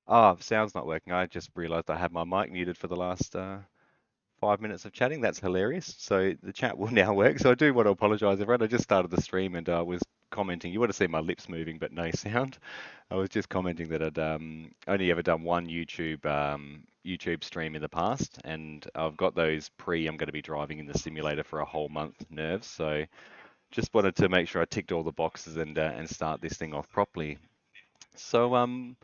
Oh, sound's not working. I just realized I had my mic muted for the last 5 minutes of chatting. That's hilarious. So the chat will now work. So I do want to apologize, everyone. I just started the stream and I was commenting. You would have seen my lips moving, but no sound. I was just commenting that I'd only ever done one YouTube stream in the past, and I've got those pre. I'm going to be driving in the simulator for a whole month nerves. So just wanted to make sure I ticked all the boxes and start this thing off properly. So want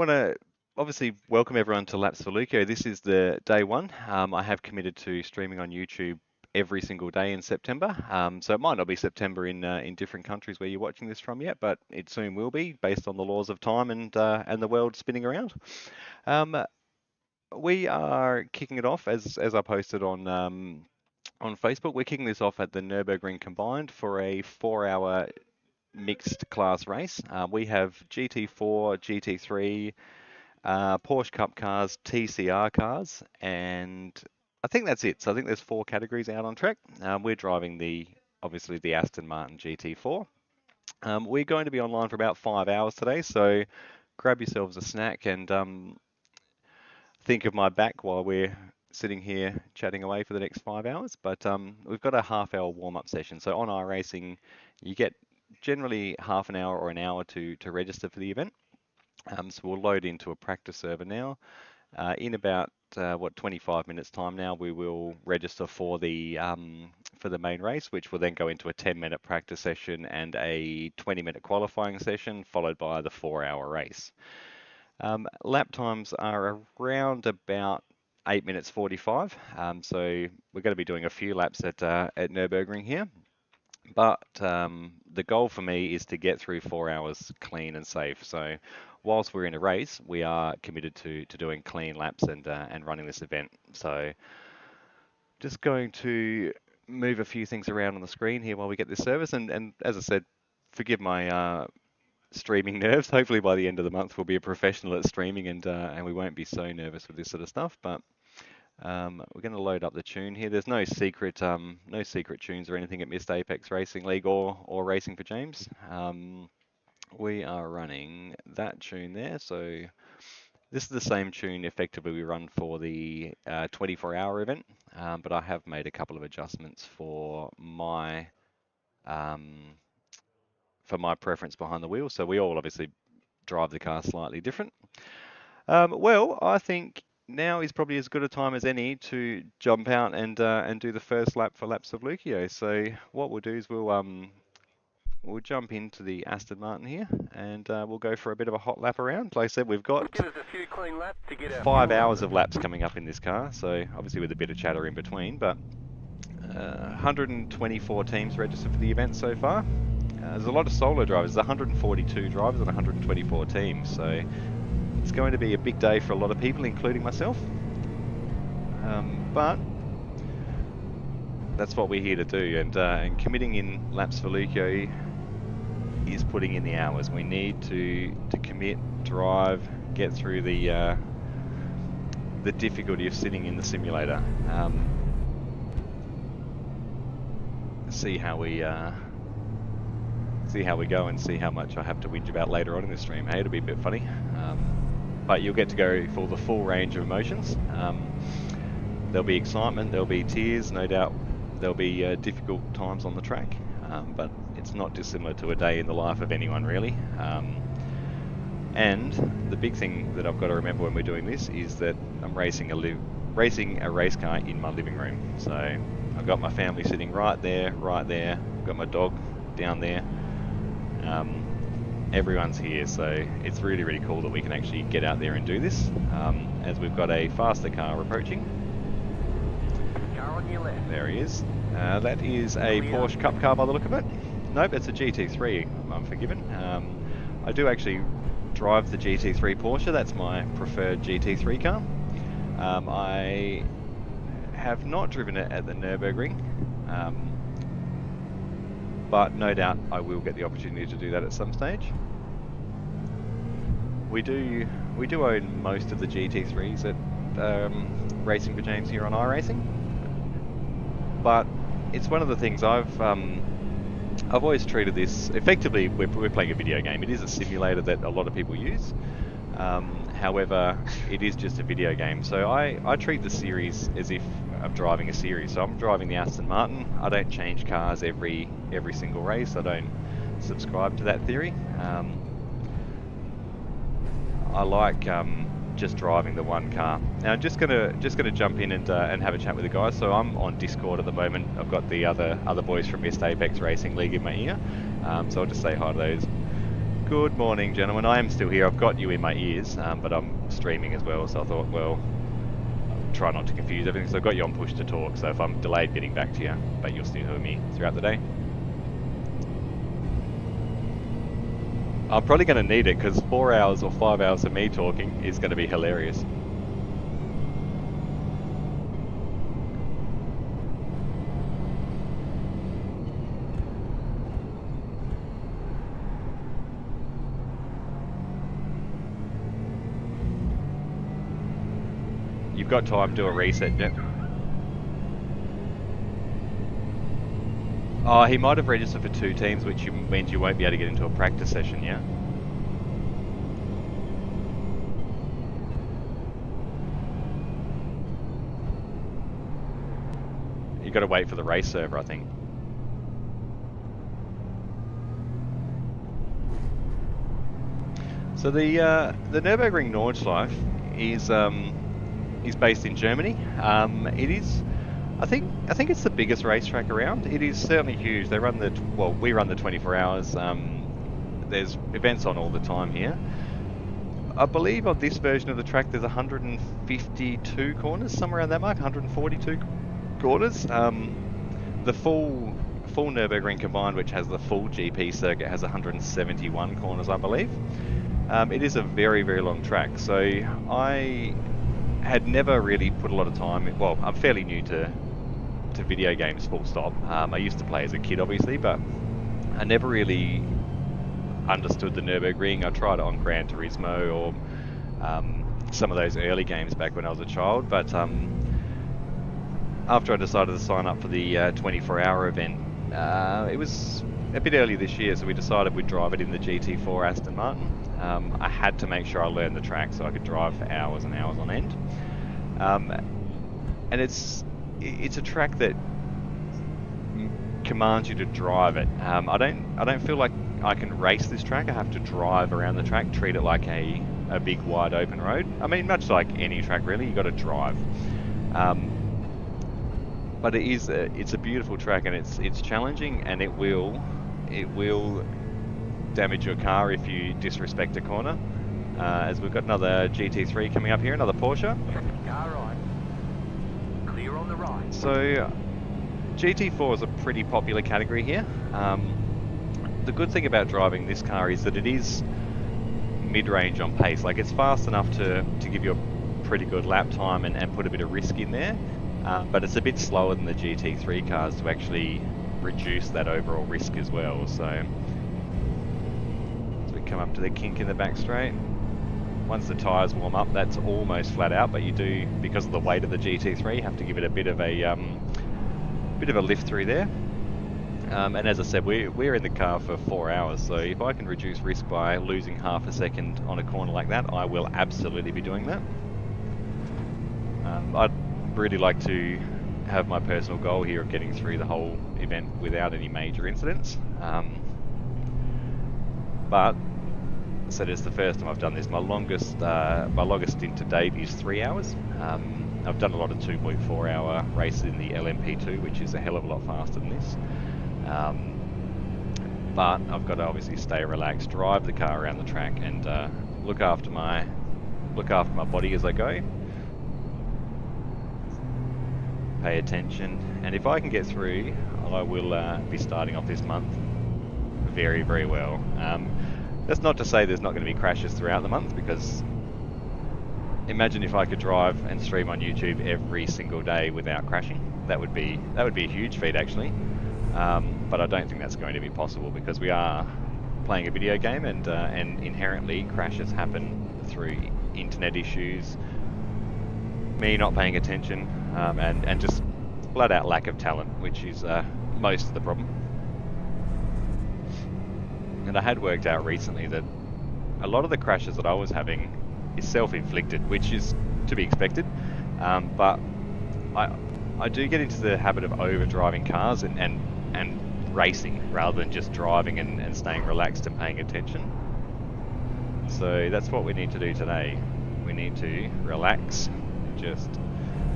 to obviously welcome everyone to Laps for Leuko. This is the day one. I have committed to streaming on YouTube every single day in September. So it might not be September in different countries where you're watching this from yet, but it soon will be based on the laws of time and the world spinning around. Um, we are kicking it off as I posted on Facebook. We're kicking this off at the Nürburgring combined for a 4 hour mixed class race. We have GT4, GT3, Porsche Cup cars, TCR cars, and I think that's it. So I think there's four categories out on track. We're driving obviously the Aston Martin GT4. We're going to be online for about 5 hours today, so grab yourselves a snack and think of my back while we're sitting here chatting away for the next 5 hours. But we've got a half-hour warm-up session. So on iRacing, you get generally half an hour or an hour to register for the event. So we'll load into a practice server now. In about 25 minutes time now, we will register for the main race, which will then go into a 10-minute practice session and a 20-minute qualifying session, followed by the 4 hour race. Lap times are around about 8 minutes 45. So we're going to be doing a few laps at Nürburgring here. But the goal for me is to get through 4 hours clean and safe. So whilst we're in a race, we are committed to doing clean laps and running this event. So just going to move a few things around on the screen here while we get this service. And as I said, forgive my streaming nerves. Hopefully by the end of the month we'll be a professional at streaming and we won't be so nervous with this sort of stuff. But we're going to load up the tune here. There's no secret tunes or anything at Missed Apex Racing League or Racing for James. We are running that tune there. So this is the same tune effectively we run for the 24-hour event, but I have made a couple of adjustments for my preference behind the wheel. So we all obviously drive the car slightly different. Well, I think now is probably as good a time as any to jump out and do the first lap for Laps of Lucio. So what we'll do is we'll jump into the Aston Martin here and we'll go for a bit of a hot lap around. Like I said, we've got 5 hours of laps coming up in this car, so obviously with a bit of chatter in between, but 124 teams registered for the event so far. There's a lot of solo drivers. There's 142 drivers and 124 teams, so it's going to be a big day for a lot of people, including myself. But that's what we're here to do, and committing in Laps for Leuko is putting in the hours. We need to commit, drive, get through the difficulty of sitting in the simulator. See how we go and see how much I have to whinge about later on in the stream. Hey, it'll be a bit funny. But you'll get to go for the full range of emotions. There'll be excitement, there'll be tears, no doubt there'll be difficult times on the track, but it's not dissimilar to a day in the life of anyone really. And the big thing that I've got to remember when we're doing this is that I'm racing a race car in my living room. So I've got my family sitting right there, I've got my dog down there. Everyone's here, so it's really, really cool that we can actually get out there and do this, as we've got a faster car approaching. There he is. That is a Porsche Cup car by the look of it. Nope, it's a GT3, I'm forgiven. I do actually drive the GT3 Porsche, that's my preferred GT3 car. I have not driven it at the Nürburgring, but no doubt I will get the opportunity to do that at some stage. We do own most of the GT3s at Racing for James here on iRacing, but it's one of the things I've always treated this effectively. We're playing a video game. It is a simulator that a lot of people use, However, it is just a video game, so I treat the series as if I'm driving a series. So I'm driving the Aston Martin. I don't change cars every single race. I don't subscribe to that theory. I like just driving the one car. Now I'm just gonna jump in and have a chat with the guys. So I'm on Discord at the moment. I've got the other boys from Mist Apex Racing League in my ear. So I'll just say hi to those. Good morning, gentlemen. I am still here. I've got you in my ears, but I'm streaming as well. So I thought, well, I'll try not to confuse everything. So I've got you on push to talk. So if I'm delayed getting back to you, but you'll still hear me throughout the day. I'm probably going to need it because 4 hours or 5 hours of me talking is going to be hilarious. You've got time, do a reset, yep. Oh, he might have registered for 2 teams, which means you won't be able to get into a practice session, yeah? You've got to wait for the race server, I think. So the Nürburgring Nordschleife is based in Germany. It is, I think it's the biggest racetrack around. It is certainly huge. They run we run the 24 hours. There's events on all the time here. I believe on this version of the track there's 152 corners, somewhere around that mark, 142 corners. The full Nürburgring combined, which has the full GP circuit, has 171 corners, I believe. It is a very, very long track. So I had never really put a lot of time in. Well, I'm fairly new to video games, full stop. I used to play as a kid, obviously, but I never really understood the Nürburgring. I tried it on Gran Turismo or some of those early games back when I was a child, but after I decided to sign up for the 24-hour event, it was a bit early this year, so we decided we'd drive it in the GT4 Aston Martin. I had to make sure I learned the track so I could drive for hours and hours on end. And it's a track that commands you to drive it. I don't feel like I can race this track. I have to drive around the track, treat it like a big wide open road. I mean, much like any track really, you got to drive. But it's a beautiful track, and it's challenging, and it will damage your car if you disrespect a corner. As we've got another GT3 coming up here, another Porsche. Car right. Clear on the right. So GT4 is a pretty popular category here. The good thing about driving this car is that it is mid-range on pace. Like, it's fast enough to give you a pretty good lap time and put a bit of risk in there. But it's a bit slower than the GT3 cars to actually reduce that overall risk as well. So as we come up to the kink in the back straight, once the tyres warm up, that's almost flat out, but you do, because of the weight of the GT3, have to give it a bit of a lift through there. And as I said, we're in the car for 4 hours, so if I can reduce risk by losing half a second on a corner like that, I will absolutely be doing that. I'd really like to have my personal goal here of getting through the whole event without any major incidents. But so it's the first time I've done this. My longest stint to date is 3 hours. I've done a lot of 2.4 hour races in the LMP2, which is a hell of a lot faster than this. But I've got to obviously stay relaxed, drive the car around the track, and look after my body as I go. Pay attention, and if I can get through, I will be starting off this month very, very well. That's not to say there's not going to be crashes throughout the month, because imagine if I could drive and stream on YouTube every single day without crashing. That would be a huge feat, actually. But I don't think that's going to be possible, because we are playing a video game, and inherently crashes happen through internet issues, me not paying attention, and just flat out lack of talent, which is most of the problem. And I had worked out recently that a lot of the crashes that I was having is self-inflicted, which is to be expected. But I do get into the habit of over-driving cars and racing rather than just driving and staying relaxed and paying attention. So that's what we need to do today. We need to relax, just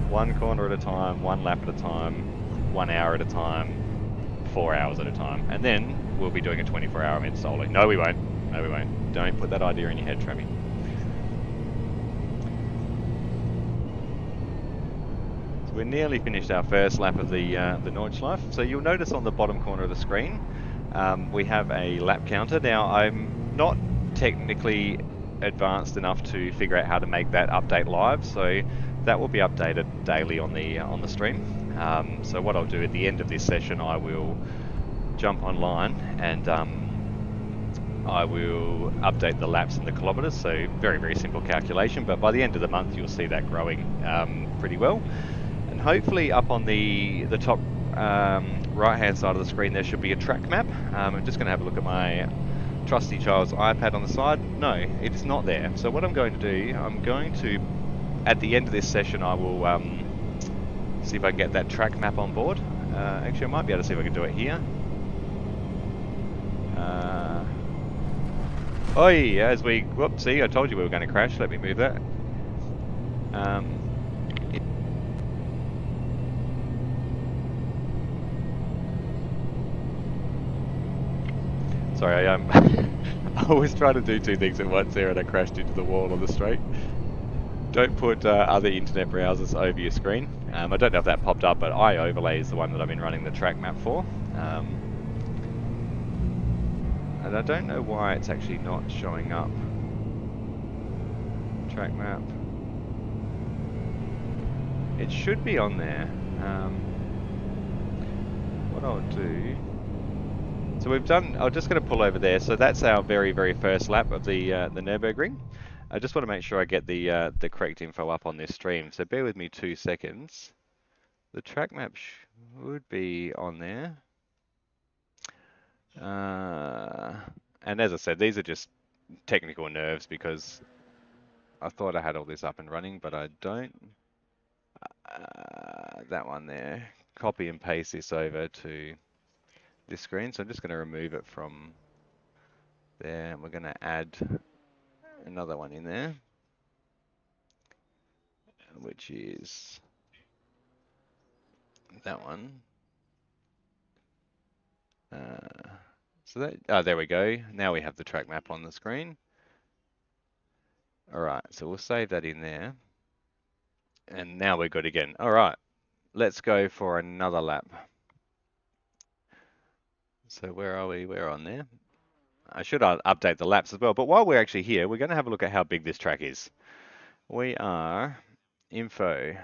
one corner at a time, one lap at a time, 1 hour at a time, 4 hours at a time, and then we'll be doing a 24-hour event solo. No, we won't. No, we won't. Don't put that idea in your head, Travi. So we're nearly finished our first lap of the Nordschleife. So you'll notice on the bottom corner of the screen, we have a lap counter. Now, I'm not technically advanced enough to figure out how to make that update live, so that will be updated daily on the stream. So what I'll do at the end of this session, I will jump online and I will update the laps and the kilometres. So very, very simple calculation, but by the end of the month you'll see that growing pretty well. And hopefully up on the top right hand side of the screen there should be a track map. I'm just going to have a look at my trusty child's iPad on the side. No, it is not there. So what I'm going to do, I'm going to, at the end of this session, I will see if I can get that track map on board. Actually, I might be able to see if I can do it here. As we, whoops, see, I told you we were going to crash. Let me move that. Sorry, I always try to do two things at once there and I crashed into the wall on the straight. Don't put other internet browsers over your screen. I don't know if that popped up, but iOverlay is the one that I've been running the track map for. And I don't know why it's actually not showing up. Track map. It should be on there. What I'll do... So we've done, I'm just going to pull over there. So that's our very, very first lap of the Nürburgring. I just want to make sure I get the correct info up on this stream. So bear with me 2 seconds. The track map should be on there. And as I said, these are just technical nerves because I thought I had all this up and running, but I don't. That one there. Copy and paste this over to this screen. So I'm just going to remove it from there, and we're going to add another one in there, which is that one. So that, there we go. Now we have the track map on the screen. All right, so we'll save that in there. And now we're good again. All right, let's go for another lap. So where are we? We're on there. I should update the laps as well. But while we're actually here, we're going to have a look at how big this track is. We are info.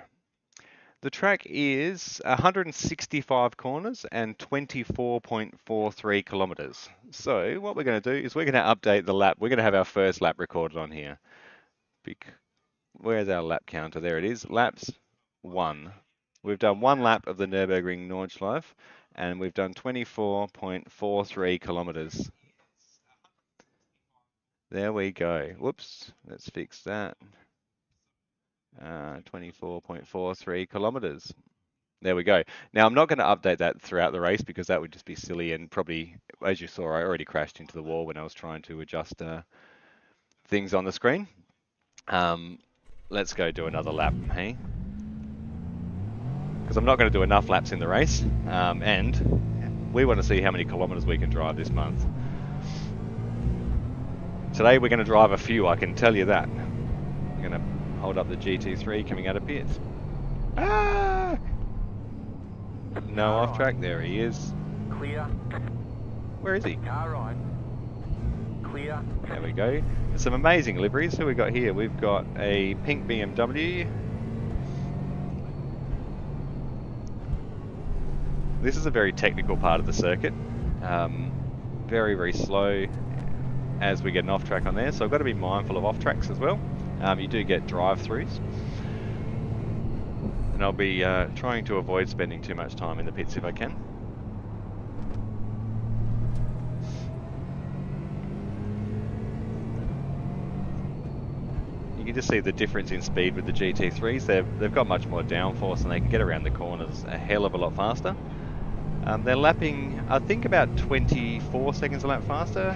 The track is 165 corners and 24.43 kilometers. So what we're going to do is we're going to update the lap. We're going to have our first lap recorded on here. Where's our lap counter? There it is. Laps 1. We've done 1 lap of the Nürburgring Nordschleife and we've done 24.43 kilometers. There we go. Whoops. Let's fix that. 24.43 kilometers. There we go. Now, I'm not going to update that throughout the race because that would just be silly and probably, as you saw, I already crashed into the wall when I was trying to adjust things on the screen. Let's go do another lap, hey? Because I'm not going to do enough laps in the race, and we want to see how many kilometers we can drive this month. Today we're going to drive a few, I can tell you that. I'm going to hold up the GT3 coming out of pits. Ah! No off track. There he is. Clear. Where is he? Car right. Clear. There we go. There's some amazing liveries. Who we got here? We've got a pink BMW. This is a very technical part of the circuit. Very, very slow as we get an off track on there. So I've got to be mindful of off tracks as well. You do get drive-throughs. And I'll be trying to avoid spending too much time in the pits if I can. You can just see the difference in speed with the GT3s. They've got much more downforce and they can get around the corners a hell of a lot faster. They're lapping, I think, about 24 seconds a lap faster.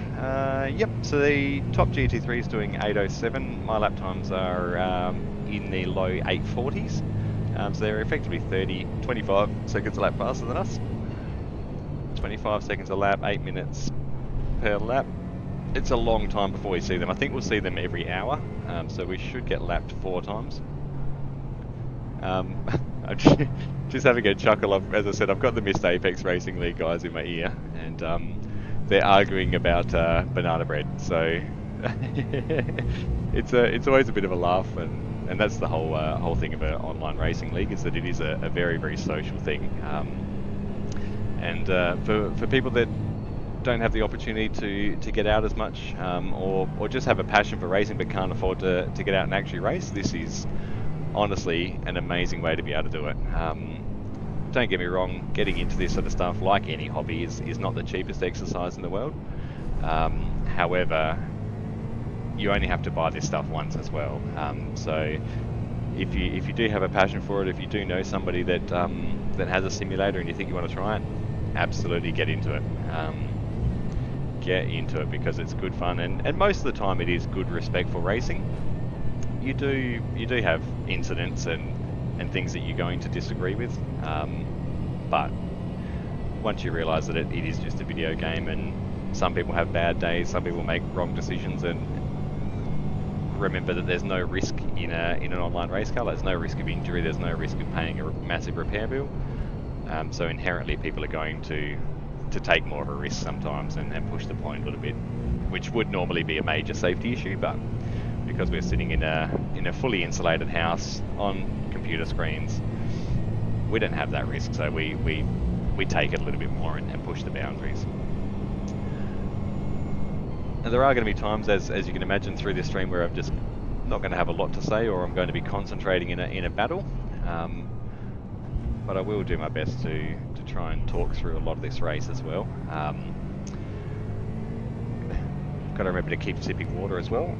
Yep, so the top GT3 is doing 8:07. My lap times are in the low 8:40s. So they're effectively 25 seconds a lap faster than us. 25 seconds a lap, 8 minutes per lap. It's a long time before we see them. I think we'll see them every hour, so we should get lapped 4 times. I'm just having a chuckle. As I said, I've got the Missed Apex Racing League guys in my ear, and they're arguing about banana bread. So it's always a bit of a laugh, and that's the whole thing of an online racing league, is that it is a very, very social thing. And for people that don't have the opportunity to get out as much, or just have a passion for racing but can't afford to get out and actually race, this is honestly an amazing way to be able to do it. Don't get me wrong, getting into this sort of stuff, like any hobby, is not the cheapest exercise in the world. However, you only have to buy this stuff once as well. So if you do have a passion for it, if you do know somebody that has a simulator and you think you want to try it, absolutely get into it. Get into it, because it's good fun, and most of the time it is good, respectful racing. You do have incidents and things that you're going to disagree with, but once you realise that it is just a video game, and some people have bad days, some people make wrong decisions, and remember that there's no risk in an online race car. There's no risk of injury, there's no risk of paying a massive repair bill. So inherently people are going to take more of a risk sometimes and push the point a little bit, which would normally be a major safety issue, but because we're sitting in a fully insulated house on computer screens, we don't have that risk, so we take it a little bit more and push the boundaries. And there are going to be times, as you can imagine through this stream, where I'm just not going to have a lot to say, or I'm going to be concentrating in a battle. But I will do my best to try and talk through a lot of this race as well. Got to remember to keep sipping water as well.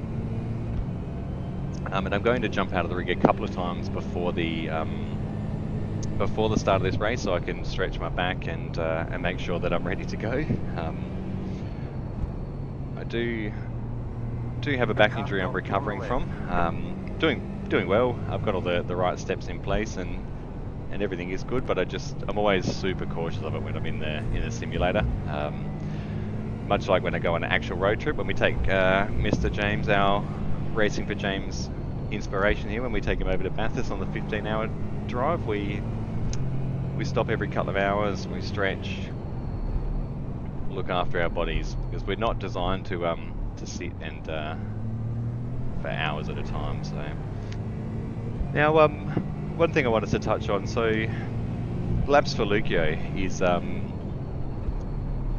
And I'm going to jump out of the rig a couple of times before the start of this race, so I can stretch my back and make sure that I'm ready to go. I do have a back injury I'm recovering from. Doing well. I've got all the right steps in place, and everything is good, but I'm always super cautious of it when I'm in the simulator. Much like when I go on an actual road trip, when we take Mr. James, our Racing for James inspiration here, when we take him over to Bathurst on the 15-hour drive, we stop every couple of hours, we stretch, look after our bodies, because we're not designed to sit and for hours at a time. So now, one thing I wanted to touch on, so Laps for Leuko is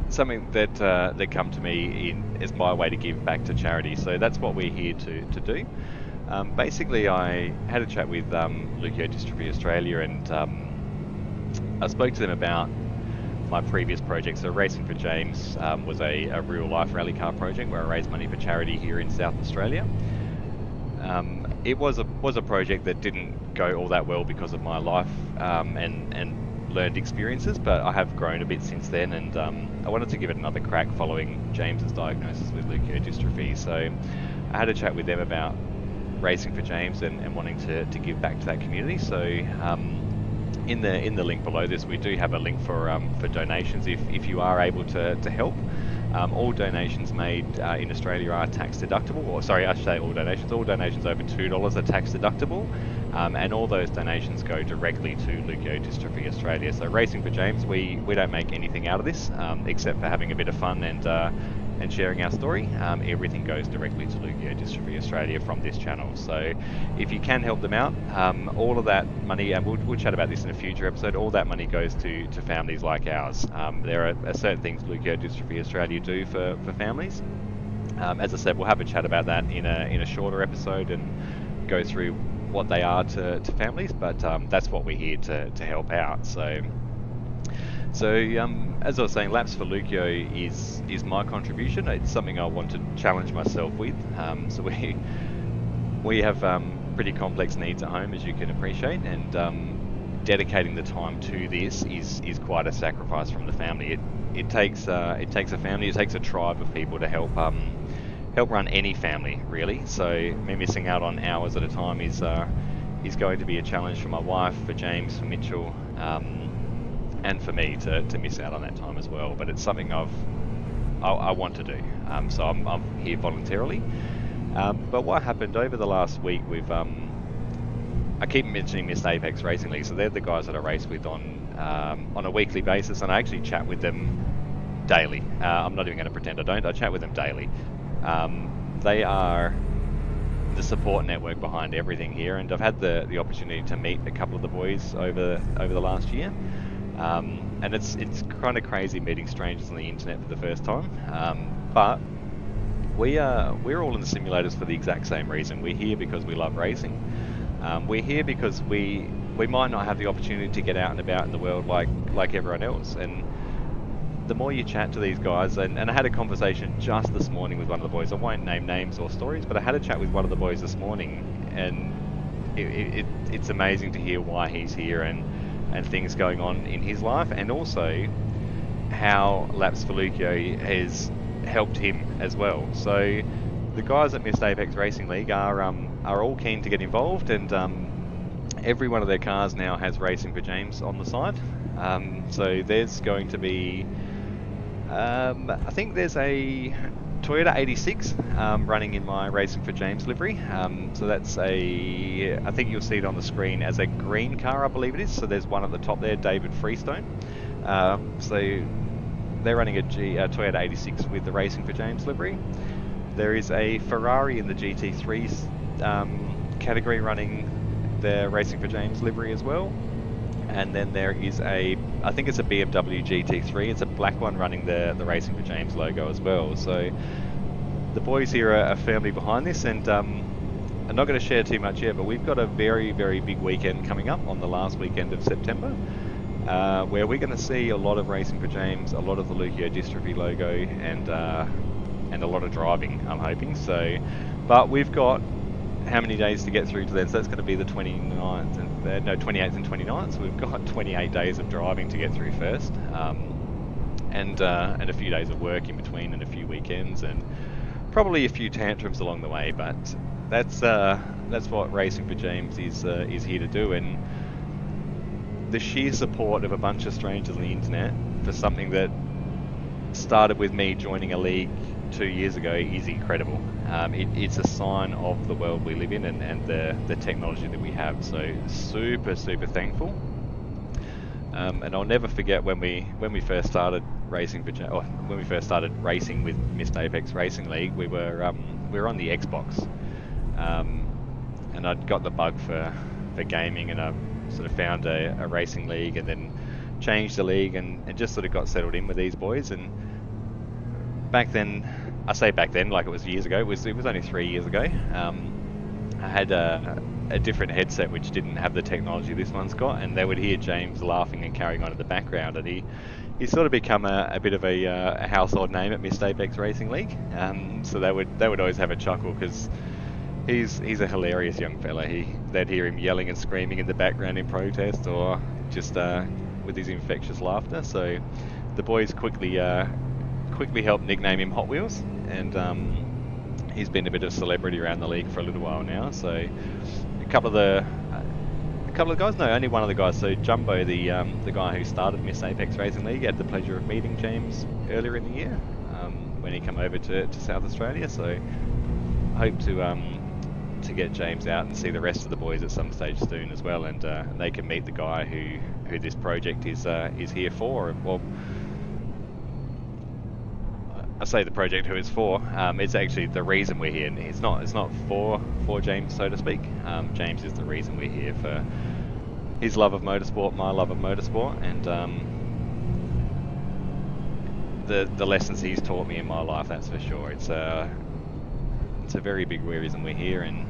something that come to me as my way to give back to charity. So that's what we're here to do. Basically, I had a chat with Leuko Dystrophy Australia, and I spoke to them about my previous project. So Racing for James was a real life rally car project where I raised money for charity here in South Australia. It was a project that didn't go all that well because of my life and learned experiences, but I have grown a bit since then, and I wanted to give it another crack following James's diagnosis with Leuko Dystrophy. So I had a chat with them about Racing for James and wanting to give back to that community. So in the link below this, we do have a link for donations if you are able to help. All donations made in Australia are tax deductible, or sorry, I should say all donations over $2 are tax deductible, and all those donations go directly to Leuko Dystrophy Australia. So Racing for James, we don't make anything out of this, except for having a bit of fun and sharing our story. Everything goes directly to Leuko Dystrophy Australia from this channel. So if you can help them out, all of that money, and we'll chat about this in a future episode, all that money goes to families like ours. There are certain things Leuko Dystrophy Australia do for families. As I said, we'll have a chat about that in a shorter episode and go through what they are to families, but that's what we're here to help out. So as I was saying, Laps for Leuko is my contribution. It's something I want to challenge myself with. So we have pretty complex needs at home, as you can appreciate, and dedicating the time to this is quite a sacrifice from the family. It takes a family, it takes a tribe of people to help run any family, really. So me missing out on hours at a time is going to be a challenge for my wife, for James, for Mitchell, and for me to miss out on that time as well. But it's something I want to do, so I'm here voluntarily. But what happened over the last week, I keep mentioning Missed Apex Racing League, so they're the guys that I race with on a weekly basis, and I actually chat with them daily. I'm not even going to pretend I don't. I chat with them daily. They are the support network behind everything here, and I've had the opportunity to meet a couple of the boys over the last year, and it's kind of crazy meeting strangers on the internet for the first time. But we're all in the simulators for the exact same reason. We're here because we love racing. We're here because we might not have the opportunity to get out and about in the world like everyone else. And the more you chat to these guys, and I had a conversation just this morning with one of the boys. I won't name names or stories, but I had a chat with one of the boys this morning, and it's amazing to hear why he's here and things going on in his life, and also how Laps for Leuko has helped him as well. So the guys at Missed Apex Racing League are all keen to get involved, and every one of their cars now has Racing for James on the side. So there's going to be, I think there's a Toyota 86 running in my Racing for James livery. So that's I think you'll see it on the screen as a green car, I believe it is. So there's one at the top there, David Freestone. So they're running a Toyota 86 with the Racing for James livery. There is a Ferrari in the GT3 category running the Racing for James livery as well. And then there is I think it's a BMW GT3. It's a black one running the Racing for James logo as well. So the boys here are firmly behind this, and I'm not going to share too much yet, but we've got a very, very big weekend coming up on the last weekend of September, where we're going to see a lot of Racing for James, a lot of the Leuko Dystrophy logo, and a lot of driving, I'm hoping. So, but we've got how many days to get through to then? So that's going to be the 28th and 29th. So we've got 28 days of driving to get through first, and a few days of work in between, and a few weekends, and probably a few tantrums along the way. But that's what Racing for James is here to do, and the sheer support of a bunch of strangers on the internet for something that started with me joining a league 2 years ago is incredible. It's a sign of the world we live in, and the technology that we have. So super thankful. And I'll never forget when we first started racing when we first started racing with Missed Apex Racing League. We were on the Xbox, and I'd got the bug for gaming, and I sort of found a racing league, and then changed the league, and just sort of got settled in with these boys. And back then, I say back then like it was years ago, it was only 3 years ago. I had a different headset which didn't have the technology this one's got, and they would hear James laughing and carrying on in the background, and he's sort of become a bit of a household name at Missed Apex Racing League. So they would always have a chuckle, because he's a hilarious young fella. They'd hear him yelling and screaming in the background in protest, or just with his infectious laughter. So the boys quickly helped nickname him Hot Wheels, and he's been a bit of a celebrity around the league for a little while now. So a couple of the guys, no, only one of the guys. So Jumbo, the guy who started Missed Apex Racing League, had the pleasure of meeting James earlier in the year when he came over to South Australia. So I hope to get James out and see the rest of the boys at some stage soon as well, and they can meet the guy who this project is here for. Well, I say the project who it's for. It's actually the reason we're here. It's not for James, so to speak. James is the reason we're here, for his love of motorsport, my love of motorsport, and the lessons he's taught me in my life. That's for sure. It's a very big reason we're here, and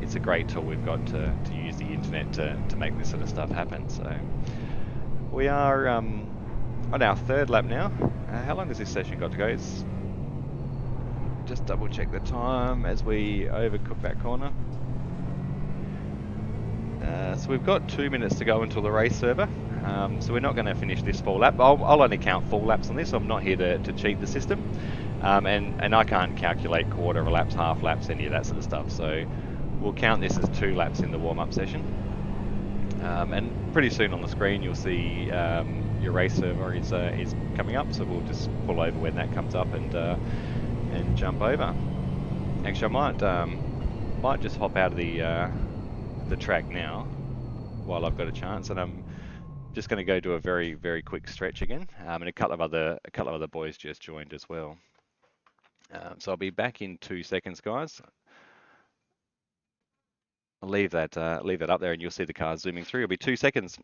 it's a great tool we've got to use the internet to make this sort of stuff happen. So we are on our third lap now. How long has this session got to go? just double check the time as we overcook that corner. So we've got 2 minutes to go until the race server. So we're not going to finish this full lap. I'll only count full laps on this. I'm not here to cheat the system. And I can't calculate quarter laps, half laps, any of that sort of stuff. So we'll count this as 2 laps in the warm-up session. And pretty soon on the screen you'll see your race server is coming up. So we'll just pull over when that comes up and jump over. Actually, I might just hop out of the track now while I've got a chance, and I'm just going to go do a very, very quick stretch again. And a couple of other boys just joined as well. So I'll be back in 2 seconds, guys. I'll leave that up there, and you'll see the car zooming through. It'll be 2 seconds.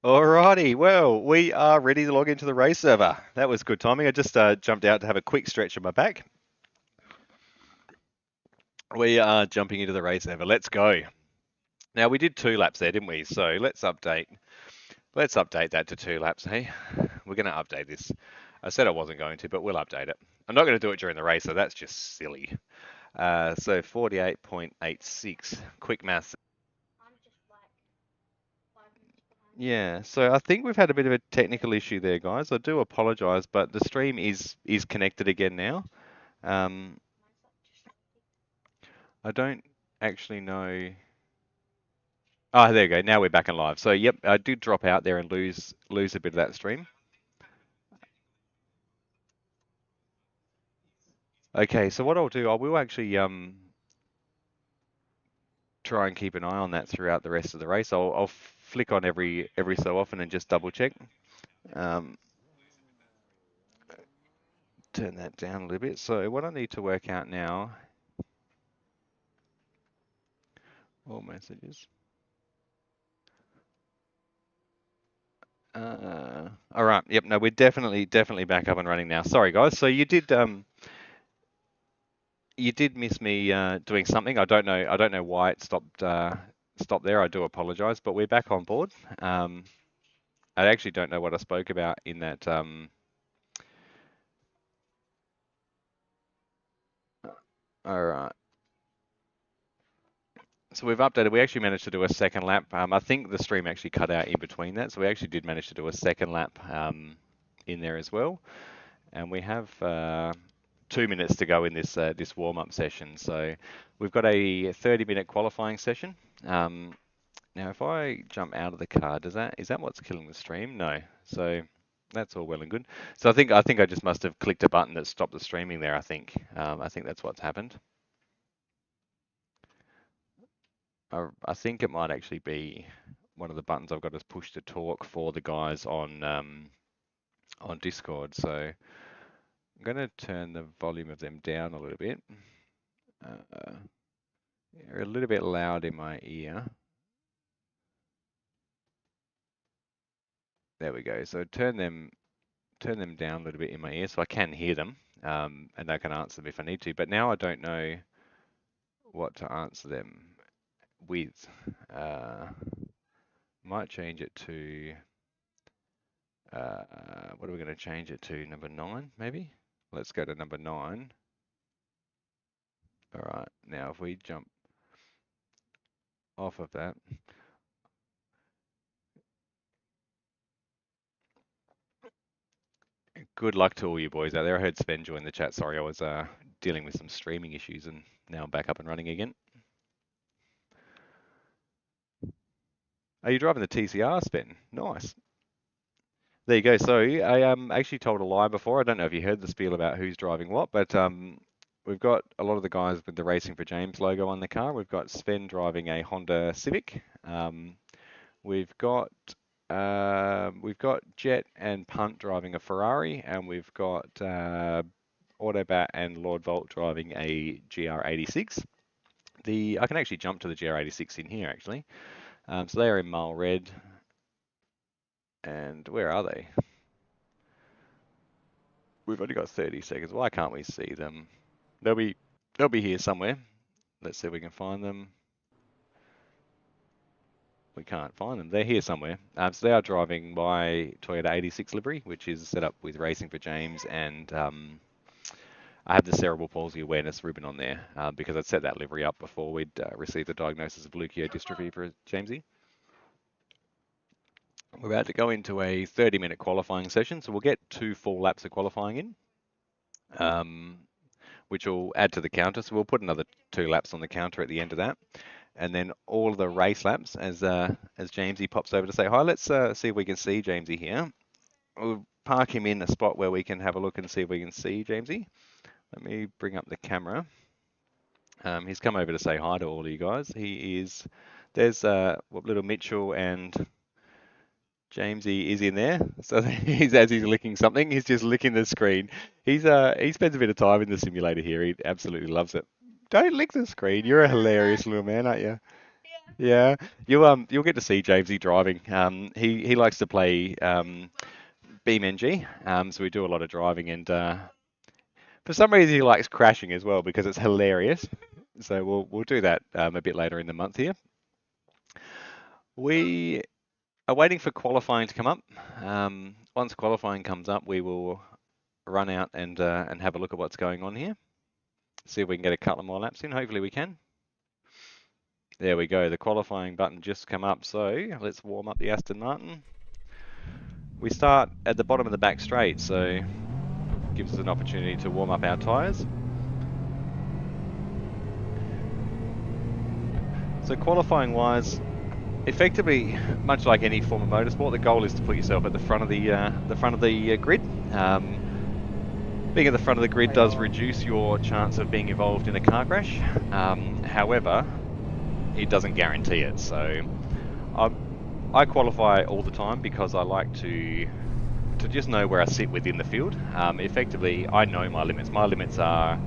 Alrighty, well, we are ready to log into the race server. That was good timing. I just jumped out to have a quick stretch of my back. We are jumping into the race server. Let's go. Now we did 2 laps there, didn't we? So let's update that to 2 laps. Hey, we're going to update this. I said I wasn't going to, but we'll update it. I'm not going to do it during the race, so that's just silly. So 48.86, quick maths. Yeah, so I think we've had a bit of a technical issue there, guys. I do apologize, but the stream is connected again now. I don't actually know. Oh, there you go. Now we're back in live. So yep, I did drop out there and lose a bit of that stream. Okay, so what I'll do, I will actually try and keep an eye on that throughout the rest of the race. I'll flick on every so often and just double check. Turn that down a little bit. So what I need to work out now, all messages. All right. Yep. No, we're definitely back up and running now. Sorry, guys. So you did miss me doing something. I don't know why it stopped there. I do apologize, but we're back on board. I actually don't know what I spoke about in that. All right. So we've updated. We actually managed to do a second lap. I think the stream actually cut out in between that, so we actually did manage to do a second lap in there as well. And we have 2 minutes to go in this warm-up session. So we've got a 30-minute qualifying session. Now, if I jump out of the car, is that what's killing the stream? No. So that's all well and good. So I think I just must have clicked a button that stopped the streaming there. I think that's what's happened. I think it might actually be one of the buttons I've got to push to talk for the guys on Discord. So I'm going to turn the volume of them down a little bit. They're a little bit loud in my ear. There we go. So turn them down a little bit in my ear so I can hear them, and I can answer them if I need to. But now I don't know what to answer them with. Might change it to, what are we going to change it to? Number 9, maybe? Let's go to number 9. All right, now if we jump off of that. Good luck to all you boys out there. I heard Sven join the chat. Sorry, I was dealing with some streaming issues and now I'm back up and running again. Are you driving the TCR, Sven? Nice. There you go. So I actually told a lie before. I don't know if you heard the spiel about who's driving what, but we've got a lot of the guys with the Racing for James logo on the car. We've got Sven driving a Honda Civic. We've got Jet and Punt driving a Ferrari, and we've got Autobat and Lord Volt driving a GR86. I can actually jump to the GR86 in here actually. So they are in Mile Red. And where are they? We've only got 30 seconds. Why can't we see them? They'll be here somewhere. Let's see if we can find them. We can't find them. They're here somewhere. So they are driving my Toyota 86 livery, which is set up with Racing for James, and I have the cerebral palsy awareness ribbon on there because I'd set that livery up before we'd received the diagnosis of leukodystrophy for Jamesy. We're about to go into a 30-minute qualifying session, so we'll get 2 full laps of qualifying in, which will add to the counter. So we'll put another 2 laps on the counter at the end of that, and then all of the race laps as Jamesy pops over to say hi. Let's see if we can see Jamesy here. We'll park him in a spot where we can have a look and see if we can see Jamesy. Let me bring up the camera. He's come over to say hi to all of you guys. There's little Mitchell and Jamesy is in there. So as he's licking something, he's just licking the screen. He spends a bit of time in the simulator here. He absolutely loves it. Don't lick the screen. You're a hilarious little man, aren't you? Yeah. You'll get to see Jamesy driving. He likes to play BeamNG. So we do a lot of driving, and for some reason he likes crashing as well because it's hilarious. So we'll do that a bit later in the month here. We are waiting for qualifying to come up. Once qualifying comes up, we will run out and have a look at what's going on here. See if we can get a couple more laps in. Hopefully we can. There we go. The qualifying button just come up. So let's warm up the Aston Martin. We start at the bottom of the back straight, so gives us an opportunity to warm up our tyres. So qualifying wise, effectively, much like any form of motorsport, the goal is to put yourself at the front of the grid. Being at the front of the grid does reduce your chance of being involved in a car crash. However, it doesn't guarantee it. So I qualify all the time because I like to just know where I sit within the field. Effectively, I know my limits. My limits are,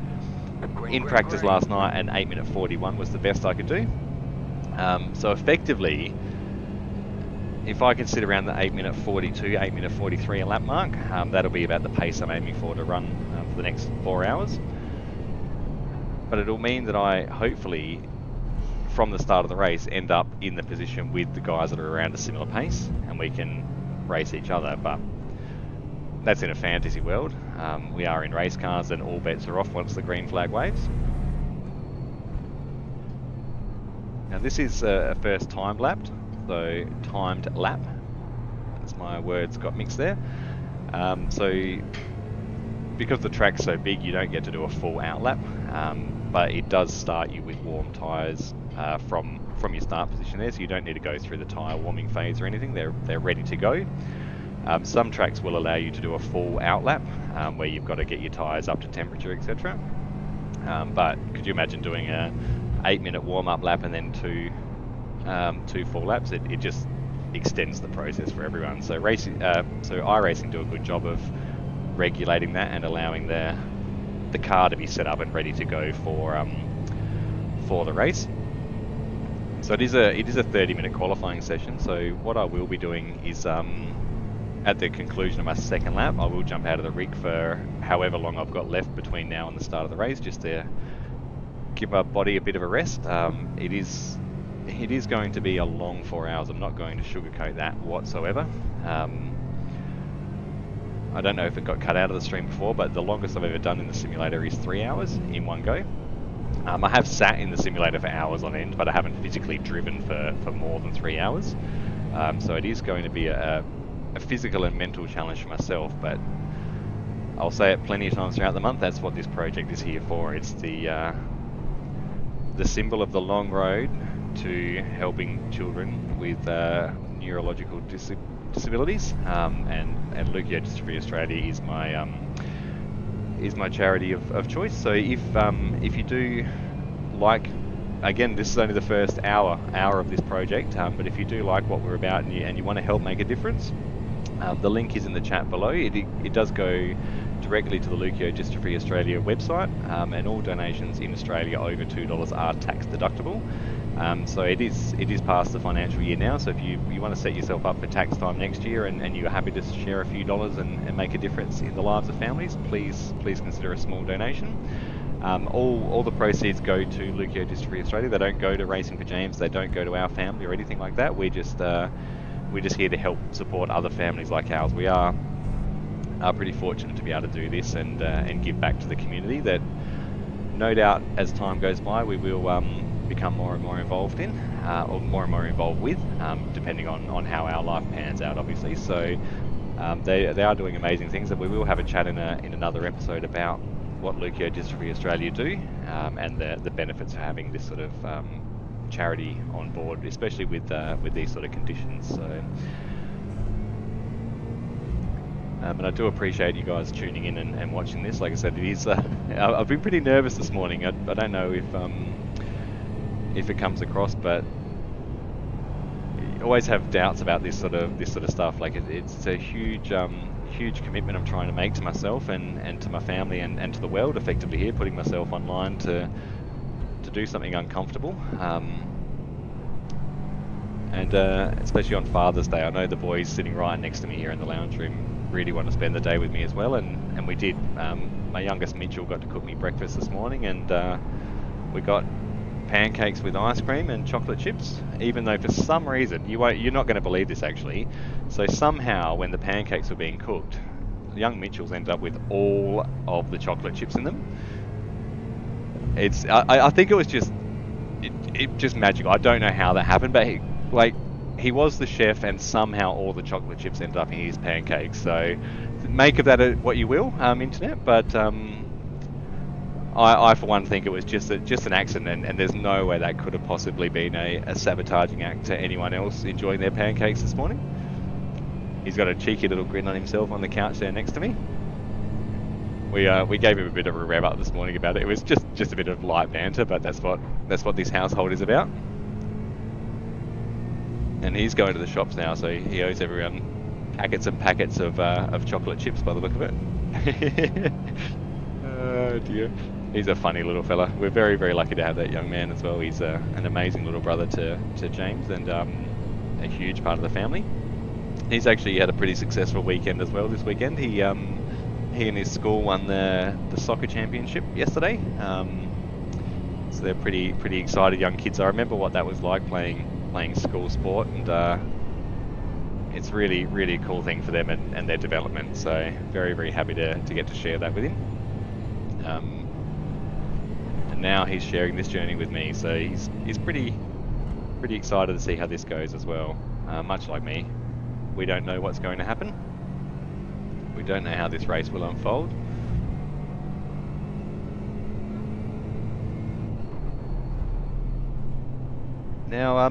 in practice last night, an 8 minute 41 was the best I could do. So effectively, if I can sit around the 8 minute 42, 8 minute 43 a lap mark, that'll be about the pace I'm aiming for to run for the next 4 hours. But it'll mean that I hopefully, from the start of the race, end up in the position with the guys that are around a similar pace, and we can race each other. But that's in a fantasy world. We are in race cars, and all bets are off once the green flag waves. Now this is a first time lapped, so timed lap. That's my words got mixed there. So because the track's so big, you don't get to do a full out lap, but it does start you with warm tyres from your start position there, so you don't need to go through the tyre warming phase or anything. They're ready to go. Some tracks will allow you to do a full out lap, where you've got to get your tyres up to temperature, etc. But could you imagine doing a 8 minute warm up lap and then two full laps? It just extends the process for everyone. So iRacing do a good job of regulating that and allowing the car to be set up and ready to go for the race. So it is a 30-minute qualifying session. So what I will be doing is at the conclusion of my second lap, I will jump out of the rig for however long I've got left between now and the start of the race, just to give my body a bit of a rest. It is going to be a long 4 hours. I'm not going to sugarcoat that whatsoever. I don't know if it got cut out of the stream before, but the longest I've ever done in the simulator is 3 hours in one go. I have sat in the simulator for hours on end, but I haven't physically driven for more than 3 hours. So it is going to be a physical and mental challenge for myself, but I'll say it plenty of times throughout the month, that's what this project is here for. It's the symbol of the long road to helping children with neurological disabilities, and Leuko Dystrophy Australia is my charity of choice. So if you do like, again, this is only the first hour of this project, but if you do like what we're about and you want to help make a difference, the link is in the chat below. It does go directly to the Leuko Dystrophy Australia website, and all donations in Australia over $2 are tax deductible. So it is past the financial year now, so if you want to set yourself up for tax time next year and you're happy to share a few dollars and make a difference in the lives of families, please consider a small donation. All the proceeds go to Leuko Dystrophy Australia. They don't go to Racing for James, they don't go to our family or anything like that. We're just here to help support other families like ours. We are pretty fortunate to be able to do this and give back to the community that no doubt as time goes by we will become more and more involved in, or more and more involved with, depending on how our life pans out, obviously. So they are doing amazing things, and we will have a chat in another episode about what Leuko Dystrophy Australia do, and the benefits of having this sort of charity on board, especially with these sort of conditions. So and I do appreciate you guys tuning in and watching this. Like I said, it is I've been pretty nervous this morning. I don't know if it comes across, but I always have doubts about this sort of stuff. Like it's a huge commitment I'm trying to make to myself and to my family and to the world, effectively here, putting myself online to do something uncomfortable, and especially on Father's Day. I know the boys sitting right next to me here in the lounge room really want to spend the day with me as well, and we did. My youngest Mitchell got to cook me breakfast this morning, and we got pancakes with ice cream and chocolate chips, even though for some reason, you're not going to believe this actually, so somehow when the pancakes were being cooked, young Mitchell's ended up with all of the chocolate chips in them. I think it was just magical. I don't know how that happened, but he was the chef, and somehow all the chocolate chips ended up in his pancakes. So make of that what you will, internet, but I for one think it was just an accident, and there's no way that could have possibly been a sabotaging act to anyone else enjoying their pancakes this morning. He's got a cheeky little grin on himself on the couch there next to me. We gave him a bit of a rev up this morning about it. It was just a bit of light banter, but that's what this household is about. And he's going to the shops now, so he owes everyone packets and packets of chocolate chips by the look of it. Oh dear. He's a funny little fella. We're very, very lucky to have that young man as well. He's an amazing little brother to James, and a huge part of the family. He's actually had a pretty successful weekend as well this weekend. He and his school won the soccer championship yesterday. So they're pretty excited young kids. I remember what that was like playing school sport, and it's really, really a cool thing for them and their development. So very, very happy to get to share that with him. And now he's sharing this journey with me, so he's pretty excited to see how this goes as well. Much like me, we don't know what's going to happen. We don't know how this race will unfold. Now,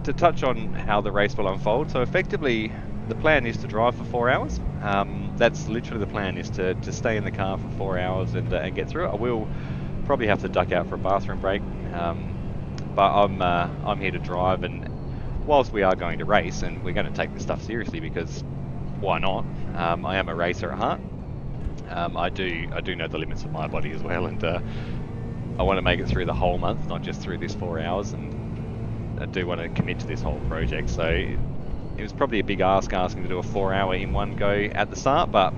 to touch on how the race will unfold, so effectively the plan is to drive for 4 hours. That's literally the plan, is to stay in the car for 4 hours and get through it. I will probably have to duck out for a bathroom break, but I'm here to drive, and whilst we are going to race, and we're going to take this stuff seriously because why not? I am a racer at heart. I do know the limits of my body as well, and I want to make it through the whole month, not just through this 4 hours, and I do want to commit to this whole project. So it was probably a big ask asking to do a 4 hour in one go at the start, but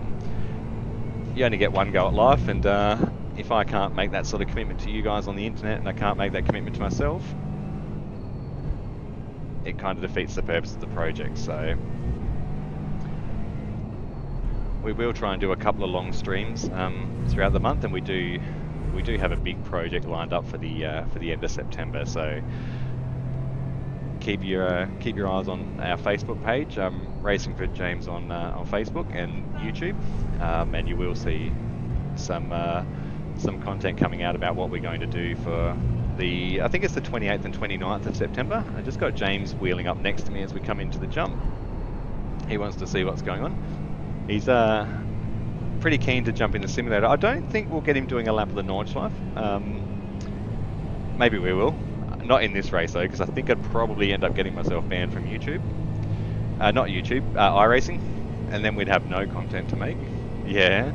you only get one go at life, and if I can't make that sort of commitment to you guys on the internet, and I can't make that commitment to myself, it kind of defeats the purpose of the project. So we will try and do a couple of long streams throughout the month, and we do have a big project lined up for the end of September. So keep your eyes on our Facebook page, Racing for James on Facebook and YouTube, and you will see some content coming out about what we're going to do for I think it's the 28th and 29th of September. I just got James wheeling up next to me as we come into the jump. He wants to see what's going on. He's pretty keen to jump in the simulator. I don't think we'll get him doing a lap of the Nordschleife. Maybe we will. Not in this race though, because I think I'd probably end up getting myself banned from YouTube. Not YouTube, iRacing, and then we'd have no content to make. Yeah,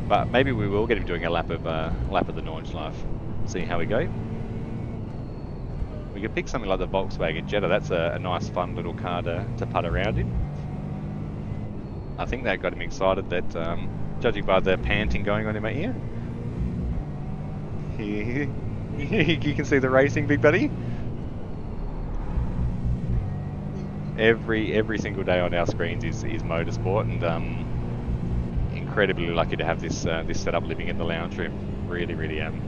but maybe we will get him doing a lap of the Nordschleife. See how we go. We could pick something like the Volkswagen Jetta. That's a nice, fun little car to putt around in. I think that got him excited. That, judging by the panting going on in my ear, you can see the racing, big buddy. Every single day on our screens is motorsport, and incredibly lucky to have this setup living in the lounge room. Really am.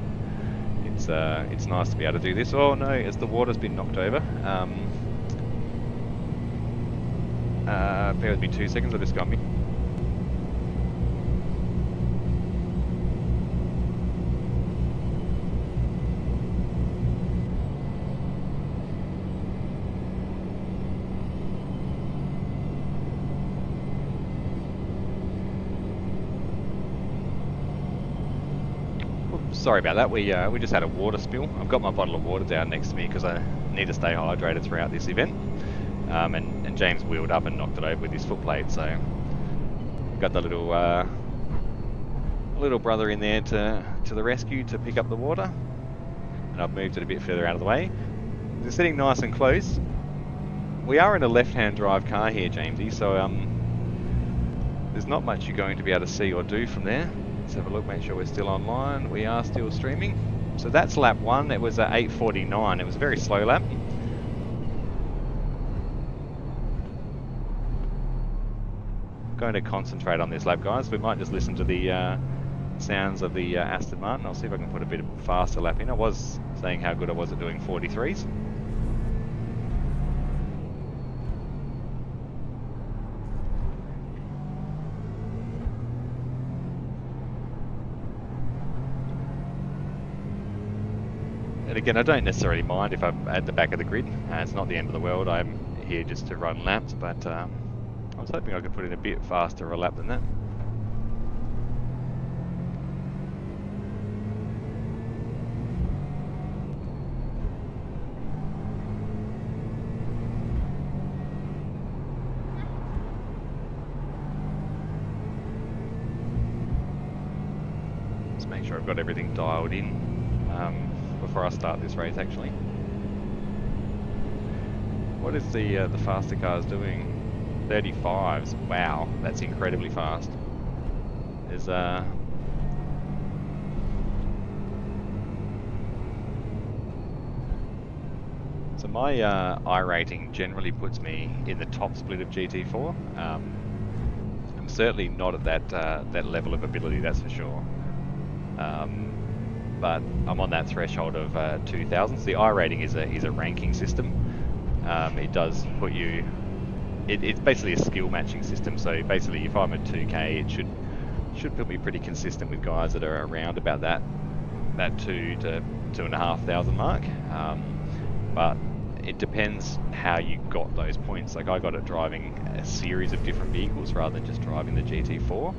It's nice to be able to do this. Oh no, as the water's been knocked over. Bear with me 2 seconds, I'll just go on me. Sorry about that, we just had a water spill. I've got my bottle of water down next to me because I need to stay hydrated throughout this event. And James wheeled up and knocked it over with his foot plate, so got the little brother in there to the rescue to pick up the water. And I've moved it a bit further out of the way. They're sitting nice and close. We are in a left-hand drive car here, Jamesy, so there's not much you're going to be able to see or do from there. Let's have a look, make sure we're still online. We are still streaming. So that's lap 1. It was at 8:49. It was a very slow lap. Going to concentrate on this lap, guys. We might just listen to the sounds of the Aston Martin. I'll see if I can put a bit of faster lap in. I was saying how good I was at doing 43s. And again, I don't necessarily mind if I'm at the back of the grid. It's not the end of the world. I'm here just to run laps, but I was hoping I could put in a bit faster a lap than that. Just make sure I've got everything dialed in before I start this race, actually. What is the faster cars doing? 35s. Wow, that's incredibly fast. There's so my I rating generally puts me in the top split of GT4. I'm certainly not at that level of ability, that's for sure. But I'm on that threshold of 2000s. The I rating is a ranking system. It does put you. It's basically a skill matching system. So basically, if I'm at 2K, it should put me pretty consistent with guys that are around about that 2 to 2,500 mark. But it depends how you got those points. Like I got it driving a series of different vehicles rather than just driving the GT4.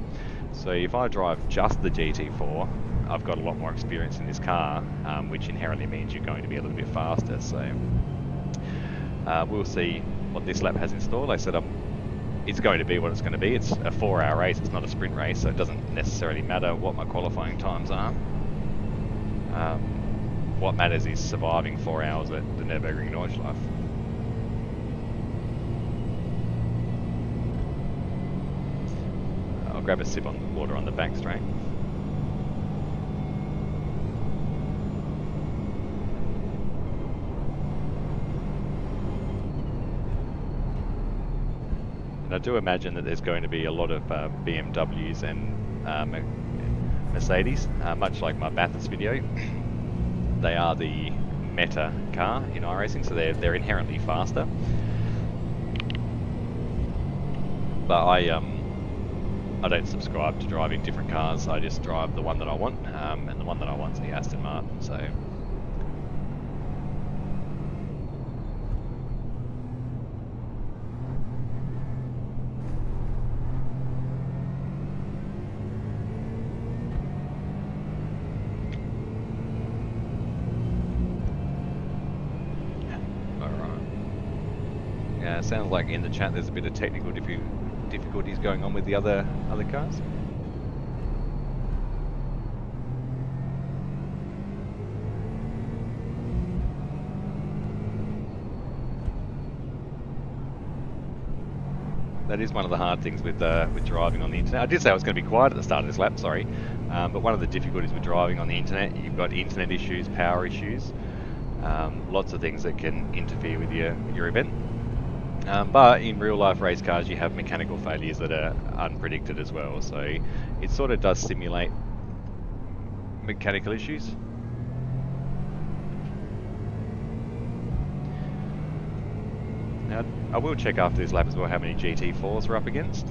So if I drive just the GT4, I've got a lot more experience in this car, which inherently means you're going to be a little bit faster. So we'll see what this lap has in store. They said I'm it's going to be what it's going to be. It's a 4-hour race. It's not a sprint race, so it doesn't necessarily matter what my qualifying times are. What matters is surviving 4 hours at the Nürburgring Nordschleife. I'll grab a sip on the water on the back straight. And I do imagine that there's going to be a lot of BMWs and Mercedes, much like my Bathurst video. They are the meta car in iRacing, so they're inherently faster. But I don't subscribe to driving different cars. I just drive the one that I want, and the one that I want is the Aston Martin. So. Sounds like in the chat there's a bit of technical difficulties going on with the other cars. That is one of the hard things with driving on the internet. I did say I was going to be quiet at the start of this lap, sorry. But one of the difficulties with driving on the internet, you've got internet issues, power issues, lots of things that can interfere with your event. But in real life race cars, you have mechanical failures that are unpredicted as well. So it sort of does simulate mechanical issues. Now, I will check after this lap as well how many GT4s we're up against.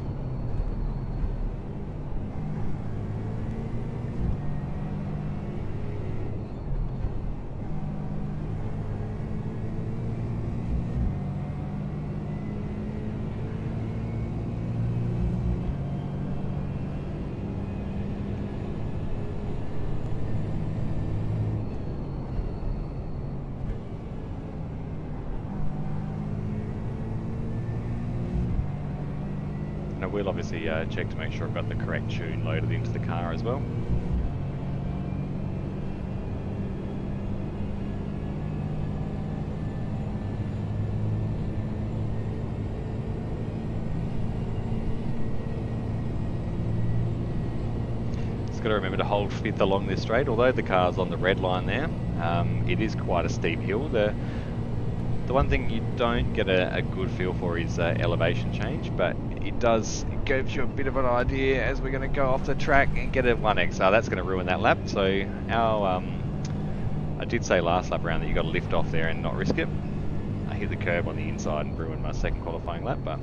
And I will obviously check to make sure I've got the correct tune loaded into the car as well. Just got to remember to hold fifth along this straight. Although the car's on the red line there, it is quite a steep hill. The one thing you don't get a good feel for is elevation change, but it gives you a bit of an idea as we're going to go off the track and get a 1XR. That's going to ruin that lap. So I did say last lap round that you got to lift off there and not risk it. I hit the curb on the inside and ruined my second qualifying lap, but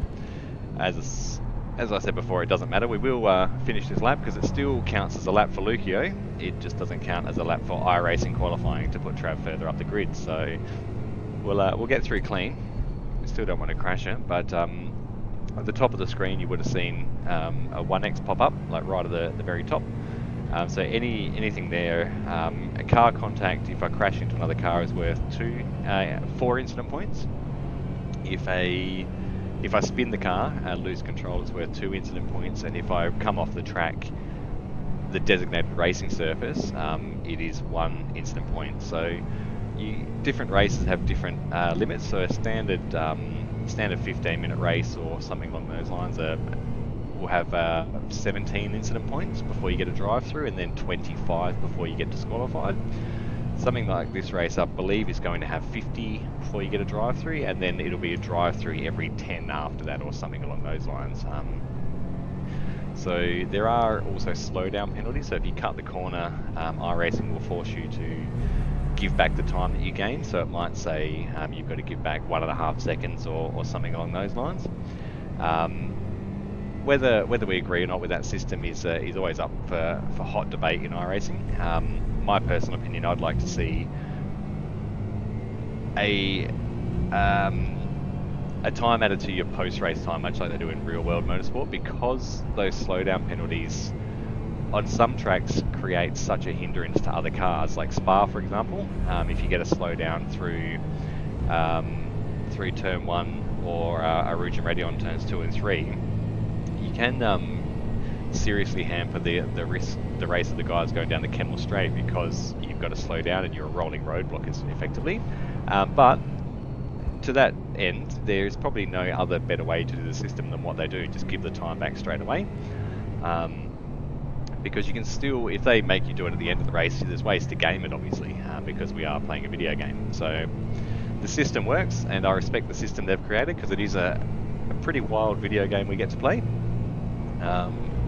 as I said before, it doesn't matter. We will finish this lap because it still counts as a lap for Leuko. It just doesn't count as a lap for iRacing qualifying to put Trav further up the grid. So we'll get through clean. We still don't want to crash it, but at the top of the screen you would have seen a 1X pop up, like right at the very top. So anything there, a car contact, if I crash into another car, is worth 4 incident points. If I spin the car and lose control, it's worth 2 incident points, and if I come off the track, the designated racing surface, it is 1 incident point. So different races have different limits. So a standard 15-minute race or something along those lines will have 17 incident points before you get a drive-through, and then 25 before you get disqualified. Something like this race, I believe, is going to have 50 before you get a drive-through, and then it'll be a drive-through every 10 after that, or something along those lines. So there are also slowdown penalties. So if you cut the corner, iRacing will force you to give back the time that you gain. So it might say you've got to give back 1.5 seconds or something along those lines. Whether we agree or not with that system is always up for hot debate in iRacing. My personal opinion, I'd like to see a time added to your post-race time, much like they do in real-world motorsport, because those slowdown penalties on some tracks create such a hindrance to other cars, like Spa, for example. If you get a slowdown through turn 1 or Arujan Radeon turns 2 and 3, you can seriously hamper the race of the guys going down the Kemmel Straight, because you've got to slow down and you're a rolling roadblock effectively. But to that end, there's probably no other better way to do the system than what they do. Just give the time back straight away. Because you can still, if they make you do it at the end of the race, there's ways to game it, obviously, because we are playing a video game. So the system works, and I respect the system they've created, because it is a pretty wild video game we get to play.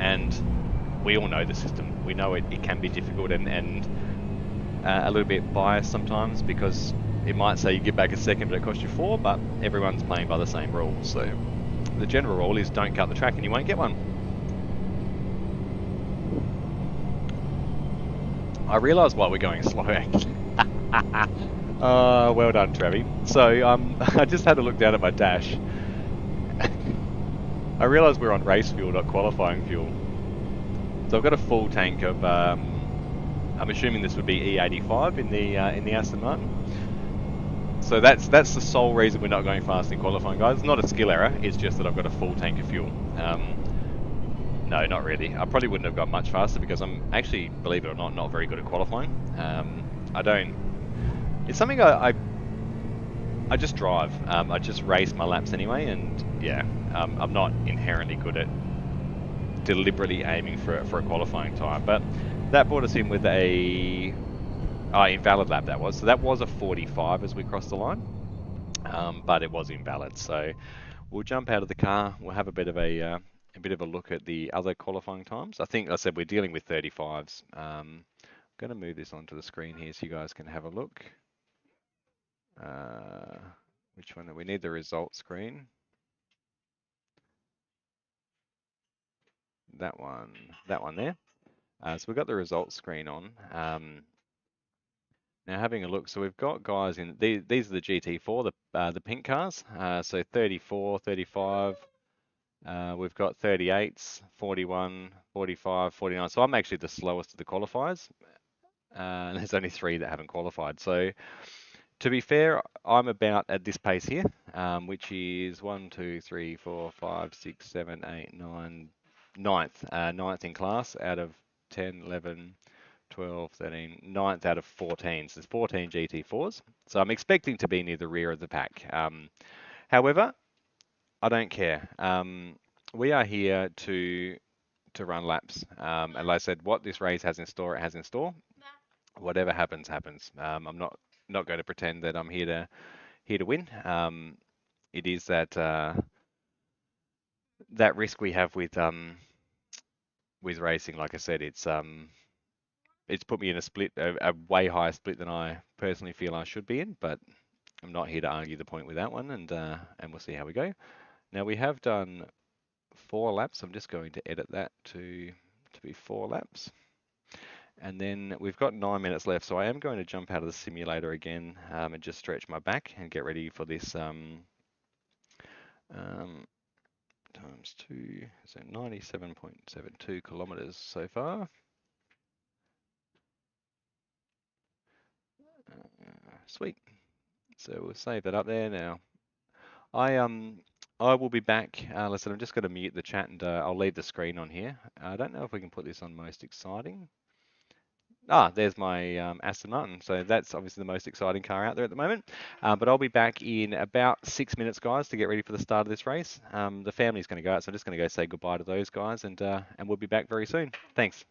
And we all know the system. We know it can be difficult and a little bit biased sometimes, because it might say you give back a second but it costs you 4, but everyone's playing by the same rules. So the general rule is don't cut the track and you won't get one. I realise why we're going slow, actually. Well done, Trevi. So I just had a look down at my dash. I realised we're on race fuel, not qualifying fuel. So I've got a full tank of, I'm assuming this would be E85 in the Aston Martin. So that's the sole reason we're not going fast in qualifying, guys. It's not a skill error, it's just that I've got a full tank of fuel. No, not really. I probably wouldn't have gone much faster, because I'm actually, believe it or not very good at qualifying. It's something I just drive. I just race my laps anyway, and yeah, I'm not inherently good at deliberately aiming for a qualifying time. But that brought us in with a invalid lap, that was. So that was a 45 as we crossed the line, but it was invalid. So we'll jump out of the car. We'll have a bit of a look at the other qualifying times. I think I said we're dealing with 35s. I'm going to move this onto the screen here so you guys can have a look. Which one? We need the result screen. That one there. So we've got the results screen on. Now having a look, so we've got guys in, these are the GT4, the pink cars. So 34, 35, we've got 38s, 41, 45, 49. So I'm actually the slowest of the qualifiers. And there's only 3 that haven't qualified. So to be fair, I'm about at this pace here, which is 1, 2, 3, 4, 5, 6, 7, 8, 9, ninth in class out of 10, 11, 12, 13, 9th out of 14. So there's 14 GT4s. So I'm expecting to be near the rear of the pack. However, I don't care. We are here to run laps. And like I said, what this race has in store, it has in store. Whatever happens, happens. I'm not going to pretend that I'm here to win. It is that risk we have with racing. Like I said, it's put me in a way higher split than I personally feel I should be in, but I'm not here to argue the point with that one, and we'll see how we go. Now we have done 4 laps. I'm just going to edit that to be 4 laps. And then we've got 9 minutes left, so I am going to jump out of the simulator again and just stretch my back and get ready for this times 2, so 97.72 kilometers so far. Sweet. So we'll save that up there now. I will be back. Listen, I'm just going to mute the chat and I'll leave the screen on here. I don't know if we can put this on most exciting. There's my Aston Martin. So that's obviously the most exciting car out there at the moment. But I'll be back in about 6 minutes, guys, to get ready for the start of this race. The family's going to go out, so I'm just going to go say goodbye to those guys, and we'll be back very soon. Thanks.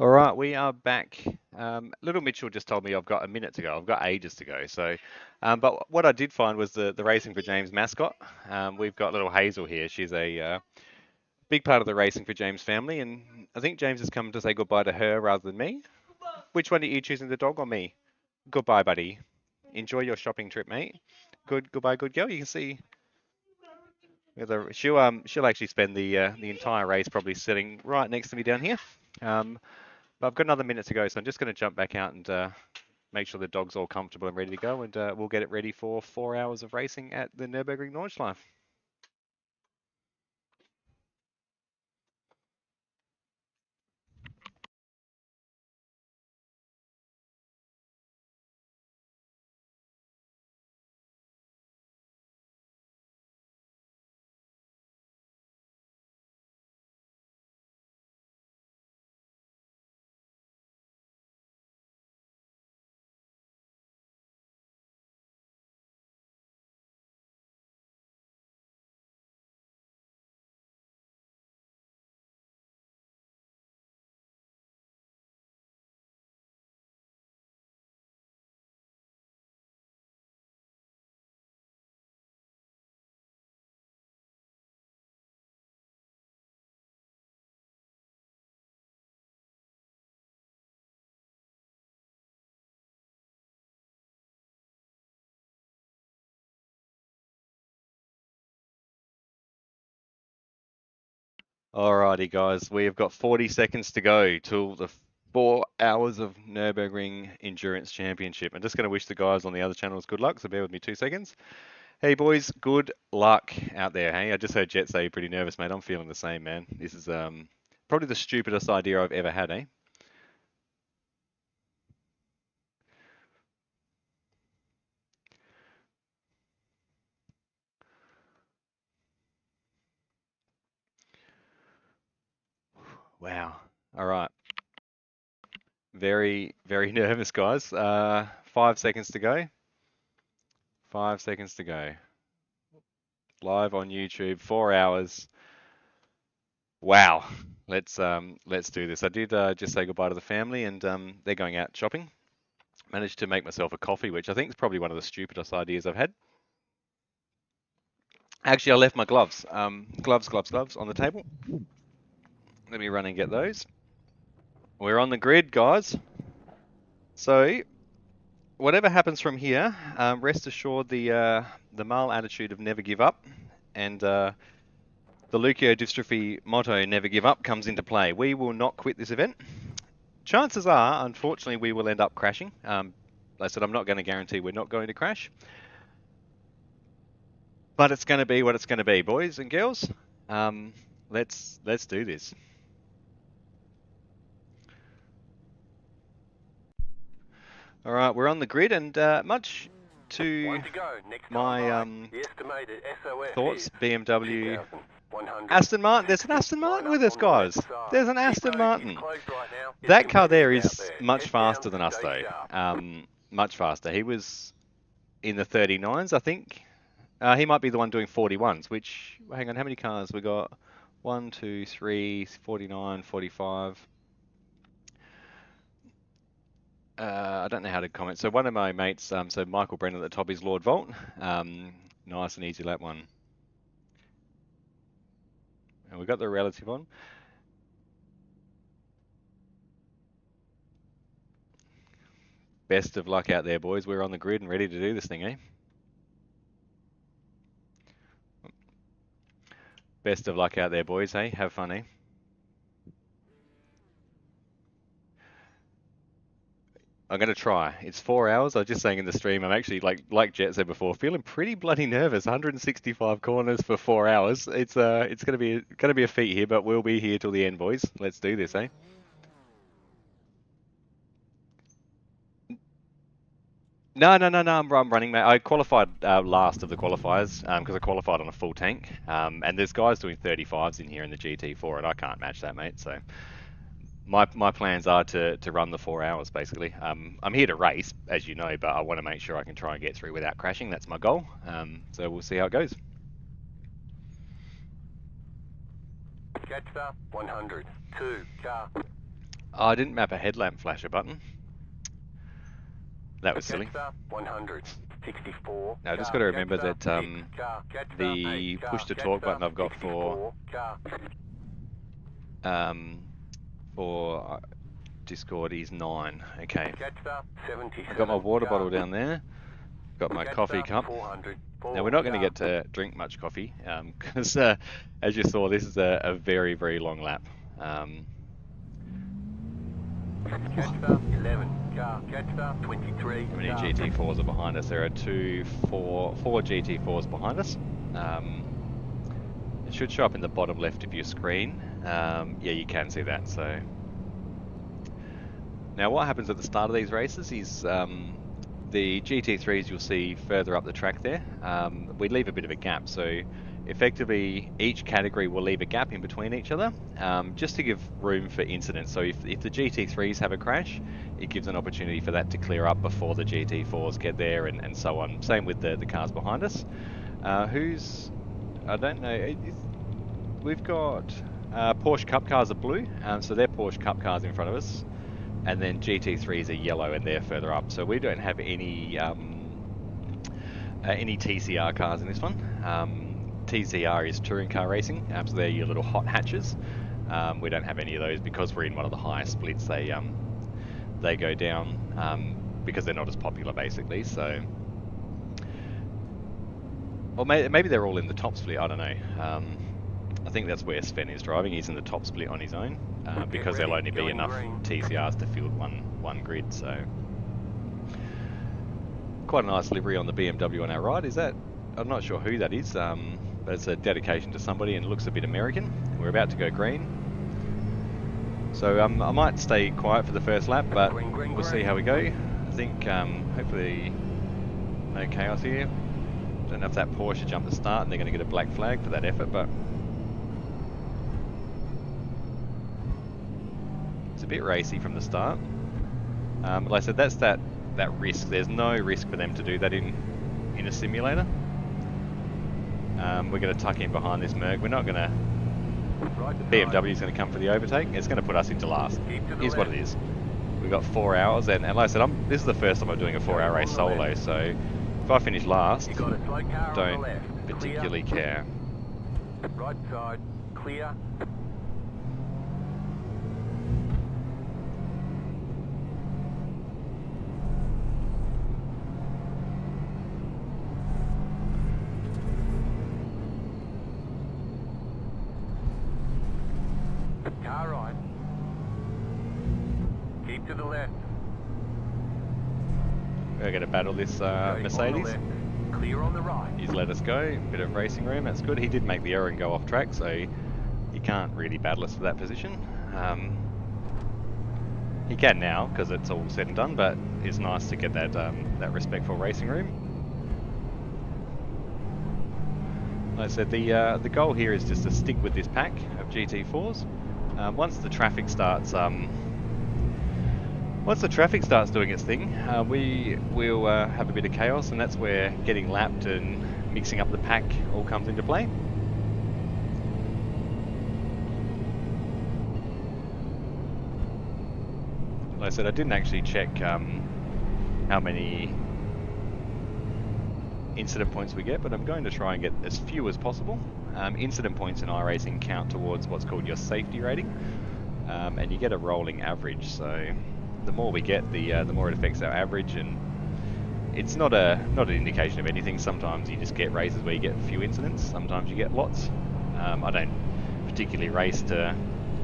All right, we are back. Little Mitchell just told me I've got a minute to go. I've got ages to go. So, but what I did find was the Racing for James mascot. We've got little Hazel here. She's a big part of the Racing for James family, and I think James has come to say goodbye to her rather than me. Which one are you choosing, the dog or me? Goodbye, buddy. Enjoy your shopping trip, mate. Goodbye, good girl. You can see she'll actually spend the entire race probably sitting right next to me down here. But I've got another minute to go, so I'm just going to jump back out and make sure the dog's all comfortable and ready to go, and we'll get it ready for 4 hours of racing at the Nürburgring Nordschleife. Alrighty, guys, we have got 40 seconds to go till the 4 hours of Nürburgring Endurance Championship. I'm just going to wish the guys on the other channels good luck, so bear with me 2 seconds. Hey, boys, good luck out there, hey? I just heard Jet say you're pretty nervous, mate. I'm feeling the same, man. This is probably the stupidest idea I've ever had, eh? Wow. All right. Very, very nervous, guys. 5 seconds to go. 5 seconds to go. Live on YouTube, 4 hours. Wow. Let's do this. I did just say goodbye to the family, and they're going out shopping. Managed to make myself a coffee, which I think is probably one of the stupidest ideas I've had. Actually, I left my gloves. Gloves on the table. Let me run and get those. We're on the grid, guys. So whatever happens from here, rest assured the male attitude of never give up, and the leukodystrophy motto, never give up, comes into play. We will not quit this event. Chances are, unfortunately, we will end up crashing. Like I said, I'm not going to guarantee we're not going to crash, but it's going to be what it's going to be, boys and girls. Let's do this. All right, we're on the grid, and much to my thoughts, BMW, Aston Martin. There's an Aston Martin with us, guys. There's an Aston Martin. That car there is much faster than us, though. Much faster. He was in the 39s, I think. He might be the one doing 41s, which, hang on, how many cars? We got 1, 2, 3, 49, 45. I don't know how to comment. So one of my mates, so Michael Brennan at the top is Lord Volt. Nice and easy lap one. And we got the relative on. Best of luck out there, boys. We're on the grid and ready to do this thing, eh? Best of luck out there, boys, hey? Have fun, eh? I'm going to try. It's 4 hours. I was just saying in the stream, I'm actually, like Jet said before, feeling pretty bloody nervous. 165 corners for 4 hours. It's going to be a feat here, but we'll be here till the end, boys. Let's do this, eh? No. I'm running, mate. I qualified last of the qualifiers because I qualified on a full tank. And there's guys doing 35s in here in the GT4, and I can't match that, mate. So my plans are to run the 4 hours basically. I'm here to race, as you know, but I want to make sure I can try and get through without crashing. That's my goal. So we'll see how it goes. Jetstar 100, 2 car. Oh, I didn't map a headlamp flasher button. That was silly. Jetstar 164. Now I just got Car. to remember Jetstar that 6. Car. Jetstar 8. the Car. push to talk Jetstar button I've got 64. Car. for Discord is 9. Okay. Jetstar 77. I've got my water Car. bottle down there. Got my coffee Jetstar cup. 400. Now we're not going to get to drink much coffee because, as you saw, this is a very, very long lap. Jetstar 11. Car. Jetstar 23. How many Car. GT4s are behind us? There are four GT4s behind us. It should show up in the bottom left of your screen. Yeah, you can see that. So now what happens at the start of these races is the GT3s you'll see further up the track there. We leave a bit of a gap, so effectively each category will leave a gap in between each other just to give room for incidents. So if the GT3s have a crash, it gives an opportunity for that to clear up before the GT4s get there, and so on. Same with the cars behind us. I don't know. We've got Porsche Cup cars are blue, so they're Porsche Cup cars in front of us. And then GT3s are yellow and they're further up. So we don't have any TCR cars in this one. TCR is touring car racing, so they're your little hot hatches. We don't have any of those because we're in one of the higher splits. They go down because they're not as popular, basically. So, or maybe they're all in the top split. I don't know. I think that's where Sven is driving. He's in the top split on his own because there'll only be enough TCRs to field one grid. So, quite a nice livery on the BMW on our right. Is that? I'm not sure who that is, but it's a dedication to somebody and it looks a bit American. We're about to go green. So I might stay quiet for the first lap, but we'll see how we go. I think hopefully no chaos here. Don't know if that Porsche jumped the start and they're going to get a black flag for that effort, but it's a bit racy from the start. Like I said, that's that risk. There's no risk for them to do that in a simulator. We're going to tuck in behind this Merc. We're not going to... BMW is going to come for the overtake. It's going to put us into last. Here's what it is. We've got 4 hours, and like I said, this is the first time I'm doing a 4-hour race solo, so if I finish last, don't particularly care. Right side, clear. Car right. Keep to the left. We're going to battle this Mercedes. Clear on the right. He's let us go. Bit of racing room. That's good. He did make the error and go off track, so he can't really battle us for that position. He can now because it's all said and done, but it's nice to get that that respectful racing room. Like I said, the goal here is just to stick with this pack of GT4s. Once the traffic starts doing its thing, we'll have a bit of chaos, and that's where getting lapped and mixing up the pack all comes into play. Like I said, I didn't actually check how many incident points we get, but I'm going to try and get as few as possible. Incident points in iRacing count towards what's called your safety rating, and you get a rolling average, so the more we get, the more it affects our average, and it's not an indication of anything. Sometimes you just get races where you get a few incidents, sometimes you get lots. I don't particularly race to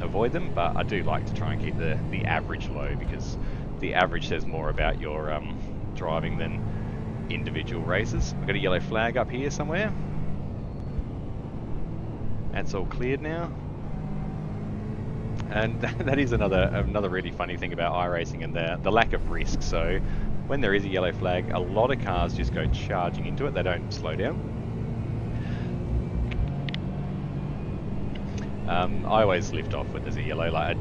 avoid them, but I do like to try and keep the average low, because the average says more about your driving than individual races. We've got a yellow flag up here somewhere. That's all cleared now. And that is another really funny thing about iRacing, and the lack of risk. So when there is a yellow flag, a lot of cars just go charging into it. They don't slow down. I always lift off when there's a yellow. Like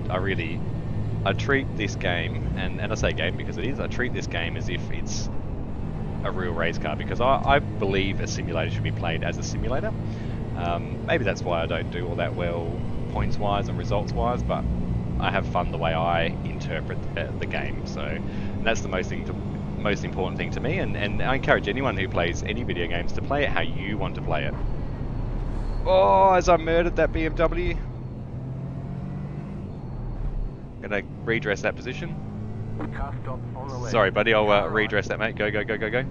I treat this game, and I say game because it is, I treat this game as if it's a real race car, because I believe a simulator should be played as a simulator. Maybe that's why I don't do all that well points wise and results wise, but I have fun the way I interpret the game. So and that's the most important thing to me. And I encourage anyone who plays any video games to play it how you want to play it. Oh, as I murdered that BMW. Gonna redress that position. Car stop on the left. Sorry, buddy. I'll Car redress that, mate. Go, go, go, go, go.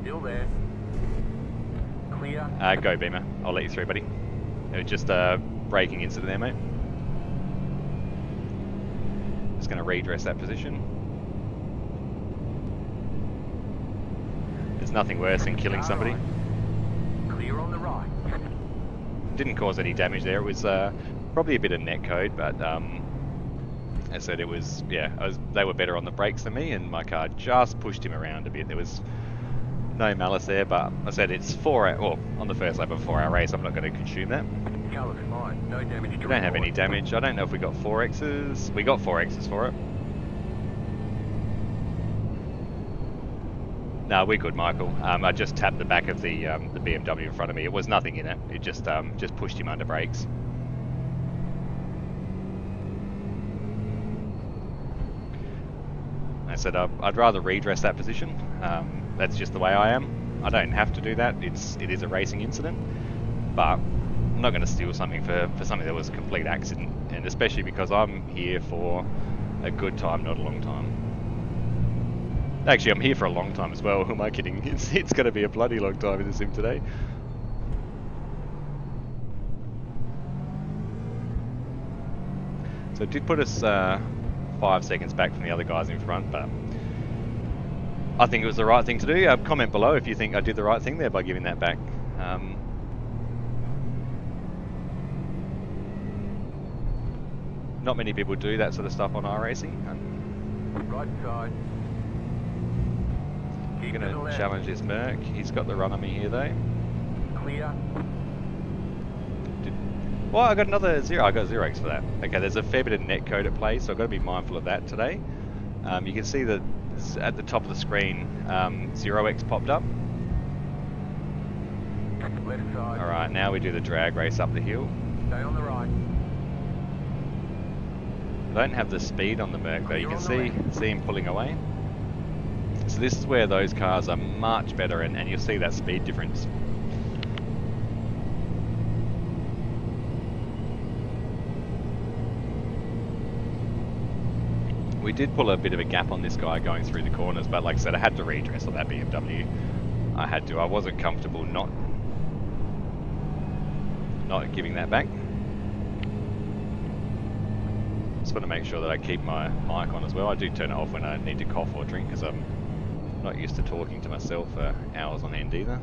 Still there. Clear. Go, Beamer. I'll let you through, buddy. It was just a braking incident there, mate. Just going to redress that position. There's nothing worse than killing somebody. Clear on the right. Didn't cause any damage there. It was probably a bit of net code, but as I said, it was, yeah, they were better on the brakes than me, and my car just pushed him around a bit. There was no malice there, but I said it's 4 hour, well, on the first lap of a 4-hour race, I'm not going to consume that. Car looks fine. No damage to We don't have any report. damage. I don't know if we got 4Xs. We got 4Xs for it. No, we're good, Michael. I just tapped the back of the BMW in front of me. It was nothing in it. It just pushed him under brakes. I said I'd rather redress that position. That's just the way I am. I don't have to do that. It is a racing incident, but I'm not going to steal something for something that was a complete accident, and especially because I'm here for a good time, not a long time. Actually, I'm here for a long time as well. Who am I kidding? It's going to be a bloody long time in the sim today. So it did put us 5 seconds back from the other guys in front, but I think it was the right thing to do. Comment below if you think I did the right thing there by giving that back. Not many people do that sort of stuff on iRacing. Right side. I'm Keep to the going to left. challenge this Merc. He's got the run on me here though. Clear. Well, I got another 0. I got 0x for that. Okay, there's a fair bit of net code at play, so I've got to be mindful of that today. You can see that at the top of the screen, 0x popped up. Left side. Alright, now we do the drag race up the hill. Stay on the right. I don't have the speed on the Merc though. You can see him pulling away. So this is where those cars are much better, and you'll see that speed difference. We did pull a bit of a gap on this guy going through the corners, but like I said, I had to redress on that BMW. I had to. I wasn't comfortable not giving that back. Just want to make sure that I keep my mic on as well. I do turn it off when I need to cough or drink because I'm not used to talking to myself for hours on end either.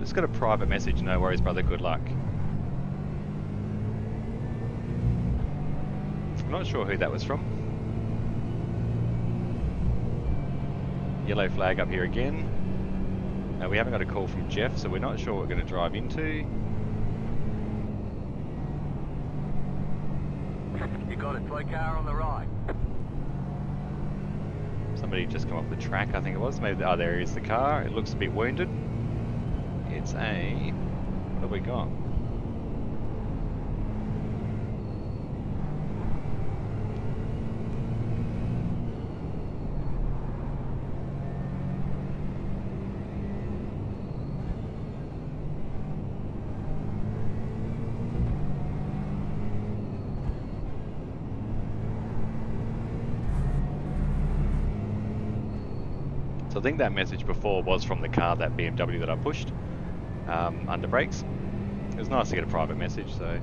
Just got a private message. No worries, brother. Good luck. I'm not sure who that was from. Yellow flag up here again. We haven't got a call from Jeff, so we're not sure what we're going to drive into. You got it. Slow car on the right. Somebody just come off the track, I think it was. Maybe. Oh, there is the car. It looks a bit wounded. It's a... What have we got? So I think that message before was from the car, that BMW that I pushed under brakes. It was nice to get a private message, so...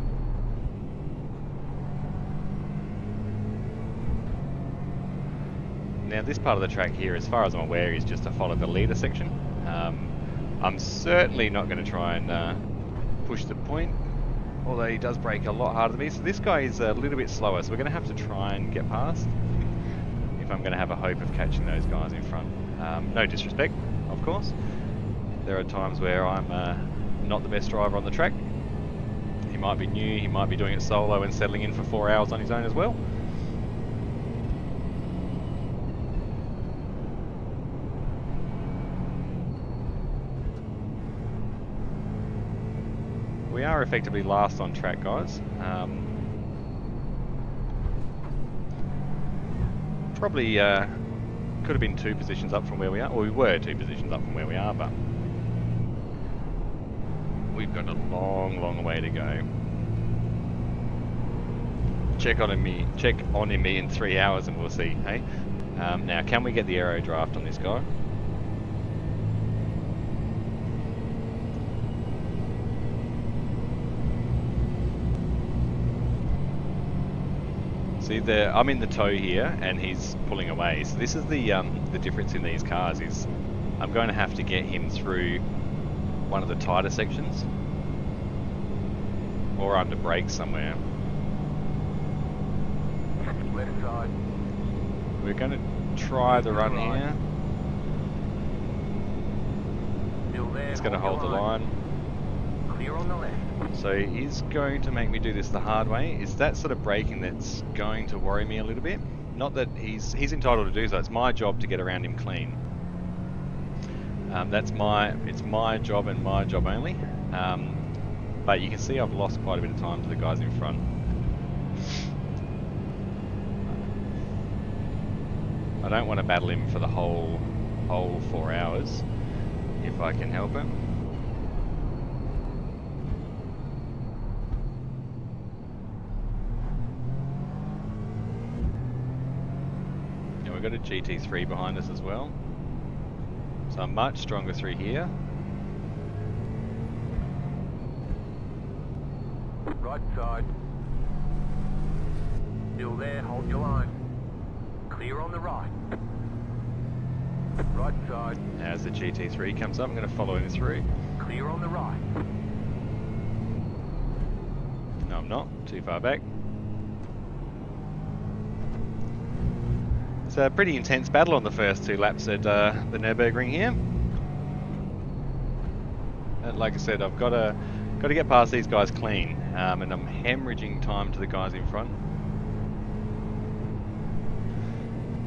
Now this part of the track here, as far as I'm aware, is just to follow the leader section. I'm certainly not going to try and push the point, although he does brake a lot harder than me. So this guy is a little bit slower, so we're going to have to try and get past if I'm going to have a hope of catching those guys in front. No disrespect, of course. There are times where I'm not the best driver on the track. He might be new, he might be doing it solo and settling in for 4 hours on his own as well. we are effectively last on track, guys. Probably could have been 2 positions up from where we are. Well, we were 2 positions up from where we are, but we've got a long, long way to go. Check on me in 3 hours and we'll see, hey? Now, can we get the aero draft on this guy? See, I'm in the tow here and he's pulling away. So this is the difference in these cars is I'm going to have to get him through one of the tighter sections or under brakes somewhere. Left side. We're going to try the run here. Still there. He's going to hold the line. Clear on the left. So he's going to make me do this the hard way. It's that sort of braking that's going to worry me a little bit. Not that he's entitled to do so. It's my job to get around him clean. It's my job and my job only. But you can see I've lost quite a bit of time to the guys in front. I don't want to battle him for the whole 4 hours, if I can help it. And we've got a GT3 behind us as well, so I'm much stronger through here. Right side. Still there, hold your line. Clear on the right. Right side. As the GT3 comes up, I'm going to follow him through. Clear on the right. No, I'm not. Too far back. It's a pretty intense battle on the first 2 laps at the Nürburgring here. And like I said, I've got to get past these guys clean, and I'm hemorrhaging time to the guys in front.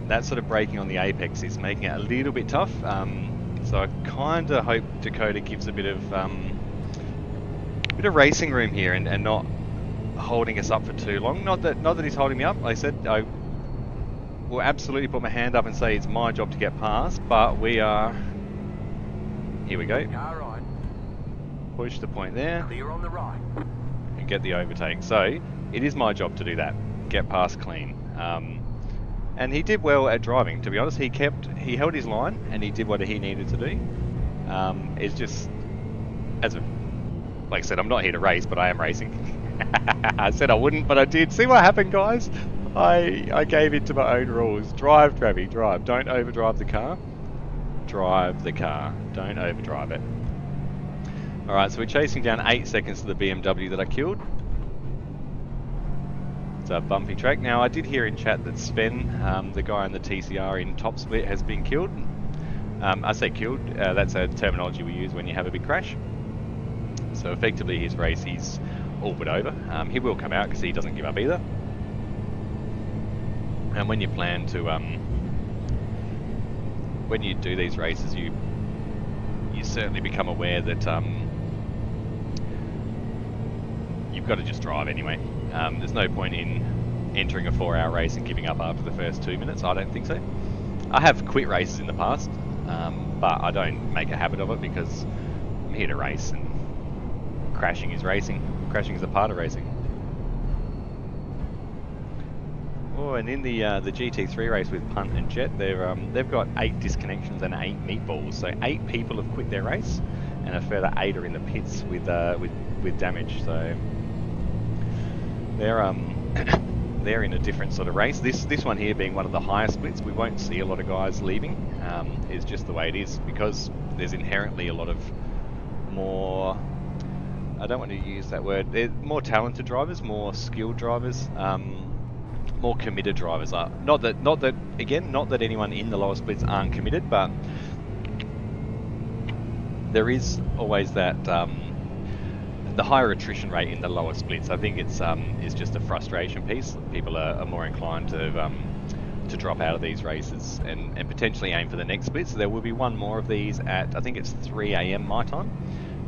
That sort of braking on the apex is making it a little bit tough, so I kind of hope Dakota gives a bit of racing room here and not holding us up for too long. Not that he's holding me up. Like I said, I will absolutely put my hand up and say it's my job to get past, but we are. Here we go. Car right. Push the point there. Clear on the right. And get the overtake. So it is my job to do that. Get past clean. And he did well at driving, to be honest. He held his line and he did what he needed to do. It's just, like I said, I'm not here to race, but I am racing. I said I wouldn't, but I did. See what happened, guys? I gave in to my own rules. Drive, Travi, drive. Don't overdrive the car. Drive the car. Don't overdrive it. Alright, so we're chasing down 8 seconds to the BMW that I killed. It's a bumpy track. Now, I did hear in chat that Sven, the guy in the TCR in top split, has been killed. I say killed, that's a terminology we use when you have a big crash. So effectively his race is all but over. He will come out because he doesn't give up either. And when you plan to, when you do these races, you certainly become aware that you've got to just drive anyway. There's no point in entering a 4-hour race and giving up after the first 2 minutes. I don't think so. I have quit races in the past, but I don't make a habit of it because I'm here to race, and crashing is racing. Crashing is a part of racing. Oh, and in the GT3 race with Punt and Jet, they've got 8 disconnections and 8 meatballs. So 8 people have quit their race, and a further 8 are in the pits with damage. So they're in a different sort of race. This one here being one of the higher splits, we won't see a lot of guys leaving. It's just the way it is because there's inherently a lot of more. I don't want to use that word. They're more talented drivers, more skilled drivers, more committed drivers. Not that anyone in the lower splits aren't committed, but there is always that. The higher attrition rate in the lower splits, I think it's just a frustration piece. People are more inclined to drop out of these races and potentially aim for the next split. So there will be one more of these at, I think it's 3 AM my time.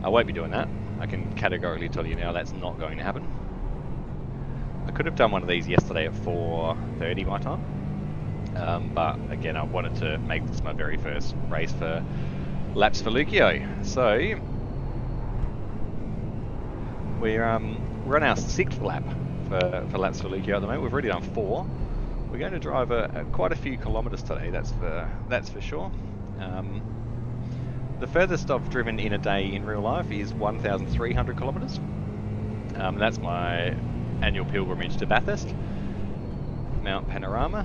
I won't be doing that. I can categorically tell you now that's not going to happen. I could have done one of these yesterday at 4:30 my time, but again, I wanted to make this my very first race for Laps for Leuko. So we're on our 6th lap for Laps for Leuko at the moment. We've already done 4. We're going to drive quite a few kilometres today. That's for sure. The furthest I've driven in a day in real life is 1,300 kilometres. That's my annual pilgrimage to Bathurst, Mount Panorama.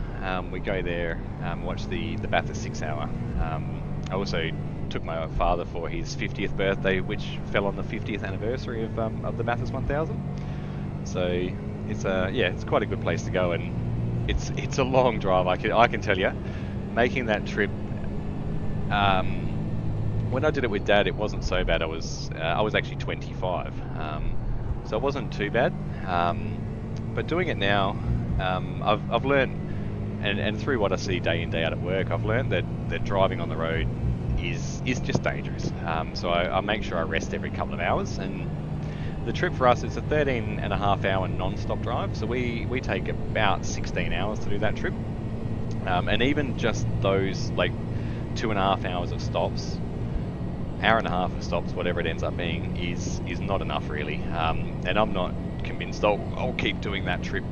We go there, watch the Bathurst 6 hour. I also took my father for his 50th birthday, which fell on the 50th anniversary of the Bathurst 1000. So it's quite a good place to go, and it's a long drive. I can tell you, making that trip. When I did it with Dad, it wasn't so bad. I was actually 25, so it wasn't too bad. But doing it now, I've learned, and through what I see day in day out at work, I've learned that driving on the road is just dangerous. So I make sure I rest every couple of hours. And the trip for us is a 13.5-hour non-stop drive. So we take about 16 hours to do that trip, and even just those like 2.5 hours of stops, hour and a half of stops, whatever it ends up being, is not enough really. And I'm not convinced I'll keep doing that trip.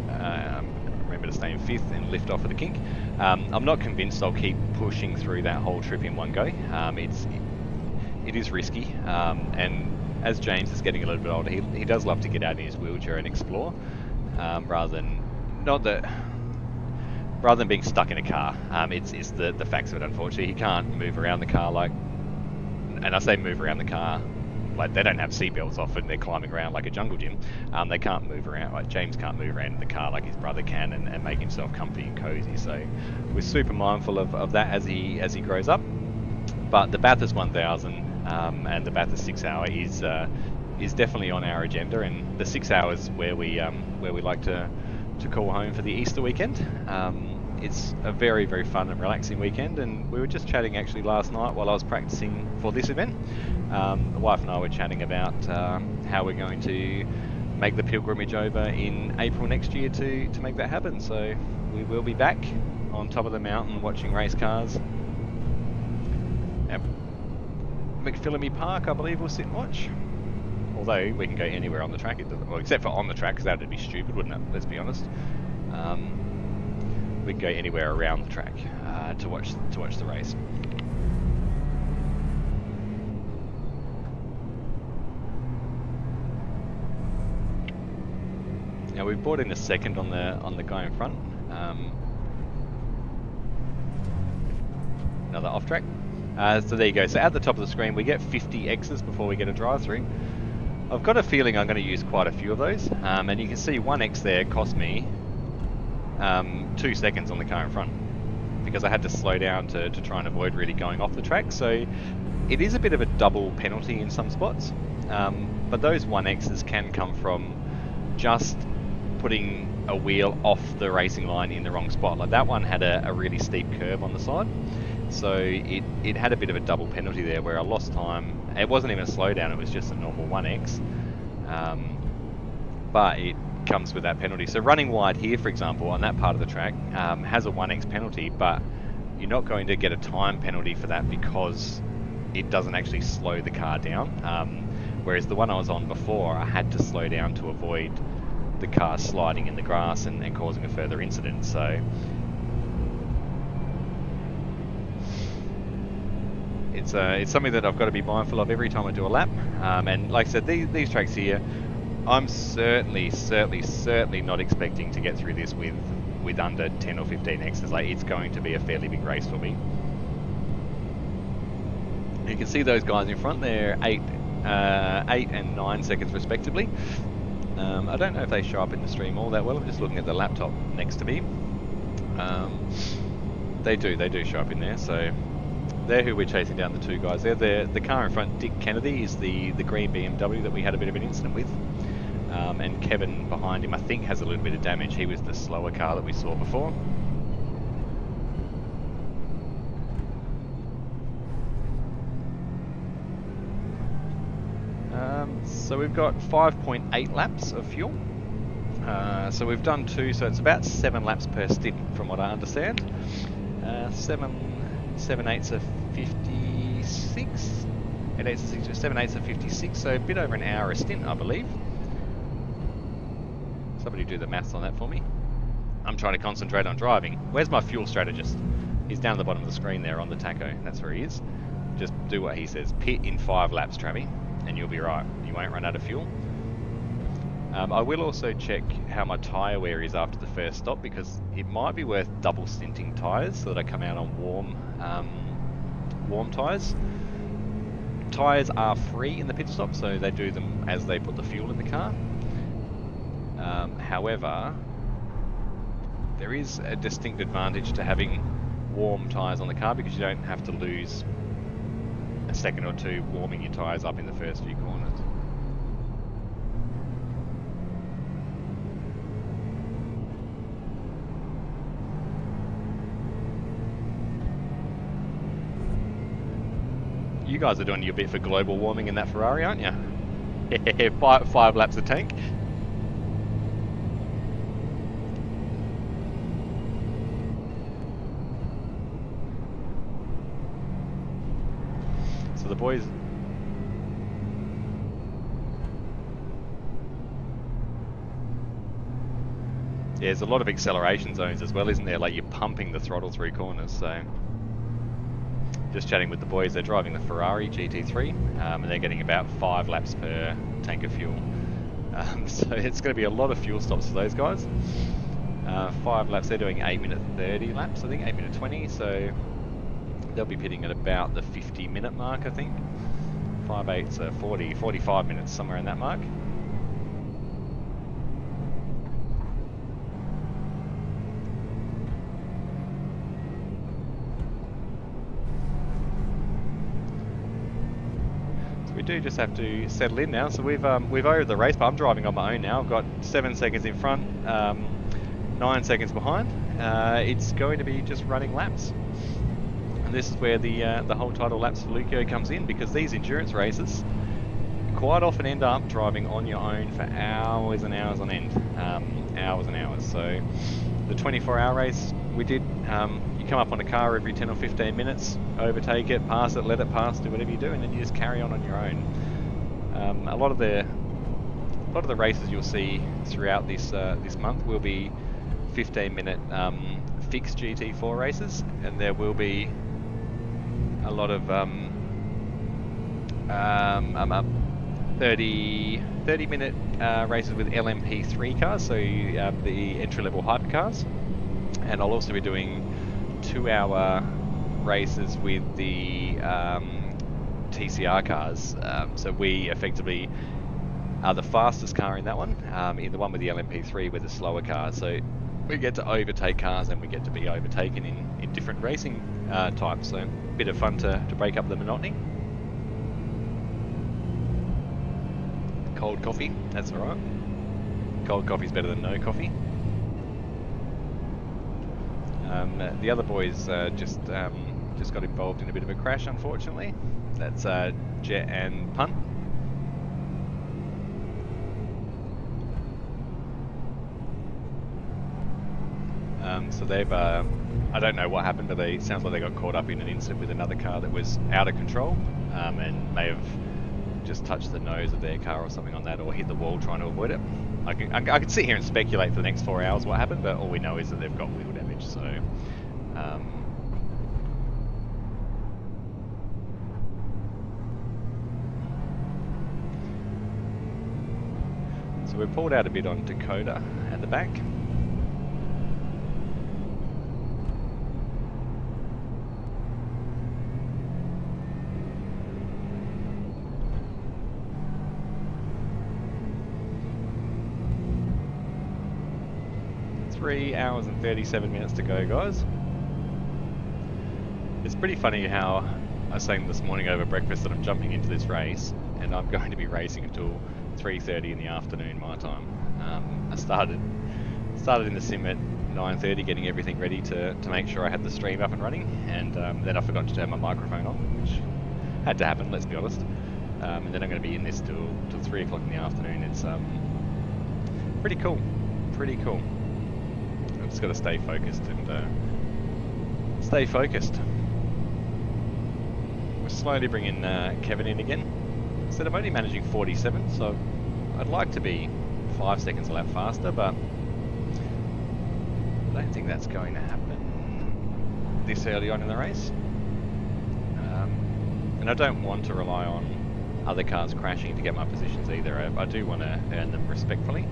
Remember to stay in 5th and lift off at the kink. I'm not convinced I'll keep pushing through that whole trip in one go. It is risky, and as James is getting a little bit older, he does love to get out in his wheelchair and explore, rather than being stuck in a car. It's the facts of it, unfortunately. He can't move around the car and I say move around the car, like they don't have seatbelts off and they're climbing around like a jungle gym. They can't move around, like James can't move around in the car like his brother can and make himself comfy and cozy. So we're super mindful of that as he grows up. But the Bathurst 1000 and the Bathurst 6 hour is definitely on our agenda, and the 6 hours where we like to call home for the Easter weekend. It's a very, very fun and relaxing weekend, and we were just chatting actually last night while I was practicing for this event. The wife and I were chatting about how we're going to make the pilgrimage over in April next year to make that happen. So we will be back on top of the mountain watching race cars at McPhillamy Park, I believe we'll sit and watch. Although we can go anywhere on the track, except for on the track, because that would be stupid, wouldn't it? Let's be honest. We can go anywhere around the track to watch the race. Now we've brought in a second on the guy in front. Another off track. So there you go. So at the top of the screen we get 50 X's before we get a drive-through. I've got a feeling I'm going to use quite a few of those, and you can see 1X there cost me 2 seconds on the car in front, because I had to slow down to try and avoid really going off the track. So it is a bit of a double penalty in some spots, but those 1X's can come from just putting a wheel off the racing line in the wrong spot. Like that one had a really steep curve on the side, so it had a bit of a double penalty there where I lost time. It wasn't even a slowdown, it was just a normal 1X, but it comes with that penalty. So running wide here, for example, on that part of the track has a 1X penalty, but you're not going to get a time penalty for that because it doesn't actually slow the car down. Whereas the one I was on before, I had to slow down to avoid the car sliding in the grass and causing a further incident. So it's something that I've got to be mindful of every time I do a lap. And like I said, these tracks here, I'm certainly not expecting to get through this with under 10 or 15 X's. Like, it's going to be a fairly big race for me. You can see those guys in front there, 8 and 9 seconds respectively. I don't know if they show up in the stream all that well. I'm just looking at the laptop next to me. They do show up in there. So they're who we're chasing down, the two guys there. The car in front, Dick Kennedy, is the green BMW that we had a bit of an incident with. And Kevin behind him, I think, has a little bit of damage. He was the slower car that we saw before. So we've got 5.8 laps of fuel. So we've done 2, so it's about 7 laps per stint, from what I understand. 7/8 of 56. 7/8 of 56, so a bit over an hour a stint, I believe. Somebody do the maths on that for me. I'm trying to concentrate on driving. Where's my fuel strategist? He's down at the bottom of the screen there on the tacho. That's where he is. Just do what he says. Pit in 5 laps, Travi, and you'll be right. You won't run out of fuel. I will also check how my tyre wear is after the first stop, because it might be worth double stinting tyres so that I come out on warm tyres. Tyres are free in the pit stop, so they do them as they put the fuel in the car. However, there is a distinct advantage to having warm tyres on the car, because you don't have to lose a second or two warming your tyres up in the first few corners. You guys are doing your bit for global warming in that Ferrari, aren't you? five laps a tank. So the boys... Yeah, there's a lot of acceleration zones as well, isn't there? Like, you're pumping the throttle through corners, so... Just chatting with the boys, they're driving the Ferrari GT3, and they're getting about 5 laps per tank of fuel. So it's going to be a lot of fuel stops for those guys. 5 laps, they're doing 8-minute 30 laps, I think, 8-minute 20, so they'll be pitting at about the 50-minute mark, I think. 5/8, so 40, 45 minutes, somewhere in that mark. We do just have to settle in now. So we've over the race, but I'm driving on my own now. I've got 7 seconds in front, 9 seconds behind. It's going to be just running laps, and this is where the whole title Laps for Leuko comes in, because these endurance races quite often end up driving on your own for hours and hours on end, hours and hours. So the 24-hour race we did, you come up on a car every 10 or 15 minutes, overtake it, pass it, let it pass, do whatever you do, and then you just carry on your own. A lot of the races you'll see throughout this month will be 15-minute fixed GT4 races, and there will be a lot of 30-minute races with LMP3 cars, so the entry-level hypercars. And I'll also be doing 2-hour races with the TCR cars. So we effectively are the fastest car in that one. In the one with the LMP3, we're the slower car. So we get to overtake cars, and we get to be overtaken in different racing types. So a bit of fun to break up the monotony. Cold coffee, that's alright. Cold coffee's better than no coffee. The other boys just got involved in a bit of a crash, unfortunately. That's Jet and Punt. So they've, I don't know what happened, but it sounds like they got caught up in an incident with another car that was out of control, and may have just touched the nose of their car or something on that, or hit the wall trying to avoid it. I could sit here and speculate for the next 4 hours what happened, but all we know is that they've got wheel damage, so... So we've pulled out a bit on Dakota at the back. Three hours and 37 minutes to go, guys. It's pretty funny how I was saying this morning over breakfast that I'm jumping into this race, and I'm going to be racing until 3:30 in the afternoon my time. I started in the sim at 9:30, getting everything ready to make sure I had the stream up and running, and then I forgot to turn my microphone on, which had to happen, let's be honest. and then I'm going to be in this till 3 o'clock in the afternoon. It's pretty cool, pretty cool. I've just got to stay focused and stay focused. We're slowly bringing Kevin in again. Instead of only managing 47, so I'd like to be 5 seconds a lap faster, but I don't think that's going to happen this early on in the race. And I don't want to rely on other cars crashing to get my positions either. I do want to earn them respectfully.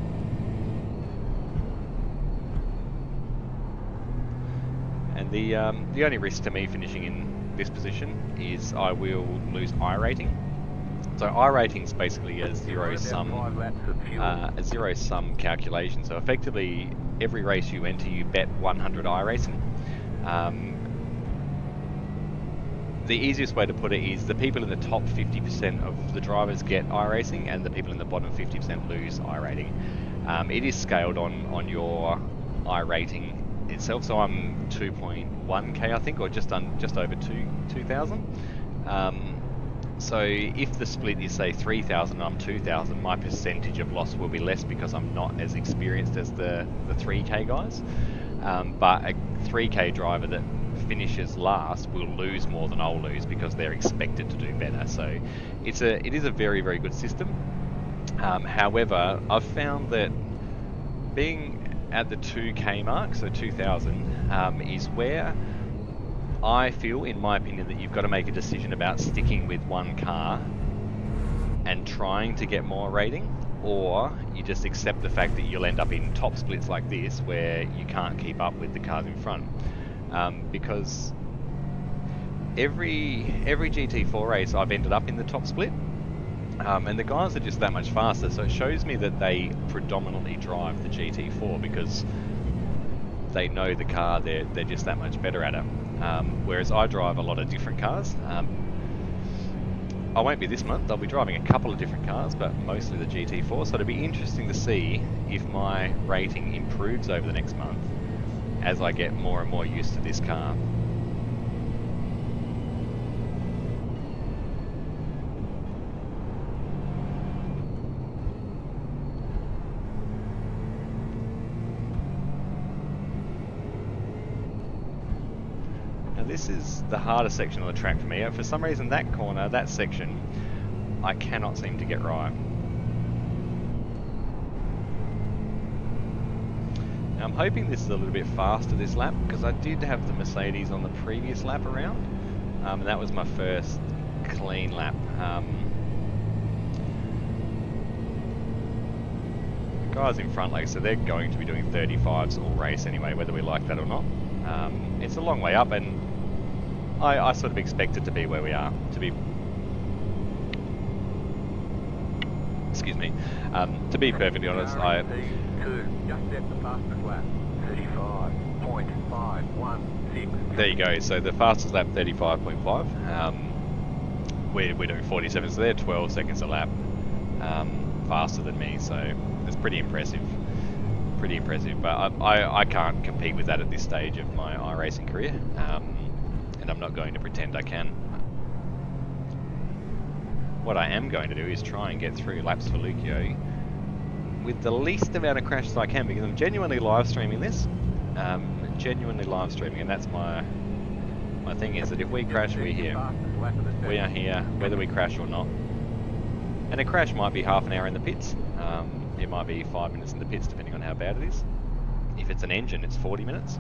And the only risk to me finishing in this position is I will lose I rating. So I rating is basically a zero sum calculation. So effectively, every race you enter, you bet 100 I racing. The easiest way to put it is the people in the top 50% of the drivers get I racing, and the people in the bottom 50% lose I rating. It is scaled on your I rating itself. So I'm 2.1k, I think, or just over 2,000. So if the split is say 3,000 and I'm 2,000, my percentage of loss will be less because I'm not as experienced as the 3k guys. But a 3k driver that finishes last will lose more than I'll lose because they're expected to do better. So it is a very, very good system. However, I've found that being at the 2k mark, so 2,000, is where I feel, in my opinion, that you've got to make a decision about sticking with one car and trying to get more rating, or you just accept the fact that you'll end up in top splits like this where you can't keep up with the cars in front. Because every GT4 race I've ended up in the top split, and the guys are just that much faster, so it shows me that they predominantly drive the GT4 because they know the car, they're just that much better at it. Whereas I drive a lot of different cars. I won't be this month, I'll be driving a couple of different cars, but mostly the GT4, so it'll be interesting to see if my rating improves over the next month as I get more and more used to this car. Now this is the hardest section of the track for me. For some reason that corner, that section, I cannot seem to get right. Now I'm hoping this is a little bit faster this lap because I did have the Mercedes on the previous lap around, and that was my first clean lap. The guys in front, like I said, they're going to be doing 35s all race anyway, whether we like that or not. It's a long way up, and I sort of expect it to be where we are, to be... Excuse me. To be perfectly honest, just at the fastest lap, 35.516. There you go, so the fastest lap, 35.5. We're doing 47, so they're 12 seconds a lap faster than me, so it's pretty impressive. Pretty impressive, but I can't compete with that at this stage of my iRacing career, and I'm not going to pretend I can. What I am going to do is try and get through laps for Leuko with the least amount of crashes I can, because I'm genuinely live streaming this. Genuinely live streaming, and that's my thing is that if we crash, we're here. We are here, whether we crash or not. And a crash might be half an hour in the pits. It might be 5 minutes in the pits, depending on how bad it is. If it's an engine, it's 40 minutes.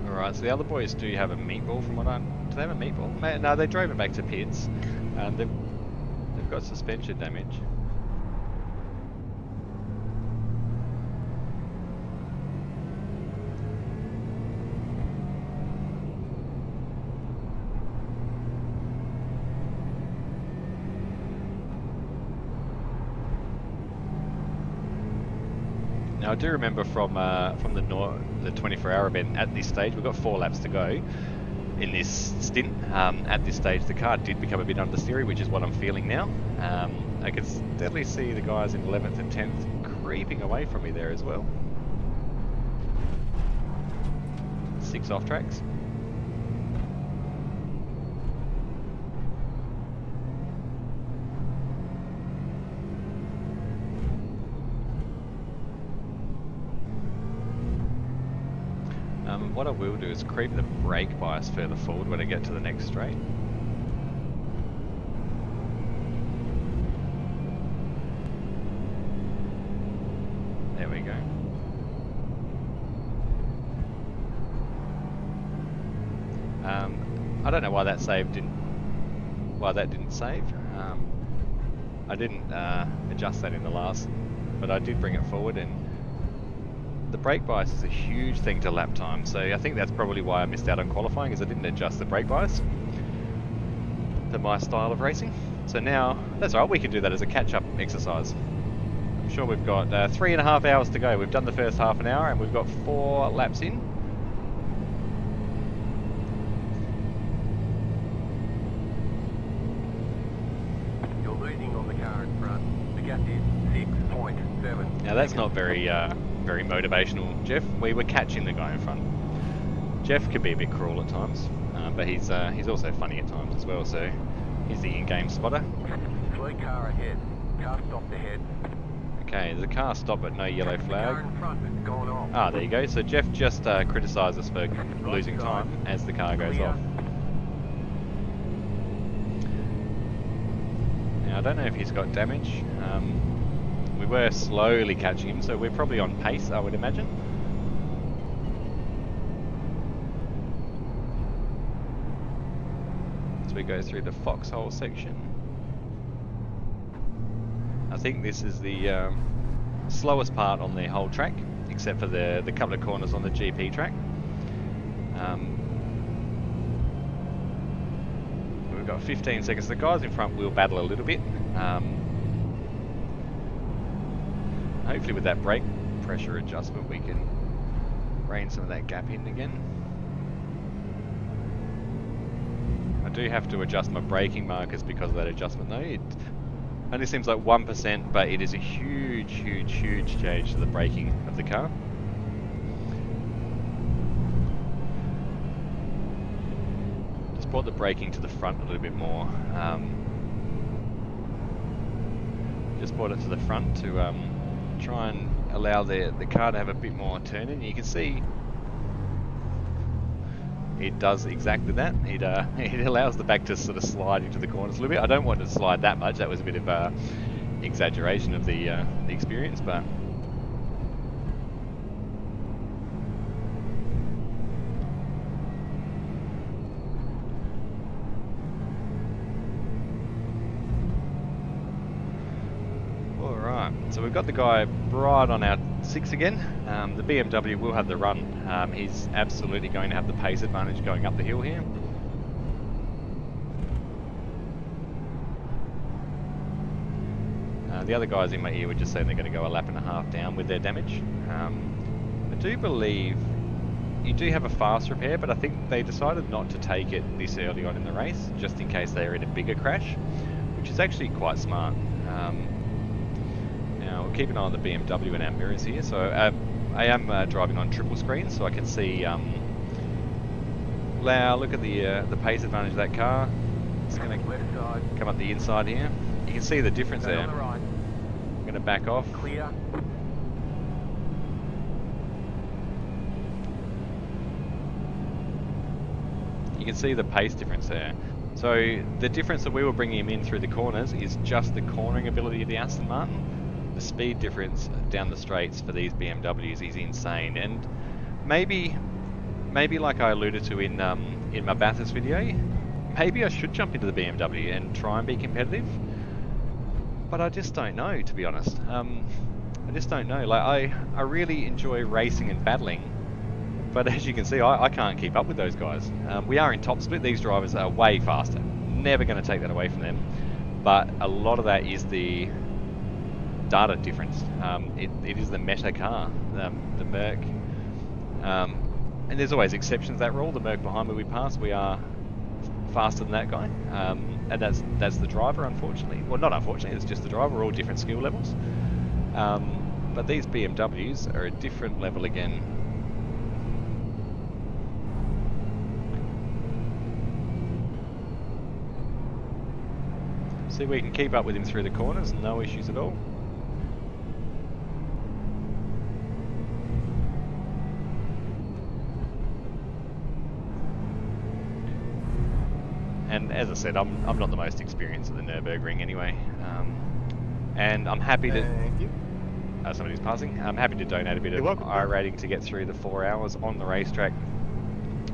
Alright, so the other boys do have a meatball from what I... Do they have a meatball? No, they drove it back to pits. They've got suspension damage. Now I do remember from the 24-hour event at this stage, we've got 4 laps to go. in this stint. At this stage, the car did become a bit understeery, which is what I'm feeling now. I can steadily see the guys in 11th and 10th creeping away from me there as well. 6 off tracks. What I will do is creep the brake bias further forward when I get to the next straight. There we go. I don't know why that didn't save. I didn't adjust that in the last, but I did bring it forward, and the brake bias is a huge thing to lap time, so I think that's probably why I missed out on qualifying, is I didn't adjust the brake bias to my style of racing. So now, that's all right, we can do that as a catch-up exercise. I'm sure we've got 3.5 hours to go. We've done the first half an hour and we've got 4 laps in. You're losing on the car in front. The gap is 6.7. Now that's not very motivational, Jeff. We were catching the guy in front. Jeff can be a bit cruel at times, but he's also funny at times as well, so he's the in-game spotter. Slow car ahead. Car stopped ahead. Okay, there's a car stop but no yellow The flag. car in front has gone off. Ah, there you go. So Jeff just criticised us for losing time as the car goes off. Now I don't know if he's got damage. We were slowly catching him, so we're probably on pace, I would imagine. As we go through the foxhole section. I think this is the slowest part on the whole track, except for the couple of corners on the GP track. We've got 15 seconds. The guys in front will battle a little bit. Hopefully with that brake pressure adjustment we can rein some of that gap in again. I do have to adjust my braking markers because of that adjustment though. It only seems like 1%, but it is a huge, huge, huge change to the braking of the car. Just brought the braking to the front a little bit more. Just brought it to the front to try and allow the car to have a bit more turn in. You can see it does exactly that. It allows the back to sort of slide into the corners a little bit. I don't want it to slide that much. That was a bit of exaggeration of the experience, but so we've got the guy right on our 6 again. The BMW will have the run. He's absolutely going to have the pace advantage going up the hill here. The other guys in my ear were just saying they're going to go a lap and a half down with their damage. I do believe you do have a fast repair, but I think they decided not to take it this early on in the race, just in case they're in a bigger crash, which is actually quite smart. Now we'll keep an eye on the BMW and our mirrors here. So I am driving on triple screen, so I can see. Look at the pace advantage of that car. It's going to come up the inside here. You can see the difference there. I'm going to back off. Clear. You can see the pace difference there. So the difference that we were bringing him in through the corners is just the cornering ability of the Aston Martin. The speed difference down the straights for these BMWs is insane, and maybe like I alluded to in my Bathurst video, maybe I should jump into the BMW and try and be competitive. But I just don't know, to be honest. I just don't know. Like I really enjoy racing and battling, but as you can see, I can't keep up with those guys. We are in top split. These drivers are way faster. Never going to take that away from them. But a lot of that is the data difference. It is the meta car, the Merc. and there's always exceptions to that rule. The Merc behind me we pass, we are faster than that guy, and that's the driver, unfortunately. Well, not unfortunately, it's just the driver. We're all different skill levels. But these BMWs are a different level again. See, we can keep up with him through the corners, no issues at all. And as I said, I'm not the most experienced at the Nürburgring anyway. And I'm happy to... Thank you. Somebody's passing. I'm happy to donate a bit of I rating to get through the 4 hours on the racetrack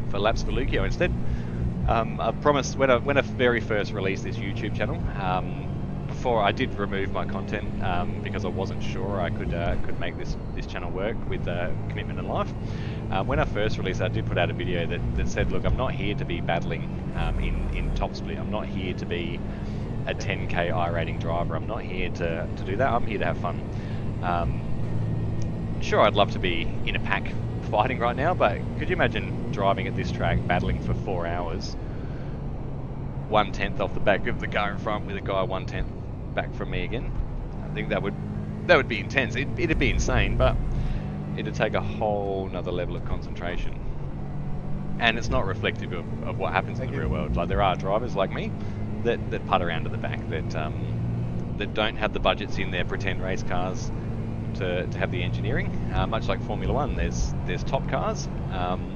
for laps for Leuko instead. I promised when I very first released this YouTube channel, before I did remove my content because I wasn't sure I could make this channel work with commitment and life. When I first released it, I did put out a video that said, look, I'm not here to be battling in top split. I'm not here to be a 10k I rating driver. I'm not here to do that. I'm here to have fun. Sure, I'd love to be in a pack fighting right now, but could you imagine driving at this track, battling for 4 hours, 1/10 off the back of the car in front with a guy 1/10 back from me again? I think that would be intense. It'd be insane, but it'd take a whole nother level of concentration. And it's not reflective of what happens in the real world. Like, there are drivers like me that putt around at the back, that don't have the budgets in their pretend race cars to have the engineering. Much like Formula One, there's top cars,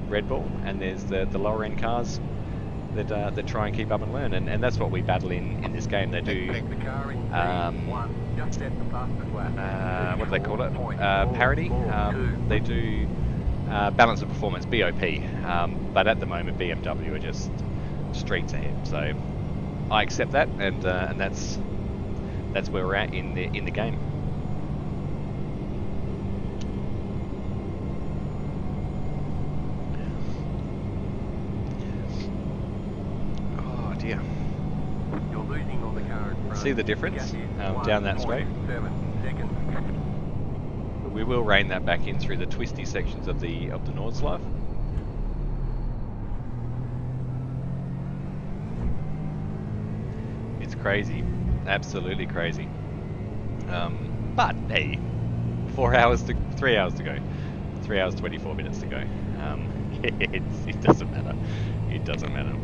Red Bull, and there's the lower end cars that try and keep up and learn, and that's what we battle in this game. They do what do they call it? Parity. They do balance of performance, BOP. But at the moment, BMW are just streets ahead. So I accept that, and that's where we're at in the game. Oh dear. You're losing on the car in front. See the difference down that straight? 7 seconds. We will rein that back in through the twisty sections of the Nordschleife. It's crazy, absolutely crazy. But hey, 3 hours to go, 3 hours 24 minutes to go. It doesn't matter. It doesn't matter.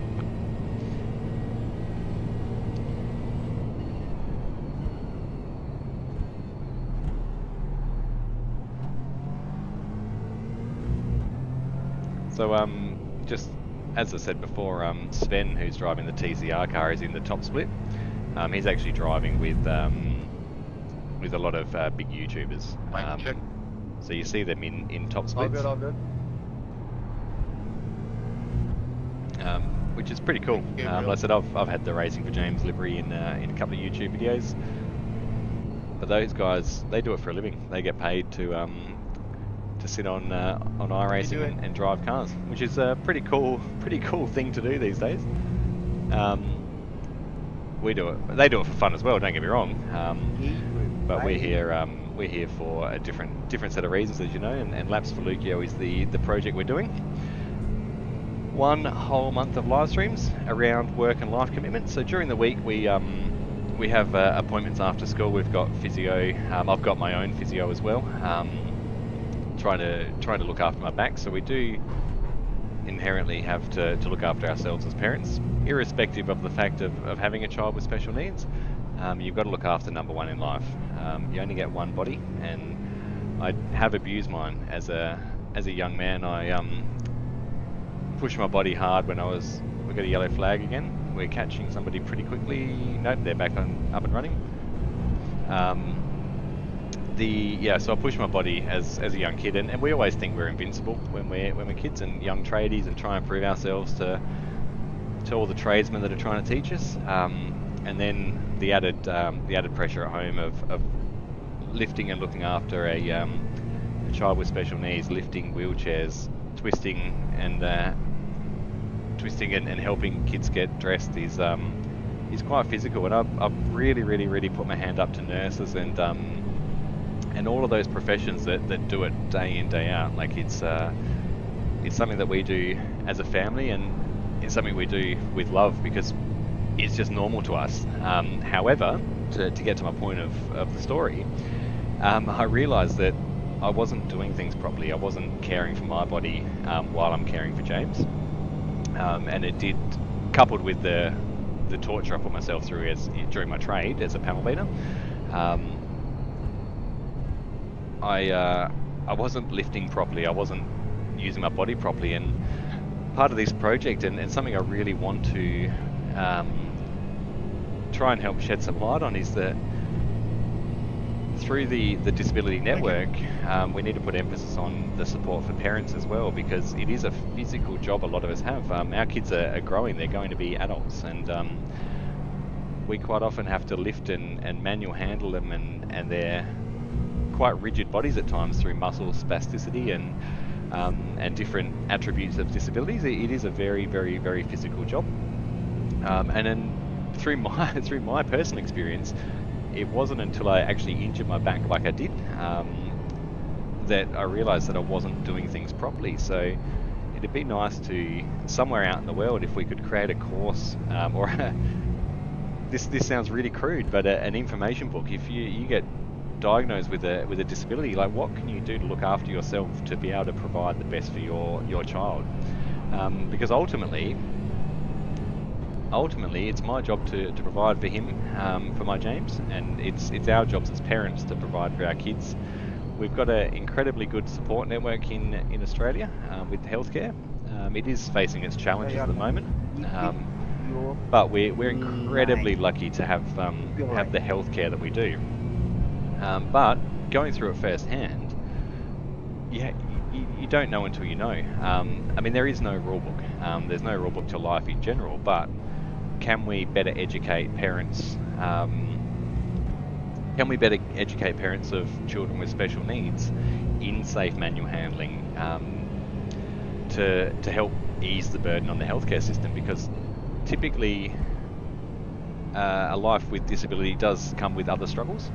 So just as I said before, Sven, who's driving the TCR car, is in the top split. He's actually driving with a lot of big YouTubers. So you see them in top splits. All good. Which is pretty cool. Like I said, I've had the Racing for James livery in a couple of YouTube videos. But those guys, they do it for a living. They get paid to sit on iRacing and drive cars, which is a pretty cool thing to do these days. We do it. They do it for fun as well. Don't get me wrong. But we're here for a different set of reasons, as you know. And Laps for Leuko is the project we're doing. 1 whole month of live streams around work and life commitments. So during the week we have appointments after school. We've got physio. I've got my own physio as well. Trying to look after my back. So we do inherently have to look after ourselves as parents, irrespective of the fact of having a child with special needs. You've got to look after number one in life. You only get one body, and I have abused mine as a young man. I pushed my body hard when we got a yellow flag again. We're catching somebody pretty quickly. Nope, they're back up and running. So I pushed my body as a young kid, and we always think we're invincible when we're kids and young tradies, and try and prove ourselves to all the tradesmen that are trying to teach us. And then the added pressure at home of lifting and looking after a child with special needs, lifting wheelchairs, twisting and helping kids get dressed is quite physical. And I've really put my hand up to nurses and all of those professions that do it day in, day out. Like, it's it's something that we do as a family, and it's something we do with love because it's just normal to us. However, to get to my point of the story, I realised that I wasn't doing things properly. I wasn't caring for my body while I'm caring for James, and it did, coupled with the torture I put myself through during my trade as a panel leader. I wasn't lifting properly. I wasn't using my body properly, and part of this project and something I really want to try and help shed some light on is that through the disability network, we need to put emphasis on the support for parents as well, because it is a physical job a lot of us have. Our kids are growing, they're going to be adults, and we quite often have to lift and manual handle them, and they're quite rigid bodies at times through muscle spasticity and different attributes of disabilities. It is a very, very, very physical job, and then through my personal experience, it wasn't until I actually injured my back like I did that I realised that I wasn't doing things properly. So it'd be nice to, somewhere out in the world, if we could create a course or this sounds really crude, but an information book. If you get diagnosed with a disability, like, what can you do to look after yourself to be able to provide the best for your child? Because ultimately it's my job to provide for him, for my James, and it's our jobs as parents to provide for our kids. We've got an incredibly good support network in Australia with healthcare. It is facing its challenges at the moment, but we're incredibly lucky to have the healthcare that we do. But going through it firsthand, you don't know until you know. I mean, there is no rule book. There's no rule book to life in general, but can we better educate parents? Can we better educate parents of children with special needs in safe manual handling to help ease the burden on the healthcare system? Because typically a life with disability does come with other struggles.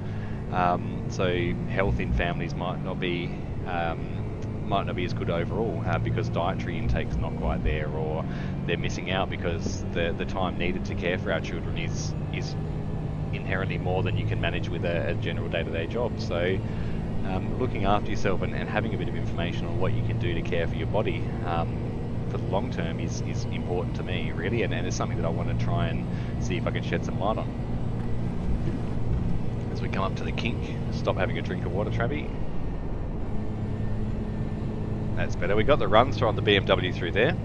So health in families might not be as good overall because dietary intake's not quite there, or they're missing out because the time needed to care for our children is inherently more than you can manage with a general day-to-day job. So looking after yourself and having a bit of information on what you can do to care for your body for the long term is important to me, really, and it's something that I want to try and see if I can shed some light on. As we come up to the kink, stop having a drink of water, Travi. That's better. We got the runs on the BMW through there.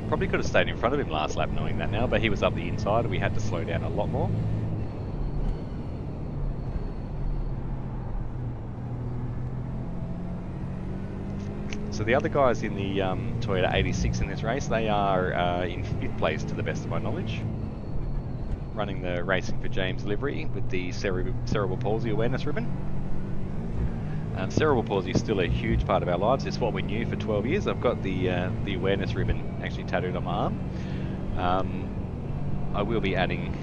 Probably could have stayed in front of him last lap knowing that now, but he was up the inside and we had to slow down a lot more. So the other guys in the Toyota 86 in this race, they are in 5th place to the best of my knowledge. Running the Racing for James livery with the cerebral palsy awareness ribbon. Cerebral palsy is still a huge part of our lives. It's what we knew for 12 years. I've got the awareness ribbon actually tattooed on my arm. I will be adding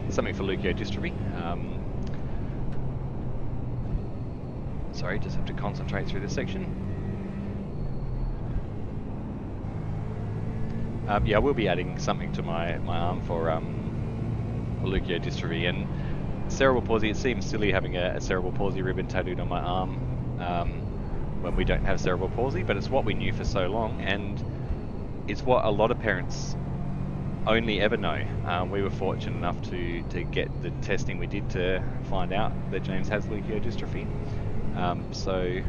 something for Leuko dystrophy. Sorry, just have to concentrate through this section. Yeah, I will be adding something to my arm for Leuko dystrophy. And cerebral palsy, it seems silly having a cerebral palsy ribbon tattooed on my arm when we don't have cerebral palsy, but it's what we knew for so long, and it's what a lot of parents only ever know. We were fortunate enough to get the testing we did to find out that James has Leuko dystrophy. So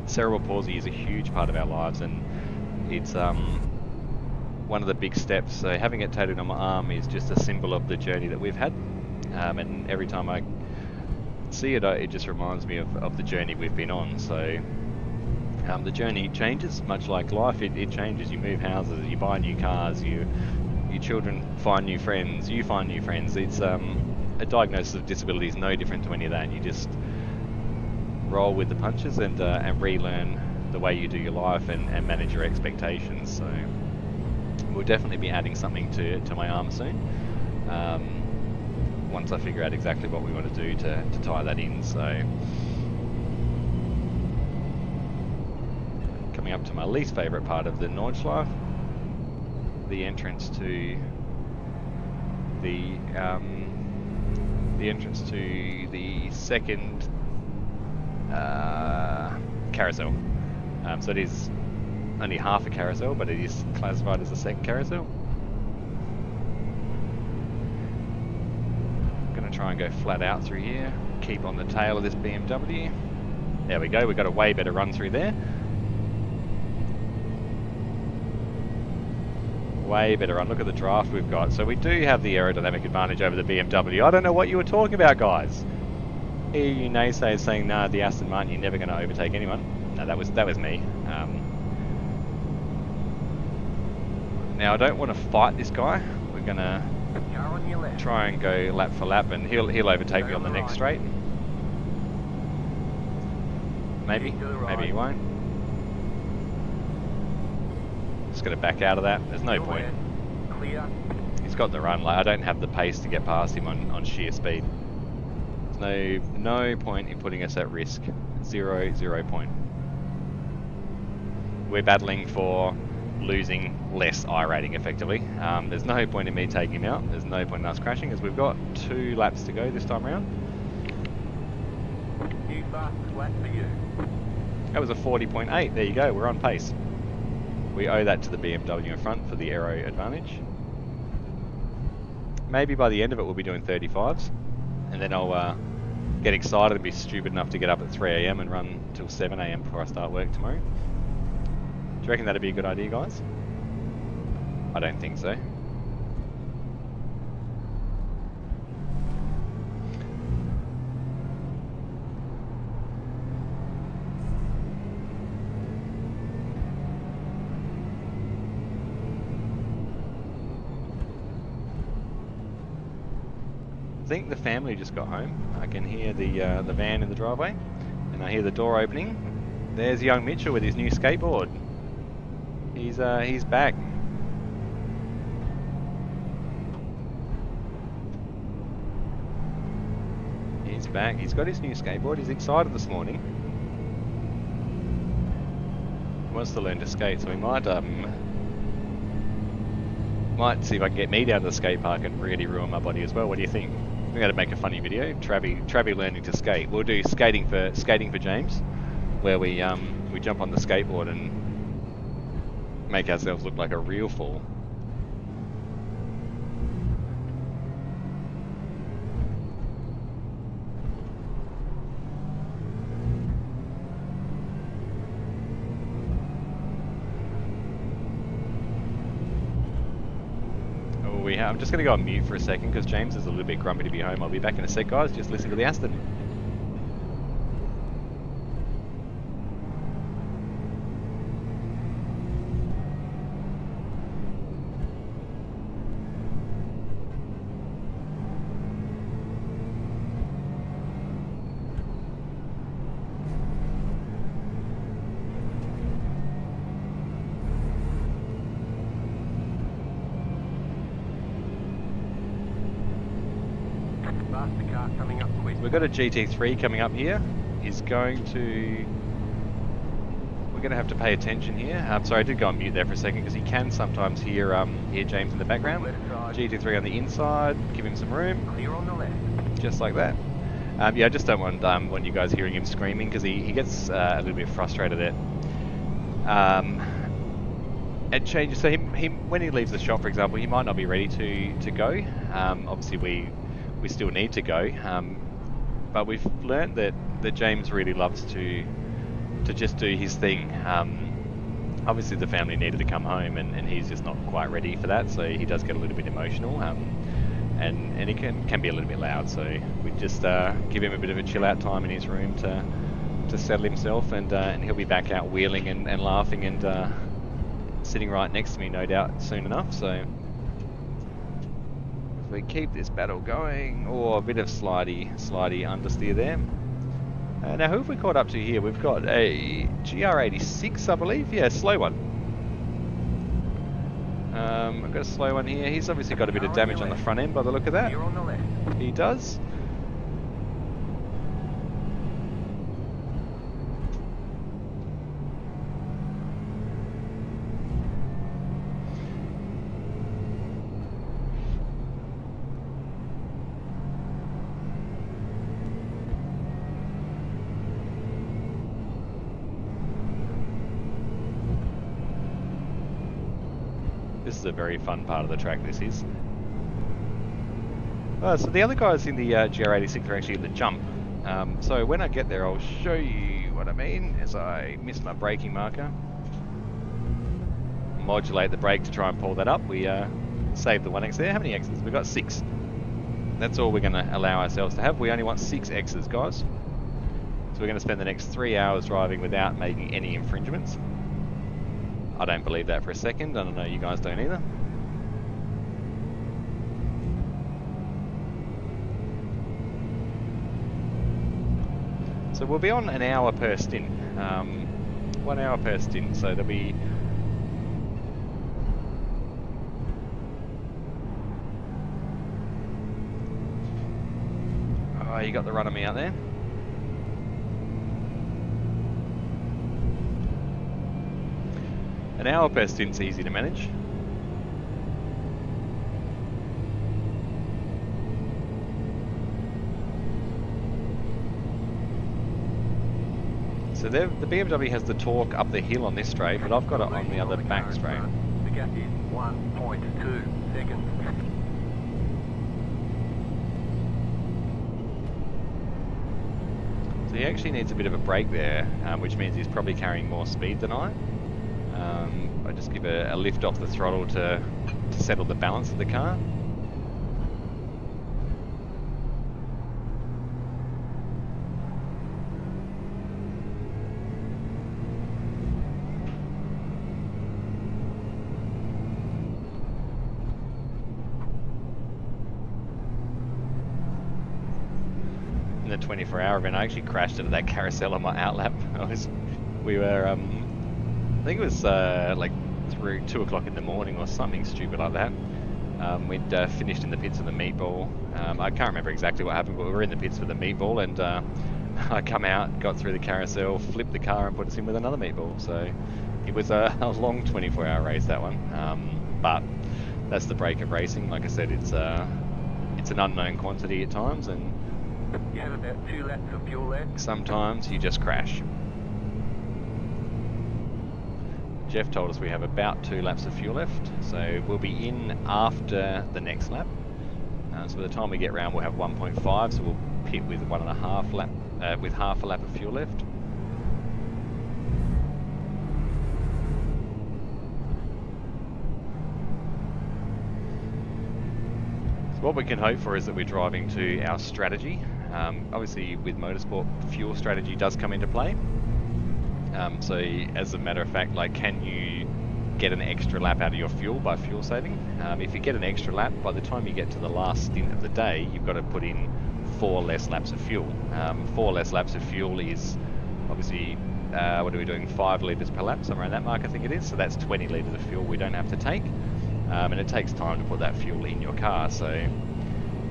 cerebral palsy is a huge part of our lives, and it's one of the big steps. So having it tattooed on my arm is just a symbol of the journey that we've had. And every time I see it, it just reminds me of the journey we've been on. So the journey changes, much like life. It changes. You move houses, you buy new cars, your children find new friends, you find new friends. It's a diagnosis of disability is no different to any of that. You just roll with the punches and relearn the way you do your life and manage your expectations. So we'll definitely be adding something to my arm soon. Once I figure out exactly what we want to do to tie that in. So coming up to my least favourite part of the Nordschleife, the entrance to the second carousel. So it is only half a carousel, but it is classified as a second carousel. I'm going to try and go flat out through here, keep on the tail of this BMW. There we go, we've got a way better run through there. Way better run, look at the draft we've got. So we do have the aerodynamic advantage over the BMW. I don't know what you were talking about, guys. Here you naysayers saying, nah, the Aston Martin, you're never going to overtake anyone. No, that was me. Now I don't want to fight this guy. We're going to try and go lap for lap, and he'll overtake me on the next straight. Maybe he won't. Just going to back out of that. There's no point. He's got the run. Like, I don't have the pace to get past him on sheer speed. There's no point in putting us at risk. Zero point. We're battling for losing less I rating effectively. There's no point in me taking him out. There's no point in us crashing, as we've got 2 laps to go this time around. New fastest lap for you. That was a 40.8. There you go. We're on pace. We owe that to the BMW in front for the aero advantage. Maybe by the end of it we'll be doing 35s, and then I'll get excited and be stupid enough to get up at 3 AM and run till 7 AM before I start work tomorrow. Do you reckon that'd be a good idea, guys? I don't think so. I think the family just got home. I can hear the van in the driveway, and I hear the door opening. There's young Mitchell with his new skateboard. He's back. He's back. He's got his new skateboard. He's excited this morning. He wants to learn to skate, so we might see if I can get me down to the skate park and really ruin my body as well. What do you think? We're going to make a funny video. Travi learning to skate. We'll do skating for James, where we jump on the skateboard and make ourselves look like a real fool. I'm just going to go on mute for a second because James is a little bit grumpy to be home. I'll be back in a sec, guys. Just listen to the Aston. Faster car coming up quick. We've got a GT3 coming up here. We're going to have to pay attention here. Sorry, I did go on mute there for a second because he can sometimes hear James in the background. GT3 on the inside, give him some room. Clear on the left. Just like that. Yeah, I just don't want you guys hearing him screaming because he gets a little bit frustrated at changes. So when he leaves the shop, for example, he might not be ready to go. Obviously, we still need to go, but we've learned that James really loves to just do his thing. Obviously, the family needed to come home, and he's just not quite ready for that. So he does get a little bit emotional, and he can be a little bit loud. So we just give him a bit of a chill out time in his room to settle himself, and he'll be back out wheeling and laughing and sitting right next to me, no doubt, soon enough. So if we keep this battle going, a bit of slidey understeer there. Now who have we caught up to here? We've got a GR86, I believe. Yeah, slow one. I've got a slow one here. He's obviously got a bit of damage on the front end by the look of that. You're on the left. He does. This is a very fun part of the track, this is. So the other guys in the GR86 are actually in the jump. So when I get there, I'll show you what I mean as I miss my braking marker. Modulate the brake to try and pull that up. We saved the 1x there. How many X's? We've got 6. That's all we're going to allow ourselves to have. We only want 6 X's, guys. So we're going to spend the next 3 hours driving without making any infringements. I don't believe that for a second. I don't know, you guys don't either. So we'll be on an hour per stint. 1 hour per stint. So there'll be... Oh, you got the run of me out there. An hour per stint's easy to manage. So the BMW has the torque up the hill on this straight, but I've got it on the other back straight. The gap is 1.2 seconds. So he actually needs a bit of a brake there, which means he's probably carrying more speed than I. I just give a lift off the throttle to settle the balance of the car. In the 24-hour event, I actually crashed into that carousel on my outlap. We were, I think it was like 2 o'clock in the morning or something stupid like that. We'd finished in the pits of the meatball. I can't remember exactly what happened, but we were in the pits for the meatball, and I come out, got through the carousel, flipped the car, and put us in with another meatball. So it was a long 24-hour race, that one. But that's the break of racing. Like I said, it's an unknown quantity at times, and You have about 2 laps of fuel left. sometimes you just crash. Jeff told us we have about 2 laps of fuel left, so we'll be in after the next lap. So by the time we get round, we'll have 1.5, so we'll pit with 1.5 lap, with half a lap of fuel left. So what we can hope for is that we're driving to our strategy. Obviously, with motorsport, fuel strategy does come into play. So as a matter of fact, like, can you get an extra lap out of your fuel by fuel saving? If you get an extra lap, by the time you get to the last stint of the day, you've got to put in 4 less laps of fuel. 4 less laps of fuel is obviously, what are we doing, 5 litres per lap, somewhere around that mark I think it is. So that's 20 litres of fuel we don't have to take. And it takes time to put that fuel in your car. So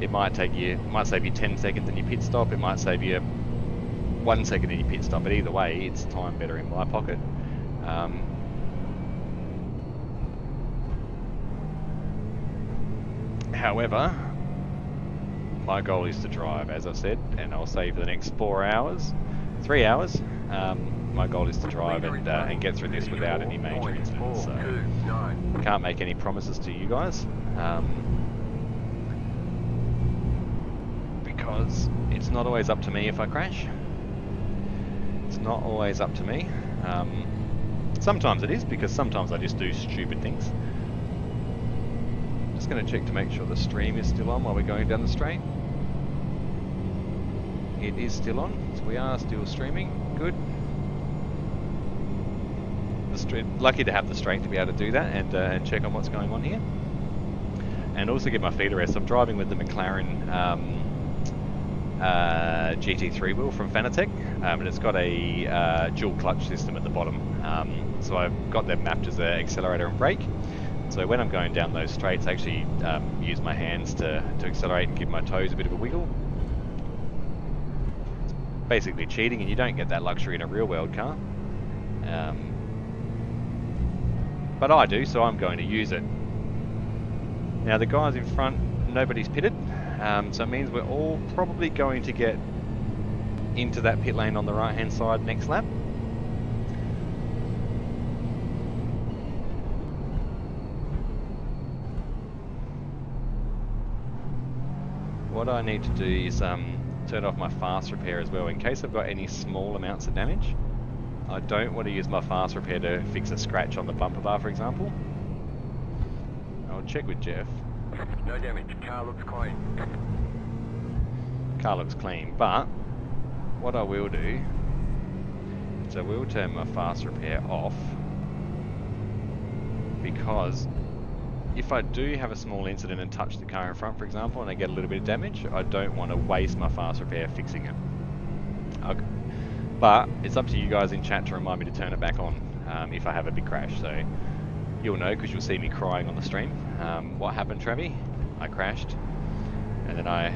it might save you 10 seconds in your pit stop, it might save you 1 second in your pit stop, but either way, it's time better in my pocket. However, my goal is to drive, as I've said, and I'll say for the next 3 hours, my goal is to drive and get through this without any major incidents. So I can't make any promises to you guys, because it's not always up to me if I crash. It's not always up to me. Sometimes it is, because sometimes I just do stupid things. Just going to check to make sure the stream is still on while we're going down the straight. It is still on, so we are still streaming. Good. Lucky to have the strength to be able to do that and check on what's going on here. And also give my feet a rest. I'm driving with the McLaren GT3 wheel from Fanatec, and it's got a dual clutch system at the bottom. So I've got them mapped as an accelerator and brake. So when I'm going down those straights, I actually use my hands to accelerate and give my toes a bit of a wiggle. It's basically cheating, and you don't get that luxury in a real world car. But I do, so I'm going to use it. Now the guys in front, nobody's pitted, so it means we're all probably going to get into that pit lane on the right hand side next lap. what I need to do is turn off my fast repair as well in case I've got any small amounts of damage. I don't want to use my fast repair to fix a scratch on the bumper bar, for example. I'll check with Jeff. No damage. Car looks clean. Car looks clean, but what I will do is I will turn my fast repair off, because if I do have a small incident and touch the car in front, for example, and I get a little bit of damage, I don't want to waste my fast repair fixing it. But it's up to you guys in chat to remind me to turn it back on if I have a big crash. So you'll know because you'll see me crying on the stream. What happened, Travi? I crashed, and then I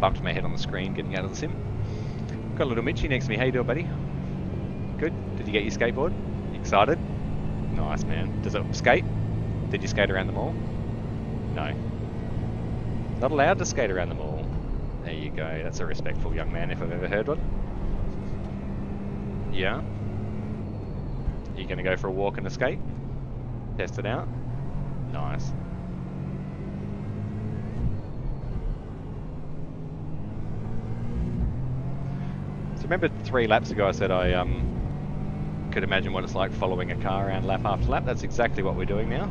bumped my head on the screen getting out of the sim. Got a little Mitchy next to me. How you doing, buddy? Good. Did you get your skateboard? Excited? Nice, man. Does it skate? Did you skate around the mall? No. Not allowed to skate around the mall. There you go. That's a respectful young man if I've ever heard one. Yeah? You gonna go for a walk and a skate? Test it out? Nice. So remember 3 laps ago I said I could imagine what it's like following a car around lap after lap? That's exactly what we're doing now.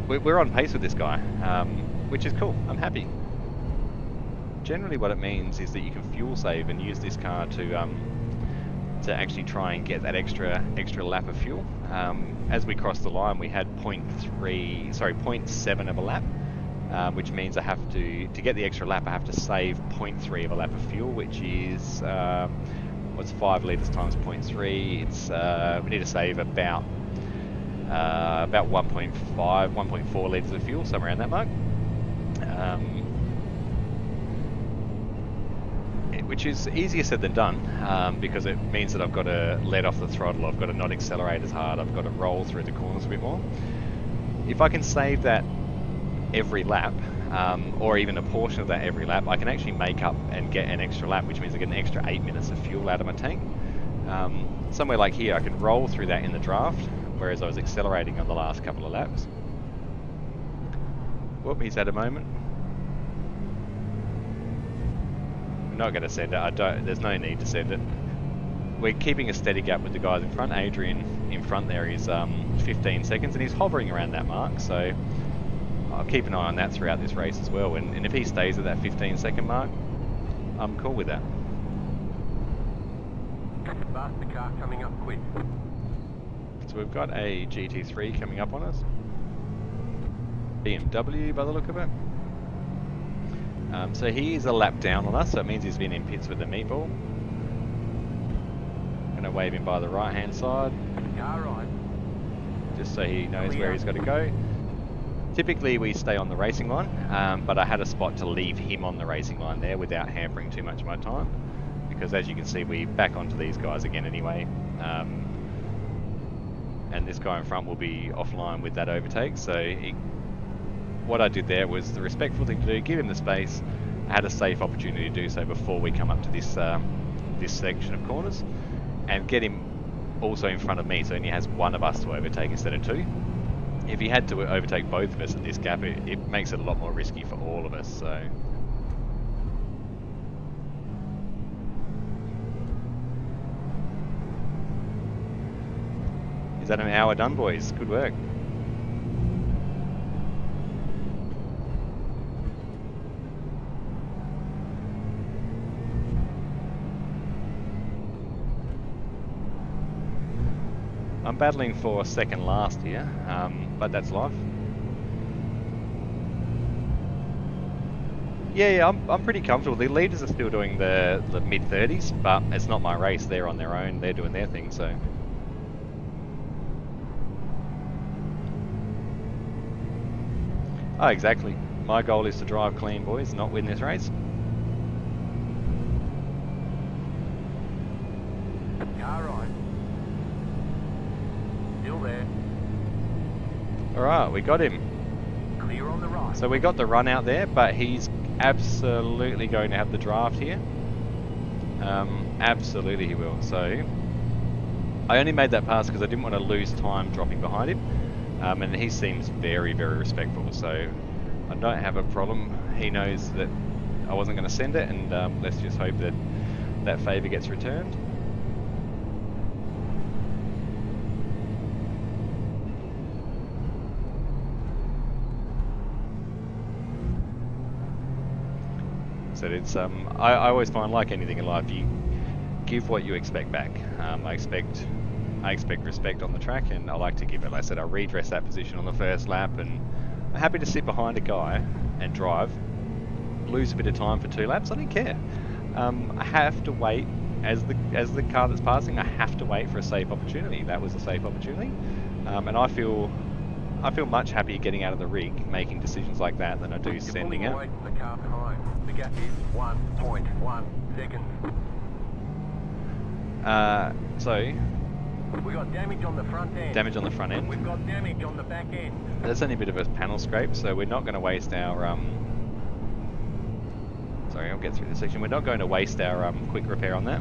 We're on pace with this guy, which is cool. I'm happy. Generally what it means is that you can fuel save and use this car to actually try and get that extra lap of fuel. As we crossed the line, we had 0.7 of a lap, which means I have to get the extra lap, I have to save 0.3 of a lap of fuel, which is what's 5 litres times 0.3. It's we need to save about 1.4 litres of fuel, somewhere around that mark. Which is easier said than done, because it means that I've got to let off the throttle, I've got to not accelerate as hard, I've got to roll through the corners a bit more. If I can save that every lap, or even a portion of that every lap, I can actually make up and get an extra lap, which means I get an extra 8 minutes of fuel out of my tank. Somewhere like here, I can roll through that in the draft, whereas I was accelerating on the last couple of laps. Whoop, he's had a moment. I'm not going to send it. There's no need to send it. We're keeping a steady gap with the guys in front. Adrian in front there is 15 seconds, and he's hovering around that mark, so I'll keep an eye on that throughout this race as well. And if he stays at that 15-second mark, I'm cool with that. Faster car coming up quick. So we've got a GT3 coming up on us. BMW by the look of it. So he is a lap down on us, so it means he's been in pits with the meatball. Gonna wave him by the right hand side. Car right. Just so he knows where he's got to go. Typically we stay on the racing line, but I had a spot to leave him on the racing line there without hampering too much of my time. Because as you can see, we back onto these guys again anyway. And this guy in front will be offline with that overtake, so what I did there was the respectful thing to do, give him the space. I had a safe opportunity to do so before we come up to this this section of corners, and get him also in front of me, so he only has one of us to overtake instead of 2. If he had to overtake both of us at this gap, it makes it a lot more risky for all of us. So is that an hour done, boys? Good work. I'm battling for second last here, but that's life. Yeah, I'm pretty comfortable. The leaders are still doing the mid-30s, but it's not my race. They're on their own. They're doing their thing, so. Oh, exactly. My goal is to drive clean, boys, not win this race. Car right. Still there. Alright, we got him. Clear on the right. So we got the run out there, but he's absolutely going to have the draft here. Absolutely he will. So I only made that pass because I didn't want to lose time dropping behind him. And he seems very, very respectful, so I don't have a problem he knows that I wasn't going to send it, and let's just hope that that favour gets returned. So it's I always find, like anything in life, you give what you expect back. I expect respect on the track, and I like to give it. Like I said, I redress that position on the first lap, and I'm happy to sit behind a guy and drive, lose a bit of time for 2 laps. I don't care. I have to wait as the car that's passing. I have to wait for a safe opportunity. That was a safe opportunity, and I feel much happier getting out of the rig, making decisions like that, than I do sending it. Away from the car behind. The gap is 1.1 seconds. So We got damage on the front end. damage on the front end. We've got damage on the back end. There's only a bit of a panel scrape, so we're not going to waste our sorry, I'll get through this section. We're not going to waste our quick repair on that.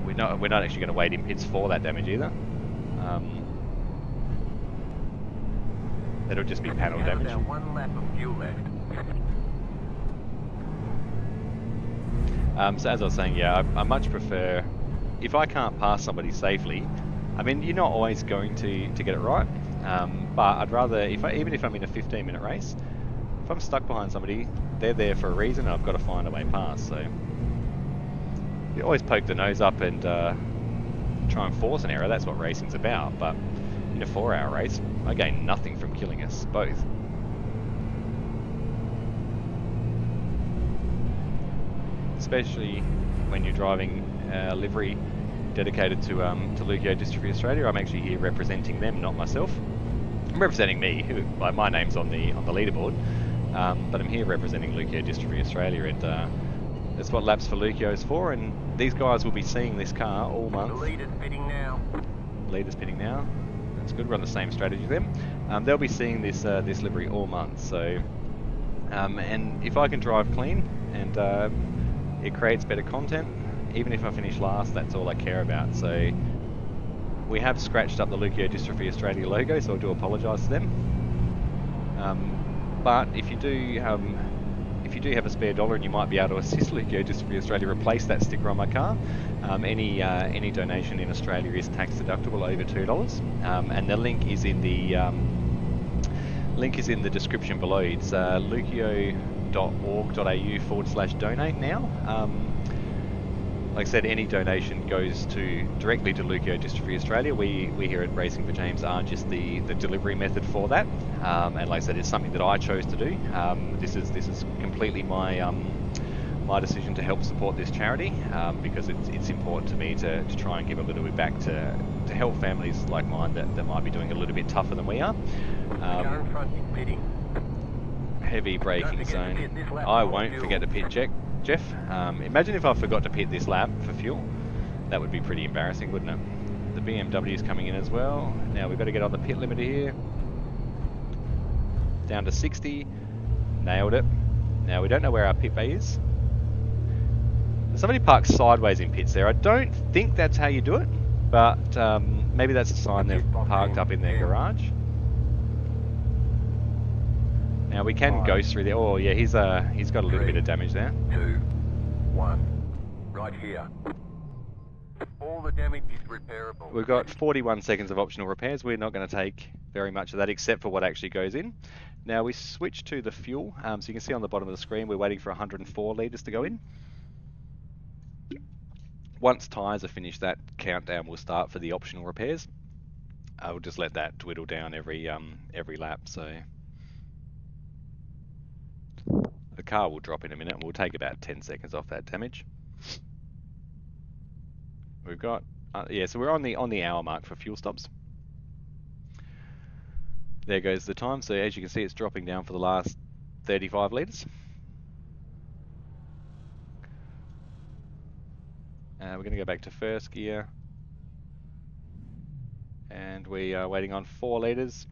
We're not actually going to wait in pits for that damage either. It'll just be panel We have damage. about 1 lap of fuel left. So as I was saying, yeah, I much prefer, if I can't pass somebody safely, I mean, you're not always going to get it right, but I'd rather, even if I'm in a 15-minute race, if I'm stuck behind somebody, they're there for a reason, and I've got to find a way past. So you always poke the nose up and try and force an error. That's what racing's about. But in a 4-hour race, I gain nothing from killing us both. Especially when you're driving a livery dedicated to Leuko Dystrophy Australia. I'm actually here representing them, not myself. I'm representing me, like my name's on the leaderboard, but I'm here representing Leuko Dystrophy Australia, and that's what Laps for Leuko is for. And these guys will be seeing this car all month. The leader's pitting now. Leader's pitting now. That's good. We're on the same strategy with them. They'll be seeing this livery all month. So, and if I can drive clean and it creates better content, even if I finish last, that's all I care about. So we have scratched up the Leuko Dystrophy Australia logo, so I do apologise to them. But if you do have a spare $1 and you might be able to assist Leuko Dystrophy Australia replace that sticker on my car, any donation in Australia is tax deductible over $2, and the link is in the description below. It's leuko.org.au/donate now. Like I said, any donation goes directly to Leuko Dystrophy Australia. We here at Racing for James are just the delivery method for that. And like I said, it's something that I chose to do. This is completely my my decision to help support this charity, because it's important to me to try and give a little bit back to help families like mine that might be doing a little bit tougher than we are. Car in front is pitting. Heavy braking zone. I won't forget to pit check. Jeff, imagine if I forgot to pit this lap for fuel. That would be pretty embarrassing, wouldn't it? The BMW is coming in as well. Now we've got to get on the pit limiter here. Down to 60. Nailed it. Now we don't know where our pit bay is. Somebody parked sideways in pits there. I don't think that's how you do it, but maybe that's a sign they've parked up in their garage. Now we can ghost through there. Oh yeah, he's got a little bit of damage there. 2, 1, right here. All the damage is repairable. We've got 41 seconds of optional repairs. We're not going to take very much of that except for what actually goes in. Now we switch to the fuel. So you can see on the bottom of the screen, we're waiting for 104 litres to go in. Once tyres are finished, that countdown will start for the optional repairs. I'll just let that dwindle down every lap. So the car will drop in a minute, and we'll take about 10 seconds off that damage. We've got yeah, so we're on the hour mark for fuel stops. There goes the time. So as you can see, it's dropping down for the last 35 litres. We're going to go back to first gear, and we are waiting on 4 litres.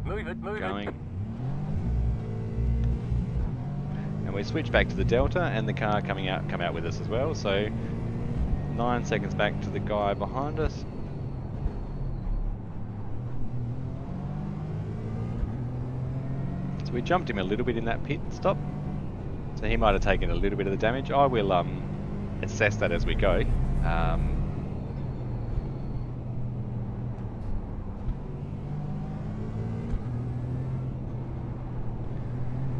Move it. Going. And we switch back to the Delta, and the car come out with us as well. So 9 seconds back to the guy behind us. So we jumped him a little bit in that pit stop. So he might have taken a little bit of the damage. I will assess that as we go.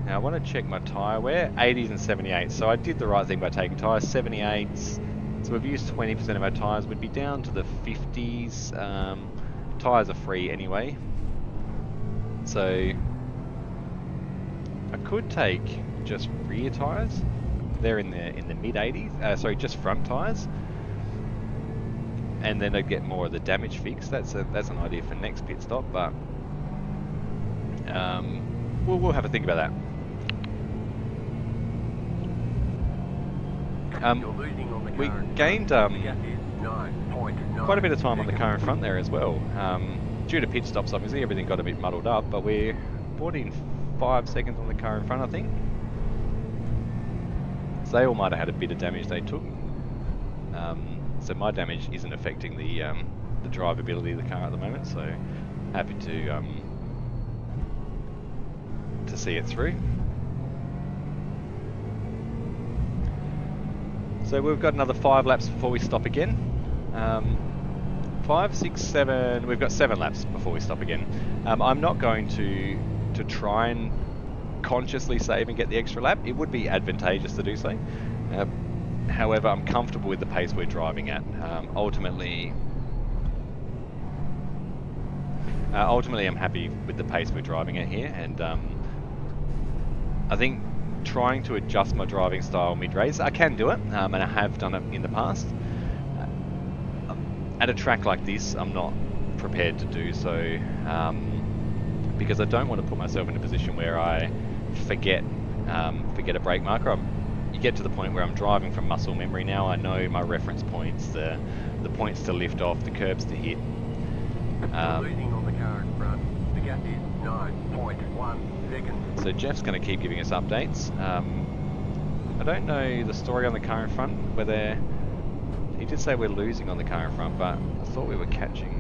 Now I want to check my tyre wear, 80s and 78s. So I did the right thing by taking tyres, 78s. So we've used 20% of our tyres. We'd be down to the 50s. Tyres are free anyway. So I could take just rear tyres. They're in the mid 80s. Sorry, just front tyres. And then I'd get more of the damage fixed. That's an idea for next pit stop, but we'll have a think about that. We gained quite a bit of time on the car in front there as well. Due to pit stops, obviously, everything got a bit muddled up, but we brought in 5 seconds on the car in front, I think. So they all might have had a bit of damage they took. So my damage isn't affecting the drivability of the car at the moment, so happy to see it through. So we've got another 5 laps before we stop again. 5, 6, 7. We've got 7 laps before we stop again. I'm not going to try and consciously save and get the extra lap. It would be advantageous to do so. However, I'm comfortable with the pace we're driving at. Ultimately, I'm happy with the pace we're driving at here, and I think trying to adjust my driving style mid-race, I can do it, and I have done it in the past. At a track like this, I'm not prepared to do so, because I don't want to put myself in a position where I forget a brake marker. You get to the point where I'm driving from muscle memory now. I know my reference points, the points to lift off, the curbs to hit. Losing on the car in front. The gap is 9.1 seconds. So Jeff's going to keep giving us updates. I don't know the story on the car in front, whether he did say we're losing on the car in front, but I thought we were catching.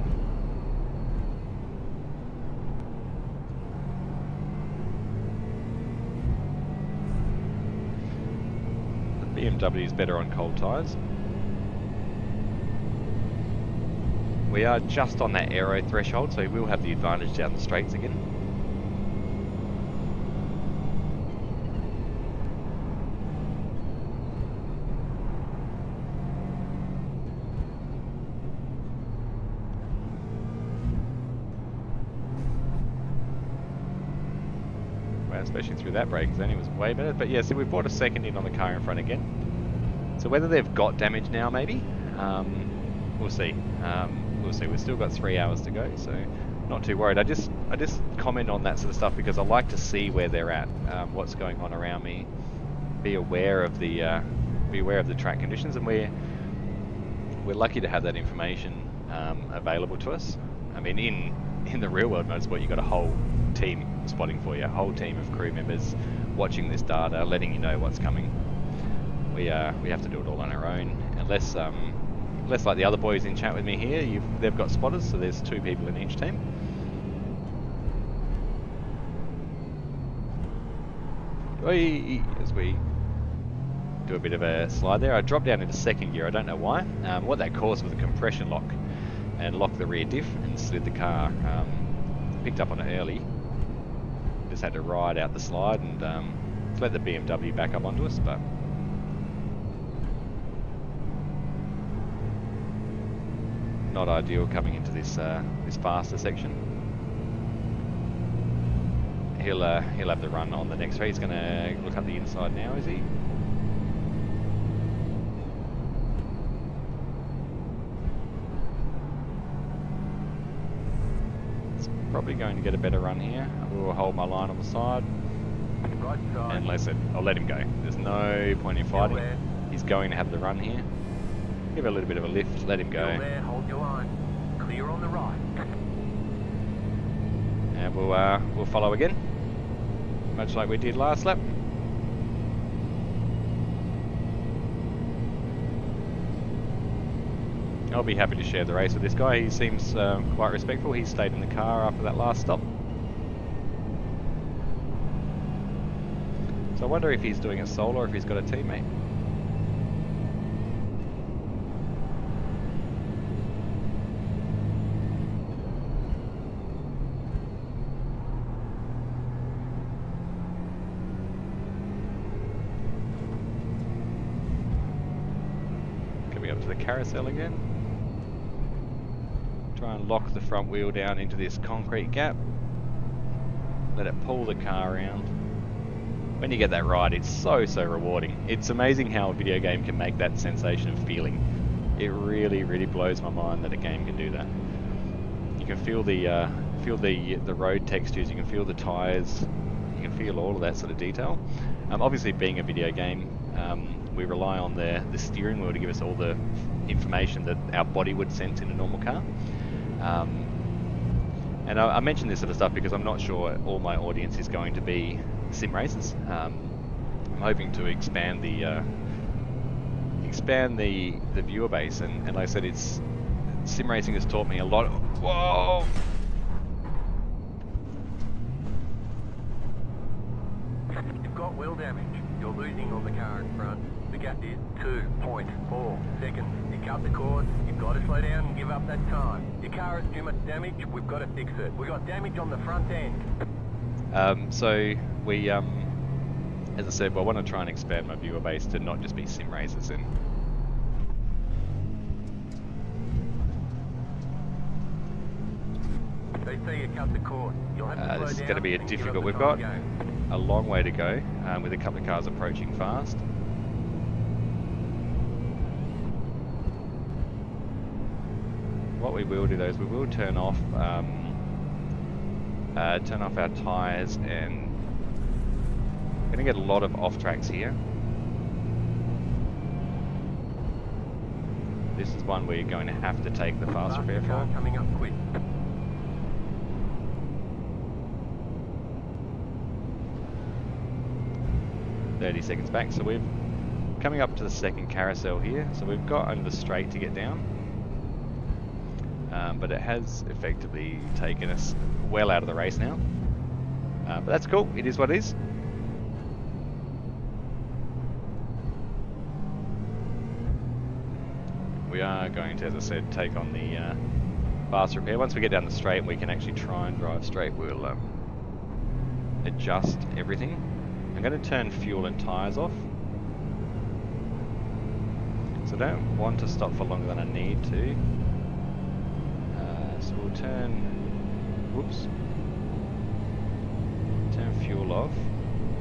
BMW is better on cold tyres. We are just on that aero threshold, so we'll have the advantage down the straights again. Especially through that braking zone, it was way better. But yeah, so we brought a second in on the car in front again. So whether they've got damage now, maybe, we'll see. We'll see. We've still got 3 hours to go, so not too worried. I just comment on that sort of stuff because I like to see where they're at, what's going on around me, be aware of the track conditions, and we're lucky to have that information available to us. I mean, in the real world motorsport, you've got a whole team spotting for you, a whole team of crew members watching this data, letting you know what's coming. We have to do it all on our own, unless like the other boys in chat with me here, they've got spotters, so there's 2 people in each team. As we do a bit of a slide there, I dropped down into second gear. I don't know why. What that caused was a compression lock, and locked the rear diff and slid the car. Picked up on it early. Just had to ride out the slide and let the BMW back up onto us, but not ideal coming into this faster section. He'll have the run on the next race. He's going to look up the inside now, is he? Probably going to get a better run here. I will hold my line on the side. Right side. And listen, I'll let him go. There's no point in fighting. He's going to have the run here. Give it a little bit of a lift, let him go. Still there, hold your line. Clear on the right. And we'll follow again, much like we did last lap. I'll be happy to share the race with this guy. He seems quite respectful. He stayed in the car after that last stop. wonder if he's doing it solo or if he's got a teammate. Coming up to the carousel again. Try and lock the front wheel down into this concrete gap. Let it pull the car around. When you get that right, it's so rewarding. It's amazing how a video game can make that sensation of feeling. It really blows my mind that a game can do that. You can feel the road textures, you can feel the tyres, you can feel all of that sort of detail. Obviously, being a video game, we rely on the steering wheel to give us all the information that our body would sense in a normal car. And I mention this sort of stuff because I'm not sure all my audience is going to be sim racers. I'm hoping to expand the viewer base, and like I said, sim racing has taught me a lot. Whoa! You've got wheel damage. You're losing on the car in front. The gap is 2.4 seconds. You cut the cord, you've got to slow down and give up that time. Your car has too much damage, we've got to fix it. We've got damage on the front end. So we, as I said, I want to try and expand my viewer base to not just be sim racers. And They say you cut the cord. You'll have to slow this is down going to be a and give up difficult. the We've time got game. a long way to go with a couple of cars approaching fast. What we will do though is we will turn off our tyres, and we're going to get a lot of off tracks here. This is one where you're going to have to take the fast repair car for. coming up quick. .30 seconds back, so we're coming up to the second carousel here, so we've got only the straight to get down, but it has effectively taken us well out of the race now, but that's cool, it is what it is. We are going to, as I said, take on the fast repair. Once we get down the straight and we can actually try and drive straight, we'll adjust everything. I'm going to turn fuel and tyres off. So I don't want to stop for longer than I need to. So we'll turn fuel off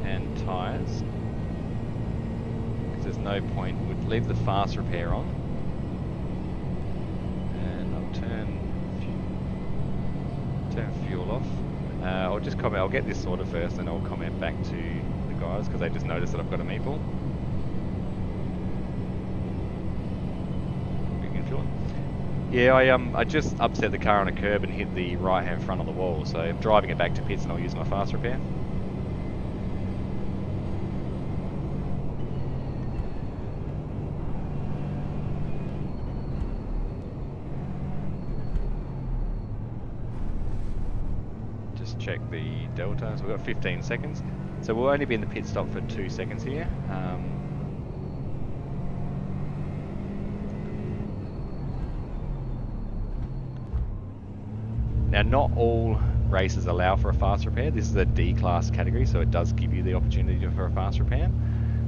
and tyres. Because there's no point. We'll leave the fast repair on. And I'll turn fuel off. I'll just comment, I'll get this sorted first and I'll comment back to the guys because they just noticed that I've got a meatball. Yeah, I just upset the car on a curb and hit the right hand front on the wall, so I'm driving it back to pits and I'll use my fast repair. Check the delta, so we've got 15 seconds. So we'll only be in the pit stop for 2 seconds here. Now not all races allow for a fast repair. This is a D class category, so it does give you the opportunity for a fast repair.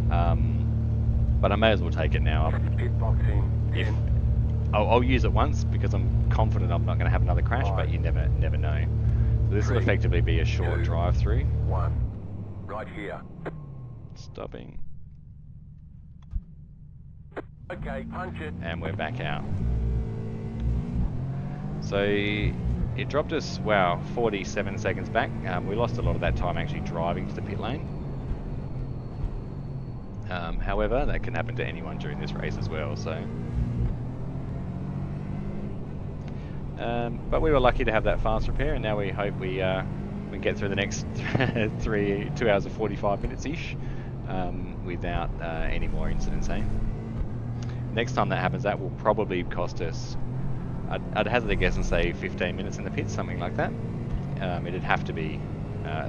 But I may as well take it now. Pit boxing. I'll use it once because I'm confident I'm not going to have another crash, but you never know. So this will effectively be a short drive through. 1. Right here. Stopping. Okay, punch it. And we're back out. So it dropped us, 47 seconds back. We lost a lot of that time actually driving to the pit lane. However, that can happen to anyone during this race as well. So, but we were lucky to have that fast repair, and now we hope we get through the next 2 hours and 45 minutes ish without any more incidents. Next time that happens, that will probably cost us, I'd hazard a guess and say 15 minutes in the pits, something like that. It'd have to be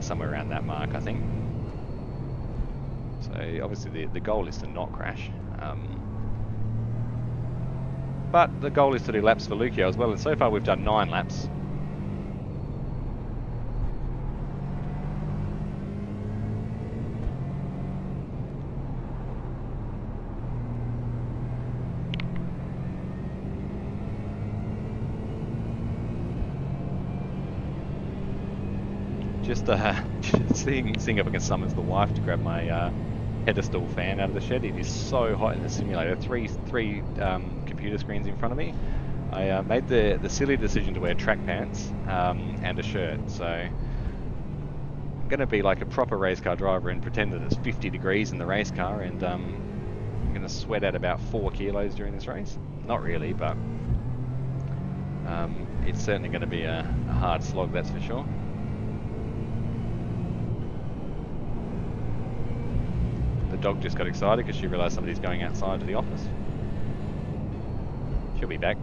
somewhere around that mark, I think. So obviously the goal is to not crash. But the goal is to do laps for Leuko as well, and so far we've done 9 laps. Just seeing if I can summon the wife to grab my pedestal fan out of the shed. It is so hot in the simulator. Three computer screens in front of me. I made the silly decision to wear track pants and a shirt. So I'm going to be like a proper race car driver and pretend that it's 50 degrees in the race car, and I'm going to sweat out about 4 kilos during this race. Not really, but it's certainly going to be a hard slog, that's for sure. The dog just got excited because she realised somebody's going outside to the office. She'll be back.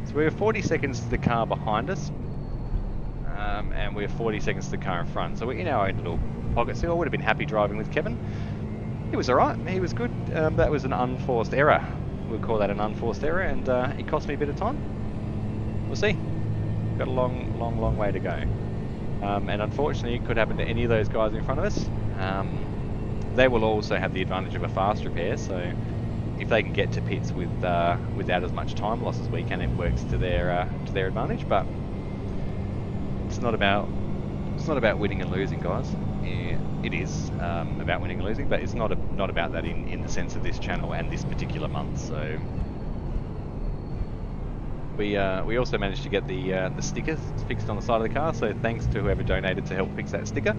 So we're 40 seconds to the car behind us, and we're 40 seconds to the car in front. So we're in our own little pocket. So I would have been happy driving with Kevin. He was alright, he was good. That was an unforced error. We'll call that an unforced error, and it cost me a bit of time. We'll see. Got a long way to go. And unfortunately, it could happen to any of those guys in front of us. They will also have the advantage of a fast repair, so if they can get to pits without as much time loss as we can, it works to their advantage. But it's not about winning and losing, guys. Yeah, it is about winning and losing, but it's not about that in the sense of this channel and this particular month. So we also managed to get the stickers fixed on the side of the car. So thanks to whoever donated to help fix that sticker.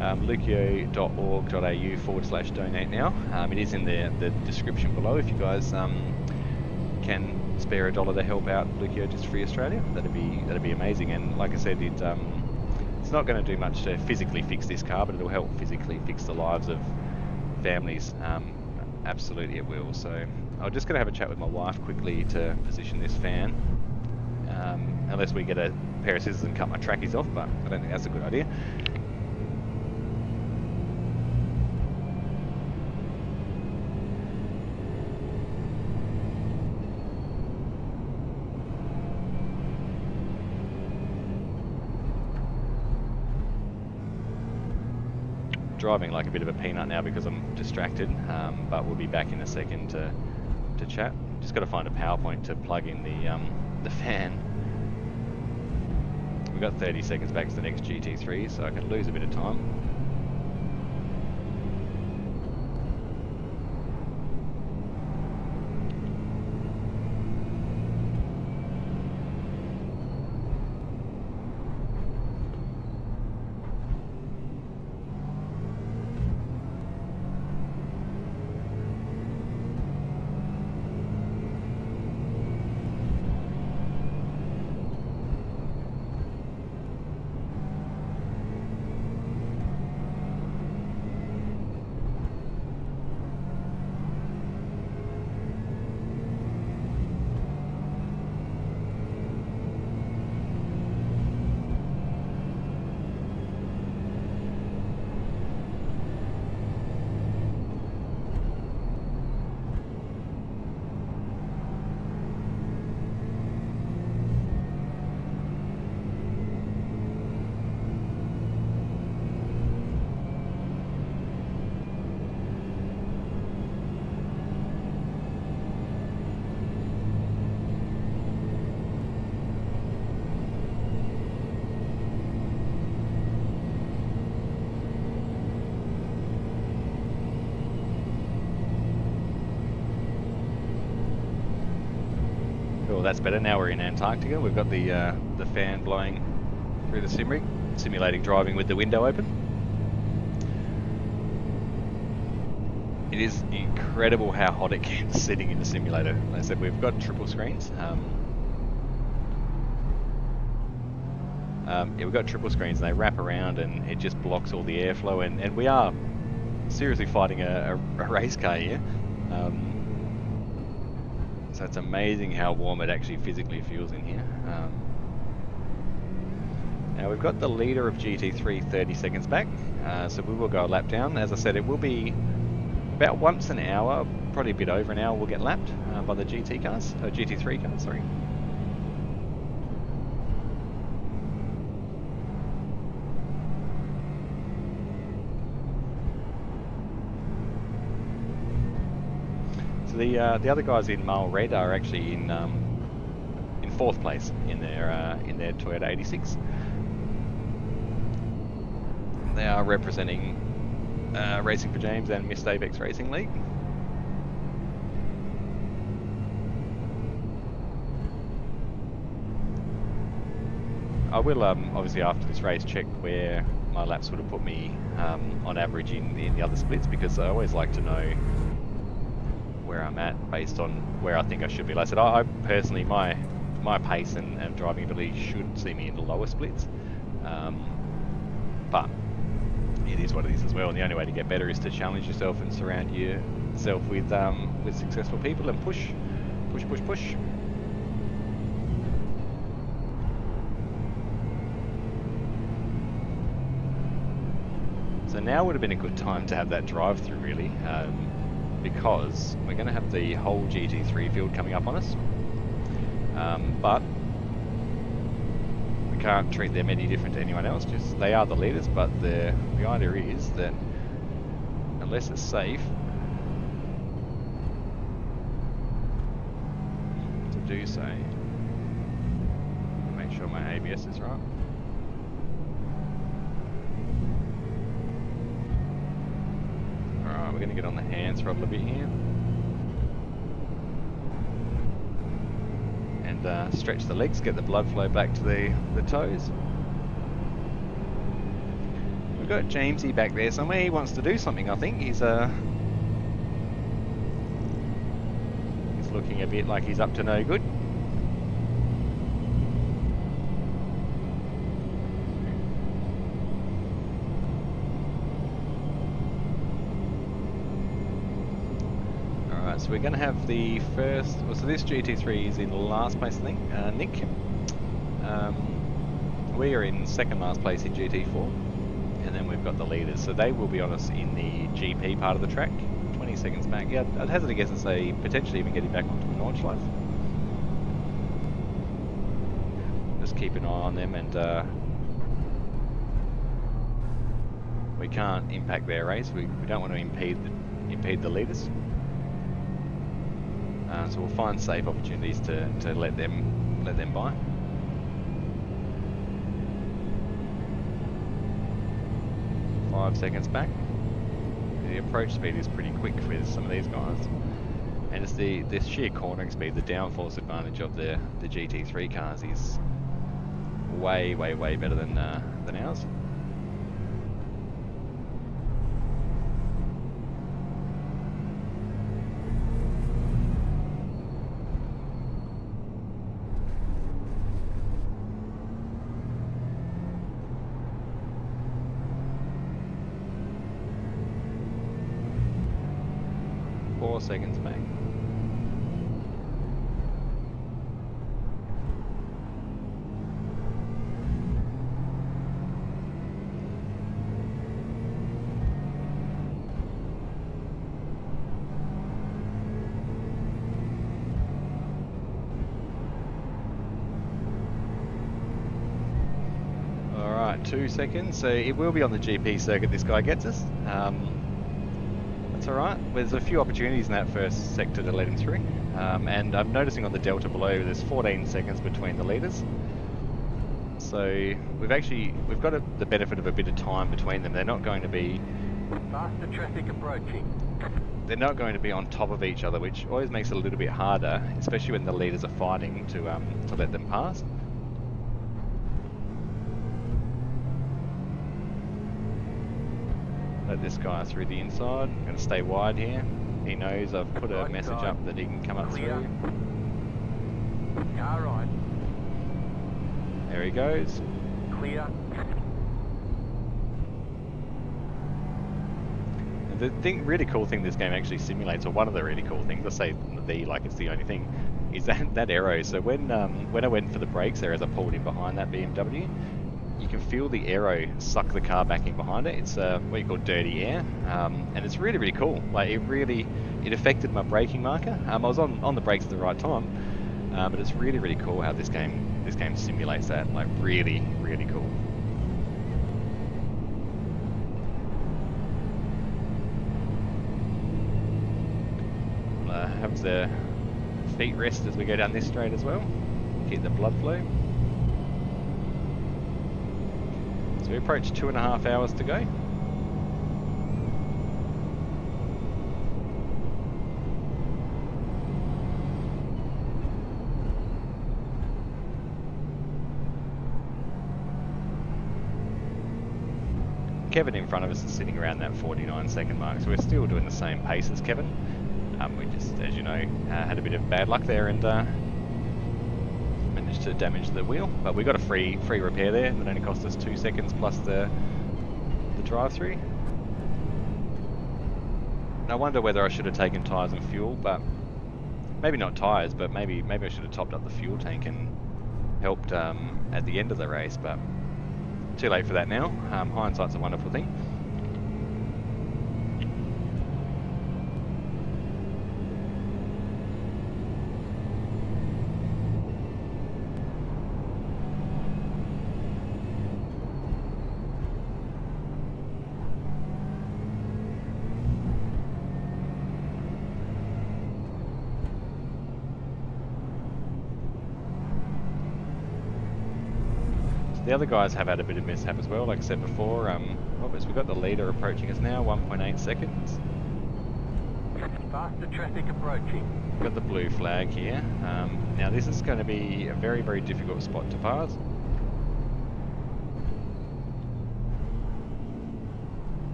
Leuko.org.au/donate now. It is in the description below if you guys can spare $1 to help out Leuko Just Free Australia. That'd be amazing. And like I said, it's not going to do much to physically fix this car, but it'll help physically fix the lives of families. Absolutely it will. So I'm just going to have a chat with my wife quickly to position this fan. Unless we get a pair of scissors and cut my trackies off, but I don't think that's a good idea. Driving like a bit of a peanut now because I'm distracted, but we'll be back in a second to chat. Just got to find a PowerPoint to plug in the fan. We've got 30 seconds back to the next GT3, so I can lose a bit of time. Well, that's better. Now we're in Antarctica. We've got the fan blowing through the sim rig, simulating driving with the window open. It is incredible how hot it gets sitting in the simulator. Like I said, we've got triple screens. Yeah, we've got triple screens and they wrap around and it just blocks all the airflow, and we are seriously fighting a race car here. So it's amazing how warm it actually physically feels in here. Now we've got the leader of GT3 30 seconds back, so we will go a lap down. As I said, it will be about once an hour, probably a bit over an hour, we'll get lapped by the GT cars, GT3 cars, sorry. So the other guys in mile red are actually in 4th place in their Toyota 86. They are representing Racing for James and Missed Apex Racing League. I will obviously after this race check where my laps would have put me on average in the other splits, because I always like to know where I'm at based on where I think I should be. Like I said, I personally, my pace and driving ability should see me in the lower splits, but it is what it is as well, and the only way to get better is to challenge yourself and surround yourself with successful people and push. So now would have been a good time to have that drive-through really, because we're going to have the whole GT3 field coming up on us, but we can't treat them any different to anyone else. Just they are the leaders, but the idea is that unless it's safe to do so, make sure my ABS is right. Alright, we're going to get on the hands throttle a bit here and stretch the legs, get the blood flow back to the toes. We've got Jamesy back there somewhere. He wants to do something, I think. He's looking a bit like he's up to no good. Alright, so we're going to have the first... Well, so this GT3 is in last place, I think. Nick. We are in second last place in GT4. And then we've got the leaders, so they will be on us in the GP part of the track, 20 seconds back. Yeah, I'd hazard a guess and say potentially even getting back onto the Nordschleife. Just keep an eye on them, and we can't impact their race. We don't want to impede the leaders. So we'll find safe opportunities to let them by. 5 seconds back. The approach speed is pretty quick with some of these guys, and it's the sheer cornering speed, the downforce advantage of the GT3 cars is way better than ours. Seconds back. Alright, 2 seconds. So it will be on the GP circuit this guy gets us. That's alright. There's a few opportunities in that first sector to let him through. And I'm noticing on the delta below there's 14 seconds between the leaders. So we've got the benefit of a bit of time between them. They're not going to be... Faster traffic approaching. They're not going to be on top of each other, which always makes it a little bit harder, especially when the leaders are fighting to let them pass. Let this guy through the inside. I'm going to stay wide here. He knows I've put a message up that he can come up through. Car right. There he goes. Clear. The really cool thing this game actually simulates, or one of the really cool things, I say the like it's the only thing, is that aero. So when I went for the brakes there as I pulled in behind that BMW, you can feel the aero suck the car back in behind it. It's what you call dirty air, and it's really, really cool. Like it affected my braking marker. I was on the brakes at the right time, but it's really, really cool how this game simulates that. Like really, really cool. Have the feet rest as we go down this straight as well. Keep the blood flow. So we approach 2.5 hours to go. Kevin in front of us is sitting around that 49-second mark, so we're still doing the same pace as Kevin. We just, as you know, had a bit of bad luck there and managed to damage the wheel, but we got a free repair there that only cost us 2 seconds plus the drive-through. And I wonder whether I should have taken tyres and fuel, but maybe not tyres, but maybe I should have topped up the fuel tank and helped at the end of the race, but too late for that now. Hindsight's a wonderful thing. The other guys have had a bit of mishap as well, like I said before. We've got the leader approaching us now, 1.8 seconds. Faster traffic approaching. We've got the blue flag here. Now this is going to be a very, very difficult spot to pass.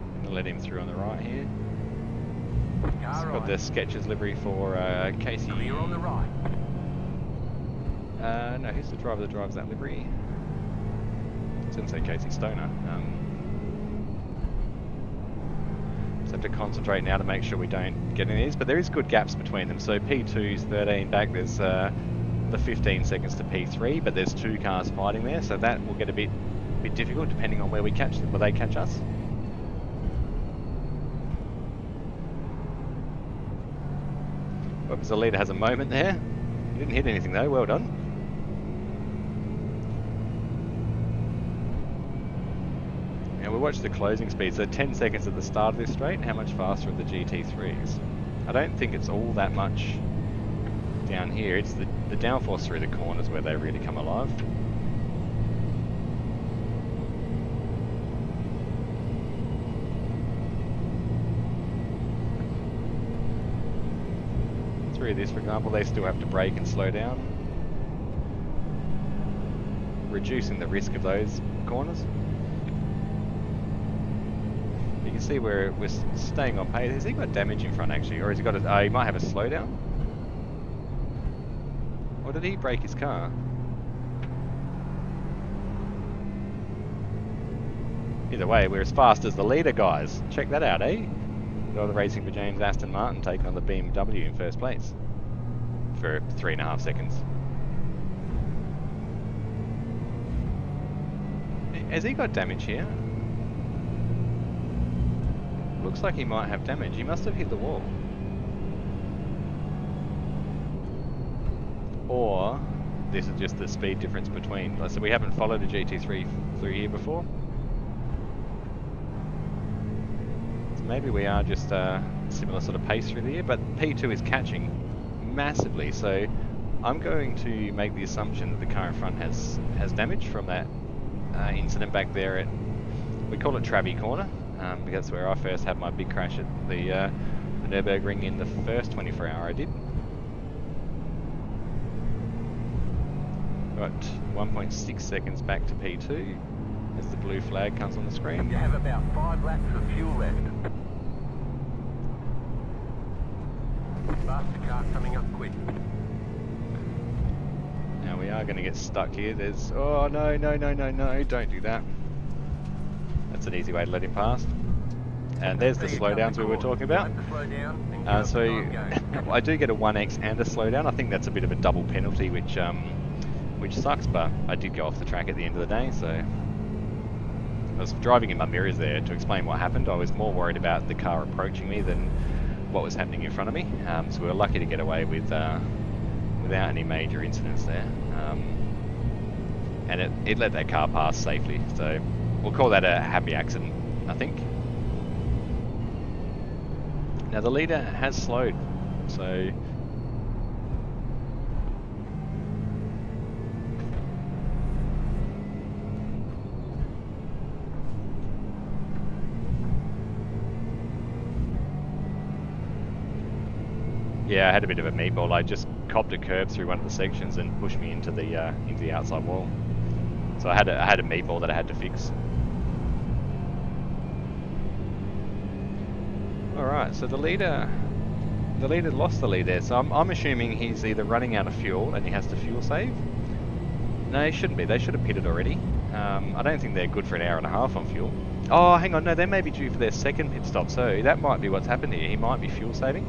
I'm going to let him through on the right here. Got the Skechers livery for Casey. Clear on the right. No, who's the driver that drives that livery? It's going to say Casey Stoner. Just have to concentrate now to make sure we don't get any of these, but there is good gaps between them. So P2's 13 back, there's the 15 seconds to P3, but there's 2 cars fighting there, so that will get a bit difficult depending on where we catch them. Will they catch us? Well, because the leader has a moment there. He didn't hit anything though, well done. Now we watch the closing speed, so 10 seconds at the start of this straight, how much faster are the GT3s? I don't think it's all that much down here, it's the downforce through the corners where they really come alive. Through this, for example, they still have to brake and slow down, reducing the risk of those corners. You can see where we're staying on pace. Has he got damage in front actually, or has he got a, he might have a slowdown? Or did he break his car? Either way, we're as fast as the leader, guys. Check that out, eh? Got the racing for James Aston Martin taking on the BMW in first place for 3.5 seconds. Has he got damage here? Looks like he might have damage. He must have hit the wall. Or this is just the speed difference between. So we haven't followed a GT3 through here before. So maybe we are just a similar sort of pace through the year, but P2 is catching massively. So I'm going to make the assumption that the car in front has damage from that incident back there at, we call it Travie Corner, because that's where I first had my big crash at the Nürburgring in the first 24 hour I did. Got 1.6 seconds back to P2 as the blue flag comes on the screen. You have about 5 laps of fuel left. Faster car coming up quick. Now we are going to get stuck here. There's, oh no, don't do that. That's an easy way to let him past. And there's the slowdowns we were talking about. So I do get a 1x and a slowdown. I think that's a bit of a double penalty, which sucks, but I did go off the track at the end of the day, so I was driving in my mirrors there to explain what happened. I was more worried about the car approaching me than what was happening in front of me. So we were lucky to get away with without any major incidents there. And it let that car pass safely. So we'll call that a happy accident, I think. Now the leader has slowed, so yeah, I had a bit of a meatball. I just copped a curb through one of the sections and pushed me into the outside wall. So I had a meatball that I had to fix. All right, so the leader lost the lead there. So I'm assuming he's either running out of fuel and he has to fuel save. No, he shouldn't be. They should have pitted already. I don't think they're good for an hour and a half on fuel. Oh, hang on, no, they may be due for their second pit stop. So that might be what's happened here. He might be fuel saving.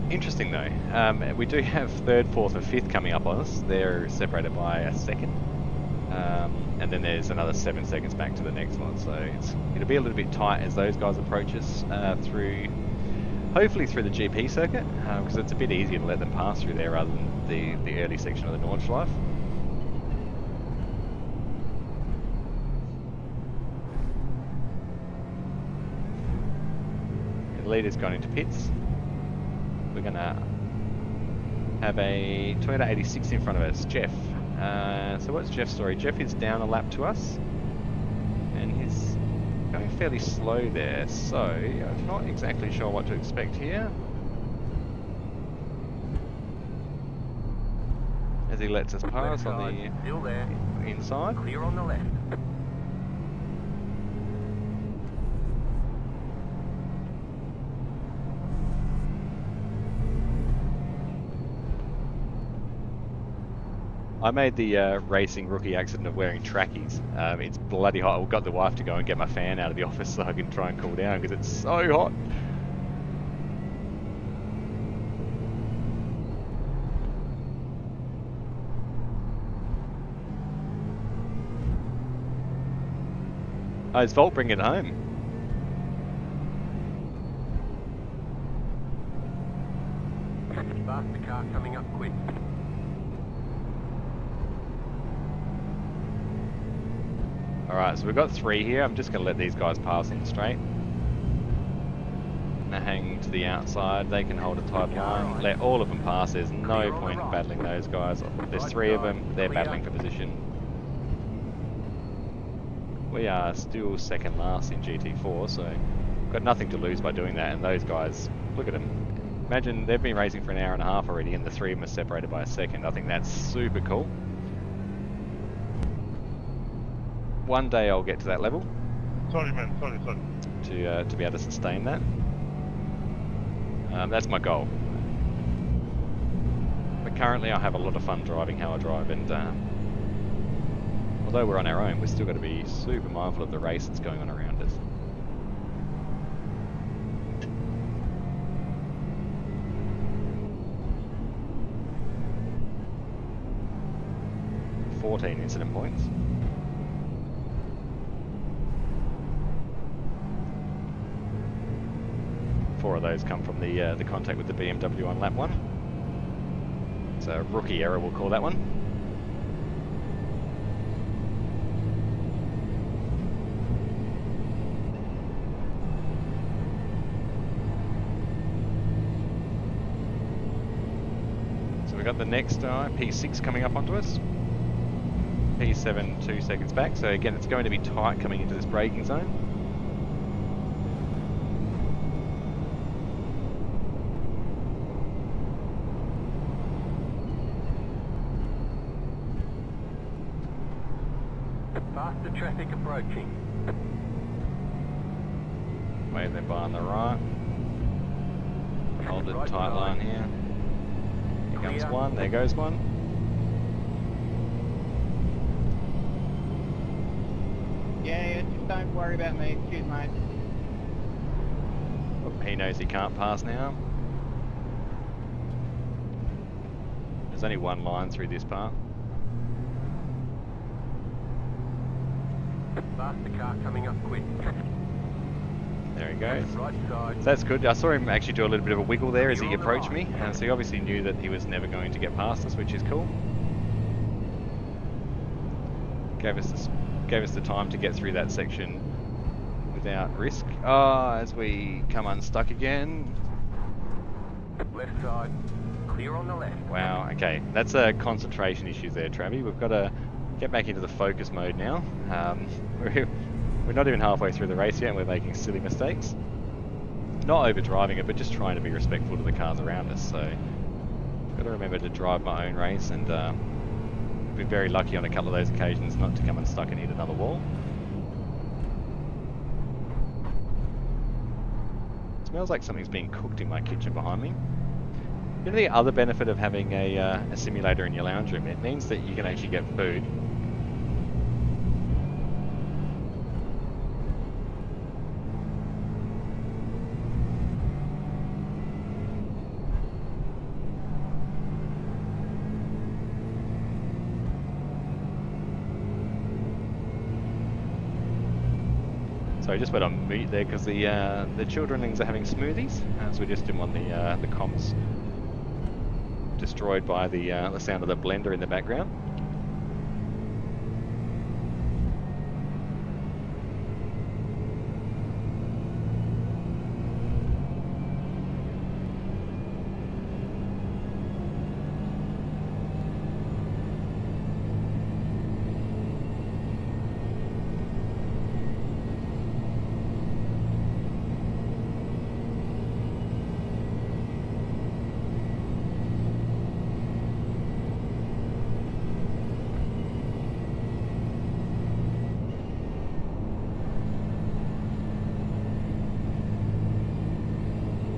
Interesting though. We do have third, fourth, and fifth coming up on us. They're separated by a second, and then there's another 7 seconds back to the next one. So it'll be a little bit tight as those guys approach us hopefully through the GP circuit, because it's a bit easier to let them pass through there rather than the early section of the Nordschleife. The leader's gone into pits. We're going to have a Toyota 86 in front of us, Jeff. So what's Jeff's story? Jeff is down a lap to us, and he's going fairly slow there, so I'm not exactly sure what to expect here. As he lets us pass on the inside. Clear on the left. I made the racing rookie accident of wearing trackies. It's bloody hot. I've got the wife to go and get my fan out of the office so I can try and cool down because it's so hot. Oh, it's Volt bringing it home. Faster car coming up quick. Alright, so we've got 3 here. I'm just going to let these guys pass on the straight. Now hang to the outside. They can hold a tight line. Let all of them pass. There's no point in battling those guys. There's 3 of them. They're battling for position. We are still second last in GT4, so we've got nothing to lose by doing that. And those guys, look at them. Imagine they've been racing for an hour and a half already and the 3 of them are separated by a second. I think that's super cool. One day I'll get to that level. Sorry man, sorry. To be able to sustain that. That's my goal. But currently I have a lot of fun driving how I drive, and although we're on our own, we've still got to be super mindful of the race that's going on around us. $14 incident points. Four of those come from the contact with the BMW on lap 1. It's a rookie error, we'll call that one. So we've got the next P6 coming up onto us. P7 2 seconds back, so again it's going to be tight coming into this braking zone. Faster traffic approaching. Wave them by on the right. Hold the tight line here. Here comes one, there goes one. Yeah, Don't worry about me. Excuse mate. He knows he can't pass now. There's only one line through this part. Faster car coming up quick. There he goes. Right side. So that's good. I saw him actually do a little bit of a wiggle there as he approached me, so he obviously knew that he was never going to get past us, which is cool. Gave us the time to get through that section without risk. Oh, as we come unstuck again. Left side. Clear on the left. Wow, okay. That's a concentration issue there, Travi. We've got to get back into the focus mode now. We're not even halfway through the race yet and we're making silly mistakes. Not over-driving it, but just trying to be respectful to the cars around us. So, got to remember to drive my own race and been very lucky on a couple of those occasions not to come unstuck and hit another wall. It smells like something's being cooked in my kitchen behind me. You know the other benefit of having a simulator in your lounge room? It means that you can actually get food. So I just went on mute there because the childrenlings are having smoothies, so we just didn't want the comms destroyed by the sound of the blender in the background.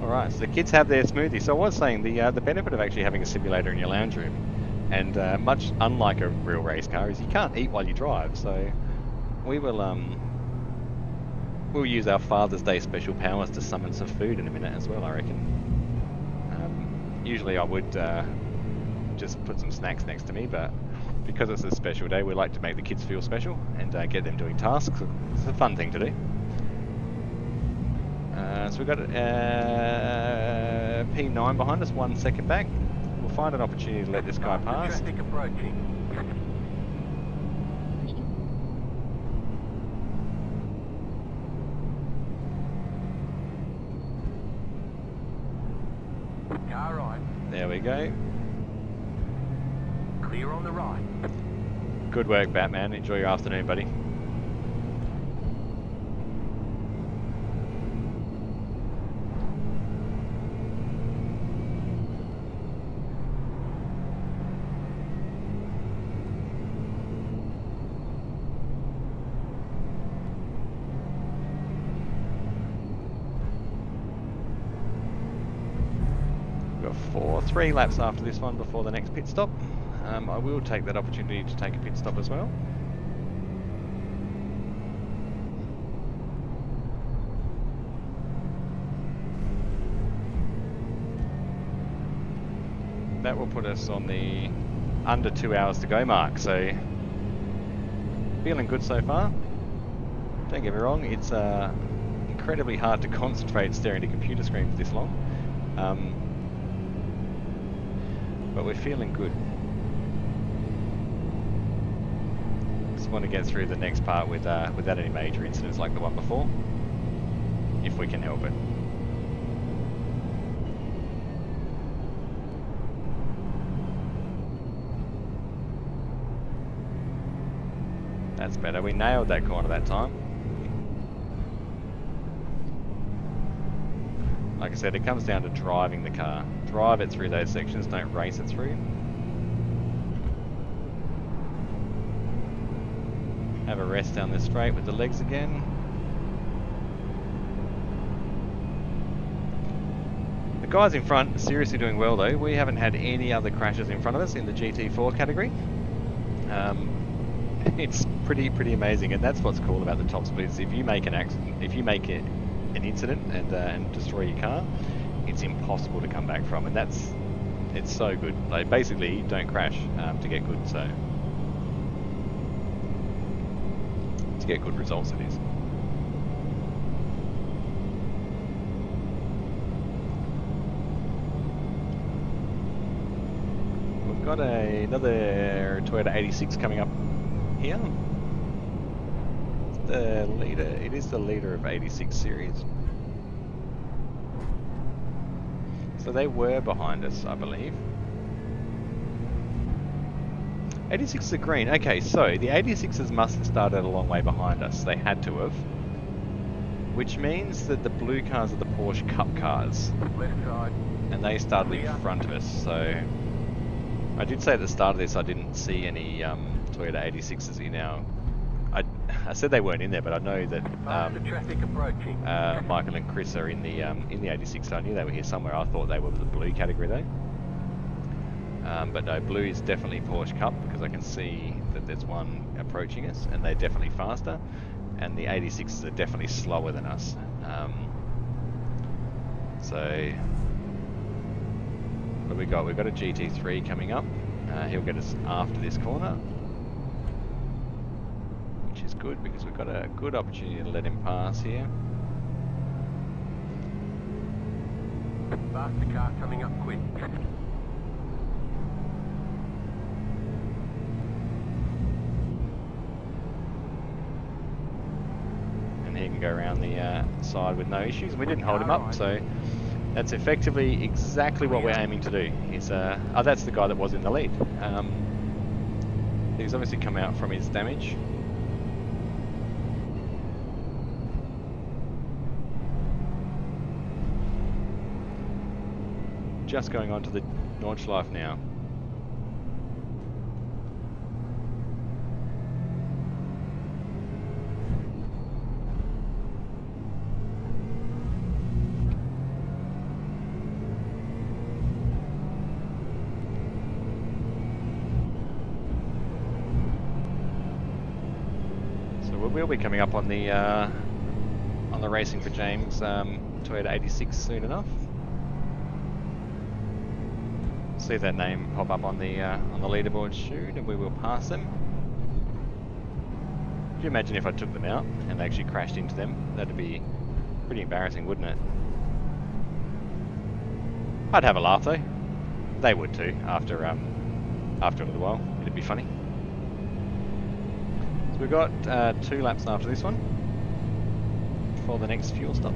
Alright, so the kids have their smoothie. So I was saying the benefit of actually having a simulator in your lounge room, and much unlike a real race car, is you can't eat while you drive. So we will we'll use our Father's Day special powers to summon some food in a minute as well, I reckon. Usually I would just put some snacks next to me, but because it's a special day, we like to make the kids feel special and get them doing tasks. It's a fun thing to do. So we've got P9 behind us, 1 second back. We'll find an opportunity to let this guy pass. Traffic approaching. Car right. There we go. Clear on the right. Good work, Batman. Enjoy your afternoon, buddy. Three laps after this one before the next pit stop. I will take that opportunity to take a pit stop as well. That will put us on the under 2 hours to go mark, so feeling good so far. Don't get me wrong, it's incredibly hard to concentrate staring at a computer screen for this long. But we're feeling good. Just want to get through the next part without any major incidents like the one before, if we can help it. That's better. We nailed that corner that time. Like I said, it comes down to driving the car. Drive it through those sections, don't race it through. Have a rest down the straight with the legs again. The guys in front are seriously doing well though. We haven't had any other crashes in front of us in the GT4 category. It's pretty amazing, and that's what's cool about the top speed. If you make an accident, if you make it an incident and destroy your car, it's impossible to come back from, and it's so good. Like basically, don't crash to get good. So to get good results, it is. We've got another Toyota 86 coming up here. It's the leader. It is the leader of 86 series. So they were behind us, I believe. 86s are green. Okay, so the 86s must have started a long way behind us. They had to have. Which means that the blue cars are the Porsche Cup cars. Left side. And they started in front of us, so... I did say at the start of this I didn't see any Toyota 86s in our... I said they weren't in there, but I know that Faster traffic approaching. Michael and Chris are in the 86, so I knew they were here somewhere. I thought they were the blue category though. But no, blue is definitely Porsche Cup because I can see that there's one approaching us, and they're definitely faster. And the 86s are definitely slower than us. So what have we got? We've got a GT3 coming up. He'll get us after this corner, which is good because we've got a good opportunity to let him pass here. Faster car coming up quick. And he can go around the side with no issues. We didn't hold him up, so that's effectively exactly what we're aiming to do. He's, oh, that's the guy that was in the lead. He's obviously come out from his damage. Just going on to the Nordschleife now. We'll be coming up on the Racing for James Toyota 86 soon enough. See that name pop up on the leaderboard soon, and we will pass them. Could you imagine if I took them out and they actually crashed into them? That'd be pretty embarrassing, wouldn't it? I'd have a laugh though. They would too after a little while. It'd be funny. We've got 2 laps after this one for the next fuel stop.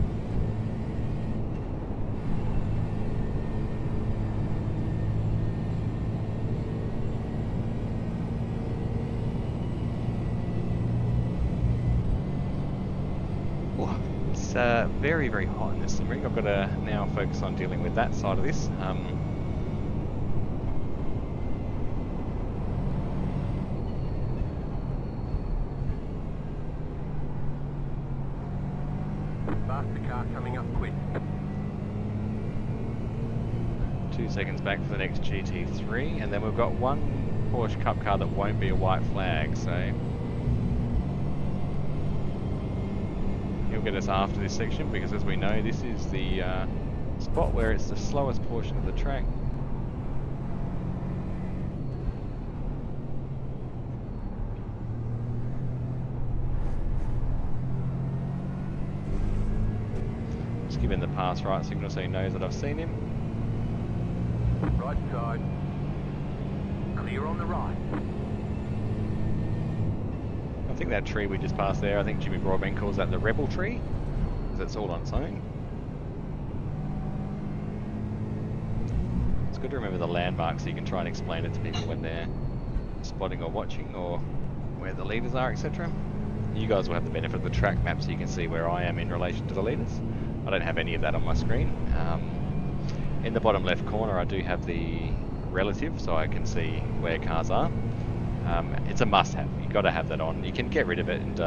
Oh, it's very hot in this ring. I've got to now focus on dealing with that side of this. Faster car coming up quick. 2 seconds back for the next GT3, and then we've got one Porsche Cup car that won't be a white flag, so he'll get us after this section because, as we know, this is the spot where it's the slowest portion of the track. Just give him the pass right signal so he knows that I've seen him. Right side. Clear on the right. I think that tree we just passed there, I think Jimmy Broadbent calls that the rebel tree, because it's all on its own. It's good to remember the landmarks so you can try and explain it to people when they're spotting or watching, or where the leaders are, etc. You guys will have the benefit of the track map so you can see where I am in relation to the leaders. I don't have any of that on my screen. In the bottom left corner I do have the relative, so I can see where cars are. It's a must-have. You've got to have that on. You can get rid of it, and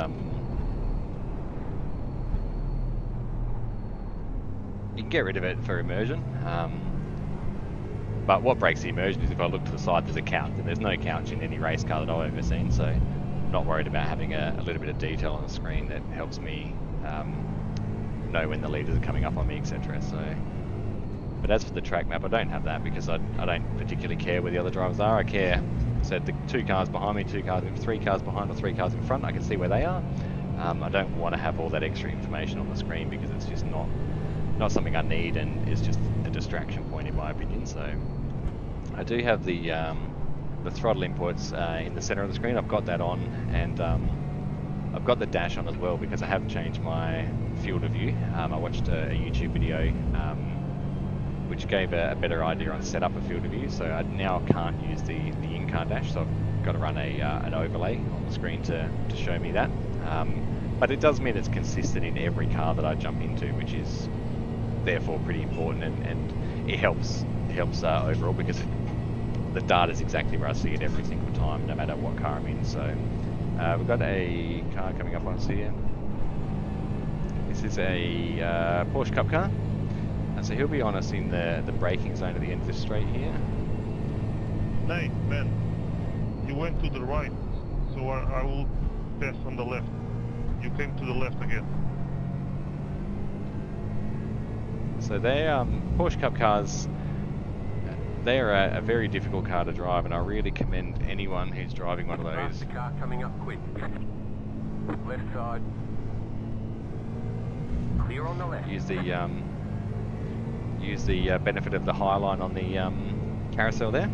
you can get rid of it for immersion. But what breaks the immersion is if I look to the side, there's a couch, and there's no couch in any race car that I've ever seen. So not worried about having a little bit of detail on the screen that helps me know when the leaders are coming up on me, etc. So, but as for the track map, I don't have that because I don't particularly care where the other drivers are. I care, so the 2 cars behind me, 3 cars behind, or 3 cars in front, I can see where they are. I don't want to have all that extra information on the screen because it's just not something I need, and it's just a distraction point in my opinion. So I do have the throttle inputs in the center of the screen. I've got that on, and I've got the dash on as well because I have changed my field of view. I watched a YouTube video which gave a better idea on set up a field of view, so I now can't use the in-car dash, so I've got to run an overlay on the screen to show me that. But it does mean it's consistent in every car that I jump into, which is therefore pretty important, and it helps overall because the data is exactly where I see it every single time, no matter what car I'm in. So we've got a car coming up on us here. This is a Porsche Cup car, and so he'll be on us in the braking zone at the end of this straight here. Nay, man, you went to the right, so I will pass on the left. You came to the left again. So they Porsche Cup cars. They are a very difficult car to drive, and I really commend anyone who's driving one of those. The car coming up quick. Left side. Clear on the left. Use the benefit of the high line on the carousel there.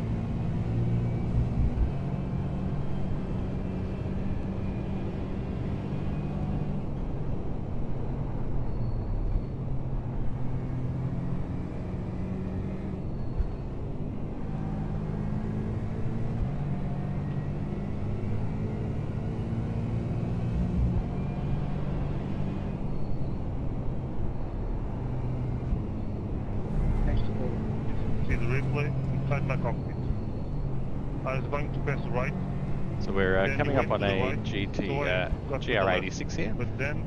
See the replay inside my cockpit. I was going to pass right. So we're Then coming you up went on to the a right, GT so I got to the GR86 here. But then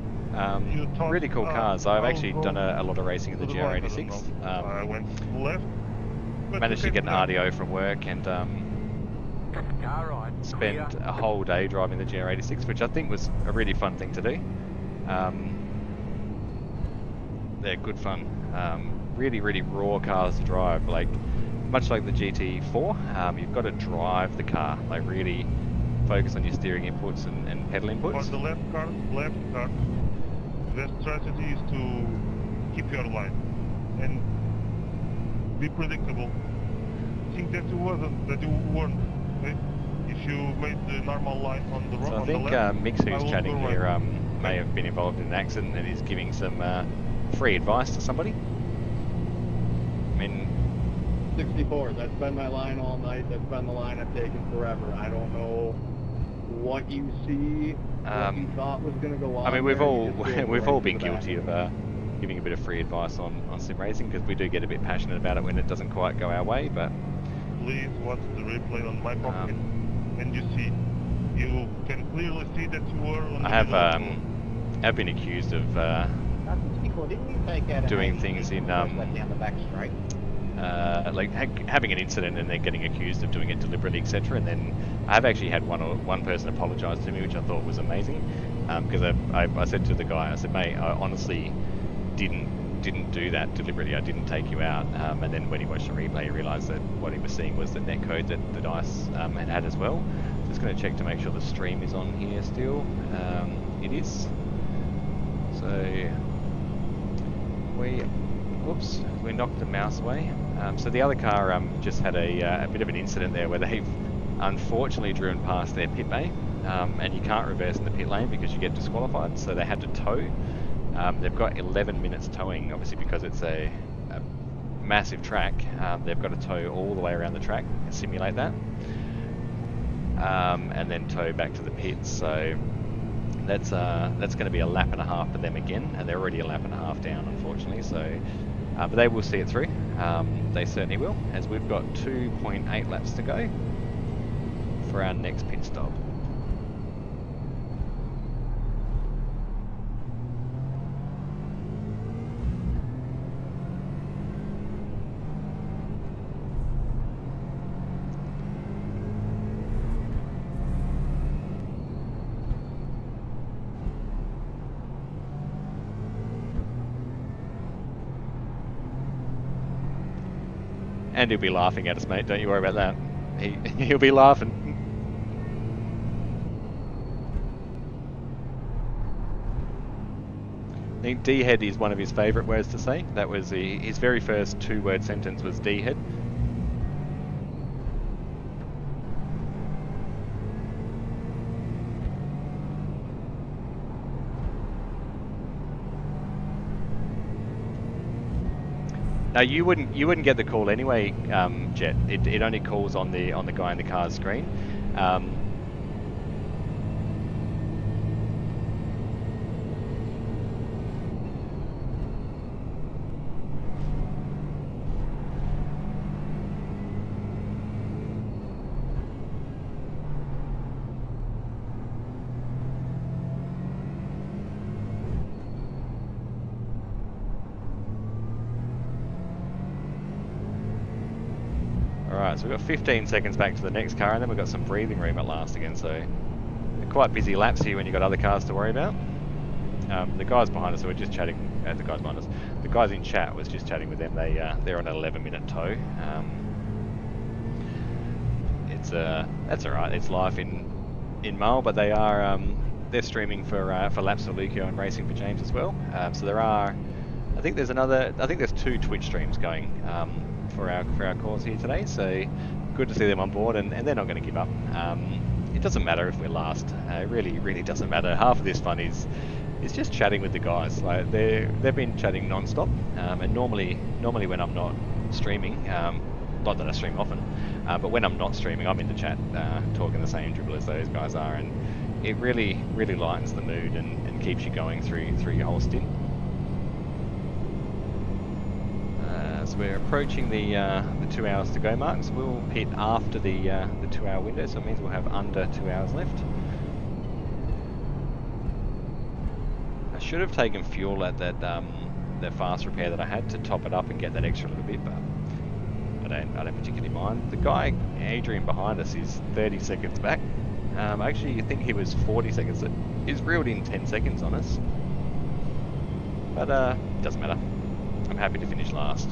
you thought, Really cool cars. I've I'll actually go done a lot of racing in the to the right, I don't GR86. know. I went left. But Managed to you get an came RDO from work and Car right. spent Clear. a whole day driving the GR86, which I think was a really fun thing to do. They're good fun. Really, really raw cars to drive. Like much like the GT4, you've got to drive the car. Like really focus on your steering inputs and pedal For inputs. the left car, the strategy is to keep your line and be predictable. Think that you weren't. Okay? If you made the normal line on the So I on the think left, Mix, I who's will chatting go here, right. may have been involved in an accident and is giving some free advice to somebody. I mean, 64, that's been my line all night. That's been the line I've taken forever. I don't know what you see, what you thought was going to go on. I mean, we've there. all You just go we've right all to been the back. guilty of giving a bit of free advice on sim racing because we do get a bit passionate about it when it doesn't quite go our way. But Please watch the replay on my cockpit, and you see, you can clearly see that you were on the I have middle of the road. have been accused of Didn't you take that doing things in on the back straight? like having an incident and then getting accused of doing it deliberately, etc. And then I've actually had one person apologise to me, which I thought was amazing, because I said to the guy, I said, mate, I honestly didn't do that deliberately. I didn't take you out. And then when he watched the replay, he realised that what he was seeing was the netcode that ICE had as well. Just going to check to make sure the stream is on here still. It is. So we knocked the mouse away. So the other car just had a bit of an incident there where they've unfortunately driven past their pit bay, and you can't reverse in the pit lane because you get disqualified. So they had to tow. They've got 11 minutes towing, obviously because it's a massive track. They've got to tow all the way around the track and simulate that, and then tow back to the pits. So that's going to be a lap and a half for them again, and they're already a lap and a half down, unfortunately. So, but they will see it through. They certainly will, as we've got 2.8 laps to go for our next pit stop. And he'll be laughing at us, mate. Don't you worry about that. He'll be laughing. I think D-head is one of his favourite words to say. That was his very first 2-word sentence was D-head. No, you wouldn't get the call anyway, Jet. It only calls on the guy in the car's screen. Alright, so we've got 15 seconds back to the next car, and then we've got some breathing room at last again, so they're quite busy laps here when you've got other cars to worry about. The guys behind us were just chatting, the guys behind us, the guys in chat was just chatting with them. They're on an 11-minute tow. That's alright, it's life in Mull, but they're streaming for Laps for Leuko and Racing for James as well. So there are, I think there's 2 Twitch streams going for our cause here today, so good to see them on board, and they're not going to give up. It doesn't matter if we're last. It really doesn't matter. Half of this fun is just chatting with the guys. Like they've been chatting non-stop, and normally when I'm not streaming, not that I stream often, but when I'm not streaming, I'm in the chat talking the same dribble as those guys are, and it really lightens the mood and keeps you going through your whole stint. So we're approaching the 2 hours to go mark, so we'll hit after the 2-hour window, so it means we'll have under 2 hours left. I should have taken fuel at that fast repair that I had to top it up and get that extra little bit, but I don't particularly mind. The guy, Adrian, behind us is 30 seconds back. Actually, you think he was 40 seconds. He's reeled in 10 seconds on us. But it doesn't matter. I'm happy to finish last.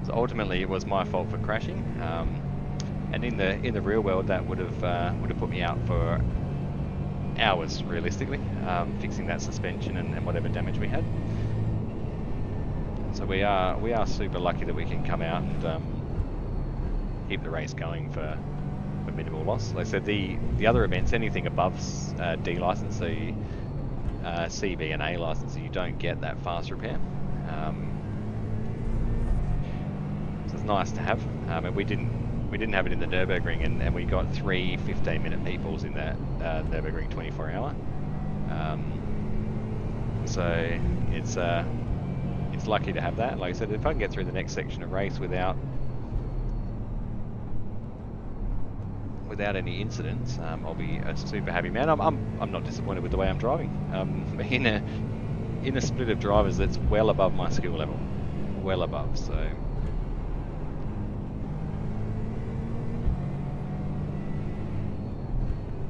So ultimately, it was my fault for crashing. And in the real world, that would have put me out for hours, realistically, fixing that suspension and whatever damage we had. So we are super lucky that we can come out and keep the race going for minimal loss. Like I said, the other events, anything above D license, so C, B, and A license, you don't get that fast repair. So it's nice to have. And we didn't have it in the Nürburgring, and we got 3 15-minute peoples in that Nürburgring 24-hour. So it's lucky to have that. Like I said, if I can get through the next section of race without any incidents, I'll be a super happy man. I'm not disappointed with the way I'm driving. In a split of drivers that's well above my skill level, well above. So.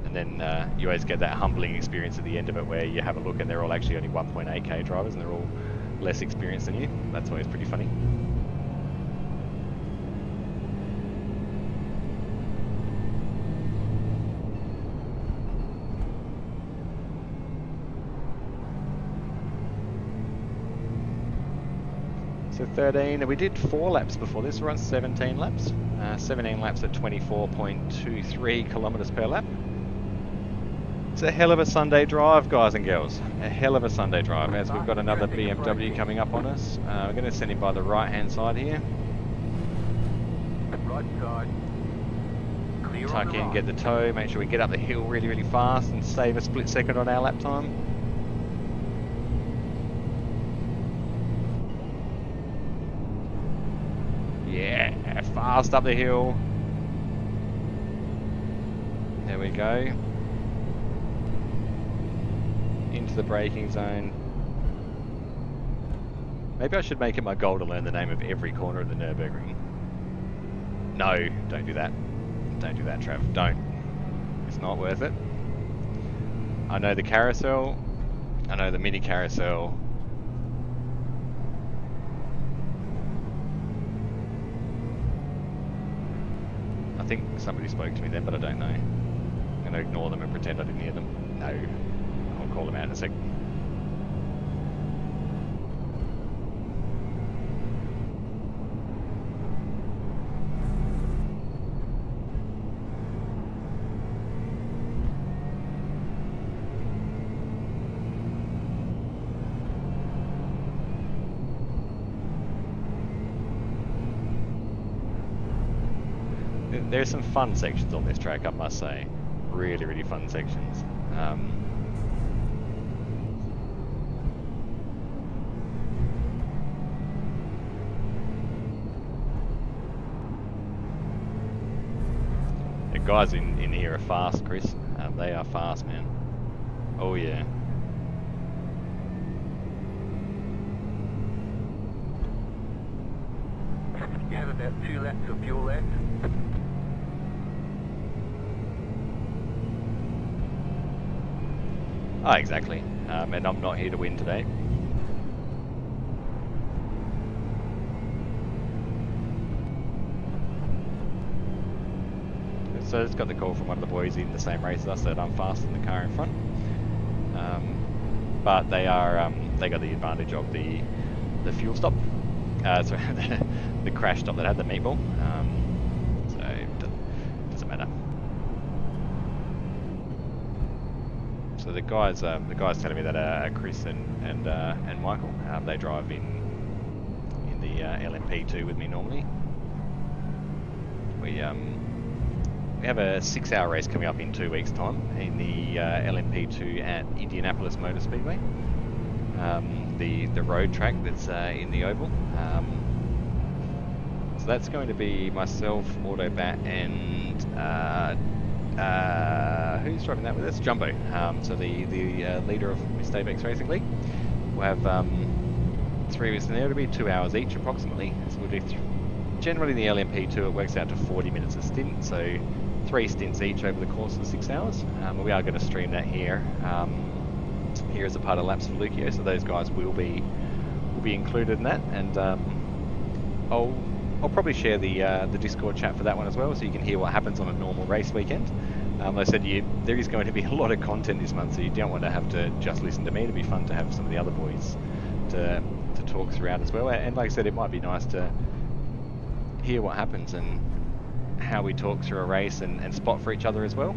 And then you always get that humbling experience at the end of it where you have a look and they're all actually only 1.8k drivers and they're all less experienced than you. That's always pretty funny. So 13, we did 4 laps before this. We're on 17 laps. 17 laps at 24.23 kilometers per lap. It's a hell of a Sunday drive, guys and girls. A hell of a Sunday drive, as we've got another BMW coming up on us. We're going to send him by the right-hand side here. Right side. Clear on Tuck the in, right. get the tow, make sure we get up the hill really fast and save a split second on our lap time. Yeah, fast up the hill. There we go. Into the braking zone. Maybe I should make it my goal to learn the name of every corner of the Nürburgring. No, don't do that. Don't do that, Trav. Don't. It's not worth it. I know the carousel. I know the mini carousel. I think somebody spoke to me then, but I don't know. I'm going to ignore them and pretend I didn't hear them. No. I'll call them out in a sec. There's some fun sections on this track, I must say. Really, really fun sections. The guys in here are fast, Chris. They are fast, man. Oh yeah. You have about 2 laps of fuel left. Oh, exactly. And I'm not here to win today. So it's got the call from one of the boys in the same race as us that I'm fast in the car in front. But they are they got the advantage of the fuel stop. Sorry, the crash stop that had the meatball. So it doesn't matter. So the guys telling me that Chris and Michael, they drive in the LMP2 with me normally. We have a 6-hour race coming up in 2 weeks' time in the LMP2 at Indianapolis Motor Speedway, the road track that's in the oval. So that's going to be myself, Autobat, and who's driving that with us? Jumbo. So the leader of Miss Davex Racing League. We'll have 3 of us in there. It'll be 2 hours each approximately. So we'll do generally the LMP2 it works out to 40 minutes a stint. So 3 stints each over the course of the 6 hours. We are going to stream that here as a part of Laps for Leuko. So those guys will be included in that, and I'll probably share the Discord chat for that one as well, so you can hear what happens on a normal race weekend. Like I said, there is going to be a lot of content this month, so you don't want to have to just listen to me. It'd be fun to have some of the other boys to talk throughout as well. And like I said, it might be nice to hear what happens and how we talk through a race and spot for each other as well.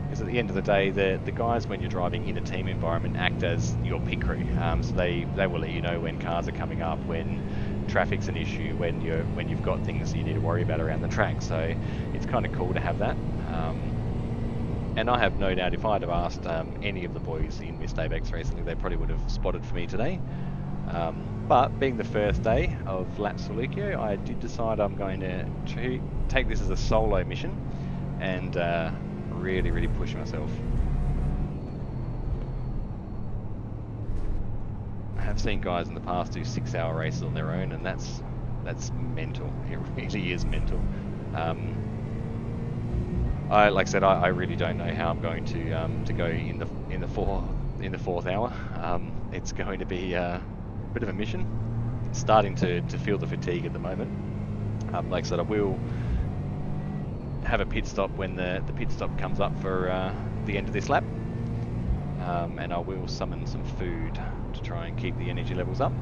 Because at the end of the day, the guys, when you're driving in a team environment, act as your pit crew. So they will let you know when cars are coming up, when traffic's an issue, when you've got things you need to worry about around the track. So it's kind of cool to have that. And I have no doubt if I'd have asked any of the boys in Miss Davex Racing, they probably would have spotted for me today. But being the first day of Laps for Leuko, I did decide I'm going to take this as a solo mission and really, really push myself. I have seen guys in the past do 6-hour races on their own, and that's mental. It really is mental. Like I said, I really don't know how I'm going to go in the fourth hour. It's going to be a bit of a mission. It's starting to feel the fatigue at the moment. Like I said, I will have a pit stop when the pit stop comes up for the end of this lap, and I will summon some food to try and keep the energy levels up.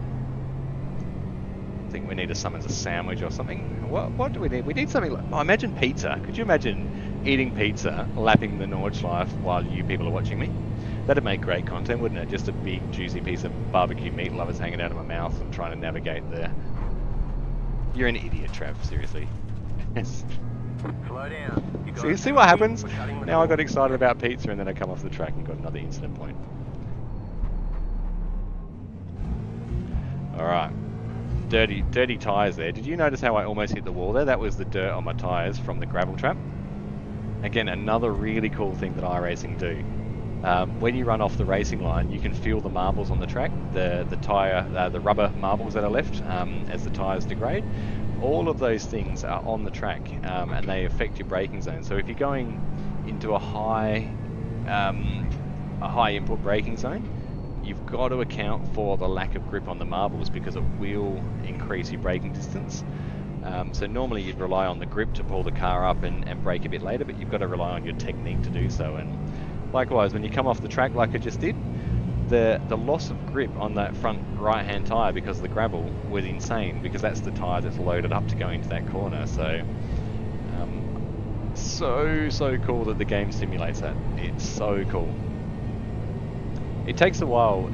I think we need to summon a sandwich or something. What do we need? We need something like, imagine pizza. Could you imagine eating pizza, lapping the Nordschleife while you people are watching me? That'd make great content, wouldn't it? Just a big juicy piece of barbecue meat lovers hanging out of my mouth and trying to navigate the... You're an idiot, Trav, seriously. Slow down. See what happens? Now I got excited about pizza and then I come off the track and got another incident point. Alright. Dirty tyres there. Did you notice how I almost hit the wall there? That was the dirt on my tyres from the gravel trap. Again, another really cool thing that iRacing do. When you run off the racing line, you can feel the marbles on the track, the rubber marbles that are left as the tyres degrade. all of those things are on the track, and they affect your braking zone. So if you're going into a high input braking zone, you've got to account for the lack of grip on the marbles, because it will increase your braking distance. So normally you'd rely on the grip to pull the car up and brake a bit later, but you've got to rely on your technique to do so. And likewise, when you come off the track like I just did, the loss of grip on that front right-hand tyre because of the gravel was insane, because that's the tyre that's loaded up to go into that corner. So so cool that the game simulates that. It's so cool. It takes a while,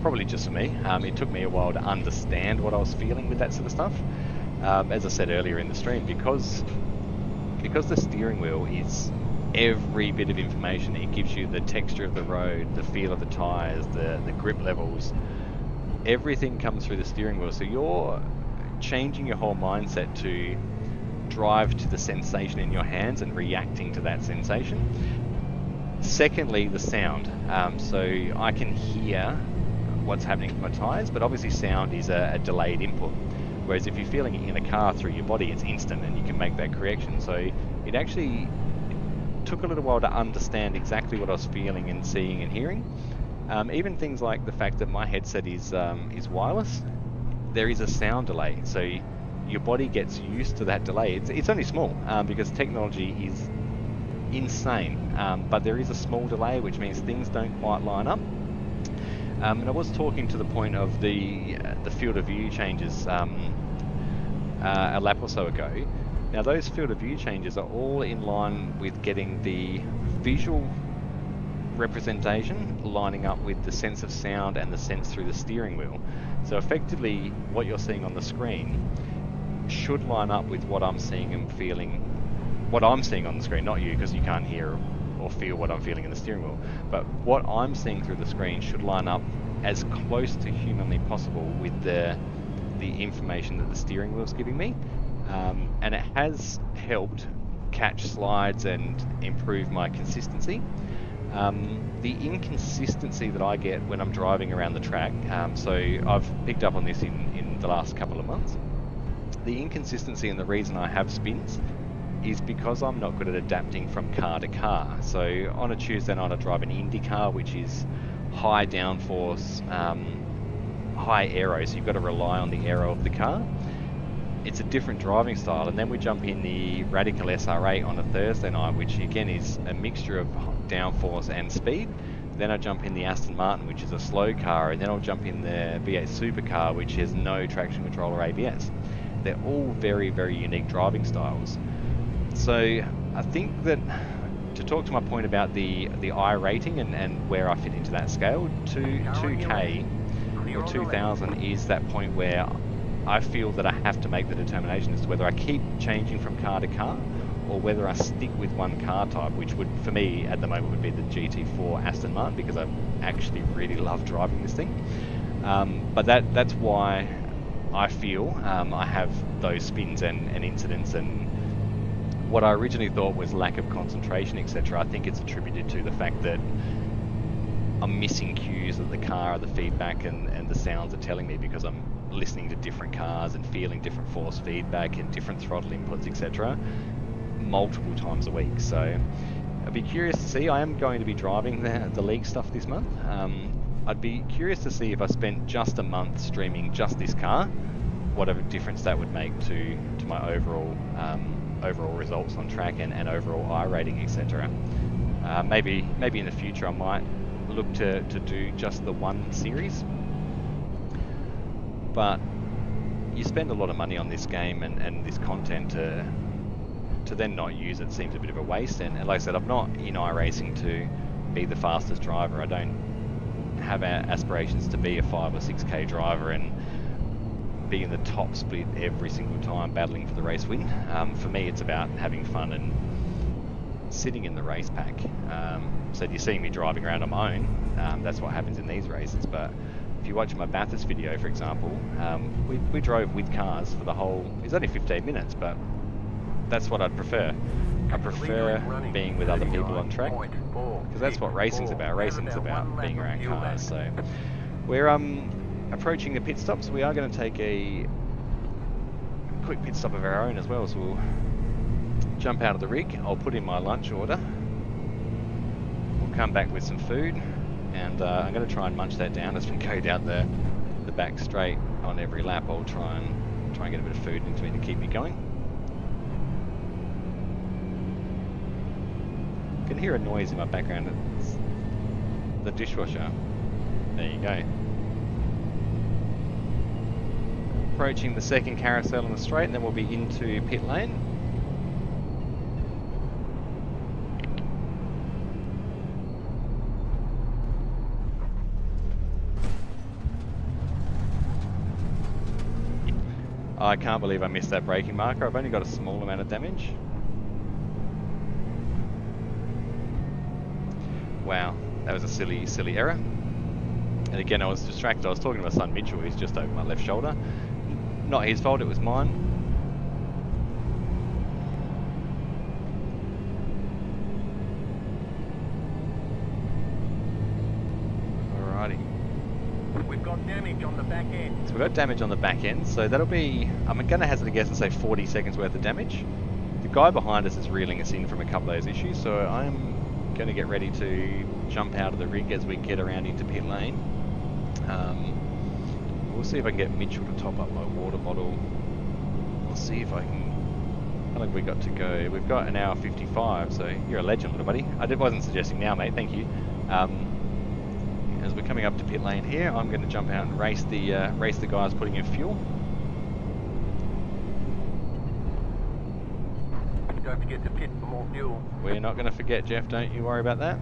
probably just for me. It took me a while to understand what I was feeling with that sort of stuff. As I said earlier in the stream, because the steering wheel is every bit of information. It gives you the texture of the road, the feel of the tyres, the grip levels. Everything comes through the steering wheel. So you're changing your whole mindset to drive to the sensation in your hands and reacting to that sensation. Secondly, the sound. So I can hear what's happening to my tyres, but obviously sound is a delayed input. Whereas if you're feeling it in a car through your body, it's instant and you can make that correction. So it actually took a little while to understand exactly what I was feeling and seeing and hearing. Even things like the fact that my headset is wireless, there is a sound delay. So your body gets used to that delay. It's only small because technology is insane, but there is a small delay, which means things don't quite line up. And I was talking to the point of the field of view changes a lap or so ago. Now those field of view changes are all in line with getting the visual representation lining up with the sense of sound and the sense through the steering wheel. So effectively what you're seeing on the screen should line up with what I'm seeing and feeling, what I'm seeing on the screen, not you, because you can't hear or feel what I'm feeling in the steering wheel, but what I'm seeing through the screen should line up as close to humanly possible with the information that the steering wheel's giving me. And it has helped catch slides and improve my consistency. The inconsistency that I get when I'm driving around the track, so I've picked up on this in the last couple of months. The inconsistency and the reason I have spins is because I'm not good at adapting from car to car. So on a Tuesday night I drive an Indy car, which is high downforce, high aero, so you've got to rely on the aero of the car. It's a different driving style. And then we jump in the Radical SR8 on a Thursday night, which again is a mixture of downforce and speed. Then I jump in the Aston Martin, which is a slow car, and then I'll jump in the V8 supercar, which has no traction control or ABS. They're all very, very unique driving styles. So I think that, to talk to my point about the I rating and where I fit into that scale, 2K or 2000 is that point where I feel that I have to make the determination as to whether I keep changing from car to car or whether I stick with one car type, which would, for me at the moment, would be the GT4 Aston Martin, because I actually really love driving this thing. But that's why I feel I have those spins and incidents, and what I originally thought was lack of concentration, etc. I think it's attributed to the fact that I'm missing cues that the car, the feedback and the sounds are telling me, because I'm listening to different cars and feeling different force feedback and different throttle inputs, etc. multiple times a week. So I'd be curious to see. I am going to be driving the league stuff this month. I'd be curious to see if I spent just a month streaming just this car, whatever difference that would make to my overall results on track and overall I rating, etc. Maybe in the future I might look to do just the one series, but you spend a lot of money on this game and this content to then not use it seems a bit of a waste. And like I said, I'm not in iRacing to be the fastest driver. I don't have aspirations to be a 5 or 6k driver and be in the top split every single time battling for the race win. For me, it's about having fun and sitting in the race pack. So you see me driving around on my own, that's what happens in these races. But if you watch my Bathurst video, for example, we drove with cars for the whole, it's only 15 minutes, but that's what I'd prefer. I prefer being with other people on track, because that's what racing's about. Racing's about being around cars. So we're approaching the pit stops. We are going to take a quick pit stop of our own as well, so we'll jump out of the rig. I'll put in my lunch order. We'll come back with some food, and I'm going to try and munch that down as we go down the back straight on every lap. I'll try and get a bit of food into me to keep me going. I can hear a noise in my background. It's the dishwasher. There you go. Approaching the second carousel on the straight, and then we'll be into pit lane. I can't believe I missed that braking marker. I've only got a small amount of damage. Wow, that was a silly error. And again, I was distracted. I was talking to my son Mitchell, who's just over my left shoulder. Not his fault, it was mine. Alrighty. We've got damage on the back end. So we've got damage on the back end, so that'll be, I'm going to hazard a guess and say 40 seconds worth of damage. The guy behind us is reeling us in from a couple of those issues, so I'm going to get ready to jump out of the rig as we get around into pit lane. We'll see if I can get Mitchell to top up my water bottle. We'll see if I can... How long have we got to go? We've got an hour 55, so you're a legend, little buddy. I wasn't suggesting now, mate, thank you. As we're coming up to pit lane here, I'm going to jump out and race the guys putting in fuel. Don't forget to pit for more fuel. We're not going to forget, Jeff, don't you worry about that.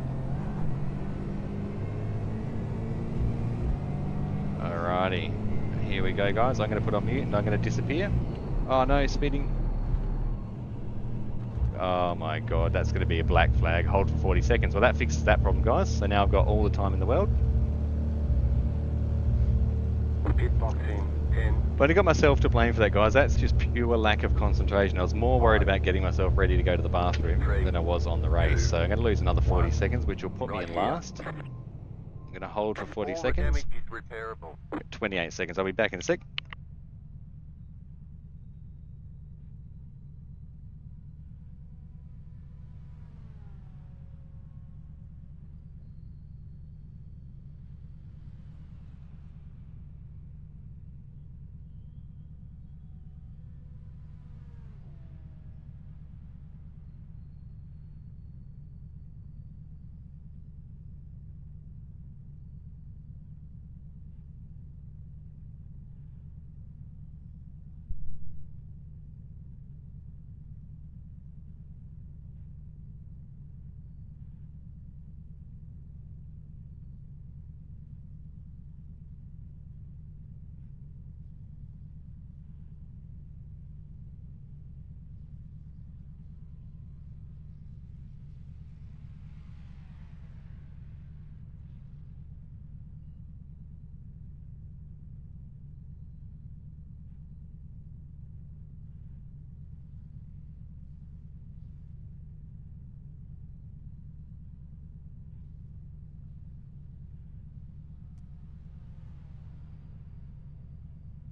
Alrighty, here we go, guys. I'm going to put on mute and I'm going to disappear. Oh no, speeding. Oh my god, that's going to be a black flag. Hold for 40 seconds. Well, that fixes that problem, guys. So now I've got all the time in the world. Pit box in 10. But I got myself to blame for that, guys. That's just pure lack of concentration. I was more worried about getting myself ready to go to the bathroom than I was on the race. So I'm going to lose another 40 seconds, which will put me in last. I'm going to hold for 40 seconds. Damage is repairable. 28 seconds. I'll be back in a sec.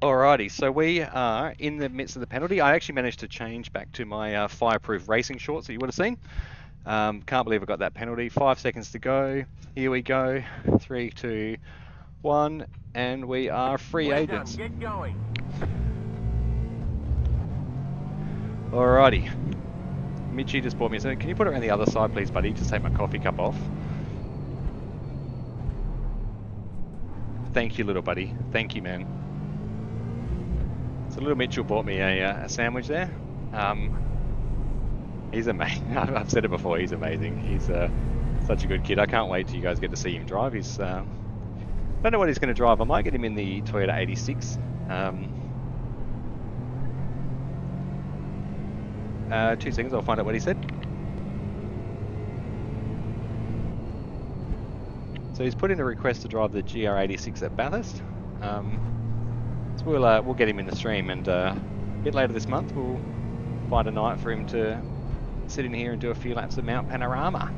Alrighty, so we are in the midst of the penalty. I actually managed to change back to my fireproof racing shorts that you would have seen. Can't believe I got that penalty. 5 seconds to go. Here we go. 3, 2, 1, and we are free agents. Get going. Alrighty. Mitchie just bought me something. Can you put it around the other side, please, buddy? Just take my coffee cup off. Thank you, little buddy. Thank you, man. So little Mitchell bought me a sandwich there. He's amazing. I've said it before, he's amazing. He's such a good kid. I can't wait till you guys get to see him drive. He's I don't know what he's going to drive. I might get him in the Toyota 86. 2 seconds, I'll find out what he said. So he's put in a request to drive the GR86 at Bathurst. So we'll get him in the stream, and a bit later this month we'll find a night for him to sit in here and do a few laps of Mount Panorama.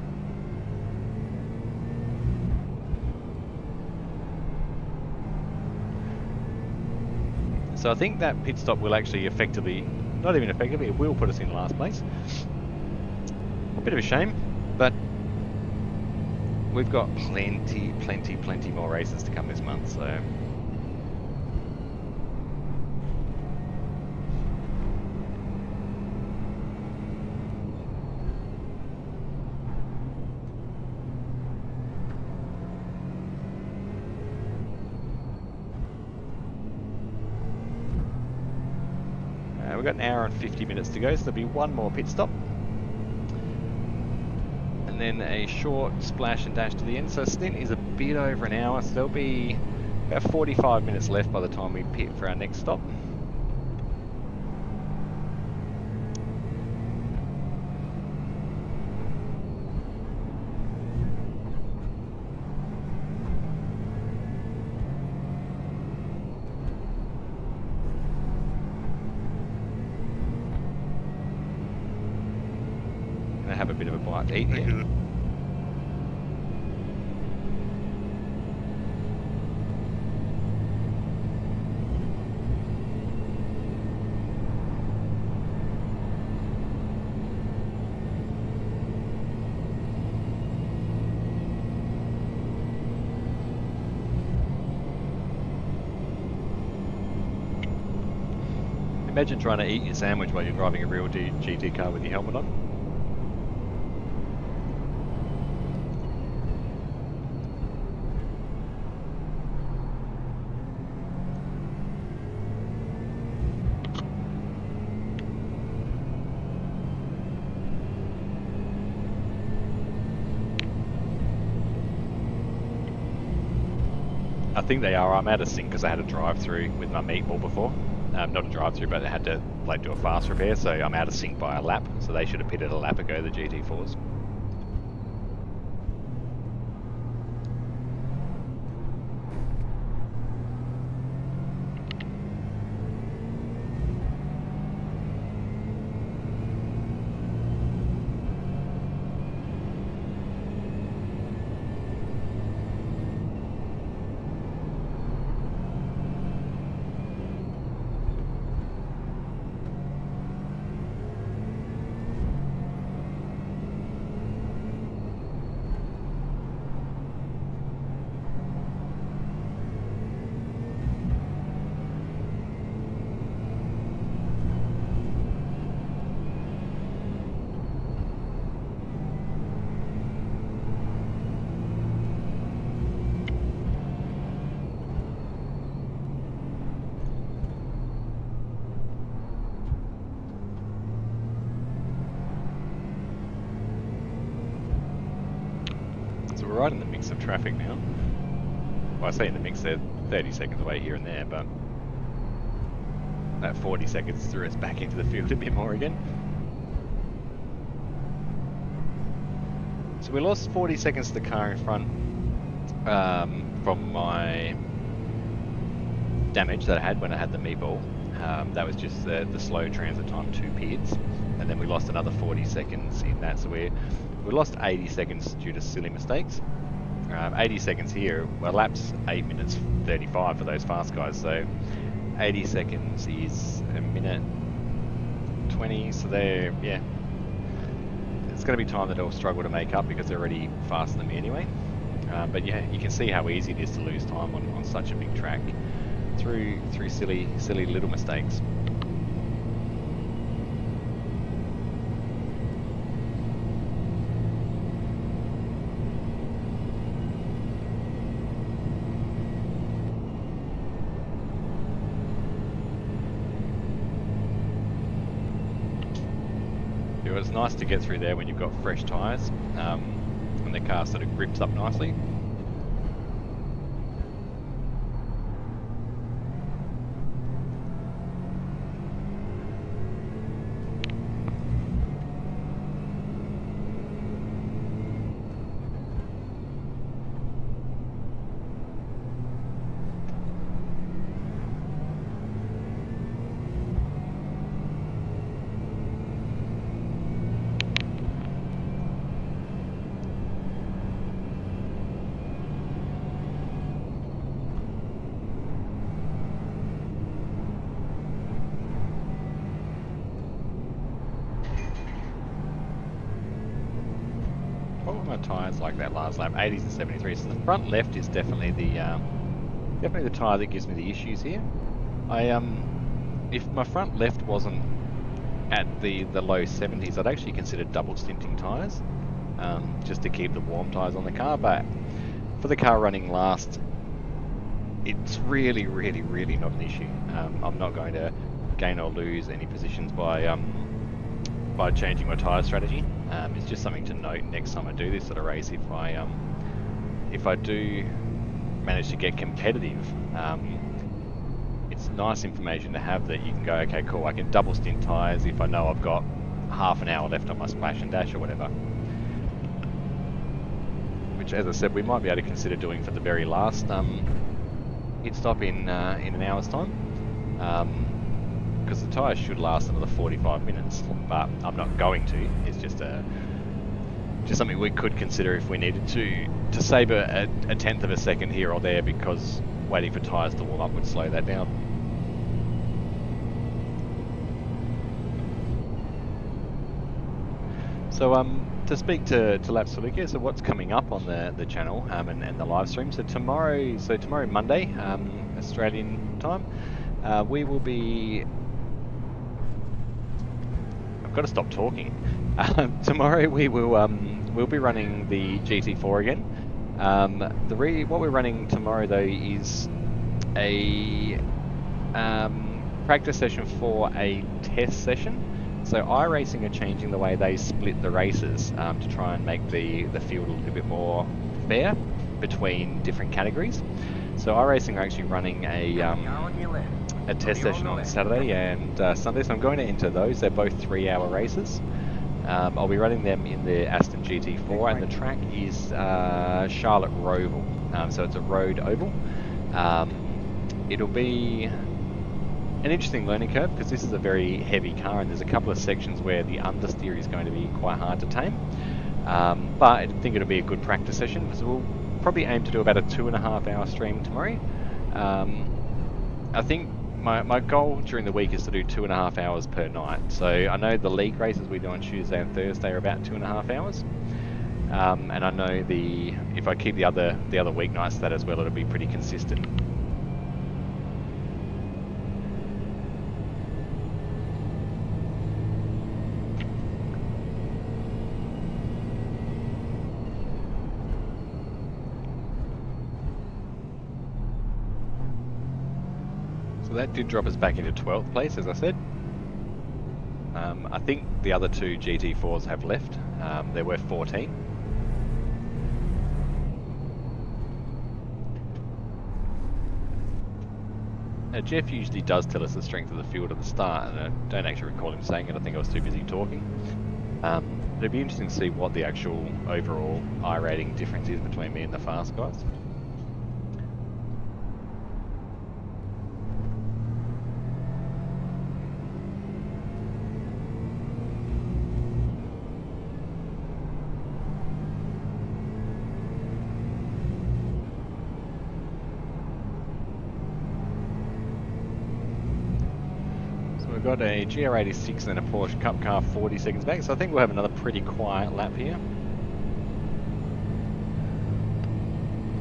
So I think that pit stop will actually effectively, not even effectively, it will put us in last place. A bit of a shame, but we've got plenty more races to come this month, so. We've got an hour and 50 minutes to go, so there'll be one more pit stop. And then a short splash and dash to the end. So stint is a bit over an hour, so there'll be about 45 minutes left by the time we pit for our next stop. Have a bit of a bite to eat here. Imagine trying to eat your sandwich while you're driving a real GT car with your helmet on. I think they are. I'm out of sync because I had a drive-through with my meatball before. Not a drive-through, but I had to like do a fast repair, so I'm out of sync by a lap. So they should have pitted a lap ago, the GT4s. We're right in the mix of traffic now. Well, I say in the mix, they're 30 seconds away here and there, but that 40 seconds threw us back into the field a bit more again. So we lost 40 seconds to the car in front from my damage that I had when I had the meatball. That was just the slow transit time to Pieds, and then we lost another 40 seconds in that, so we lost 80 seconds due to silly mistakes. 80 seconds here, well, lap's 8 minutes 35 for those fast guys, so 80 seconds is a minute 20, so they're, yeah, it's going to be time that they'll struggle to make up because they're already faster than me anyway. But yeah, you can see how easy it is to lose time on such a big track through silly little mistakes. It's nice to get through there when you've got fresh tyres and the car sort of grips up nicely. my tyres like that last lap, 80s and 73s. So the front left is definitely the tyre that gives me the issues here. If my front left wasn't at the low 70s, I'd actually consider double stinting tyres, just to keep the warm tyres on the car. But for the car running last, it's really not an issue. I'm not going to gain or lose any positions by changing my tyre strategy. It's just something to note next time I do this at a race. If I do manage to get competitive, it's nice information to have that you can go, okay, cool, I can double stint tyres if I know I've got half an hour left on my splash and dash or whatever. Which, as I said, we might be able to consider doing for the very last pit stop in an hour's time. Because the tyres should last another 45 minutes, but I'm not going to. It's just something we could consider if we needed to save a tenth of a second here or there, because waiting for tyres to warm up would slow that down. So to speak to Laps for Leuko, so what's coming up on the channel and the live stream. So tomorrow Monday, Australian time, we will be. I've got to stop talking. Tomorrow we will we'll be running the GT4 again. What we're running tomorrow though is a practice session for a test session. So iRacing are changing the way they split the races to try and make the field a little bit more fair between different categories. So iRacing are actually running a test session on Saturday and Sunday, so I'm going to enter those. They're both 3-hour races. I'll be running them in the Aston GT4, and the track is Charlotte Roval, so it's a road oval. It'll be an interesting learning curve because this is a very heavy car, and there's a couple of sections where the understeer is going to be quite hard to tame. But I think it'll be a good practice session, because we'll probably aim to do about a 2.5-hour stream tomorrow. I think my goal during the week is to do 2.5 hours per night. So I know the league races we do on Tuesday and Thursday are about 2.5 hours. And I know if I keep the other weeknights to that as well, it'll be pretty consistent. So that did drop us back into 12th place, as I said. I think the other two GT4s have left. There were 14. Now, Jeff usually does tell us the strength of the field at the start, and I don't actually recall him saying it. I think I was too busy talking. It'd be interesting to see what the actual overall I-rating difference is between me and the fast guys. We've got a GR86 and a Porsche Cup car 40 seconds back, so I think we'll have another pretty quiet lap here.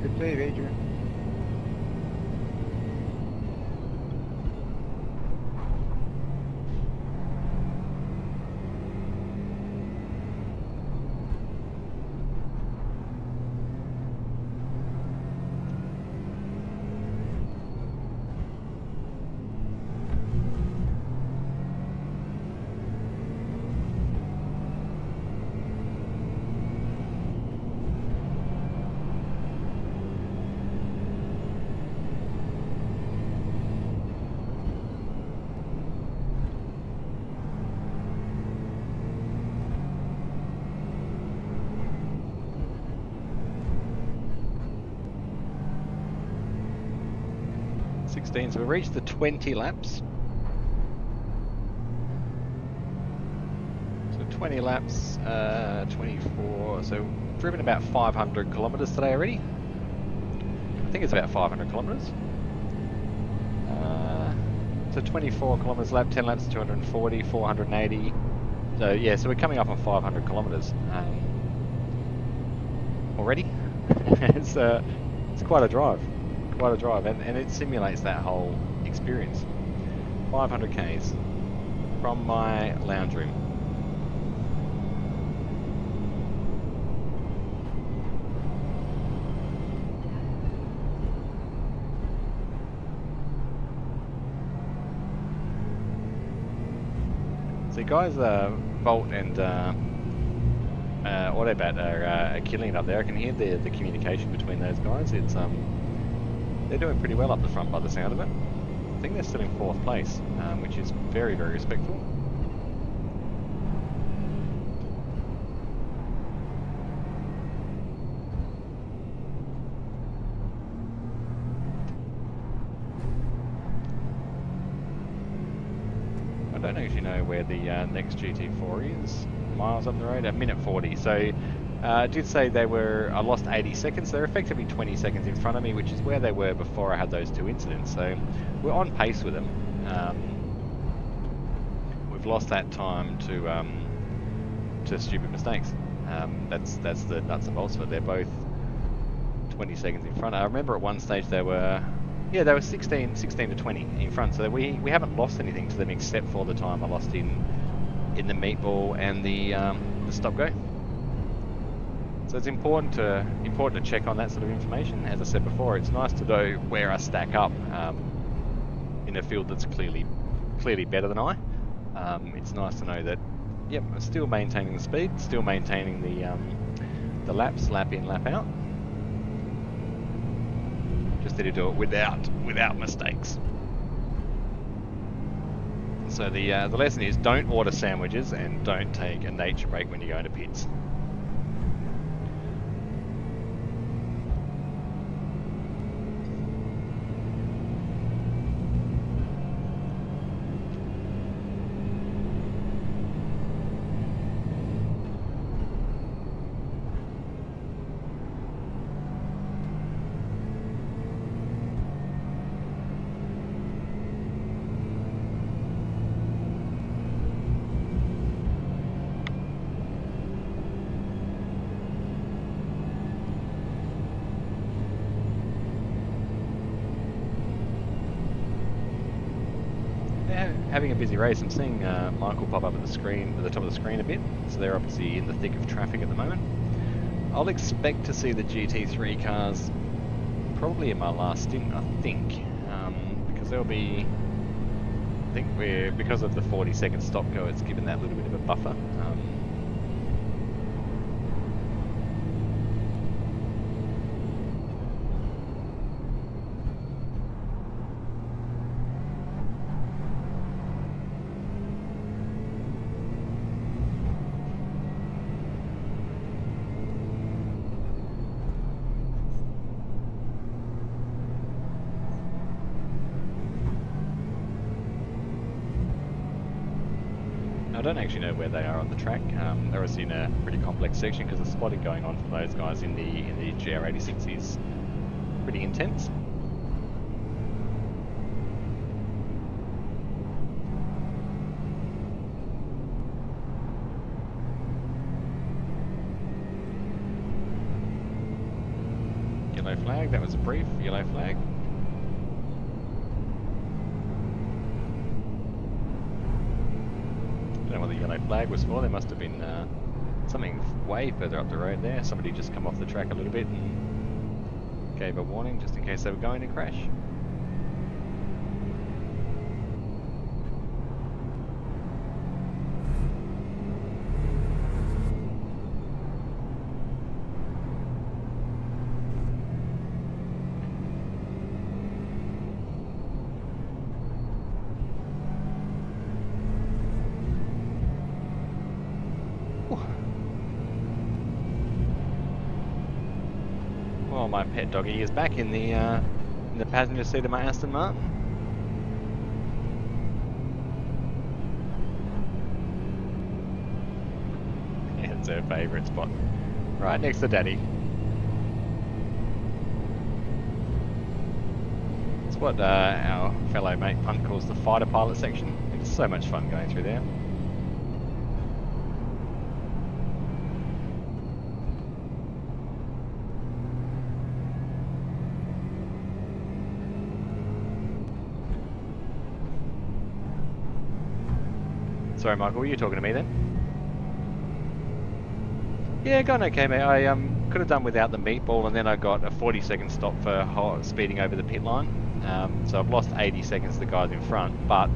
Good save, Adrian. So we've reached the 20 laps. So 20 laps, 24, so we've driven about 500 kilometres today already. I think it's about 500 kilometres. So 24 kilometres lap, 10 laps, 240, 480. So yeah, so we're coming up on 500 kilometres. already. It's quite a drive, and it simulates that whole experience. 500 k's from my lounge room. So guys, Volt and Autobat are killing it up there. I can hear the communication between those guys. It's they're doing pretty well up the front by the sound of it. I think they're still in 4th place, which is very, very respectful. I don't actually know where the next GT4 is. Miles up the road, a minute 40. So I did say I lost 80 seconds. They're effectively 20 seconds in front of me, which is where they were before I had those 2 incidents. So we're on pace with them. We've lost that time to stupid mistakes. That's the nuts and bolts of it. They're both 20 seconds in front. I remember at one stage they were 16 to 20 in front. So we haven't lost anything to them except for the time I lost in the meatball and the stop go. So it's important to check on that sort of information. As I said before, it's nice to know where I stack up in a field that's clearly better than I. It's nice to know that, yep, I'm still maintaining the speed, still maintaining the laps, lap in, lap out. Just need to do it without mistakes. So the lesson is, don't order sandwiches and don't take a nature break when you go into pits. Having a busy race. I'm seeing Michael pop up at the top of the screen a bit, so they're obviously in the thick of traffic at the moment. I'll expect to see the GT3 cars probably in my last stint, I think, because there'll be, because of the 40-second stop go, it's given that little bit of a buffer. I don't actually know where they are on the track. They're obviously in a pretty complex section because the spotting going on for those guys in the GR86 is pretty intense. Yellow flag, that was a brief yellow flag. What the yellow flag was for. There must have been something way further up the road there. Somebody just come off the track a little bit and gave a warning just in case they were going to crash. Well, my pet doggy is back in the passenger seat of my Aston Martin. Yeah, it's her favourite spot. Right next to Daddy. It's what our fellow mate Punt calls the fighter pilot section. It's so much fun going through there. Sorry, Michael, were you talking to me then? Yeah, going okay, mate. I could have done without the meatball, and then I got a 40-second stop for speeding over the pit line. So I've lost 80 seconds to the guys in front, but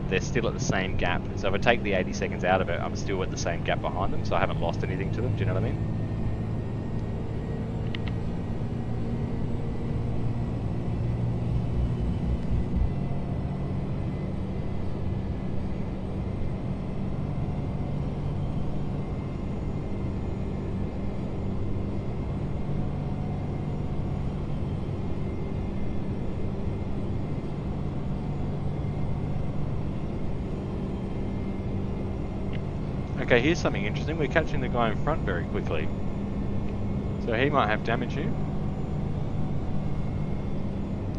they're still at the same gap. So if I take the 80 seconds out of it, I'm still at the same gap behind them, so I haven't lost anything to them. Do you know what I mean? Okay, here's something interesting. We're catching the guy in front very quickly. So he might have damage here.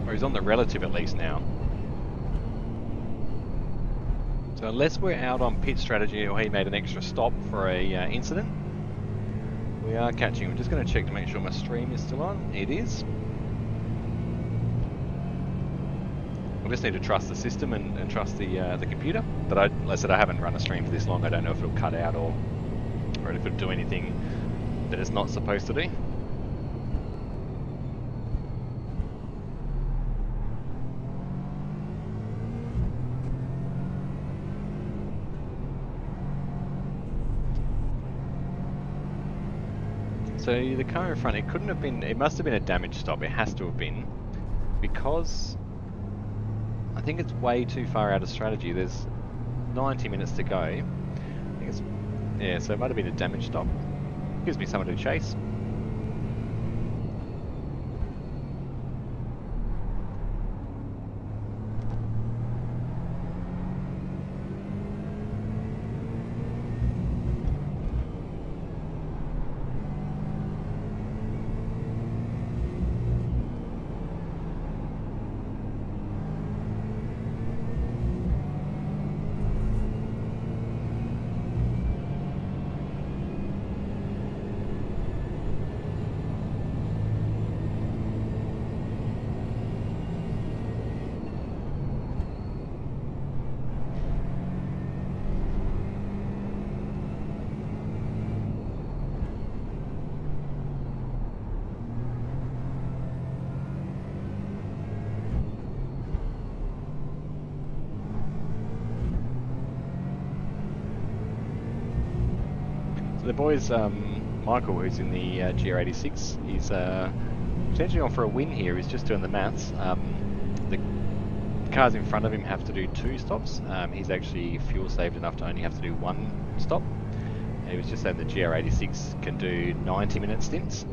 Or he's on the relative at least now. So unless we're out on pit strategy or he made an extra stop for a incident, we are catching him. I'm just going to check to make sure my stream is still on. It is. I just need to trust the system and trust the computer. But like I said, I haven't run a stream for this long. I don't know if it'll cut out or if it'll do anything that it's not supposed to do. So the car in front, it couldn't have been, it must have been a damage stop. It has to have been, because I think it's way too far out of strategy. There's 90 minutes to go. I think it's, yeah, so it might have been a damage stop. Gives me someone to chase. The boys, Michael, who's in the GR86, he's potentially on for a win here. He's just doing the maths. The cars in front of him have to do 2 stops. He's actually fuel saved enough to only have to do 1 stop. And he was just saying the GR86 can do 90-minute stints.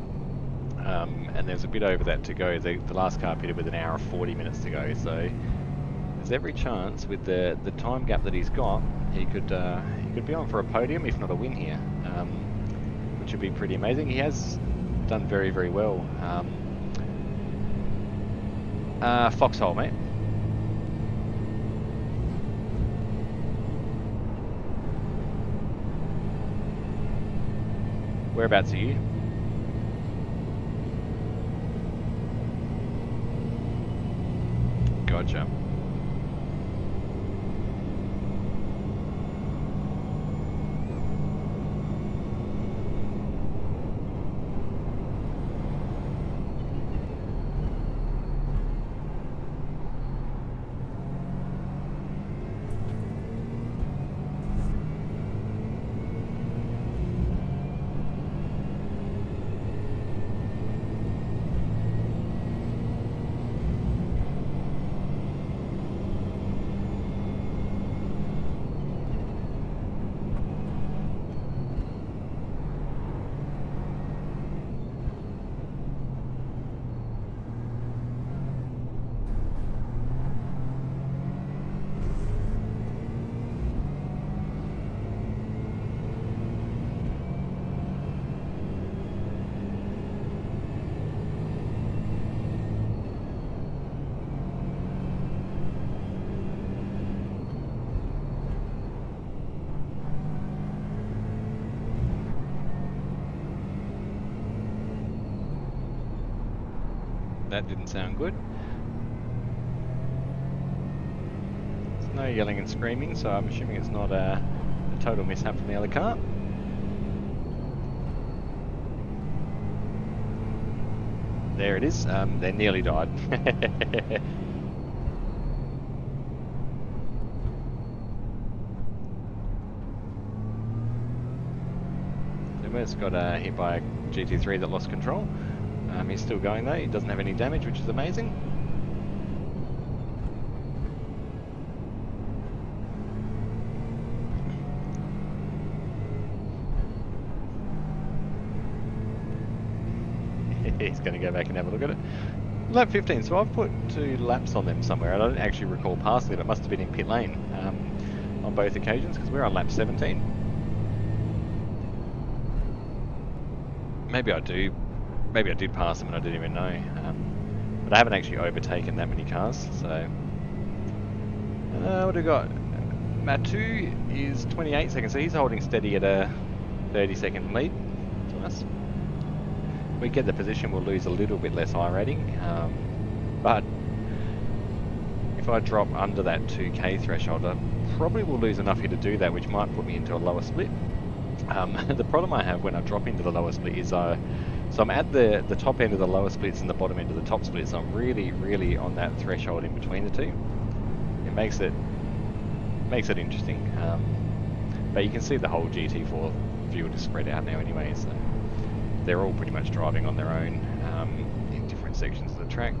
And there's a bit over that to go. The last car pitted with 1 hour 40 minutes to go. So there's every chance with the time gap that he's got, he could be on for a podium, if not a win here, which would be pretty amazing. He has done very, very well. Foxhole, mate. Whereabouts are you? Gotcha. That didn't sound good. So No yelling and screaming, so I'm assuming it's not a total mishap from the other car. There it is. They nearly died. Just got hit by a GT3 that lost control. He's still going though, he doesn't have any damage, which is amazing. He's going to go back and have a look at it. Lap 15, so I've put 2 laps on them somewhere. I don't actually recall passing it, it must have been in pit lane on both occasions, because we're on lap 17. Maybe I did pass them and I didn't even know. But I haven't actually overtaken that many cars, so... what have we got? Matu is 28 seconds, so he's holding steady at a 30-second lead to us. If we get the position, we'll lose a little bit less I rating. But if I drop under that 2k threshold, I probably will lose enough here to do that, which might put me into a lower split. The problem I have when I drop into the lower split is so I'm at the top end of the lower splits and the bottom end of the top splits. So I'm really on that threshold in between the two. It makes it interesting. But you can see the whole GT4 field is spread out now anyway, so they're all pretty much driving on their own in different sections of the track.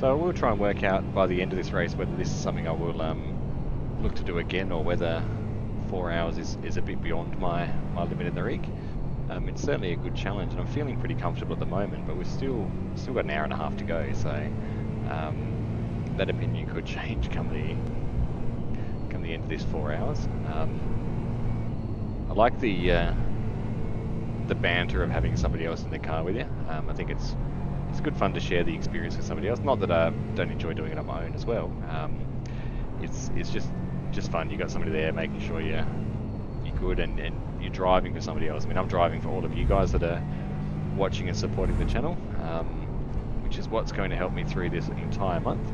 So I will try and work out by the end of this race whether this is something I will look to do again, or whether 4 hours is a bit beyond my limit in the rig. It's certainly a good challenge, and I'm feeling pretty comfortable at the moment, but we've still got an hour and a half to go, so that opinion could change come the end of this 4 hours. I like the banter of having somebody else in the car with you. I think it's good fun to share the experience with somebody else. Not that I don't enjoy doing it on my own as well. It's just fun. You got somebody there making sure you're good, and you're driving for somebody else. I mean, I'm driving for all of you guys that are watching and supporting the channel, which is what's going to help me through this entire month.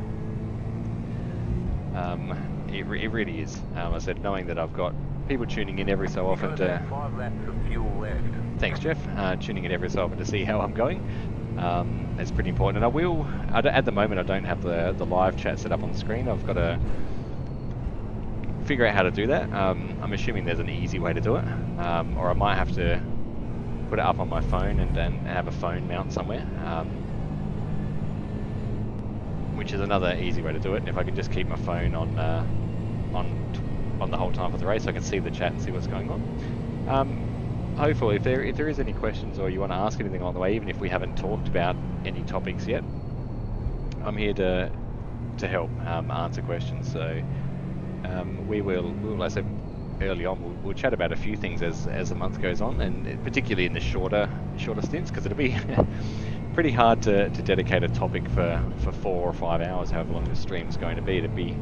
It really is. I said, knowing that I've got people tuning in every so often to... 5 laps of fuel left. Thanks, Jeff. Tuning in every so often to see how I'm going. It's pretty important, and at the moment I don't have the live chat set up on the screen. I've got to figure out how to do that. I'm assuming there's an easy way to do it, or I might have to put it up on my phone and have a phone mount somewhere, which is another easy way to do it. If I could just keep my phone on the whole time of the race, I can see the chat and see what's going on. Hopefully, if there is any questions or you want to ask anything along the way, even if we haven't talked about any topics yet, I'm here to help answer questions. So we will, as I said early on, we'll chat about a few things as the month goes on, and particularly in the shorter stints, because it'll be pretty hard to dedicate a topic for 4 or 5 hours, however long the stream's going to be. It'd be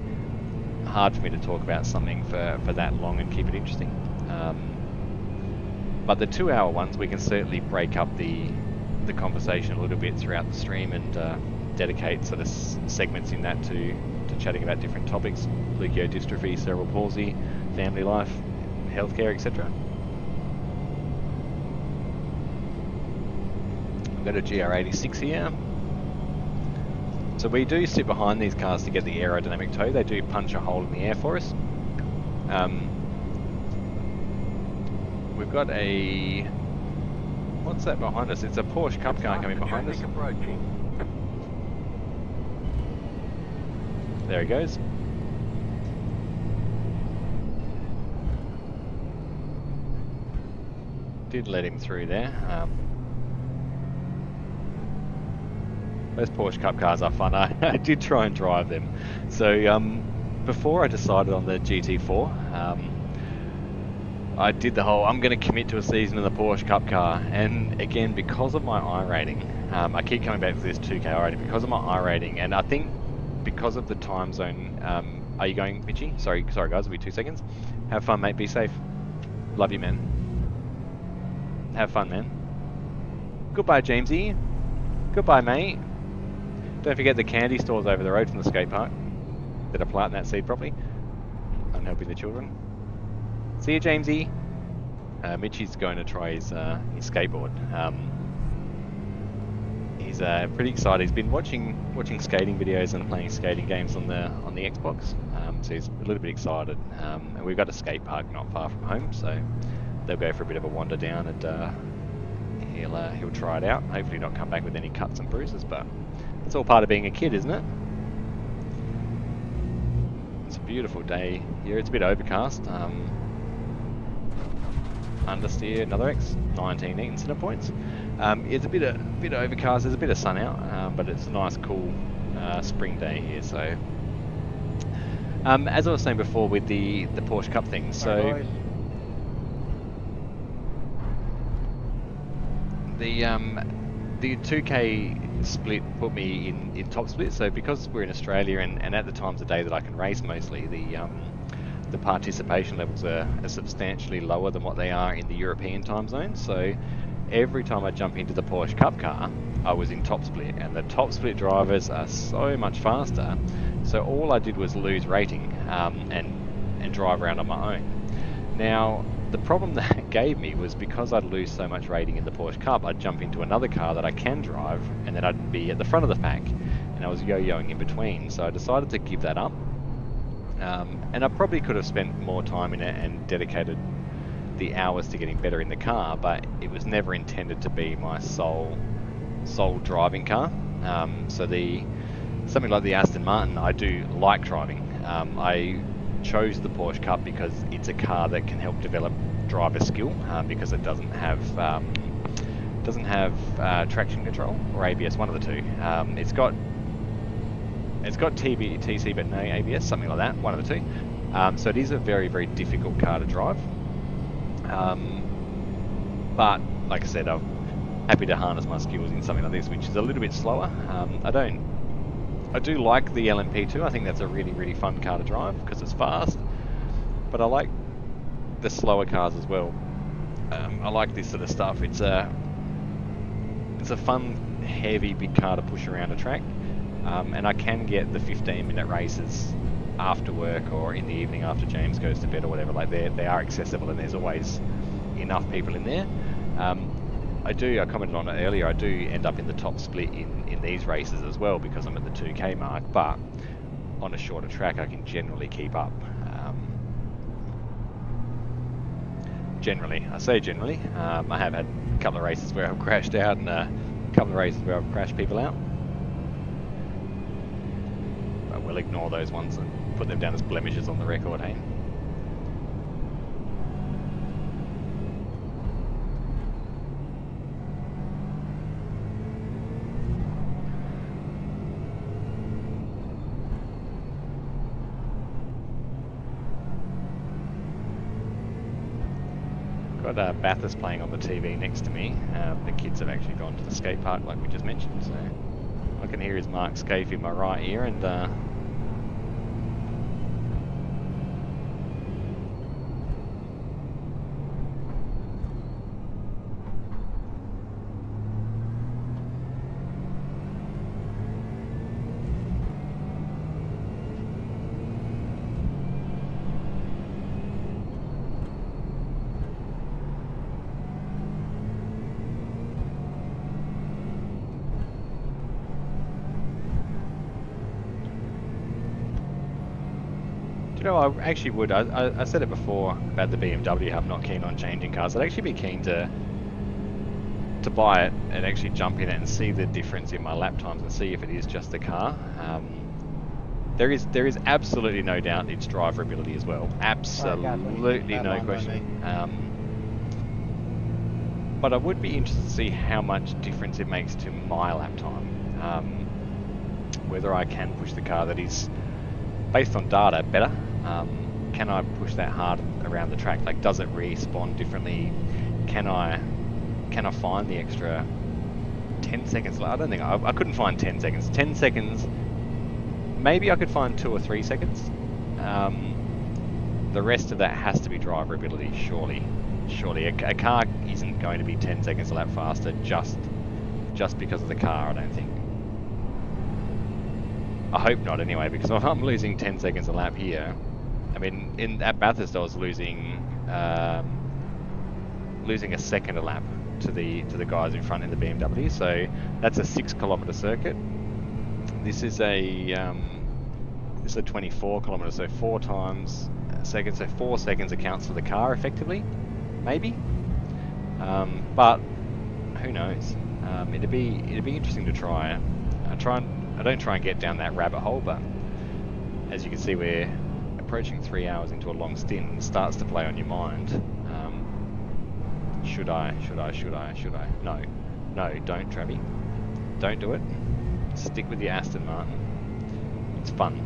hard for me to talk about something for that long and keep it interesting. But the 2 hour ones, we can certainly break up the conversation a little bit throughout the stream and dedicate sort of segments in that to chatting about different topics: leukodystrophy, cerebral palsy, family life, healthcare, etc. I've got a GR86 here. So we do sit behind these cars to get the aerodynamic tow. They do punch a hole in the air for us. We've got a... what's that behind us? It's a Porsche Cup car coming behind us. There he goes. Did let him through there. Those Porsche Cup cars are fun. I did try and drive them. So before I decided on the GT4, I did the whole, I'm going to commit to a season in the Porsche Cup car, and again, because of my I rating, I keep coming back to this 2K I rating, because of my I rating, and I think because of the time zone, are you going, Mitchie? Sorry guys, it'll be 2 seconds. Have fun, mate, be safe. Love you, man. Have fun, man. Goodbye, Jamesy. Goodbye, mate. Don't forget the candy stores over the road from the skate park. Did I plant that seed properly? I'm helping the children. See you, Jamesy. Mitchie's going to try his skateboard. He's pretty excited. He's been watching skating videos and playing skating games on the Xbox. So he's a little bit excited. And we've got a skate park not far from home, so they'll go for a bit of a wander down, and he'll try it out. Hopefully not come back with any cuts and bruises, but it's all part of being a kid, isn't it? It's a beautiful day here. It's a bit overcast. Understeer, another X, 19 incident points. It's a bit overcast. There's a bit of sun out, but it's a nice, cool spring day here. So, as I was saying before with the Porsche Cup thing, so the 2K split put me in top split. So because we're in Australia and at the times of day that I can race mostly, the participation levels are substantially lower than what they are in the European time zone. So every time I jump into the Porsche Cup car, I was in top split, and the top split drivers are so much faster. So all I did was lose rating and drive around on my own. Now, the problem that gave me was because I'd lose so much rating in the Porsche Cup, I'd jump into another car that I can drive, and then I'd be at the front of the pack, and I was yo-yoing in between. So I decided to give that up. And I probably could have spent more time in it and dedicated the hours to getting better in the car, but it was never intended to be my sole driving car. So something like the Aston Martin, I do like driving. I chose the Porsche Cup because it's a car that can help develop driver skill, because it doesn't have traction control or ABS, one of the two. It's got TC but no ABS, something like that, one of the two. So it is a very, very difficult car to drive. But like I said, I'm happy to harness my skills in something like this, which is a little bit slower. I do like the LMP2. I think that's a really, really fun car to drive because it's fast. But I like the slower cars as well. I like this sort of stuff. It's a fun, heavy, big car to push around a track. And I can get the 15-minute races after work or in the evening after James goes to bed or whatever. Like they are accessible, and there's always enough people in there. I commented on it earlier, I do end up in the top split in these races as well because I'm at the 2K mark, but on a shorter track I can generally keep up. Generally, I say generally. I have had a couple of races where I've crashed out and a couple of races where I've crashed people out. But we'll ignore those ones and put them down as blemishes on the record, hey? Got Bathurst playing on the TV next to me. The kids have actually gone to the skate park like we just mentioned, so I can hear his Mark Scaife in my right ear, and I actually would. I said it before about the BMW. I'm not keen on changing cars. I'd actually be keen to buy it and actually jump in it and see the difference in my lap times and see if it is just the car. There is absolutely no doubt its driver ability as well. Absolutely no question. But I would be interested to see how much difference it makes to my lap time. Whether I can push the car that is, based on data, better, can I push that hard around the track? Like, does it respond differently? Can I find the extra 10 seconds? I don't think I couldn't find 10 seconds. 10 seconds, maybe I could find 2 or 3 seconds. The rest of that has to be driver ability, surely. A car isn't going to be 10 seconds a lap faster just because of the car, I don't think. I hope not anyway, because if I'm losing 10 seconds a lap here, I mean, at Bathurst I was losing a second a lap to the guys in front in the BMW, so that's a 6-kilometre circuit. This is a 24 kilometres, so 4 times a second, so 4 seconds accounts for the car effectively, maybe. But who knows? It'd be interesting to try. I don't try and get down that rabbit hole, but as you can see, we're approaching 3 hours into a long stint, and it starts to play on your mind. Should I? No, don't, Travi. Don't do it. Stick with your Aston Martin. It's fun.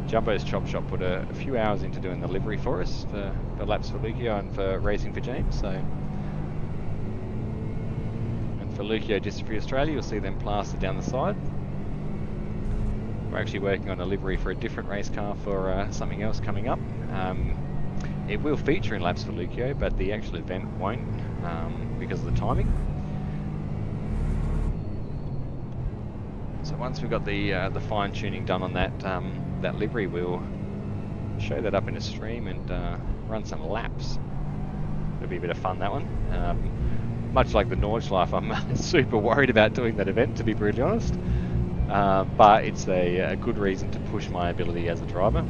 Jumbo's Chop Shop put a few hours into doing the livery for us for Laps for Leuko and for Racing for James. So, and for Leuko Dystrophy Australia, you'll see them plastered down the side. We're actually working on a livery for a different race car for something else coming up. It will feature in Laps for Leuko, but the actual event won't because of the timing. So once we've got the fine tuning done on that livery, we'll show that up in a stream and run some laps. It'll be a bit of fun, that one. Much like the Nordschleife, I'm super worried about doing that event, to be brutally honest. But it's a good reason to push my ability as a driver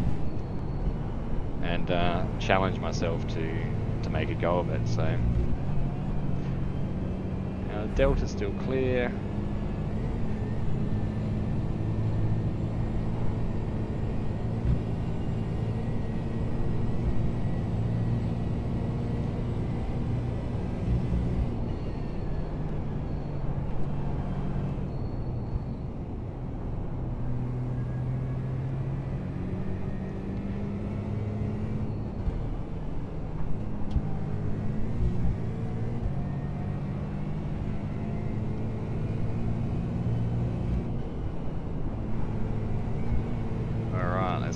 and challenge myself to make a go of it. So Delta's still clear.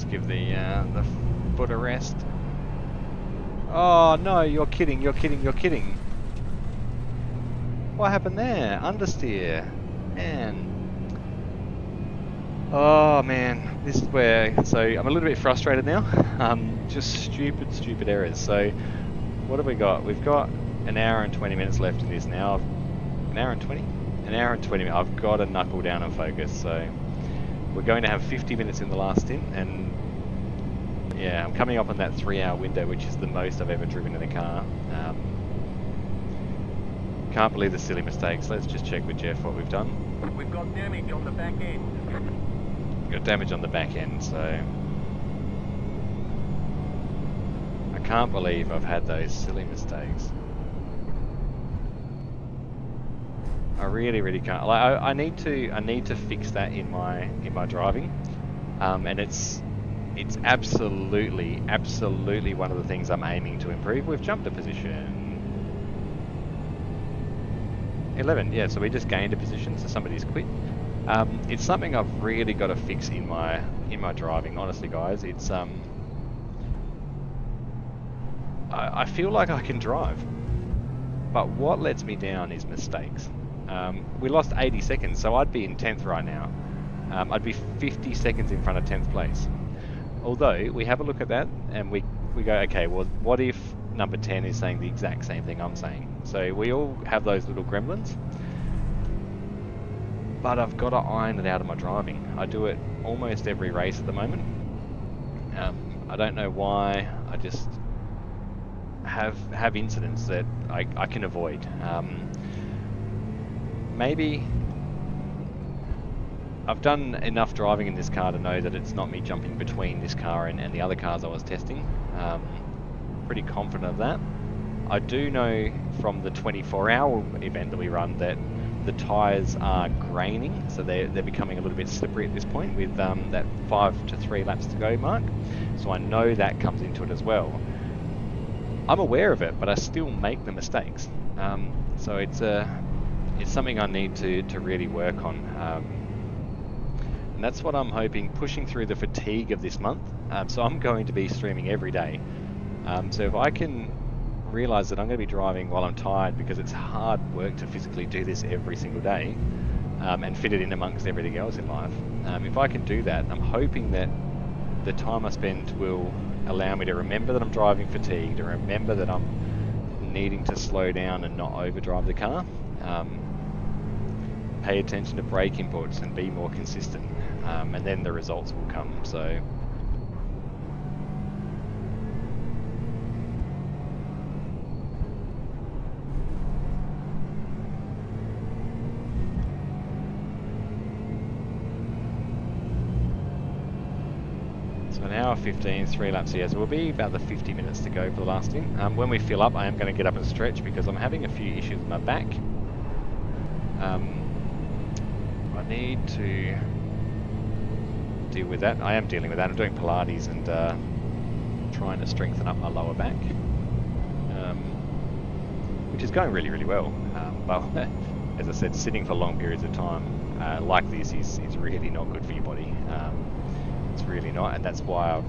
Give the foot a rest. Oh no, you're kidding. What happened there? Understeer. Man. Oh man, this is where, so I'm a little bit frustrated now. Just stupid errors. So what have we got? We've got an hour and 20 minutes left in this now. An hour and 20 minutes. I've got to knuckle down and focus. So we're going to have 50 minutes in the last stint, and yeah, I'm coming up on that 3-hour window, which is the most I've ever driven in a car. Can't believe the silly mistakes. Let's just check with Jeff what we've done. We've got damage on the back end. Got damage on the back end, so I can't believe I've had those silly mistakes. I really can't. Like, I need to fix that in my driving, and it's absolutely one of the things I'm aiming to improve. We've jumped a position 11, yeah. So we just gained a position, so somebody's quit. It's something I've really got to fix in my driving. Honestly, guys, it's I feel like I can drive, but what lets me down is mistakes. We lost 80 seconds, so I'd be in 10th right now. I'd be 50 seconds in front of 10th place. Although, we have a look at that, and we go, okay, well, what if number 10 is saying the exact same thing I'm saying? So we all have those little gremlins. But I've got to iron it out of my driving. I do it almost every race at the moment. I don't know why, I just have incidents that I can avoid. Maybe I've done enough driving in this car to know that it's not me jumping between this car and the other cars I was testing. Pretty confident of that. I do know from the 24-hour event that we run that the tyres are graining, so they're becoming a little bit slippery at this point with that 5 to 3 laps to go mark. So I know that comes into it as well. I'm aware of it, but I still make the mistakes. So it's something I need to really work on. And that's what I'm hoping, pushing through the fatigue of this month. So I'm going to be streaming every day. So if I can realise that I'm going to be driving while I'm tired, because it's hard work to physically do this every single day, and fit it in amongst everything else in life. If I can do that, I'm hoping that the time I spend will allow me to remember that I'm driving fatigued, to remember that I'm needing to slow down and not overdrive the car, pay attention to brake inputs and be more consistent, and then the results will come. So an hour 15, 3 laps here, so we'll be about the 50 minutes to go for the last in. When we fill up, I am going to get up and stretch because I'm having a few issues with my back. I need to deal with that. I am dealing with that. I'm doing Pilates and trying to strengthen up my lower back, which is going really, really well. But as I said, sitting for long periods of time like this is really not good for your body. It's really not, and that's why I've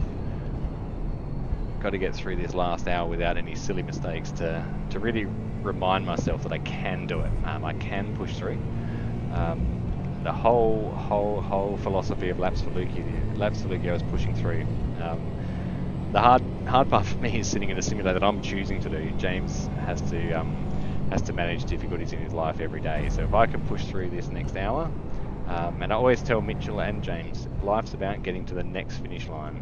got to get through this last hour without any silly mistakes to really remind myself that I can do it. I can push through. The whole philosophy of Laps for Leuko is pushing through. The hard part for me is sitting in a simulator that I'm choosing to do. James has to manage difficulties in his life every day. So if I can push through this next hour, and I always tell Mitchell and James, life's about getting to the next finish line.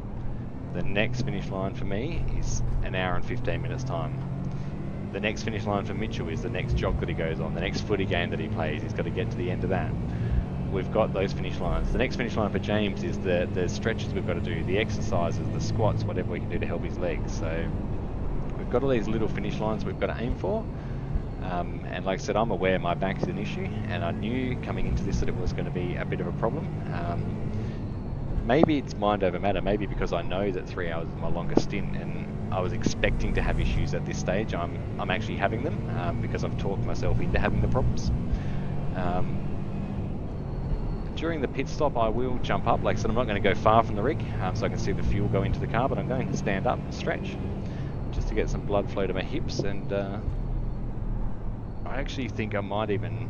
The next finish line for me is an hour and 15 minutes time. The next finish line for Mitchell is the next jog that he goes on, the next footy game that he plays. He's got to get to the end of that. We've got those finish lines. The next finish line for James is the stretches we've got to do, the exercises, the squats, whatever we can do to help his legs. So we've got all these little finish lines we've got to aim for. And like I said, I'm aware my back is an issue, and I knew coming into this that it was going to be a bit of a problem. Maybe it's mind over matter, maybe because I know that 3 hours is my longest stint and I was expecting to have issues at this stage. I'm actually having them because I've talked myself into having the problems. During the pit stop I will jump up. Like I said, I'm not going to go far from the rig so I can see the fuel go into the car, but I'm going to stand up and stretch just to get some blood flow to my hips, and I actually think I might even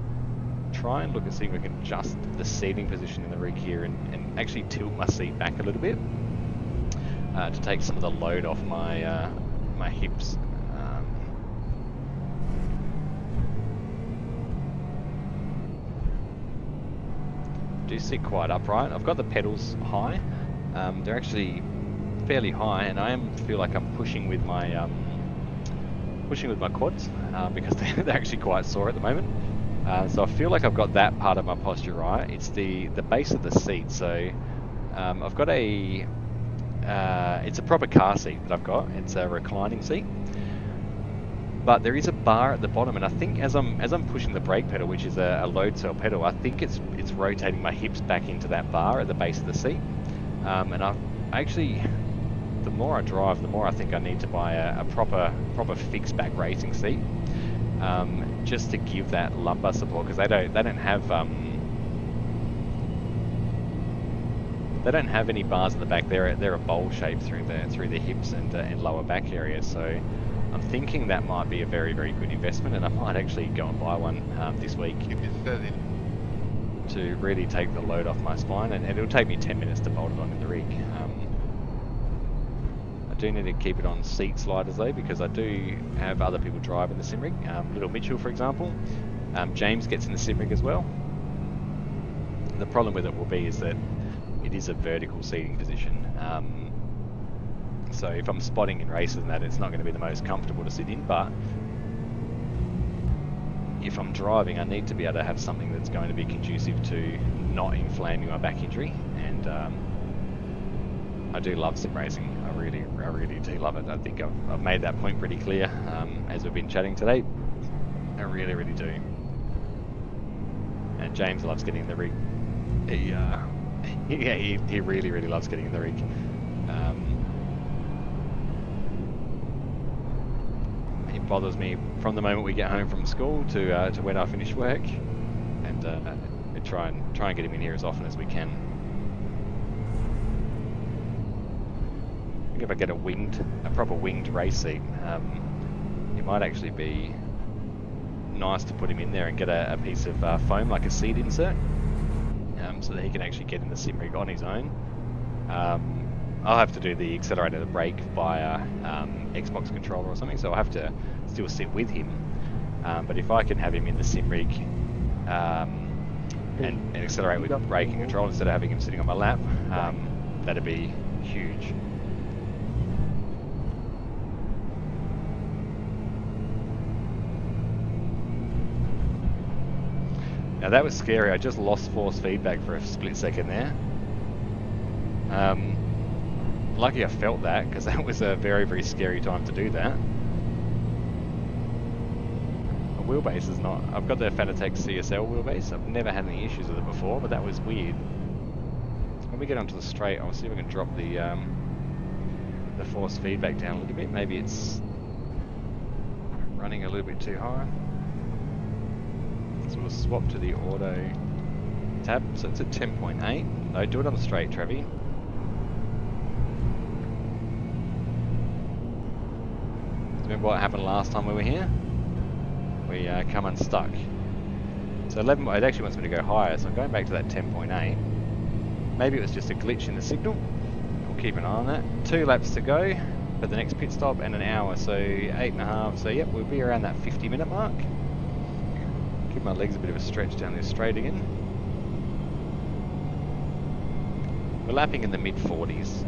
try and look and see if I can adjust the seating position in the rig here and actually tilt my seat back a little bit to take some of the load off my my hips. Do sit quite upright. I've got the pedals high. They're actually fairly high, and I feel like I'm pushing with my quads because they're actually quite sore at the moment. So I feel like I've got that part of my posture right. It's the base of the seat. So I've got it's a proper car seat that I've got. It's a reclining seat, but there is a bar at the bottom, and I think as I'm pushing the brake pedal, which is a load cell pedal, I think it's rotating my hips back into that bar at the base of the seat. And I actually, the more I drive, the more I think I need to buy a proper fixed back racing seat, just to give that lumbar support, because they don't have any bars at the back. They're a bowl shape through the hips and lower back area. So I'm thinking that might be a very, very good investment, and I might actually go and buy one this week to really take the load off my spine, and it'll take me 10 minutes to bolt it on in the rig. I do need to keep it on seat sliders though, because I do have other people driving the sim rig. Little Mitchell, for example. James gets in the sim rig as well. The problem with it will be is that it is a vertical seating position. So if I'm spotting in races and that, it's not going to be the most comfortable to sit in, but if I'm driving, I need to be able to have something that's going to be conducive to not inflaming my back injury. And I do love sim racing. I really do love it. I think I've made that point pretty clear as we've been chatting today. I really do. James loves getting in the rig. He really loves getting in the rig. It bothers me from the moment we get home from school to when I finish work, and we try and get him in here as often as we can. I think if I get a proper winged race seat, it might actually be nice to put him in there and get a piece of foam, like a seat insert, so that he can actually get in the sim rig on his own. I'll have to do the accelerator, the brake via Xbox controller or something, so I'll have to still sit with him. But if I can have him in the sim rig and accelerate with brake and control instead of having him sitting on my lap, that'd be huge. Now that was scary. I just lost force feedback for a split second there. Lucky I felt that, because that was a very scary time to do that. The wheelbase is not... I've got the Fanatec CSL wheelbase. I've never had any issues with it before, but that was weird. When we get onto the straight, I'll see if I can drop the force feedback down a little bit. Maybe it's running a little bit too high. So we'll swap to the auto tab. So it's at 10.8. No, do it on the straight, Trevi. Remember what happened last time we were here? We come unstuck. So 11, it actually wants me to go higher, so I'm going back to that 10.8. Maybe it was just a glitch in the signal. We'll keep an eye on that. 2 laps to go for the next pit stop and an hour, so 8.5. So yep, we'll be around that 50-minute mark. Give my legs a bit of a stretch down this straight again. We're lapping in the mid-40s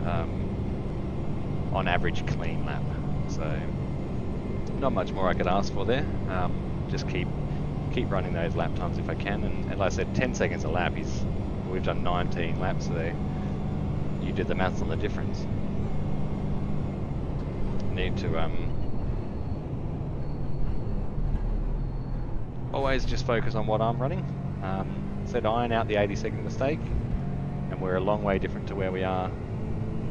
on average clean lap, so not much more I could ask for there. Just keep running those lap times if I can, and like I said, 10 seconds a lap is... We've done 19 laps, so you did the maths on the difference. Need to always just focus on what I'm running. Said iron out the 80-second mistake, and we're a long way different to where we are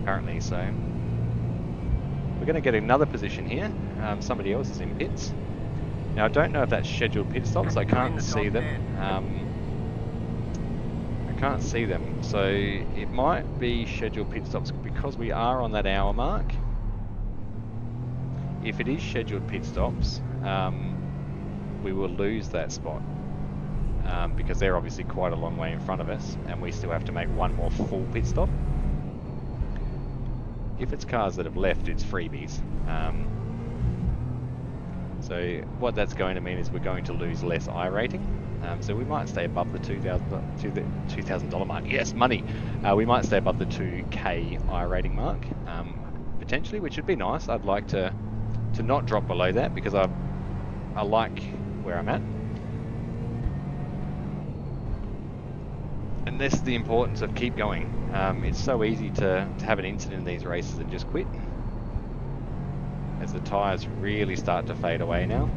currently, so we're going to get another position here. Somebody else is in pits. Now I don't know if that's scheduled pit stops. I can't see them. So it might be scheduled pit stops because we are on that hour mark. If it is scheduled pit stops, we will lose that spot because they're obviously quite a long way in front of us, and we still have to make one more full pit stop. If it's cars that have left, it's freebies. So what that's going to mean is we're going to lose less I rating. So we might stay above the $2,000 mark. Yes, money. We might stay above the 2K I rating mark, potentially, which would be nice. I'd like to not drop below that because I like where I'm at. And this is the importance of keep going. It's so easy to have an incident in these races and just quit, as the tyres really start to fade away now.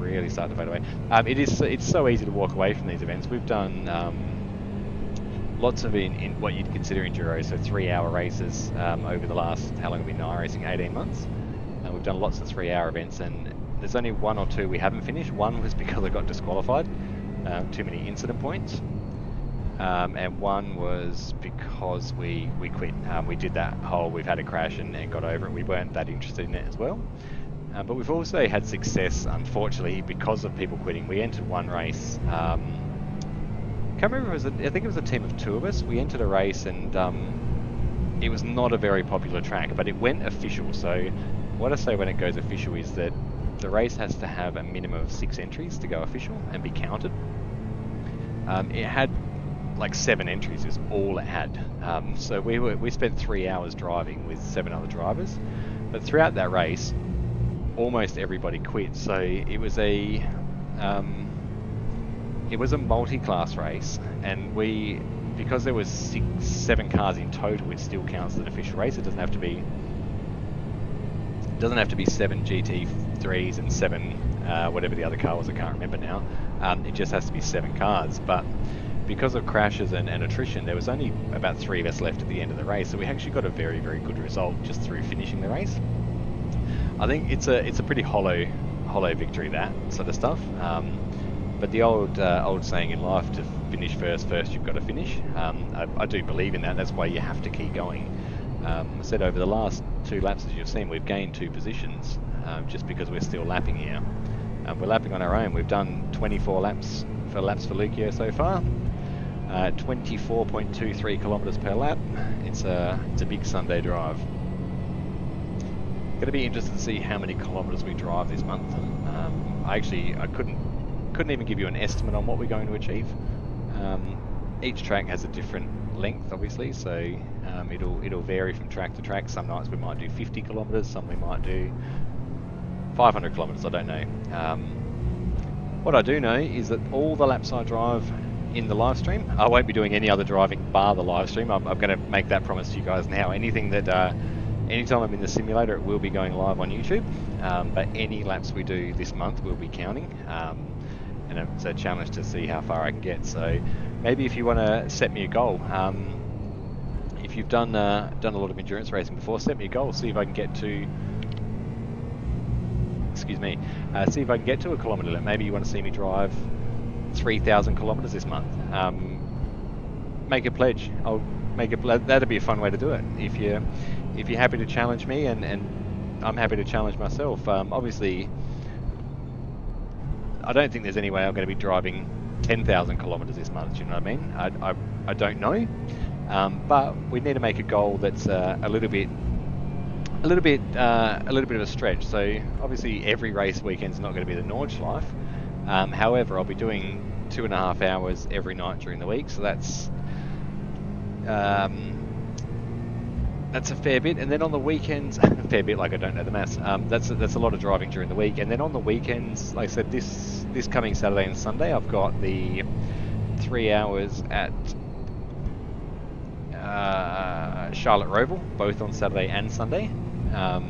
It's so easy to walk away from these events. We've done lots of in what you'd consider enduro, so 3-hour races over the last, how long have we been racing? 18 months. We've done lots of 3-hour events, and there's only 1 or 2 we haven't finished. One was because I got disqualified, too many incident points, and one was because we quit. We did that whole, we've had a crash and got over it. We weren't that interested in it as well. But we've also had success, unfortunately, because of people quitting. We entered one race. Can't remember. I think it was a team of 2 of us. We entered a race, and it was not a very popular track, but it went official. So what I say when it goes official is that the race has to have a minimum of 6 entries to go official and be counted. It had like 7 entries is all it had. So we spent 3 hours driving with 7 other drivers, but throughout that race, almost everybody quit. So it was a multi-class race, and because there was 7 cars in total, it still counts as an official race. It doesn't have to be 7 GT3s and 7 whatever the other car was, I can't remember now. It just has to be 7 cars. But because of crashes and attrition, there was only about 3 of us left at the end of the race, so we actually got a very, very good result just through finishing the race. I think it's a pretty hollow victory, that sort of stuff. But the old saying in life, to finish first you've got to finish. I do believe in that. That's why you have to keep going. I said over the last 2 laps, as you've seen, we've gained 2 positions just because we're still lapping here. We're lapping on our own. We've done 24 laps for Leuko so far. 24.23 kilometers per lap. It's a big Sunday drive. Going to be interested to see how many kilometers we drive this month. I couldn't even give you an estimate on what we're going to achieve. Each track has a different length, obviously, so it'll vary from track to track. Some nights we might do 50 kilometers, some we might do 500 kilometers. I don't know. What I do know is that all the laps I drive in the live stream, I won't be doing any other driving bar the live stream. I'm going to make that promise to you guys now. Anything that anytime I'm in the simulator, it will be going live on YouTube. But any laps we do this month will be counting, and it's a challenge to see how far I can get. So maybe if you want to set me a goal, if you've done a lot of endurance racing before, set me a goal. See if I can get to. See if I can get to a kilometre limit. Maybe you want to see me drive 3,000 kilometres this month. Make a pledge. I'll make a pledge. That'd be a fun way to do it. If you're happy to challenge me, and I'm happy to challenge myself. Obviously, I don't think there's any way I'm going to be driving 10,000 kilometres this month. Do you know what I mean? I don't know, but we need to make a goal that's a little bit of a stretch. So obviously every race weekend's not going to be the Nordschleife. However, I'll be doing 2.5 hours every night during the week, so that's a fair bit. And then on the weekends, a fair bit, like I don't know the maths. That's a lot of driving during the week. And then on the weekends, like I said, this coming Saturday and Sunday, I've got the 3 hours at Charlotte Roval, both on Saturday and Sunday. So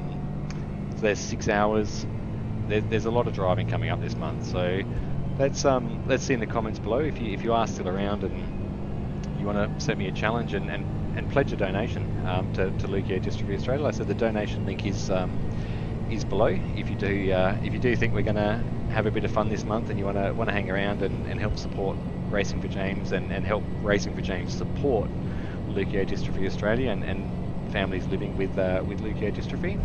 there's 6 hours. There's a lot of driving coming up this month. So let's see in the comments below if you are still around and you want to set me a challenge and pledge a donation to Leuko Dystrophy Australia. Like I said, the donation link is below. If you do think we're going to have a bit of fun this month and you want to hang around and help support Racing for James and help Racing for James support Leuko Dystrophy Australia and families living with Leuko dystrophy.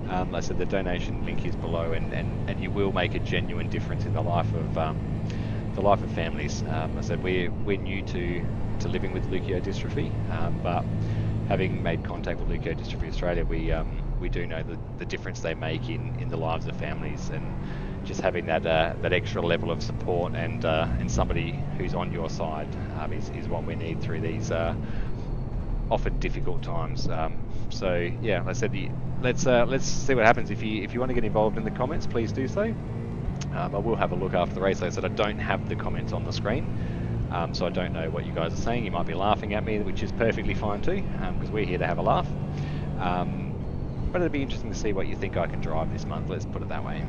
Like I said, the donation link is below, and you will make a genuine difference in the life of families. I said we're new to living with Leuko dystrophy, but having made contact with Leuko Dystrophy Australia, we do know the difference they make in the lives of families, and just having that extra level of support and somebody who's on your side is what we need through these often difficult times. So yeah, like I said, let's see what happens. If you want to get involved in the comments, please do so. I will have a look after the race. Like I said, I don't have the comments on the screen, so I don't know what you guys are saying. You might be laughing at me, which is perfectly fine too, because we're here to have a laugh. But it'd be interesting to see what you think I can drive this month. Let's put it that way.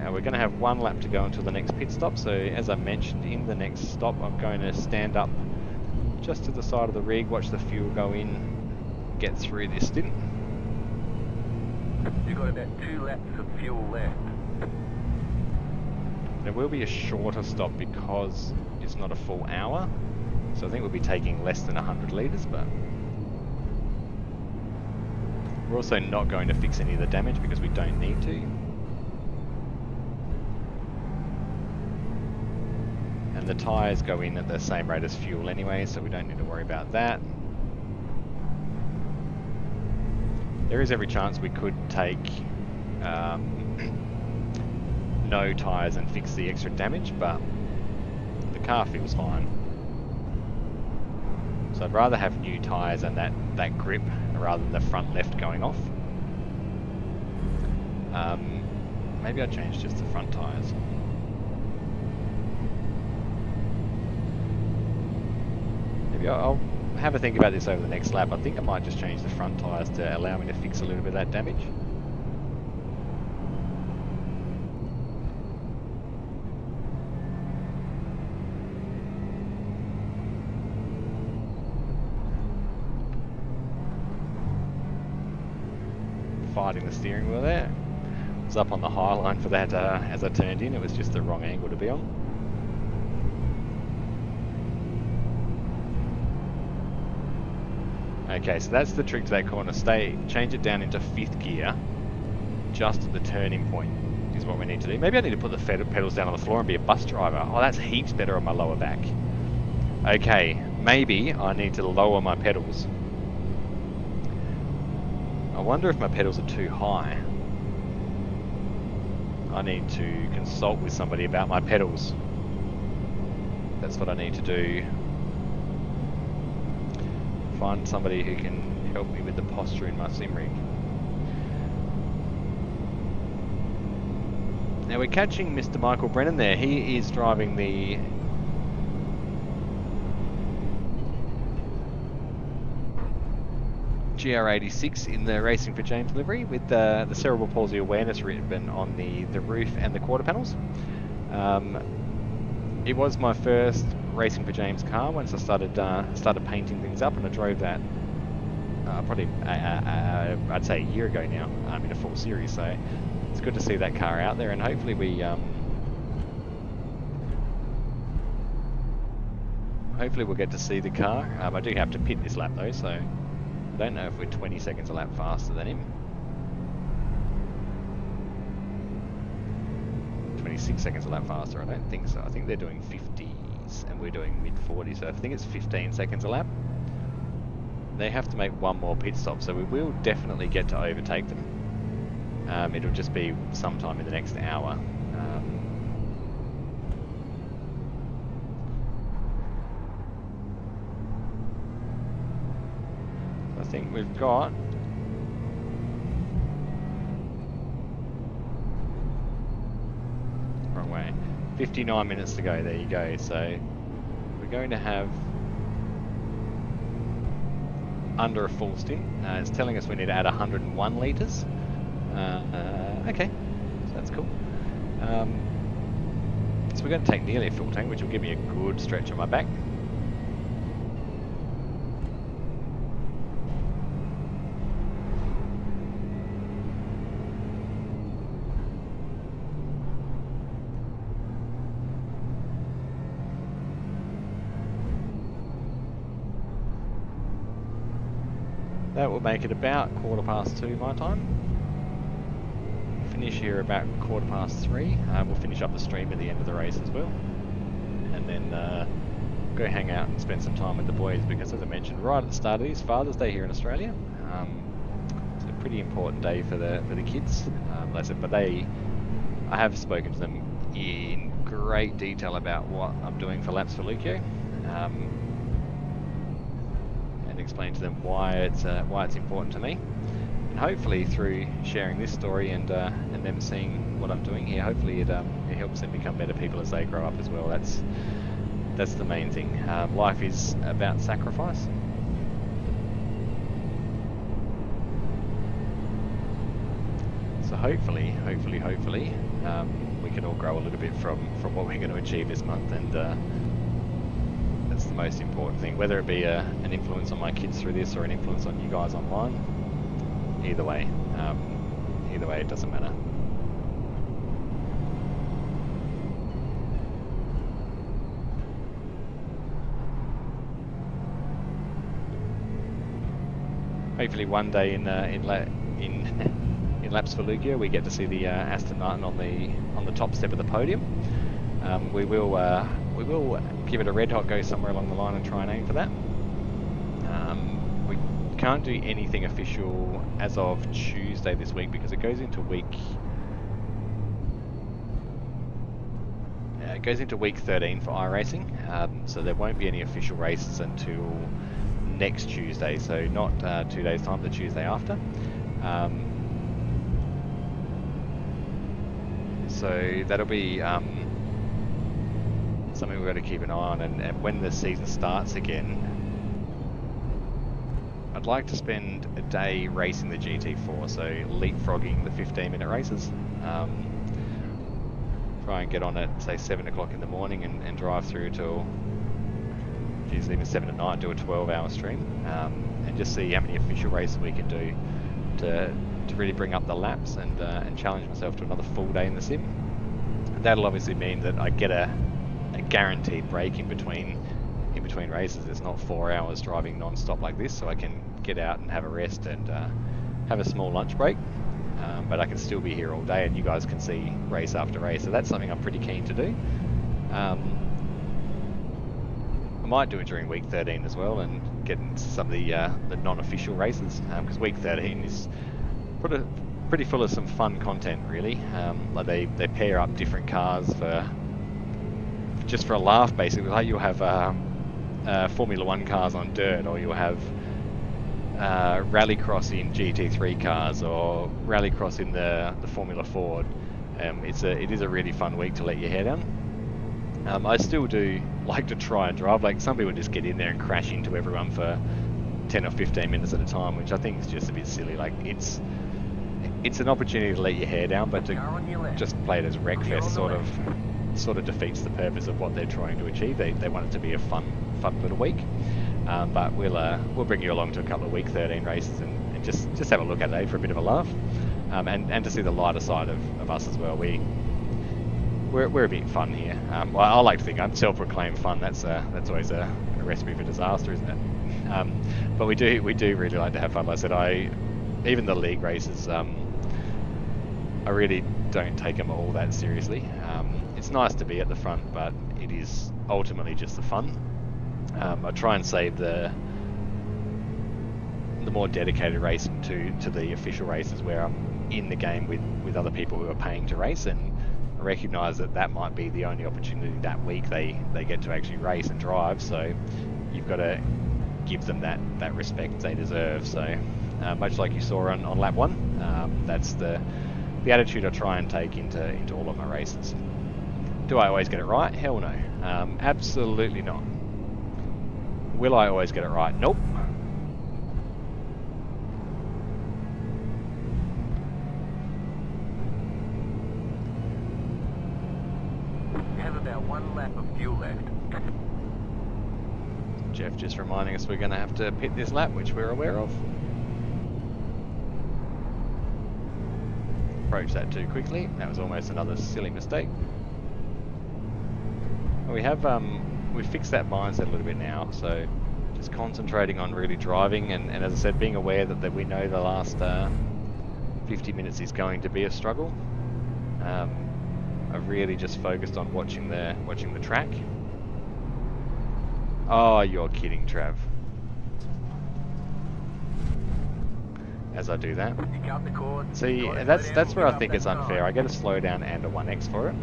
We're going to have 1 lap to go until the next pit stop, so as I mentioned, in the next stop I'm going to stand up just to the side of the rig, watch the fuel go in, get through this stint. You've got about 2 laps of fuel left. There will be a shorter stop because it's not a full hour, so I think we'll be taking less than 100 litres, but we're also not going to fix any of the damage because we don't need to. The tyres go in at the same rate as fuel anyway, so we don't need to worry about that. There is every chance we could take no tyres and fix the extra damage, but the car feels fine. So I'd rather have new tyres and that grip rather than the front left going off. Maybe I'd change just the front tyres. Maybe I'll have a think about this over the next lap. I think I might just change the front tyres to allow me to fix a little bit of that damage. Fighting the steering wheel there. I was up on the high line for that as I turned in. It was just the wrong angle to be on. Okay, so that's the trick to that corner. Change it down into 5th gear, just at the turning point is what we need to do. Maybe I need to put the pedals down on the floor and be a bus driver. Oh, that's heaps better on my lower back. Okay, maybe I need to lower my pedals. I wonder if my pedals are too high. I need to consult with somebody about my pedals. That's what I need to do. Find somebody who can help me with the posture in my sim rig. Now we're catching Mr. Michael Brennan there. He is driving the GR86 in the Racing for James livery with the cerebral palsy awareness ribbon on the roof and the quarter panels. It was my first Racing for James car once I started painting things up, and I drove that probably I'd say a year ago now in a full series. So it's good to see that car out there, and hopefully we'll get to see the car. I do have to pit this lap though, so I don't know if we're 20 seconds a lap faster than him. 26 seconds a lap faster, I don't think so. I think they're doing 50s and we're doing mid-40s, so I think it's 15 seconds a lap. They have to make one more pit stop, so we will definitely get to overtake them. It'll just be sometime in the next hour. I think we've got 59 minutes to go. There you go. So we're going to have under a full stint. It's telling us we need to add 101 litres. Okay, so that's cool. So we're going to take nearly a full tank, which will give me a good stretch on my back. That will make it about 2:15 my time. Finish here about 3:15. We'll finish up the stream at the end of the race as well. And then go hang out and spend some time with the boys, because as I mentioned right at the start of this, Father's Day here in Australia. It's a pretty important day for the kids. But I have spoken to them in great detail about what I'm doing for Laps for Leuko. Explain to them why it's important to me, and hopefully through sharing this story and them seeing what I'm doing here, hopefully it helps them become better people as they grow up as well. That's the main thing. Life is about sacrifice. So hopefully we can all grow a little bit from what we're going to achieve this month, and that's the most important thing, whether it be an influence on my kids through this or an influence on you guys online. Either way it doesn't matter. Hopefully one day in Laps for Leuko we get to see the Aston Martin on the top step of the podium. We will give it a red hot go somewhere along the line and try and aim for that. We can't do anything official as of Tuesday this week because it goes into week 13 for iRacing. So there won't be any official races until next Tuesday. So not 2 days time, the Tuesday after. So that'll be something we've got to keep an eye on, and when the season starts again, I'd like to spend a day racing the GT4, so leapfrogging the 15-minute races. Try and get on at, say, 7 o'clock in the morning and drive through till, geez, even 7 at night, do a 12-hour stream, and just see how many official races we can do to really bring up the laps and challenge myself to another full day in the sim. And that'll obviously mean that I get a guaranteed break in between races. It's not 4 hours driving non-stop like this, so I can get out and have a rest and have a small lunch break. But I can still be here all day, and you guys can see race after race. So that's something I'm pretty keen to do. I might do it during week 13 as well, and get into some of the non-official races, because week 13 is pretty full of some fun content, really. Like they pair up different cars just for a laugh, basically. Like you'll have Formula 1 cars on dirt, or you'll have rallycross in GT3 cars, or rallycross in the Formula Ford. It is a really fun week to let your hair down. I still do like to try and drive. Like some people just get in there and crash into everyone for 10 or 15 minutes at a time, which I think is just a bit silly. Like it's an opportunity to let your hair down, but to just play it as wreckfest sort of defeats the purpose of what they're trying to achieve. They want it to be a fun little week. But we'll bring you along to a couple of week 13 races and just have a look at it for a bit of a laugh, and to see the lighter side of us as well. We're a bit fun here. Well, I like to think I'm self-proclaimed fun. That's always a recipe for disaster, isn't it? But we do really like to have fun. Like I said, even the league races, I really don't take them all that seriously. It's nice to be at the front, but it is ultimately just the fun. I try and save the more dedicated racing to the official races where I'm in the game with other people who are paying to race, and I recognise that might be the only opportunity that week they get to actually race and drive. So you've got to give them that respect they deserve. So much like you saw on lap 1, that's the attitude I try and take into all of my races. Do I always get it right? Hell no. Absolutely not. Will I always get it right? Nope. You have about 1 lap of fuel left. Jeff just reminding us we're going to have to pit this lap, which we're aware of. Approach that too quickly. That was almost another silly mistake. We fixed that mindset a little bit now, so just concentrating on really driving, and as I said, being aware that we know the last 50 minutes is going to be a struggle. I've really just focused on watching the track. Oh, you're kidding, Trav. As I do that. See, that's where I think it's unfair. I get a slowdown and a 1x for it.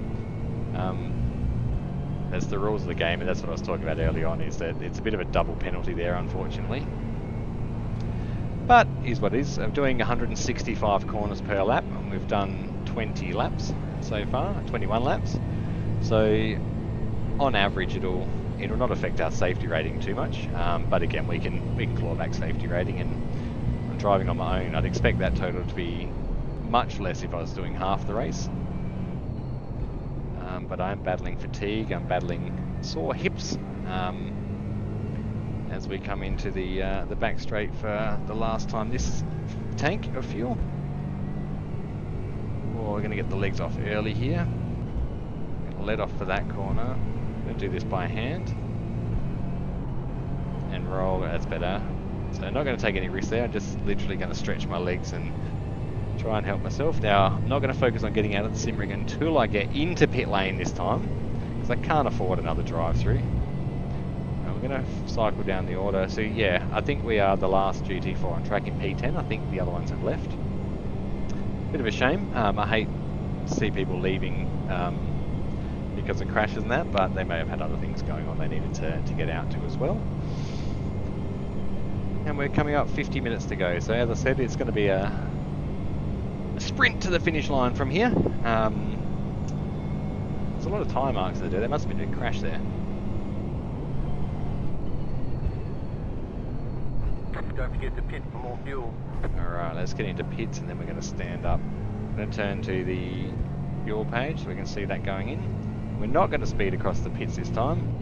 That's the rules of the game, and that's what I was talking about early on, is that it's a bit of a double penalty there, unfortunately. But is what it is. I'm doing 165 corners per lap, and we've done 20 laps so far, 21 laps. So on average, it'll not affect our safety rating too much. But again, we can claw back safety rating, and I'm driving on my own. I'd expect that total to be much less if I was doing half the race. But I'm battling fatigue, I'm battling sore hips as we come into the back straight for the last time this tank of fuel. Oh, we're going to get the legs off early here. Let off for that corner. I'm going to do this by hand. And roll, that's better. So not going to take any risks there, I'm just literally going to stretch my legs and try and help myself. Now, I'm not going to focus on getting out of the sim rig until I get into pit lane this time, because I can't afford another drive through. We're going to cycle down the order. So yeah, I think we are the last GT4 on track in P10. I think the other ones have left. Bit of a shame. I hate to see people leaving because of crashes and that, but they may have had other things going on they needed to get out to as well. And we're coming up 50 minutes to go. So as I said, it's going to be a sprint to the finish line from here. There's a lot of tyre marks there. There must have been a crash there. Don't forget to pit for more fuel. Alright, let's get into pits and then we're going to stand up. I'm going to turn to the fuel page so we can see that going in. We're not going to speed across the pits this time.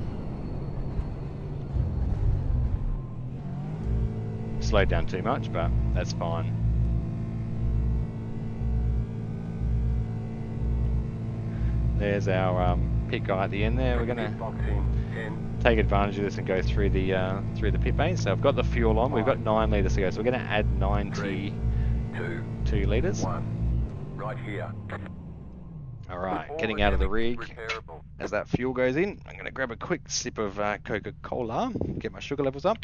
Slowed down too much, but that's fine. There's our pit guy at the end there. We're going to take advantage of this and go through the pit base. So I've got the fuel on. We've got 9 litres to go, so we're going to add 92 litres. Right here. All right, getting out of the rig. As that fuel goes in, I'm going to grab a quick sip of Coca-Cola, get my sugar levels up.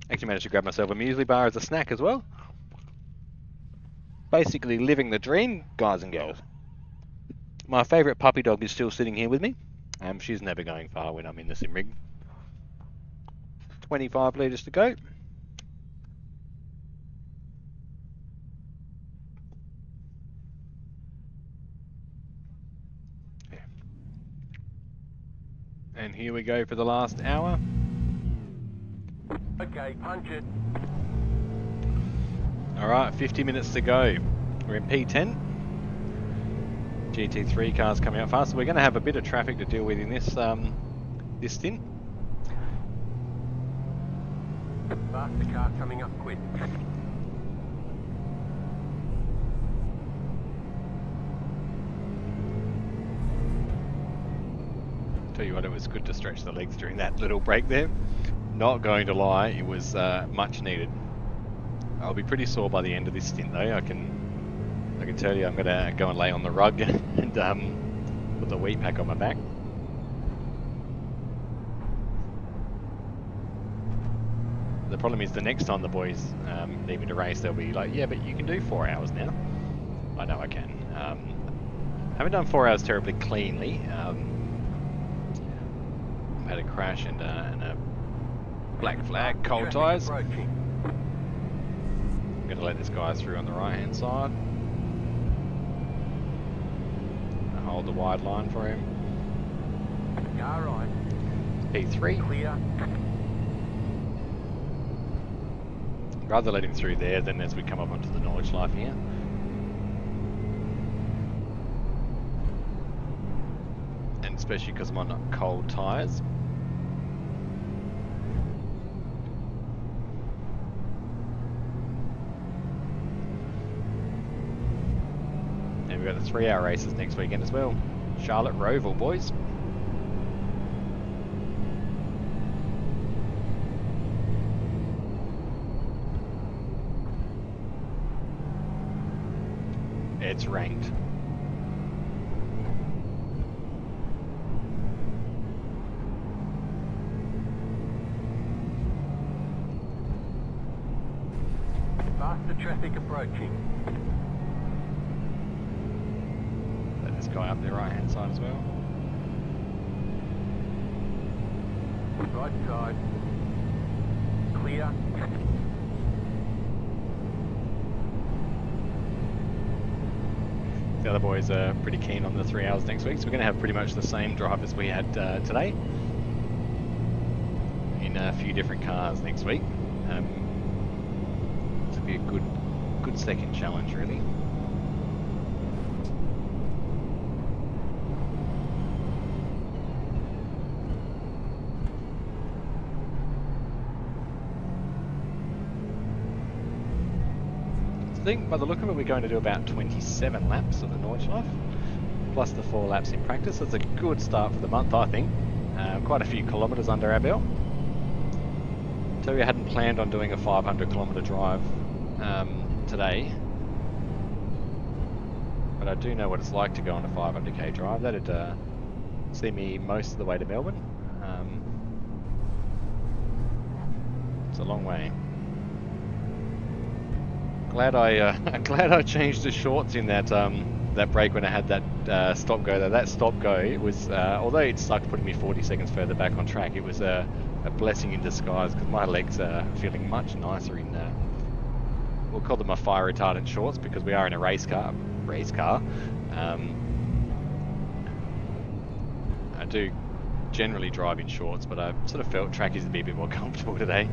Actually managed to grab myself a muesli bar as a snack as well. Basically living the dream, guys and girls. My favourite puppy dog is still sitting here with me. She's never going far when I'm in the sim rig. 25 litres to go. Yeah. And here we go for the last hour. Okay, punch it. Alright, 50 minutes to go. We're in P10. GT3 cars coming out fast. So we're going to have a bit of traffic to deal with in this this stint. Faster car coming up quick. Tell you what, it was good to stretch the legs during that little break there. Not going to lie, it was much needed. I'll be pretty sore by the end of this stint though. I can tell you I'm going to go and lay on the rug and put the wheat pack on my back. The problem is the next time the boys need me to race, they'll be like, yeah, but you can do 4 hours now. I know I can. Haven't done 4 hours terribly cleanly. I've had a crash and a black flag, cold tyres. I'm going to let this guy through on the right hand side. I'll hold the wide line for him. Car right. P3. Clear. Rather let him through there than as we come up onto the knowledge life here. And especially because I'm on cold tyres. And we've got the 3-hour races next weekend as well. Charlotte Roval, boys. It's ranked. Faster traffic approaching. Let this guy up the right hand side as well. Right side. Clear. The other boys are pretty keen on the 3 hours next week, so we're going to have pretty much the same drive as we had today in a few different cars next week. This will be a good second challenge, really. I think by the look of it we're going to do about 27 laps of the Nordschleife plus the 4 laps in practice. That's a good start for the month, I think. Quite a few kilometres under our belt. So we hadn't planned on doing a 500 kilometre drive today, but I do know what it's like to go on a 500k drive. That'd see me most of the way to Melbourne. It's a long way. Glad I changed the shorts in that that break when I had that stop go. That stop go, it was although it sucked putting me 40 seconds further back on track, it was a blessing in disguise because my legs are feeling much nicer in, we'll call them my fire retardant shorts because we are in a race car. I do generally drive in shorts, but I sort of felt trackies to be a bit more comfortable today.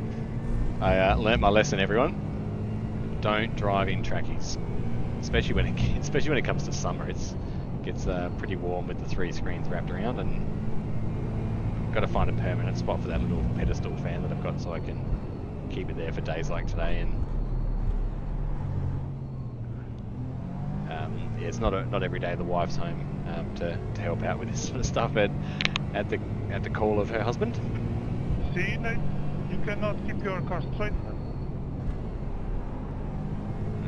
I learnt my lesson, everyone. Don't drive in trackies, especially when it comes to summer. It gets pretty warm with the 3 screens wrapped around, and I've got to find a permanent spot for that little pedestal fan that I've got so I can keep it there for days like today. And yeah, it's not every day the wife's home to help out with this sort of stuff at the call of her husband. See, Nate, you cannot keep your car straight.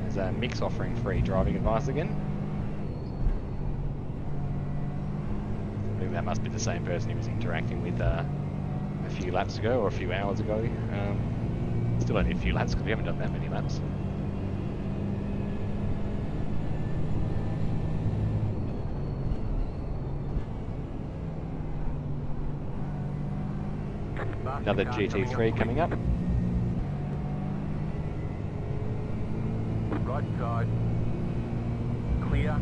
There's Mick's offering free driving advice again. I think that must be the same person he was interacting with a few laps ago or a few hours ago. Still only a few laps because we haven't done that many laps. Another GT3 coming up. Right side. Clear.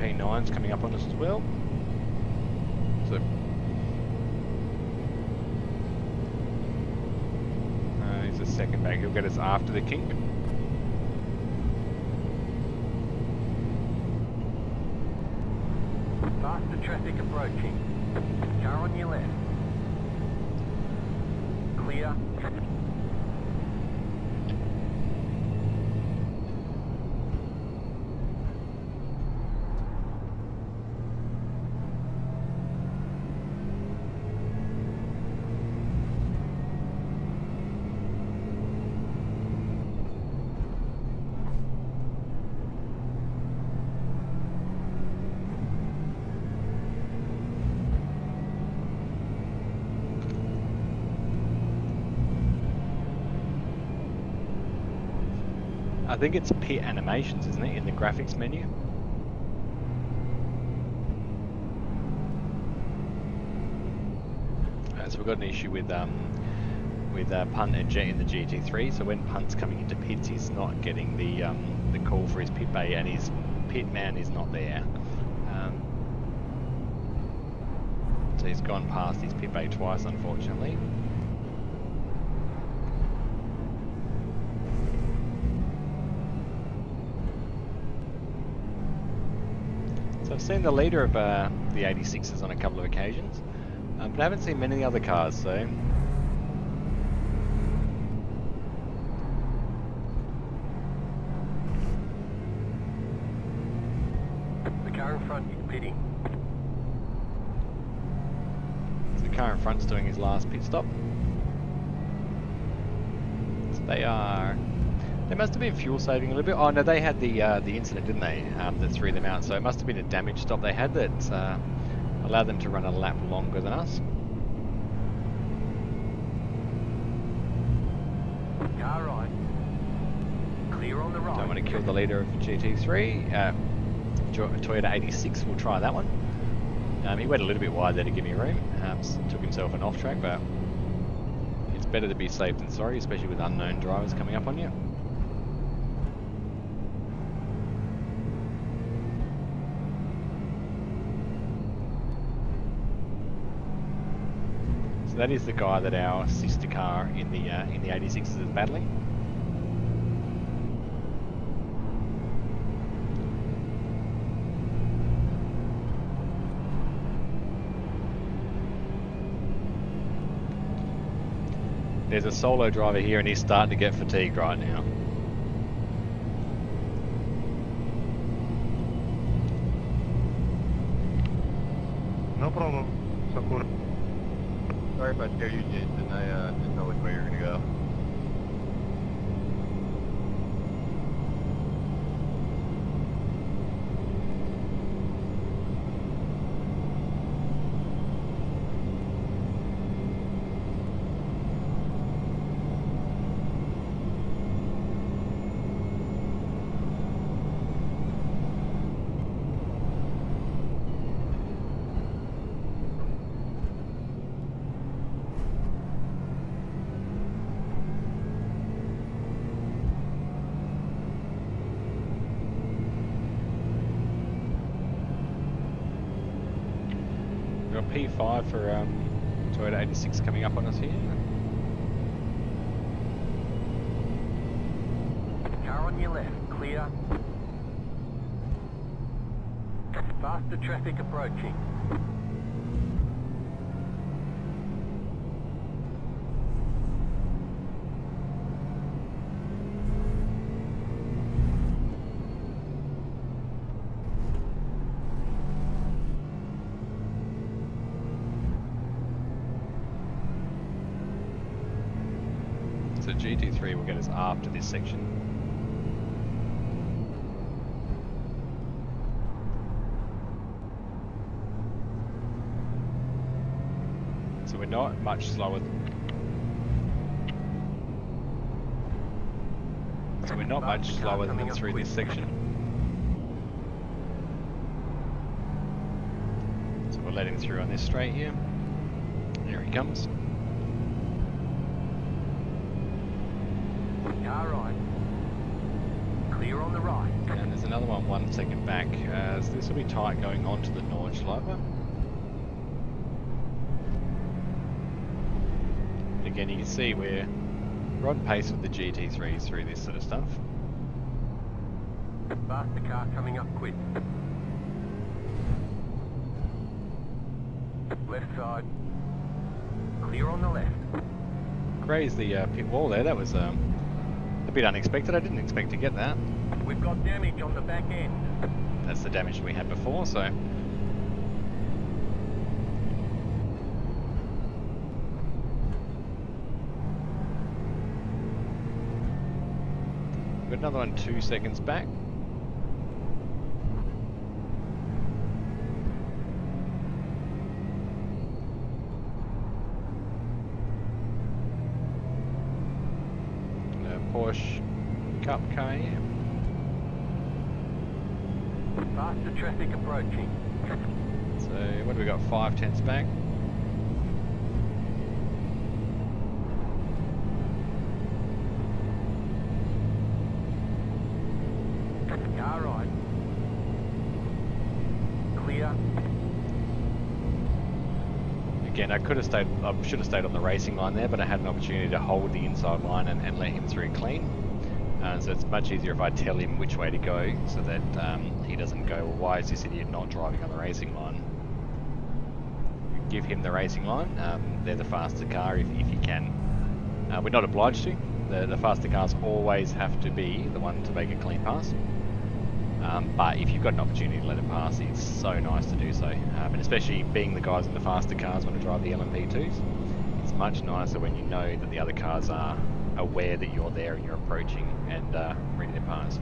P9's coming up on us as well. So he's a second back. He'll get us after the kink. Faster traffic approaching. Car on your left. Clear. I think it's pit animations, isn't it, in the graphics menu? So we've got an issue with Punt and Jet in the GT3. So when Punt's coming into pits, he's not getting the call for his pit bay, and his pit man is not there. So he's gone past his pit bay twice, unfortunately. So I've seen the leader of the 86s on a couple of occasions, but I haven't seen many other cars, so... The car in front is pitting. So the car in front's doing his last pit stop. So they must have been fuel saving a little bit. Oh no, they had the incident, didn't they? That threw them out. So it must have been a damage stop they had that allowed them to run a lap longer than us. Car right. Clear on the right. Don't want to kill the leader of GT3. Toyota 86, we'll try that one. He went a little bit wide there to give me room. Took himself an off track, but it's better to be safe than sorry, especially with unknown drivers coming up on you. So that is the guy that our sister car in the 86s is battling. There's a solo driver here and he's starting to get fatigued right now. No problem, Sakura. Sorry if I scared you, Jason. I didn't know which way you were gonna go. got P5 for Toyota 86 coming up on us here. Car on your left, clear. Faster traffic approaching. So GT3 will get us after this section. So we're not much slower. So we're not much slower than them through this section. So we'll let him through on this straight here. Here he comes. Car right. Clear on the right. And there's another one 1 second back. So this will be tight going on to the Nordschleife. Again, you can see we're on pace with the GT3s through this sort of stuff. Faster car coming up quick. Left side. Clear on the left. Grazed the pit wall there. That was a bit unexpected. I didn't expect to get that. We've got damage on the back end. That's the damage we had before, so... Got another one 2 seconds back. Porsche Cup car here. Faster traffic approaching. So what do we got? 5/10 back. Car right. Clear. Again, I should have stayed on the racing line there, but I had an opportunity to hold the inside line and let him through clean. So it's much easier if I tell him which way to go, so that he doesn't go, well, why is this idiot not driving on the racing line? Give him the racing line. They're the faster car if you can. We're not obliged to. The faster cars always have to be the one to make a clean pass. But if you've got an opportunity to let it pass, it's so nice to do so. And especially being the guys in the faster cars want to drive the LMP2s, it's much nicer when you know that the other cars are aware that you're there and you're approaching and ready to pass.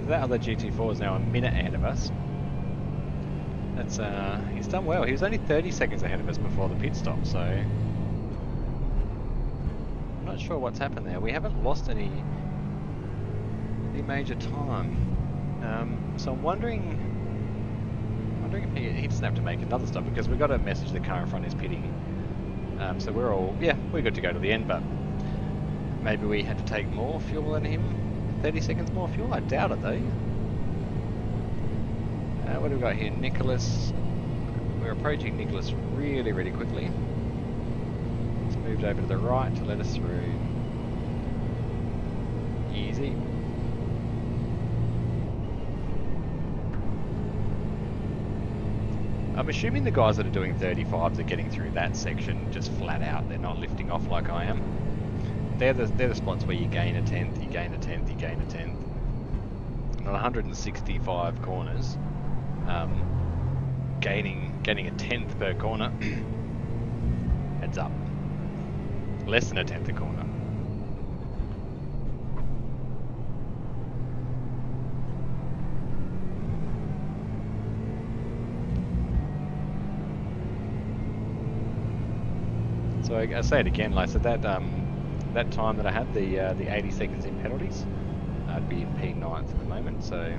That other GT4 is now a minute ahead of us. That's he's done well. He was only 30 seconds ahead of us before the pit stop, so I'm not sure what's happened there. We haven't lost any major time. So I'm wondering if he doesn't have to make another stop, because we've got a message the car in front is pitting. So we're good to go to the end, but maybe we had to take more fuel than him. 30 seconds more fuel? I doubt it though. What do we got here? Nicholas. We're approaching Nicholas really, really quickly. It's moved over to the right to let us through. Easy. I'm assuming the guys that are doing 35s are getting through that section just flat out. They're not lifting off like I am. They're the spots where you gain a tenth, you gain a tenth, you gain a tenth. And on 165 corners, gaining a tenth per corner adds up. Less than a tenth a corner. So I say it again, like, so that that time that I had, the 80 seconds in penalties, I'd be in P9th at the moment, so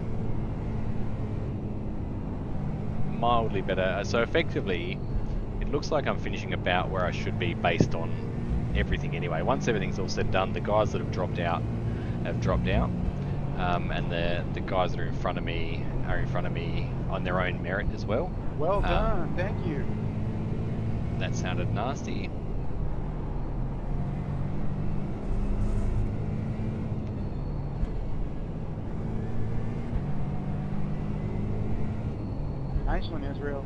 mildly better. So effectively, it looks like I'm finishing about where I should be based on everything anyway. Once everything's all said and done, the guys that have dropped out have dropped out, and the guys that are in front of me on their own merit as well. Well done, thank you. That sounded nasty. Nice one, Israel.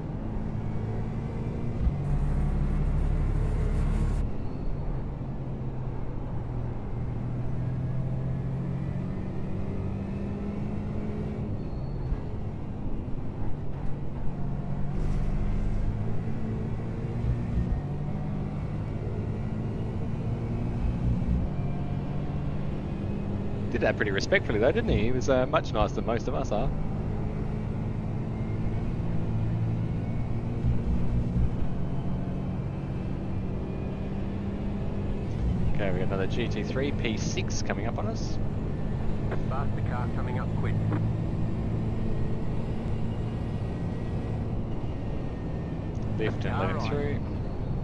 Did that pretty respectfully though, didn't he? He was much nicer than most of us are. Okay, we got another GT3 P6 coming up on us. Faster car coming up quick. Lift and let him through.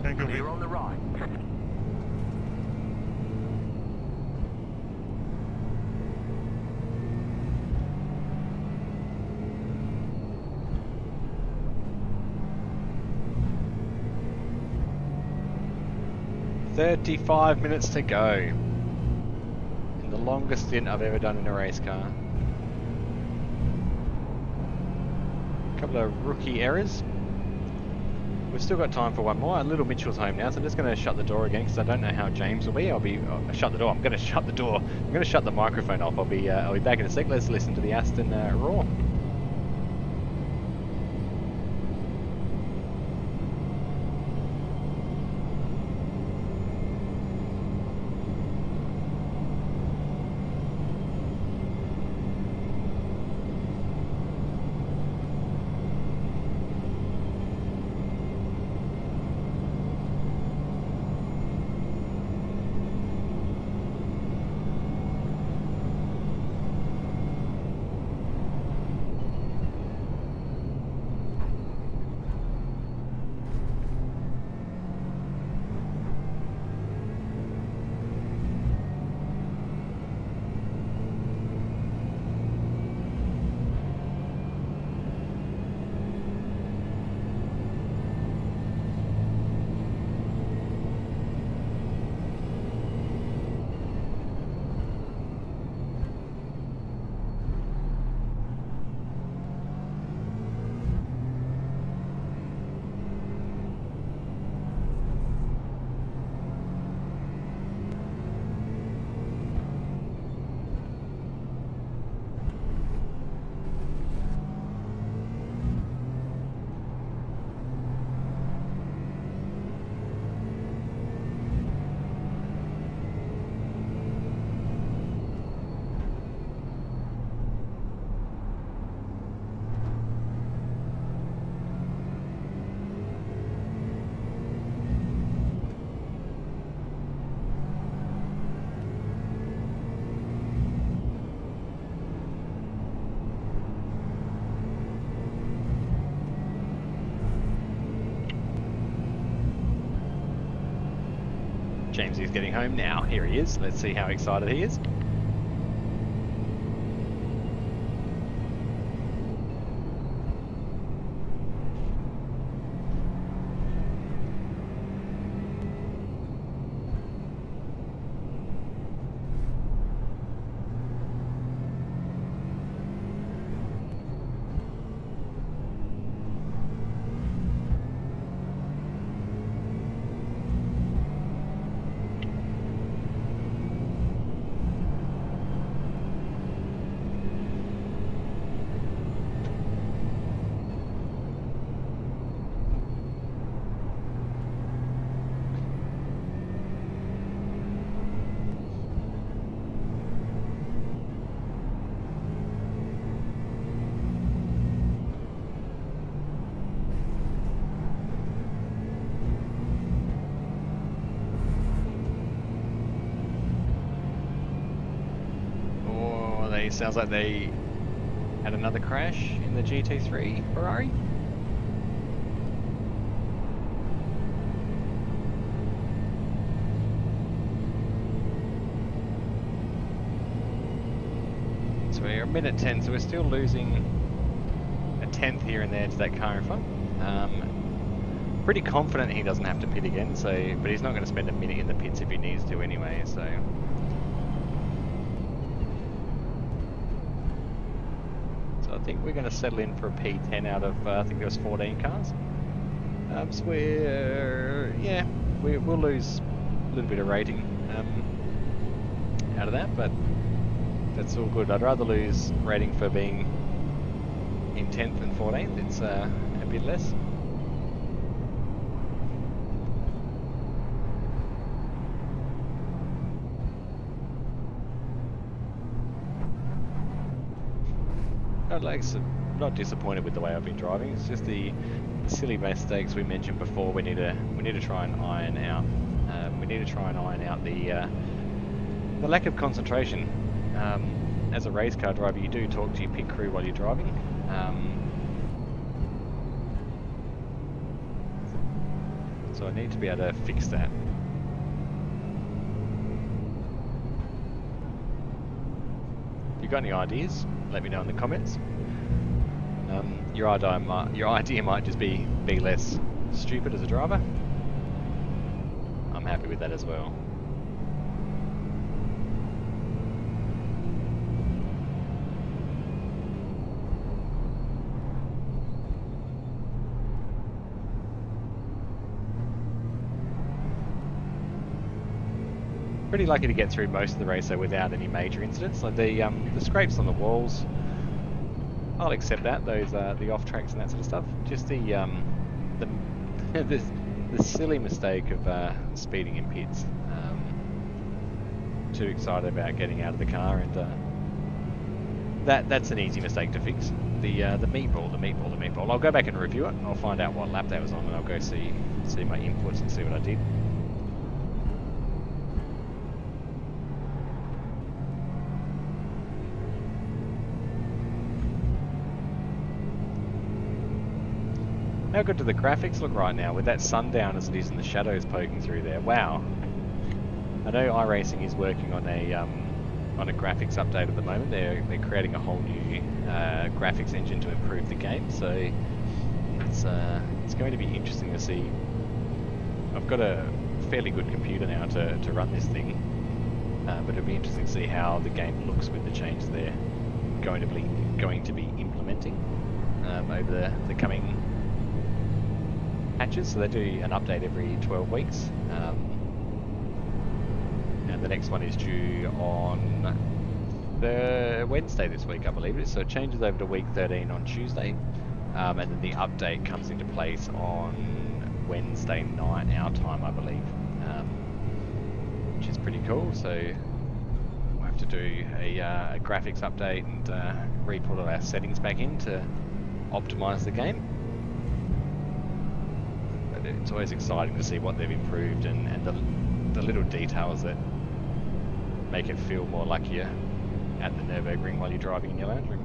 Thank you. Clear on the right. "35 minutes to go." In the longest stint I've ever done in a race car. A couple of rookie errors. We've still got time for one more. Little Mitchell's home now, so I'm just going to shut the door again because I don't know how James will be. I'll shut the door. I'm going to shut the door. I'm going to shut the microphone off. I'll be back in a sec. Let's listen to the Aston roar. James is getting home now. Here he is. Let's see how excited he is. Okay, sounds like they had another crash in the GT3 Ferrari. So we're a minute 10, so we're still losing a tenth here and there to that car in front. Pretty confident he doesn't have to pit again, so but he's not going to spend a minute in the pits if he needs to anyway. So I think we're going to settle in for a P10 out of I think there was 14 cars. So we'll lose a little bit of rating out of that, but that's all good. I'd rather lose rating for being in 10th than 14th. It's a bit less. Not disappointed with the way I've been driving. It's just the silly mistakes we mentioned before. We need to try and iron out. We need to try and iron out the lack of concentration. As a race car driver, you do talk to your pit crew while you're driving. So I need to be able to fix that. If you've got any ideas, let me know in the comments. Your idea might just be less stupid as a driver. I'm happy with that as well. Pretty lucky to get through most of the race though without any major incidents. Like the scrapes on the walls, I'll accept that. Those the off tracks and that sort of stuff. Just the silly mistake of speeding in pits. Too excited about getting out of the car, and that's an easy mistake to fix. The meatball. I'll go back and review it. I'll find out what lap that was on, and I'll go see my inputs and see what I did. How good do the graphics look right now with that sundown as it is and the shadows poking through there? Wow. I know iRacing is working on a graphics update at the moment. They're creating a whole new graphics engine to improve the game. So it's going to be interesting to see. I've got a fairly good computer now to run this thing, but it'll be interesting to see how the game looks with the changes they're going to be implementing over the coming patches. So they do an update every 12 weeks, and the next one is due on the Wednesday this week, I believe it is. So it changes over to week 13 on Tuesday, and then the update comes into place on Wednesday night our time, I believe, which is pretty cool. So we'll have to do a graphics update and re-put all our settings back in to optimize the game. It's always exciting to see what they've improved and the little details that make it feel more like you're at the Nürburgring while you're driving in your lounge room.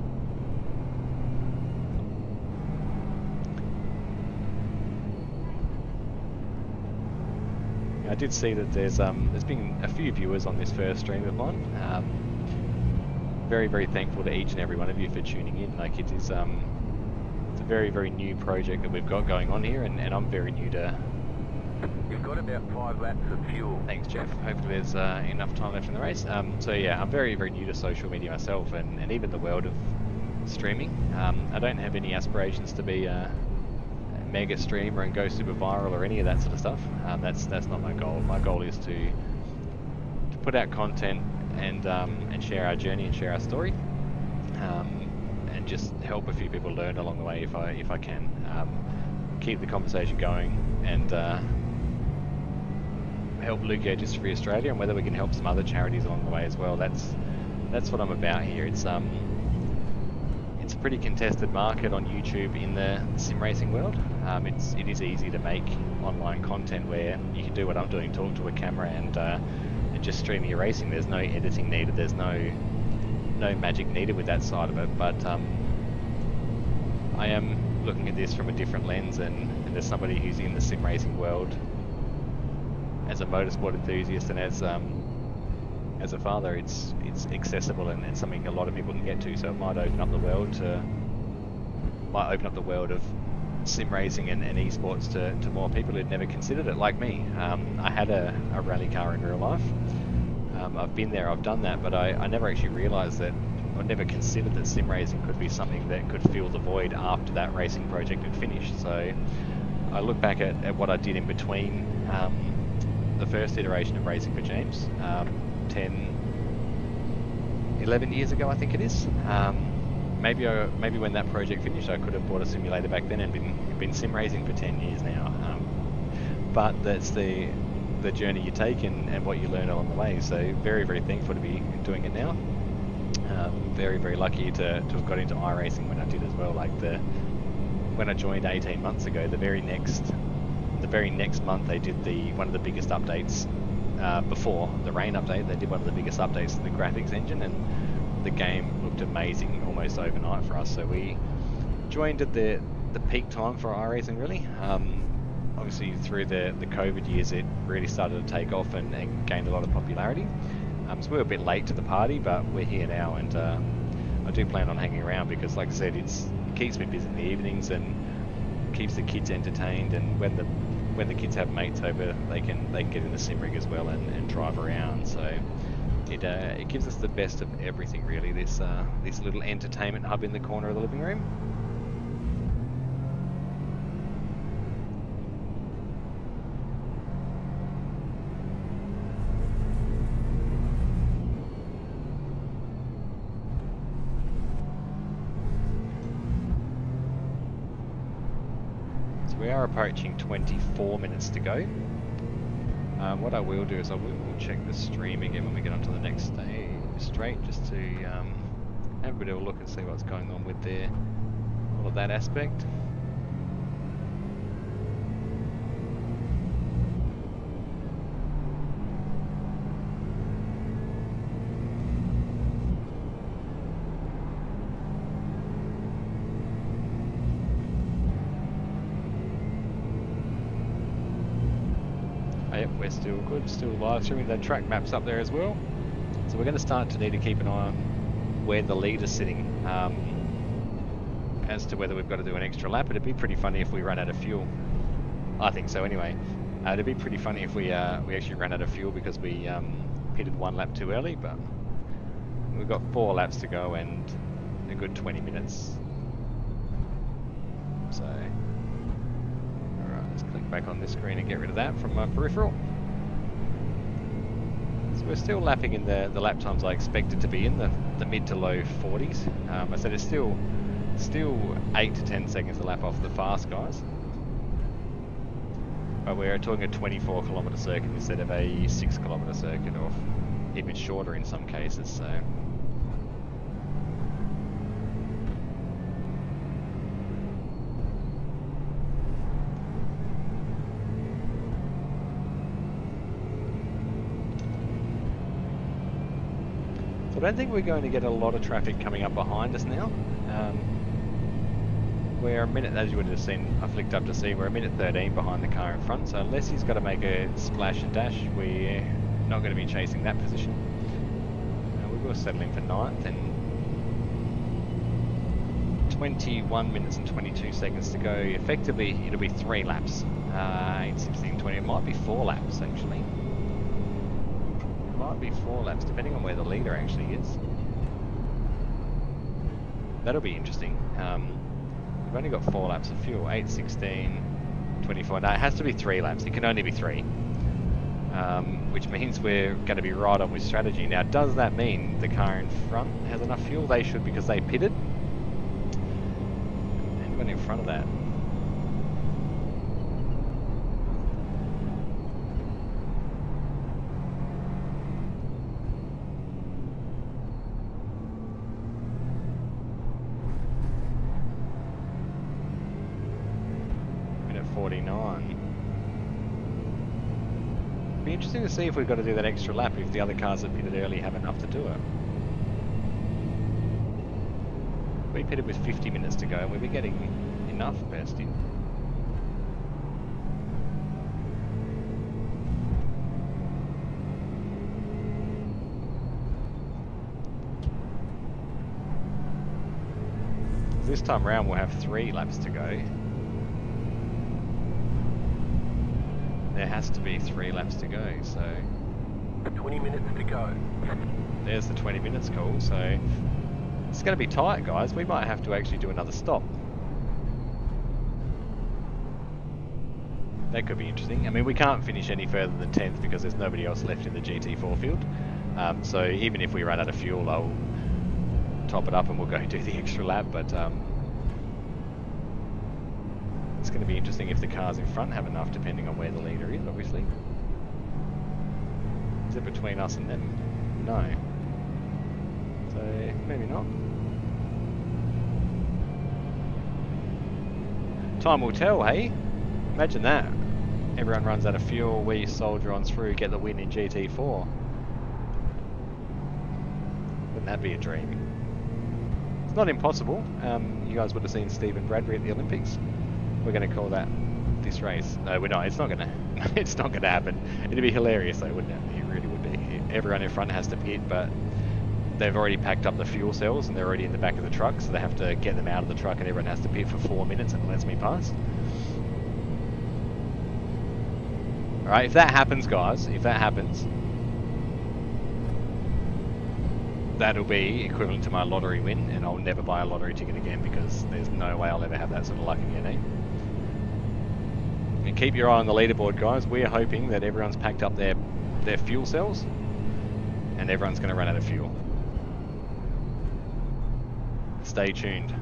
I did see that there's been a few viewers on this first stream of mine. Very, very thankful to each and every one of you for tuning in. Like it is it's a very, very new project that we've got going on here, and I'm very new to... You've got about 5 laps of fuel. Thanks, Jeff. Hopefully there's enough time left in the race. So yeah, I'm very, very new to social media myself, and even the world of streaming. I don't have any aspirations to be a mega streamer and go super viral or any of that sort of stuff. That's not my goal. My goal is to put out content and share our journey and share our story. And just help a few people learn along the way if I can. Keep the conversation going and help Leuko Just Free Australia, and whether we can help some other charities along the way as well. That's what I'm about here. It's a pretty contested market on YouTube in the sim racing world. It is easy to make online content where you can do what I'm doing, talk to a camera and just stream your racing. There's no editing needed. There's no no magic needed with that side of it, but I am looking at this from a different lens, and as somebody who's in the sim racing world, as a motorsport enthusiast and as a father, it's accessible and something a lot of people can get to. So it might open up the world of sim racing and esports to more people who'd never considered it, like me. I had a rally car in real life. I've been there, I've done that, but I never actually realised that, I never considered that sim racing could be something that could fill the void after that racing project had finished. So I look back at what I did in between the first iteration of Racing for James, 11 years ago I think it is. Maybe when that project finished I could have bought a simulator back then and been sim racing for 10 years now. But that's the journey you take and what you learn along the way. So very, very thankful to be doing it now. Very, very lucky to have got into iRacing when I did as well. Like when I joined 18 months ago, the very next month they did one of the biggest updates before the rain update. They did one of the biggest updates to the graphics engine, and the game looked amazing almost overnight for us. So we joined at the peak time for iRacing, really. Obviously through the COVID years it really started to take off and gained a lot of popularity. So we were a bit late to the party, but we're here now, and I do plan on hanging around because, like I said, it keeps me busy in the evenings and keeps the kids entertained, and when the kids have mates over, they can get in the sim rig as well and drive around. So it gives us the best of everything, really, this little entertainment hub in the corner of the living room. We are approaching 24 minutes to go. What I will do is I will check the stream again when we get onto the next day straight, just to have a bit of a look and see what's going on with all of that aspect. Yep, we're still good, still live streaming. The track map's up there as well. So we're going to start to need to keep an eye on where the lead is sitting, as to whether we've got to do an extra lap. It'd be pretty funny if we ran out of fuel. I think so anyway. It'd be pretty funny if we actually ran out of fuel because we pitted one lap too early, but we've got 4 laps to go and a good 20 minutes. So let's click back on this screen and get rid of that from my peripheral. So we're still lapping in the lap times I expected to be in, the mid to low 40s. I said it's still 8 to 10 seconds a lap off the fast guys. But we're talking a 24 kilometre circuit instead of a 6 kilometre circuit, or even shorter in some cases. So I don't think we're going to get a lot of traffic coming up behind us now. We're a minute, as you would have seen, I flicked up to see, we're a minute 13 behind the car in front, so unless he's got to make a splash and dash, we're not going to be chasing that position. We will settle in for 9th, and 21 minutes and 22 seconds to go. Effectively, it'll be 3 laps. 8, 16, 20, it might be 4 laps actually. Might be 4 laps, depending on where the leader actually is. That'll be interesting. We've only got 4 laps of fuel. 8, 16, 24. No, it has to be 3 laps. It can only be 3. Which means we're going to be right on with strategy. Now, does that mean the car in front has enough fuel? They should, because they pitted. And went in front of that. Be interesting to see if we've got to do that extra lap if the other cars that pitted early have enough to do it. We pitted with 50 minutes to go, and we'll be getting enough burst in. This time round we'll have 3 laps to go. There has to be 3 laps to go, so... 20 minutes to go. There's the 20 minutes call, so... It's going to be tight, guys. We might have to actually do another stop. That could be interesting. I mean, we can't finish any further than 10th because there's nobody else left in the GT4 field. So even if we run out of fuel, I'll top it up and we'll go do the extra lap, but it's going to be interesting if the cars in front have enough, depending on where the leader is, obviously. Is it between us and them? No. So, maybe not. Time will tell, hey? Imagine that. Everyone runs out of fuel, we soldier on through, get the win in GT4. Wouldn't that be a dream? It's not impossible. You guys would have seen Stephen Bradbury at the Olympics. We're going to call that this race. No, we're not. It's not going to. It's not going to happen. It'd be hilarious, though, wouldn't it? It really would be. Everyone in front has to pit, but they've already packed up the fuel cells and they're already in the back of the truck, so they have to get them out of the truck, and everyone has to pit for 4 minutes and it lets me pass. All right, if that happens, guys, if that happens, that'll be equivalent to my lottery win, and I'll never buy a lottery ticket again because there's no way I'll ever have that sort of luck again, eh? And keep your eye on the leaderboard, guys. We're hoping that everyone's packed up their fuel cells and everyone's going to run out of fuel. Stay tuned.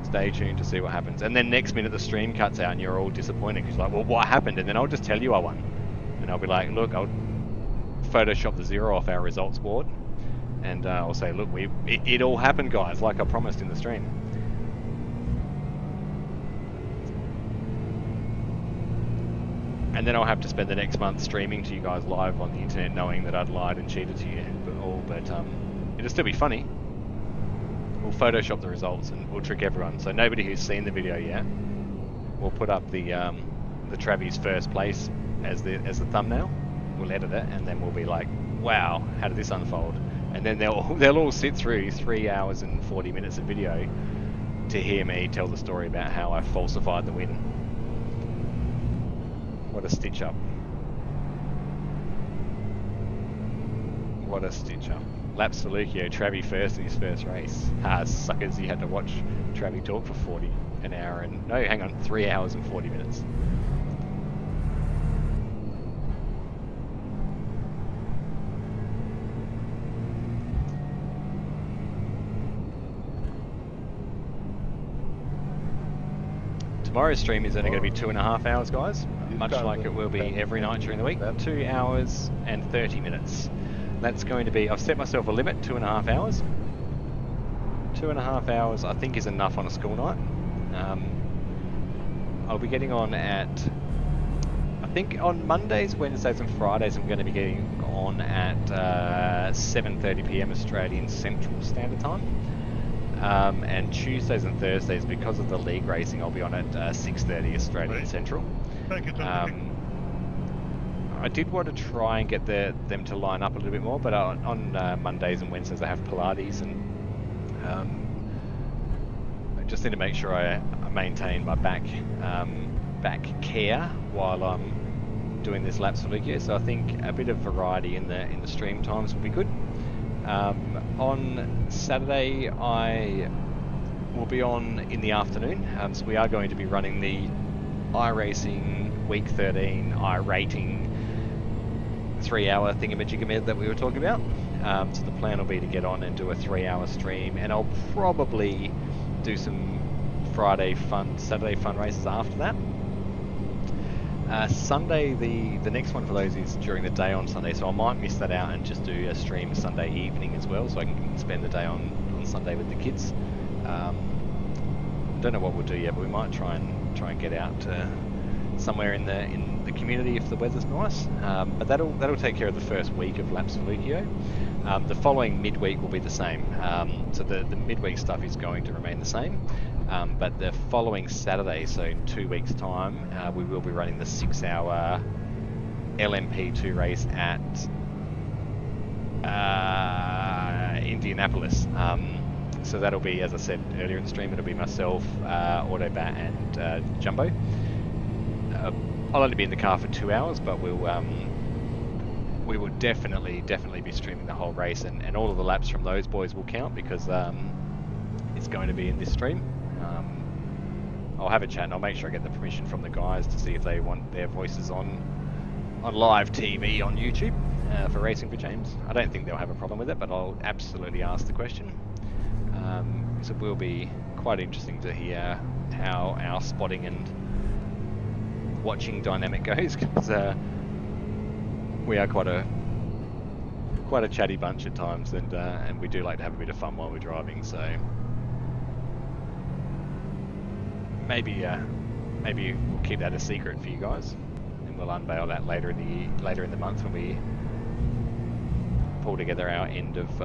Stay tuned to see what happens. And then next minute the stream cuts out and you're all disappointed because you're like, well, what happened? And then I'll just tell you I won. And I'll be like, look, I'll Photoshop the 0 off our results board. And I'll say, look, it all happened, guys, like I promised in the stream. And then I'll have to spend the next month streaming to you guys live on the internet, knowing that I'd lied and cheated to you. But it'll still be funny. We'll Photoshop the results and we'll trick everyone. So nobody who's seen the video yet, we'll put up the Travis first place as the thumbnail. We'll edit it, and then we'll be like, wow, how did this unfold? And then they'll all sit through 3 hours and 40 minutes of video to hear me tell the story about how I falsified the win. What a stitch up. What a stitch up. Laps for Leuko, Travi first in his first race. Suckers, he had to watch Travi talk for 40 an hour and... No, hang on, 3 hours and 40 minutes. Tomorrow's stream is only going to be 2.5 hours, guys. Much like it will be every night during the week. 2 hours and 30 minutes. That's going to be... I've set myself a limit, 2.5 hours. 2.5 hours, I think, is enough on a school night. I'll be getting on at... I think on Mondays, Wednesdays and Fridays I'm going to be getting on at 7:30 PM Australian Central Standard Time. And Tuesdays and Thursdays, because of the league racing, I'll be on at 6:30 Australian Central. Thank you, I did want to try and get them to line up a little bit more, but on Mondays and Wednesdays I have Pilates, and I just need to make sure I maintain my back care while I'm doing this laps for Leuko. So I think a bit of variety in the stream times will be good. On Saturday I will be on in the afternoon, so we are going to be running the iRacing Week 13 iRating 3-hour thingamajigama that we were talking about. So the plan will be to get on and do a 3-hour stream, and I'll probably do some Saturday fun races after that. Sunday, the next one for those is during the day on Sunday, so I might miss that out and just do a stream Sunday evening as well, so I can spend the day on Sunday with the kids. Don't know what we'll do yet, but we might try and get out to somewhere in the community if the weather's nice. But that'll take care of the first week of Laps for Leuko. The following midweek will be the same. So the midweek stuff is going to remain the same. But the following Saturday, so in 2 weeks' time, we will be running the 6-hour LMP2 race at Indianapolis. So that'll be, as I said earlier in the stream, it'll be myself, Autobat and Jumbo. I'll only be in the car for 2 hours, but we will definitely be streaming the whole race, and all of the laps from those boys will count because it's going to be in this stream. I'll have a chat and I'll make sure I get the permission from the guys to see if they want their voices on live TV on YouTube for Racing for James. I don't think they'll have a problem with it, but I'll absolutely ask the question. So it will be quite interesting to hear how our spotting and watching dynamic goes, because we are quite a chatty bunch at times, and we do like to have a bit of fun while we're driving. So maybe we'll keep that a secret for you guys, and we'll unveil that later in the month when we pull together our end of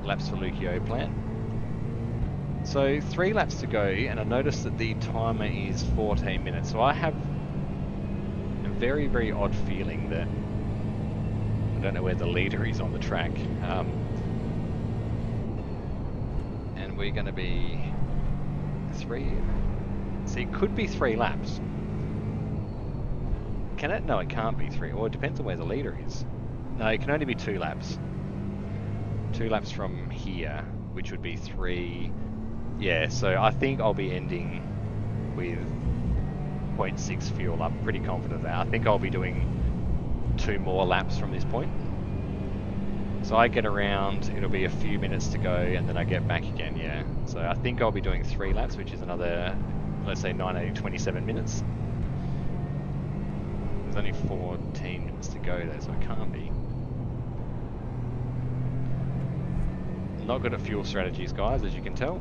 Laps for Leuko plan. So 3 laps to go, and I noticed that the timer is 14 minutes. So I have a very, very odd feeling that I don't know where the leader is on the track. And we're going to be 3. So it could be 3 laps. Can it? No, it can't be 3. Well, it depends on where the leader is. No, it can only be 2 laps. 2 laps from here, which would be 3. Yeah, so I think I'll be ending with 0.6 fuel. I'm pretty confident of that. I think I'll be doing 2 more laps from this point. So I get around, it'll be a few minutes to go, and then I get back again, yeah. So I think I'll be doing 3 laps, which is another, let's say 27 minutes. There's only 14 minutes to go though, so it can't be. Not good at fuel strategies, guys, as you can tell.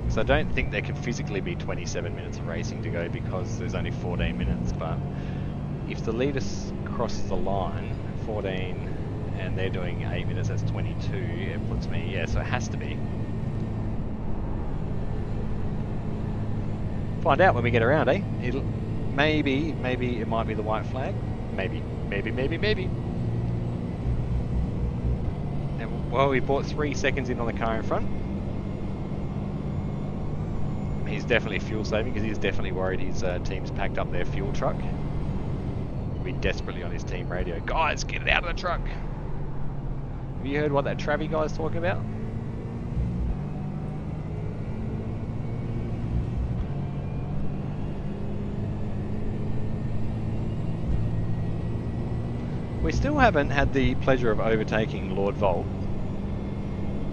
So I don't think there can physically be 27 minutes of racing to go because there's only 14 minutes, but if the leaders cross the line, 14, and they're doing 8 minutes, that's 22, it puts me, yeah, so it has to be. Find out when we get around, eh? Maybe it might be the white flag. Maybe. And, well, we bought 3 seconds in on the car in front. He's definitely fuel saving because he's definitely worried his team's packed up their fuel truck. He'll be desperately on his team radio. Guys, get it out of the truck! Have you heard what that Travie guy's talking about? We still haven't had the pleasure of overtaking Lord Volt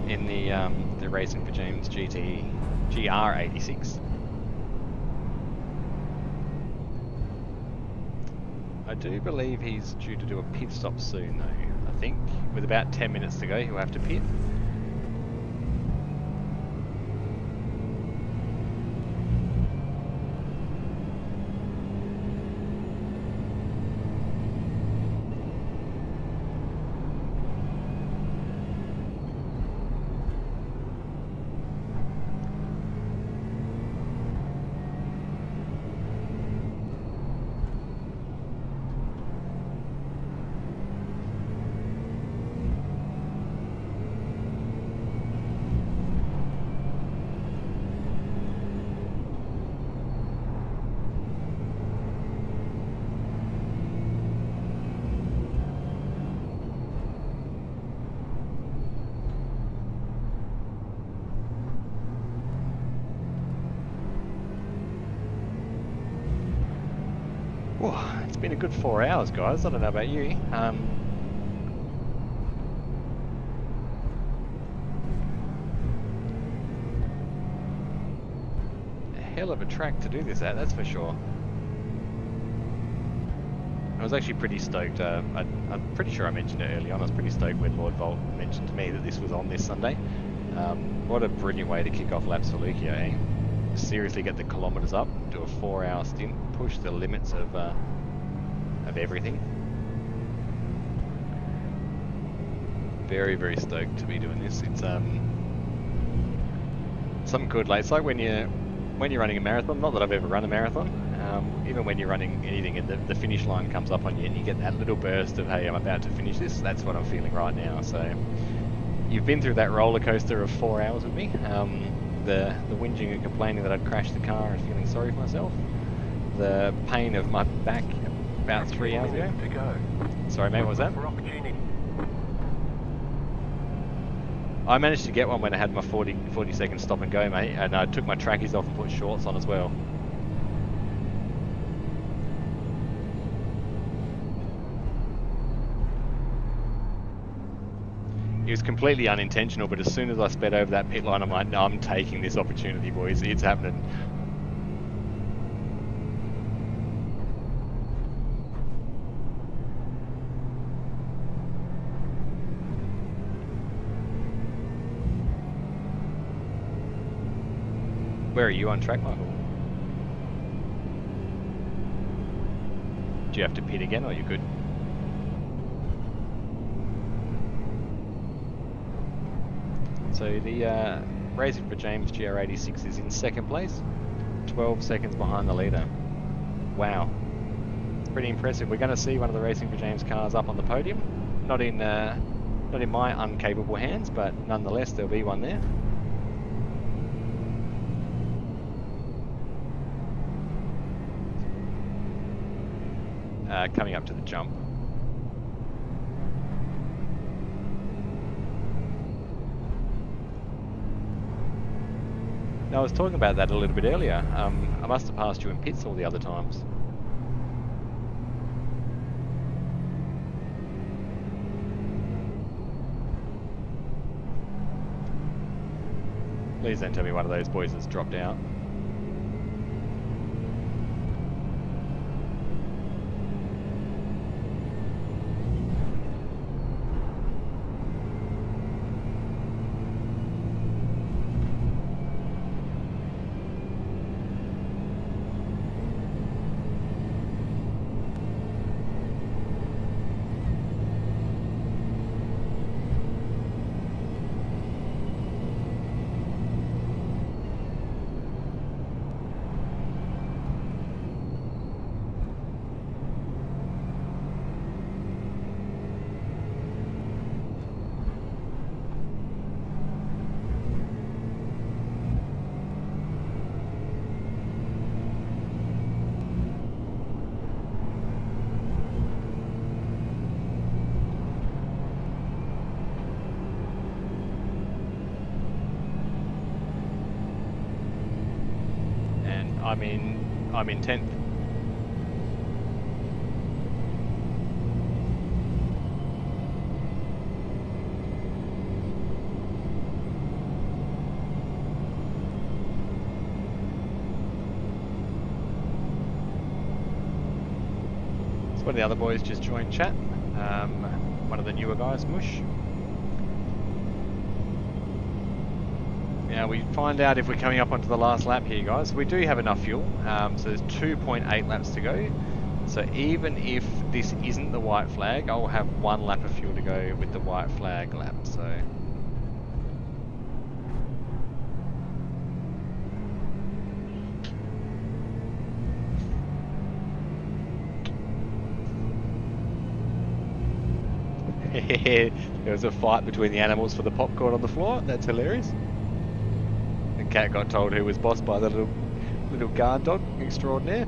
in the Racing for James GR86. I do believe he's due to do a pit stop soon though. I think with about 10 minutes to go he'll have to pit. Oh, it's been a good 4 hours, guys. I don't know about you. A hell of a track to do this at, that's for sure. I was actually pretty stoked. I'm pretty sure I mentioned it early on. I was pretty stoked when Lord Volt mentioned to me that this was on this Sunday. What a brilliant way to kick off Laps for Leuko, eh? seriously get the kilometres up, do a 4-hour stint, push the limits of everything. Very, very stoked to be doing this. It's something good. Like, it's like when you're running a marathon. Not that I've ever run a marathon. Even when you're running anything and the finish line comes up on you and you get that little burst of, hey, I'm about to finish this. That's what I'm feeling right now. So you've been through that roller coaster of 4 hours with me. The whinging and complaining that I'd crashed the car and feeling sorry for myself. The pain of my back about 3 hours ago. To go. Sorry, mate, what was that? For opportunity. I managed to get one when I had my 40 second stop and go, mate, and I took my trackies off and put shorts on as well. It was completely unintentional, but as soon as I sped over that pit line, I'm like, no, I'm taking this opportunity, boys. It's happening. Where are you on track, Michael? Do you have to pit again, or are you good? So the Racing for James GR86 is in second place, 12 seconds behind the leader. Wow, it's pretty impressive. We're going to see one of the Racing for James cars up on the podium. Not in my uncapable hands, but nonetheless there'll be one there. Coming up to the jump. Now, I was talking about that a little bit earlier. I must have passed you in pits all the other times. Please don't tell me one of those boys has dropped out. I'm in 10th. So one of the other boys just joined chat. One of the newer guys, Mush. Now we find out if we're coming up onto the last lap here, guys. We do have enough fuel, so there's 2.8 laps to go. So even if this isn't the white flag, I'll have 1 lap of fuel to go with the white flag lap. So there was a fight between the animals for the popcorn on the floor. That's hilarious. The cat got told who was boss by the little guard dog extraordinaire.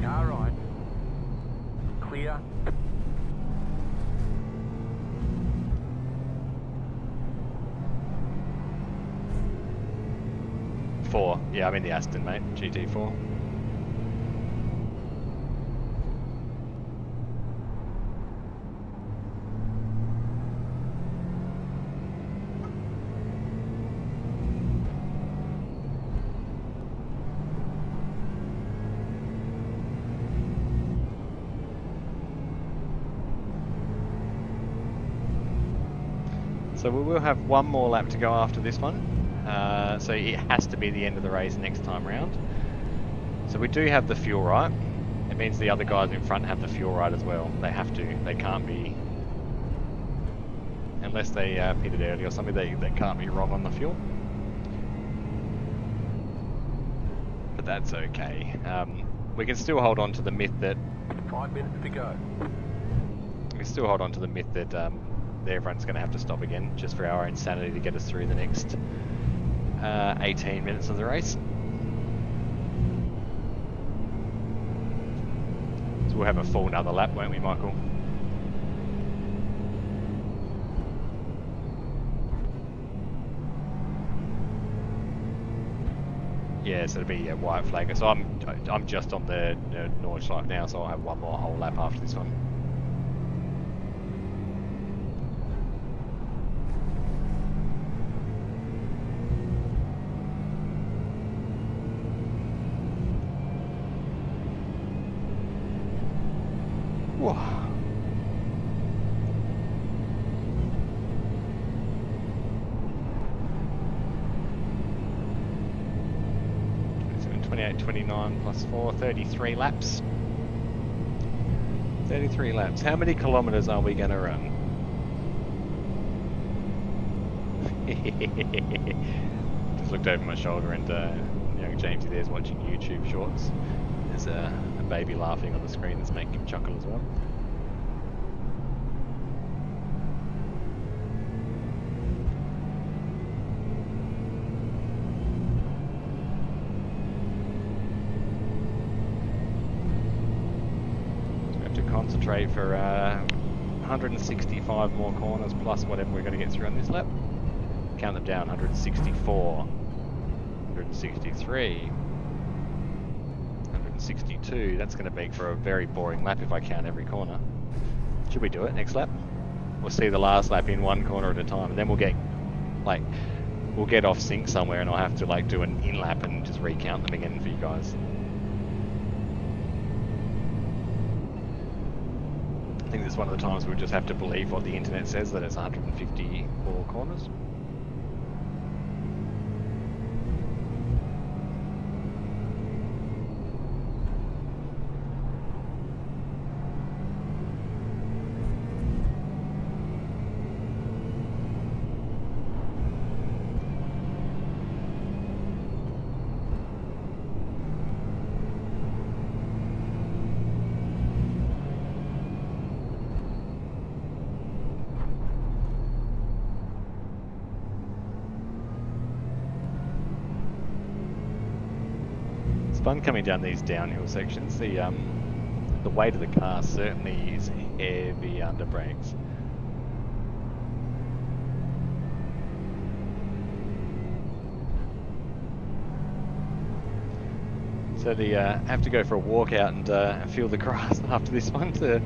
Car right. Clear. Yeah, I'm in the Aston, mate. GT4. So we will have one more lap to go after this one. So it has to be the end of the race next time round. So we do have the fuel right. It means the other guys in front have the fuel right as well. They have to. They can't be, unless they pitted early or something, they can't be wrong on the fuel. But that's okay. We can still hold on to the myth that 5 minutes to go. we can still hold on to the myth that everyone's going to have to stop again, just for our own sanity to get us through the next 18 minutes of the race. So we'll have a full another lap, won't we, Michael? Yeah, so it'll be a white flag. So I'm just on the Nordschleife now, so I'll have one more whole lap after this one. Whoa. 28, 29 plus 4, 33 laps. 33 laps. How many kilometers are we going to run? Just looked over my shoulder and young Jamesy there's watching YouTube shorts. There's a baby laughing on the screen that's making him chuckle as well. Concentrate for 165 more corners plus whatever we're going to get through on this lap. Count them down: 164, 163, 162. That's going to make for a very boring lap if I count every corner. Should we do it next lap? We'll see the last lap in one corner at a time, and then we'll get off sync somewhere, and I'll have to do an in lap and just recount them again for you guys. I think this is one of the times we'll just have to believe what the internet says, that it's 154 corners. Fun coming down these downhill sections. The weight of the car certainly is heavy under brakes. So have to go for a walk out and feel the grass after this one to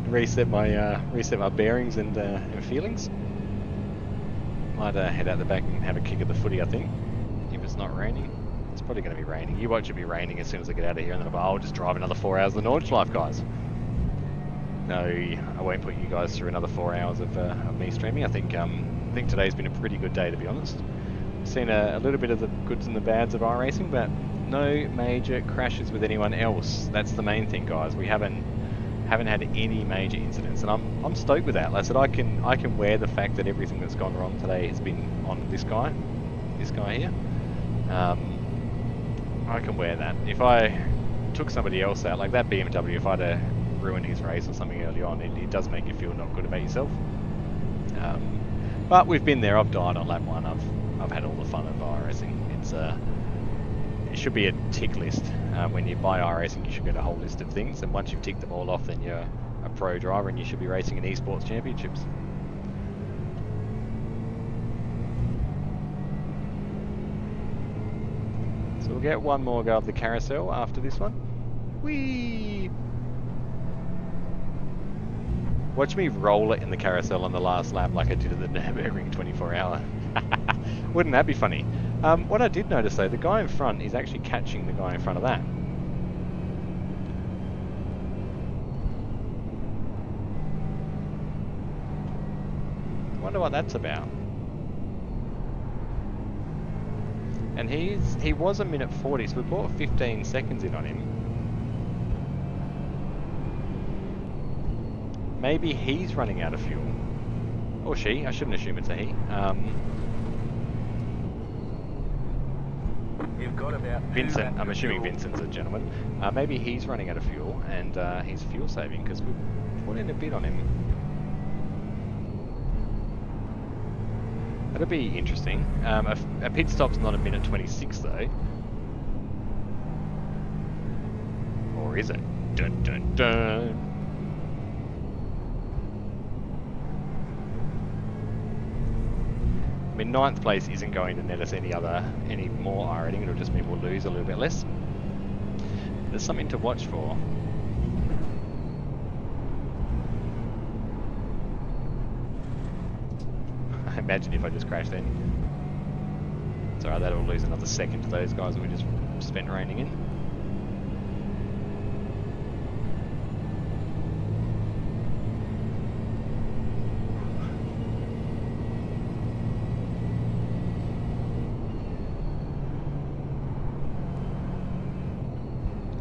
reset my bearings and feelings. Might head out the back and have a kick at the footy, I think, if it's not raining. It's probably going to be raining. You watch it be raining as soon as I get out of here, and then I'll just drive another 4 hours of the Nordschleife, guys. No, I won't put you guys through another 4 hours of me streaming. I think today's been a pretty good day, to be honest. Seen a little bit of the goods and the bads of iRacing, but no major crashes with anyone else. That's the main thing, guys. We haven't had any major incidents, and I'm stoked with that. Like I said, I can wear the fact that everything that's gone wrong today has been on this guy here. I can wear that. If I took somebody else out, like that BMW, if I'd ruined his race or something early on, it does make you feel not good about yourself. But we've been there. I've died on lap 1. I've had all the fun of iRacing. It should be a tick list. When you buy iRacing, you should get a whole list of things, and once you've ticked them all off, then you're a pro driver and you should be racing in esports championships. So we'll get one more go of the carousel after this one. Whee! Watch me roll it in the carousel on the last lap like I did at the Nürburgring 24-hour. Wouldn't that be funny? What I did notice though, the guy in front is actually catching the guy in front of that. Wonder what that's about. And he was a minute 40, so we brought 15 seconds in on him. Maybe he's running out of fuel. Or she, I shouldn't assume it's a he. You've got about Vincent, I'm assuming Vincent's a gentleman. Maybe he's running out of fuel and he's fuel saving because we put in a bid on him. That'll be interesting. A pit stop's not a minute 26 though. Or is it? Dun dun dun. I mean, 9th place isn't going to net us any more, I reckon. It'll just mean we'll lose a little bit less. There's something to watch for. I imagine if I just crash then. It's alright, that'll lose another second to those guys that we just spent reining in.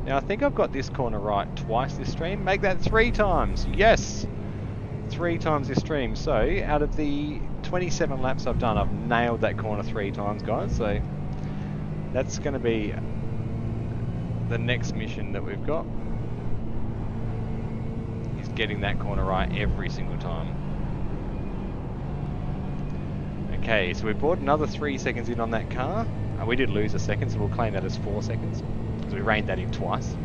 Now I think I've got this corner right twice this stream. Make that 3 times. Yes! 3 times this stream. So out of the 27 laps I've done, I've nailed that corner 3 times, guys. So that's going to be the next mission that we've got. Is getting that corner right every single time. Okay, so we brought another 3 seconds in on that car. We did lose a second, so we'll claim that as 4 seconds. We reined that in twice.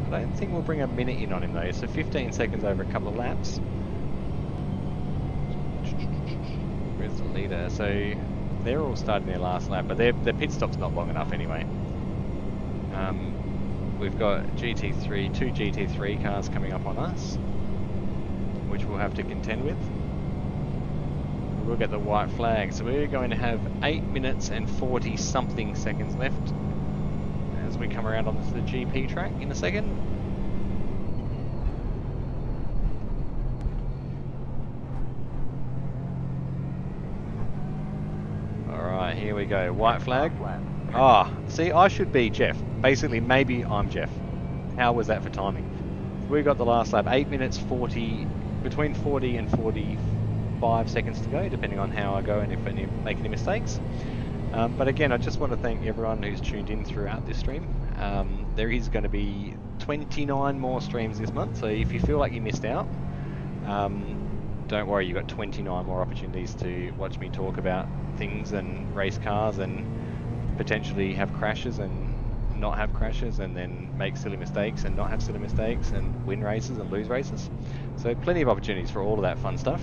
I don't think we'll bring a minute in on him though, so 15 seconds over a couple of laps. Where's the leader? So they're all starting their last lap, but their pit stop's not long enough anyway. We've got GT3, 2 GT3 cars coming up on us, which we'll have to contend with. We'll get the white flag, so we're going to have 8 minutes and 40 something seconds left as we come around onto the GP track in a second. Alright, here we go, white flag. Ah, see, I should be Jeff. Basically, maybe I'm Jeff. How was that for timing? We got the last lap, 8 minutes 40, between 40 and 45 seconds to go, depending on how I go and if I make any mistakes. But again, I just want to thank everyone who's tuned in throughout this stream. There is going to be 29 more streams this month, so if you feel like you missed out, don't worry, you've got 29 more opportunities to watch me talk about things and race cars and potentially have crashes and not have crashes and then make silly mistakes and not have silly mistakes and win races and lose races. So plenty of opportunities for all of that fun stuff.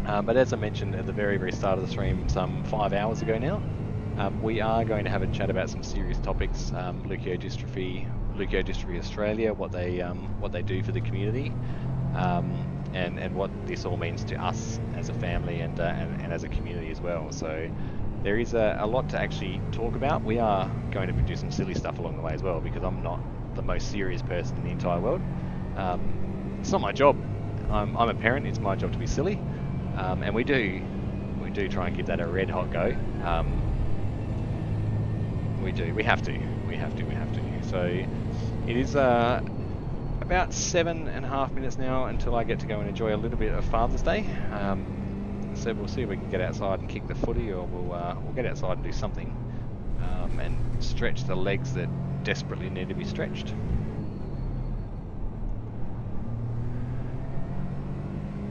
But as I mentioned at the very, very start of the stream some 5 hours ago now, we are going to have a chat about some serious topics, leukodystrophy Australia, what they do for the community, and what this all means to us as a family and as a community as well. So there is a lot to actually talk about. We are going to do some silly stuff along the way as well, because I'm not the most serious person in the entire world. It's not my job. I'm a parent. It's my job to be silly. And we do try and give that a red hot go. We have to. So it is about 7.5 minutes now until I get to go and enjoy a little bit of Father's Day. So we'll see if we can get outside and kick the footy, or we'll get outside and do something, and stretch the legs that desperately need to be stretched.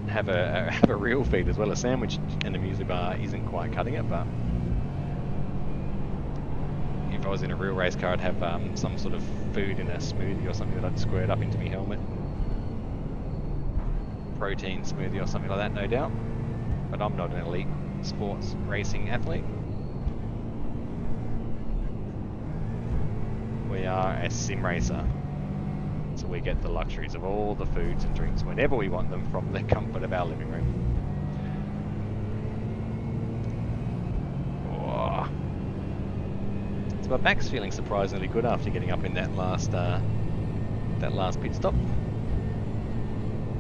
Have a real feed as well. A sandwich and a muesli bar isn't quite cutting it, but if I was in a real race car, I'd have some sort of food in a smoothie or something that I'd squirt up into my helmet. Protein smoothie or something like that, no doubt. But I'm not an elite sports racing athlete. We are a sim racer. So we get the luxuries of all the foods and drinks whenever we want them from the comfort of our living room. Oh. So my back's feeling surprisingly good after getting up in that last pit stop.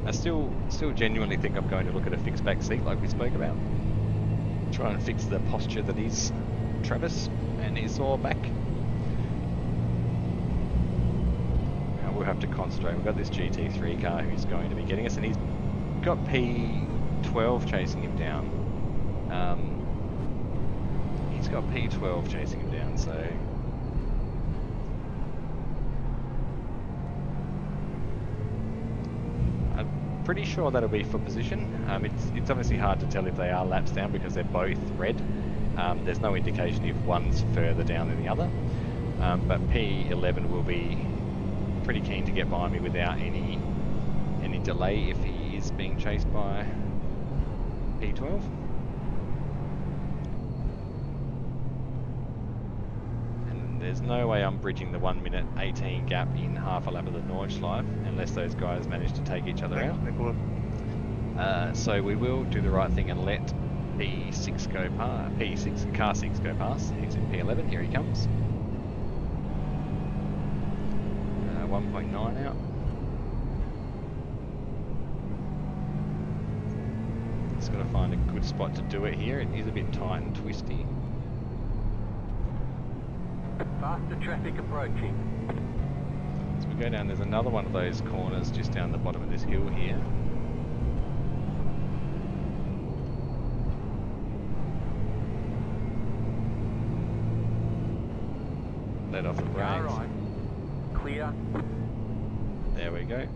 I still genuinely think I'm going to look at a fixed back seat like we spoke about. Try and fix the posture that is Travis, and he's all back. Now we'll have to concentrate. We've got this GT3 car who's going to be getting us, and he's got P12 chasing him down. He's got P12 chasing him down, so I'm pretty sure that'll be for position. It's obviously hard to tell if they are laps down because they're both red. There's no indication if one's further down than the other. But P11 will be pretty keen to get by me without any delay if he is being chased by P12. And there's no way I'm bridging the 1 minute 18 gap in half a lap of the Nordschleife unless those guys manage to take each other out. So we will do the right thing and let P6 go past, P6, car 6 go past. He's in P11, here he comes. 1.9 out. Just got to find a good spot to do it here. It is a bit tight and twisty. Faster traffic approaching. So we go down, there's another one of those corners just down the bottom of this hill here. Let off the brakes. All right. Clear. There we go.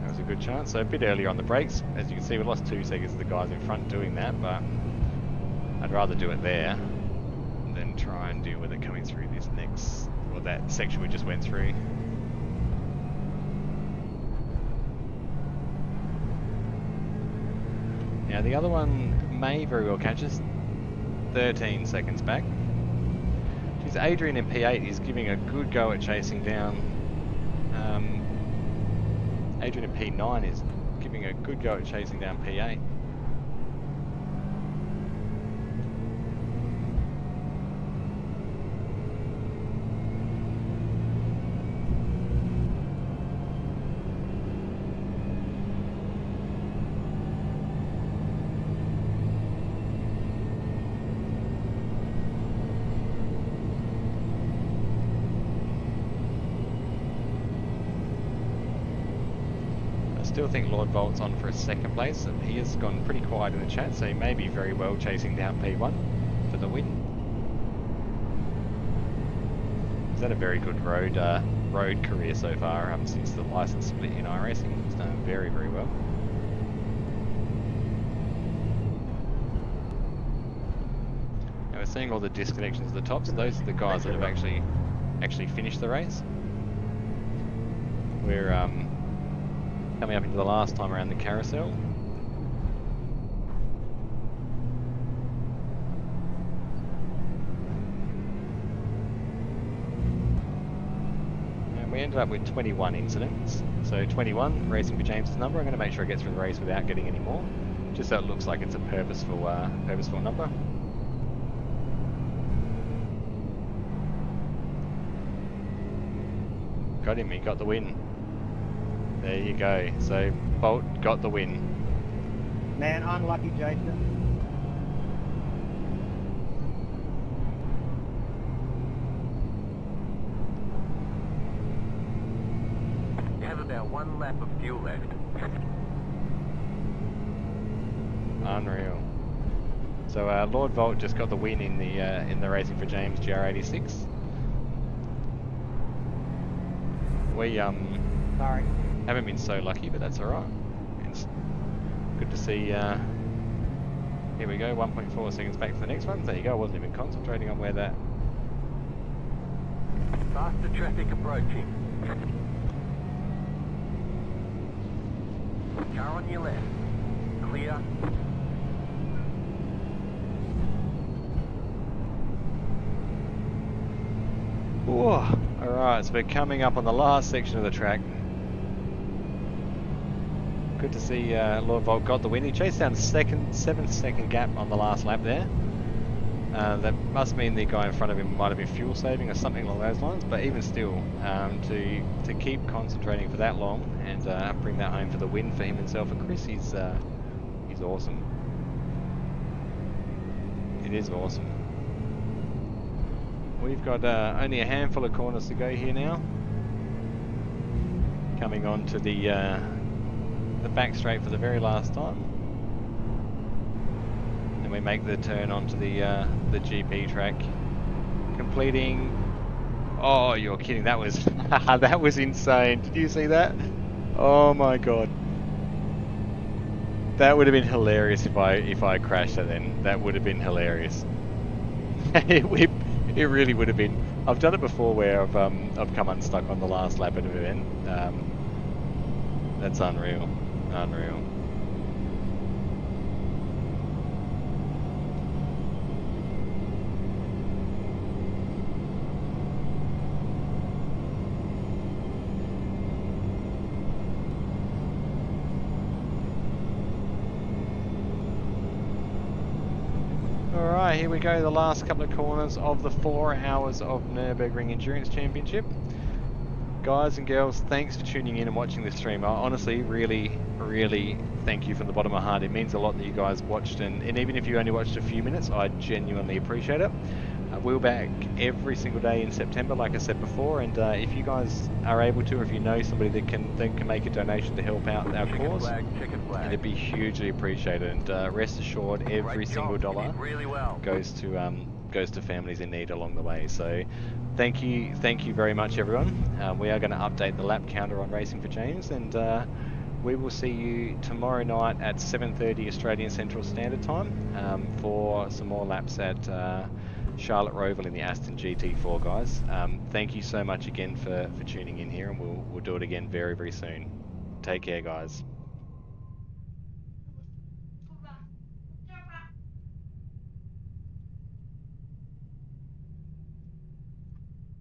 That was a good chance. So a bit earlier on the brakes. As you can see, we lost 2 seconds of the guys in front doing that, but I'd rather do it there than try and deal with it coming through this next, or that section we just went through. Now the other one may very well catch us 13 seconds back. Geez, Adrian in P8 is giving a good go at chasing down. Adrian in P9 is giving a good go at chasing down P8. Still think Lord Volt's on for a second place, and he has gone pretty quiet in the chat, so he may be very well chasing down P1 for the win. He's had a very good road career so far since the license split in iRacing. He's done very, very well. Now we're seeing all the disconnections at the top, so those are the guys that have actually finished the race. We're coming up into the last time around the carousel. And we ended up with 21 incidents. So 21, racing for James's number. I'm going to make sure I get through the race without getting any more, just so it looks like it's a purposeful number. Got him, he got the win. There you go. So Bolt got the win. Man, unlucky Jason. You have about 1 lap of fuel left. Unreal. So Lord Volt just got the win in the Racing for James GR86. We Sorry. haven't been so lucky, but that's alright. It's good to see. Here we go, 1.4 seconds back for the next one. There you go, I wasn't even concentrating on where that. Faster traffic approaching. Car on your left. Clear. Alright, so we're coming up on the last section of the track. Good to see Lord Volt got the win. He chased down a 7-second gap on the last lap there. That must mean the guy in front of him might have been fuel saving or something along those lines, but even still, to keep concentrating for that long and bring that home for the win for him himself and Chris, he's awesome. It is awesome. We've got only a handful of corners to go here now. Coming on to the back straight for the very last time. Then we make the turn onto the GP track, completing. Oh, you're kidding! That was that was insane. Did you see that? Oh my god, that would have been hilarious if I crashed that. Then that would have been hilarious. It really would have been. I've done it before where I've come unstuck on the last lap at an event. That's unreal, unreal. Alright, here we go, the last couple of corners of the 4 hours of Nürburgring Endurance Championship. Guys and girls, thanks for tuning in and watching this stream. I honestly, really thank you from the bottom of my heart. It means a lot that you guys watched, and even if you only watched a few minutes, I genuinely appreciate it. We'll be back every single day in September, like I said before, and if you guys are able to, or if you know somebody that can make a donation to help out our cause, it'd be hugely appreciated. And rest assured, every single dollar goes to families in need along the way. So thank you very much, everyone. We are going to update the lap counter on Racing for James, and we will see you tomorrow night at 7:30 Australian Central Standard Time for some more laps at Charlotte Roval in the Aston GT4, guys. Thank you so much again for tuning in here, and we'll do it again very soon. Take care, guys.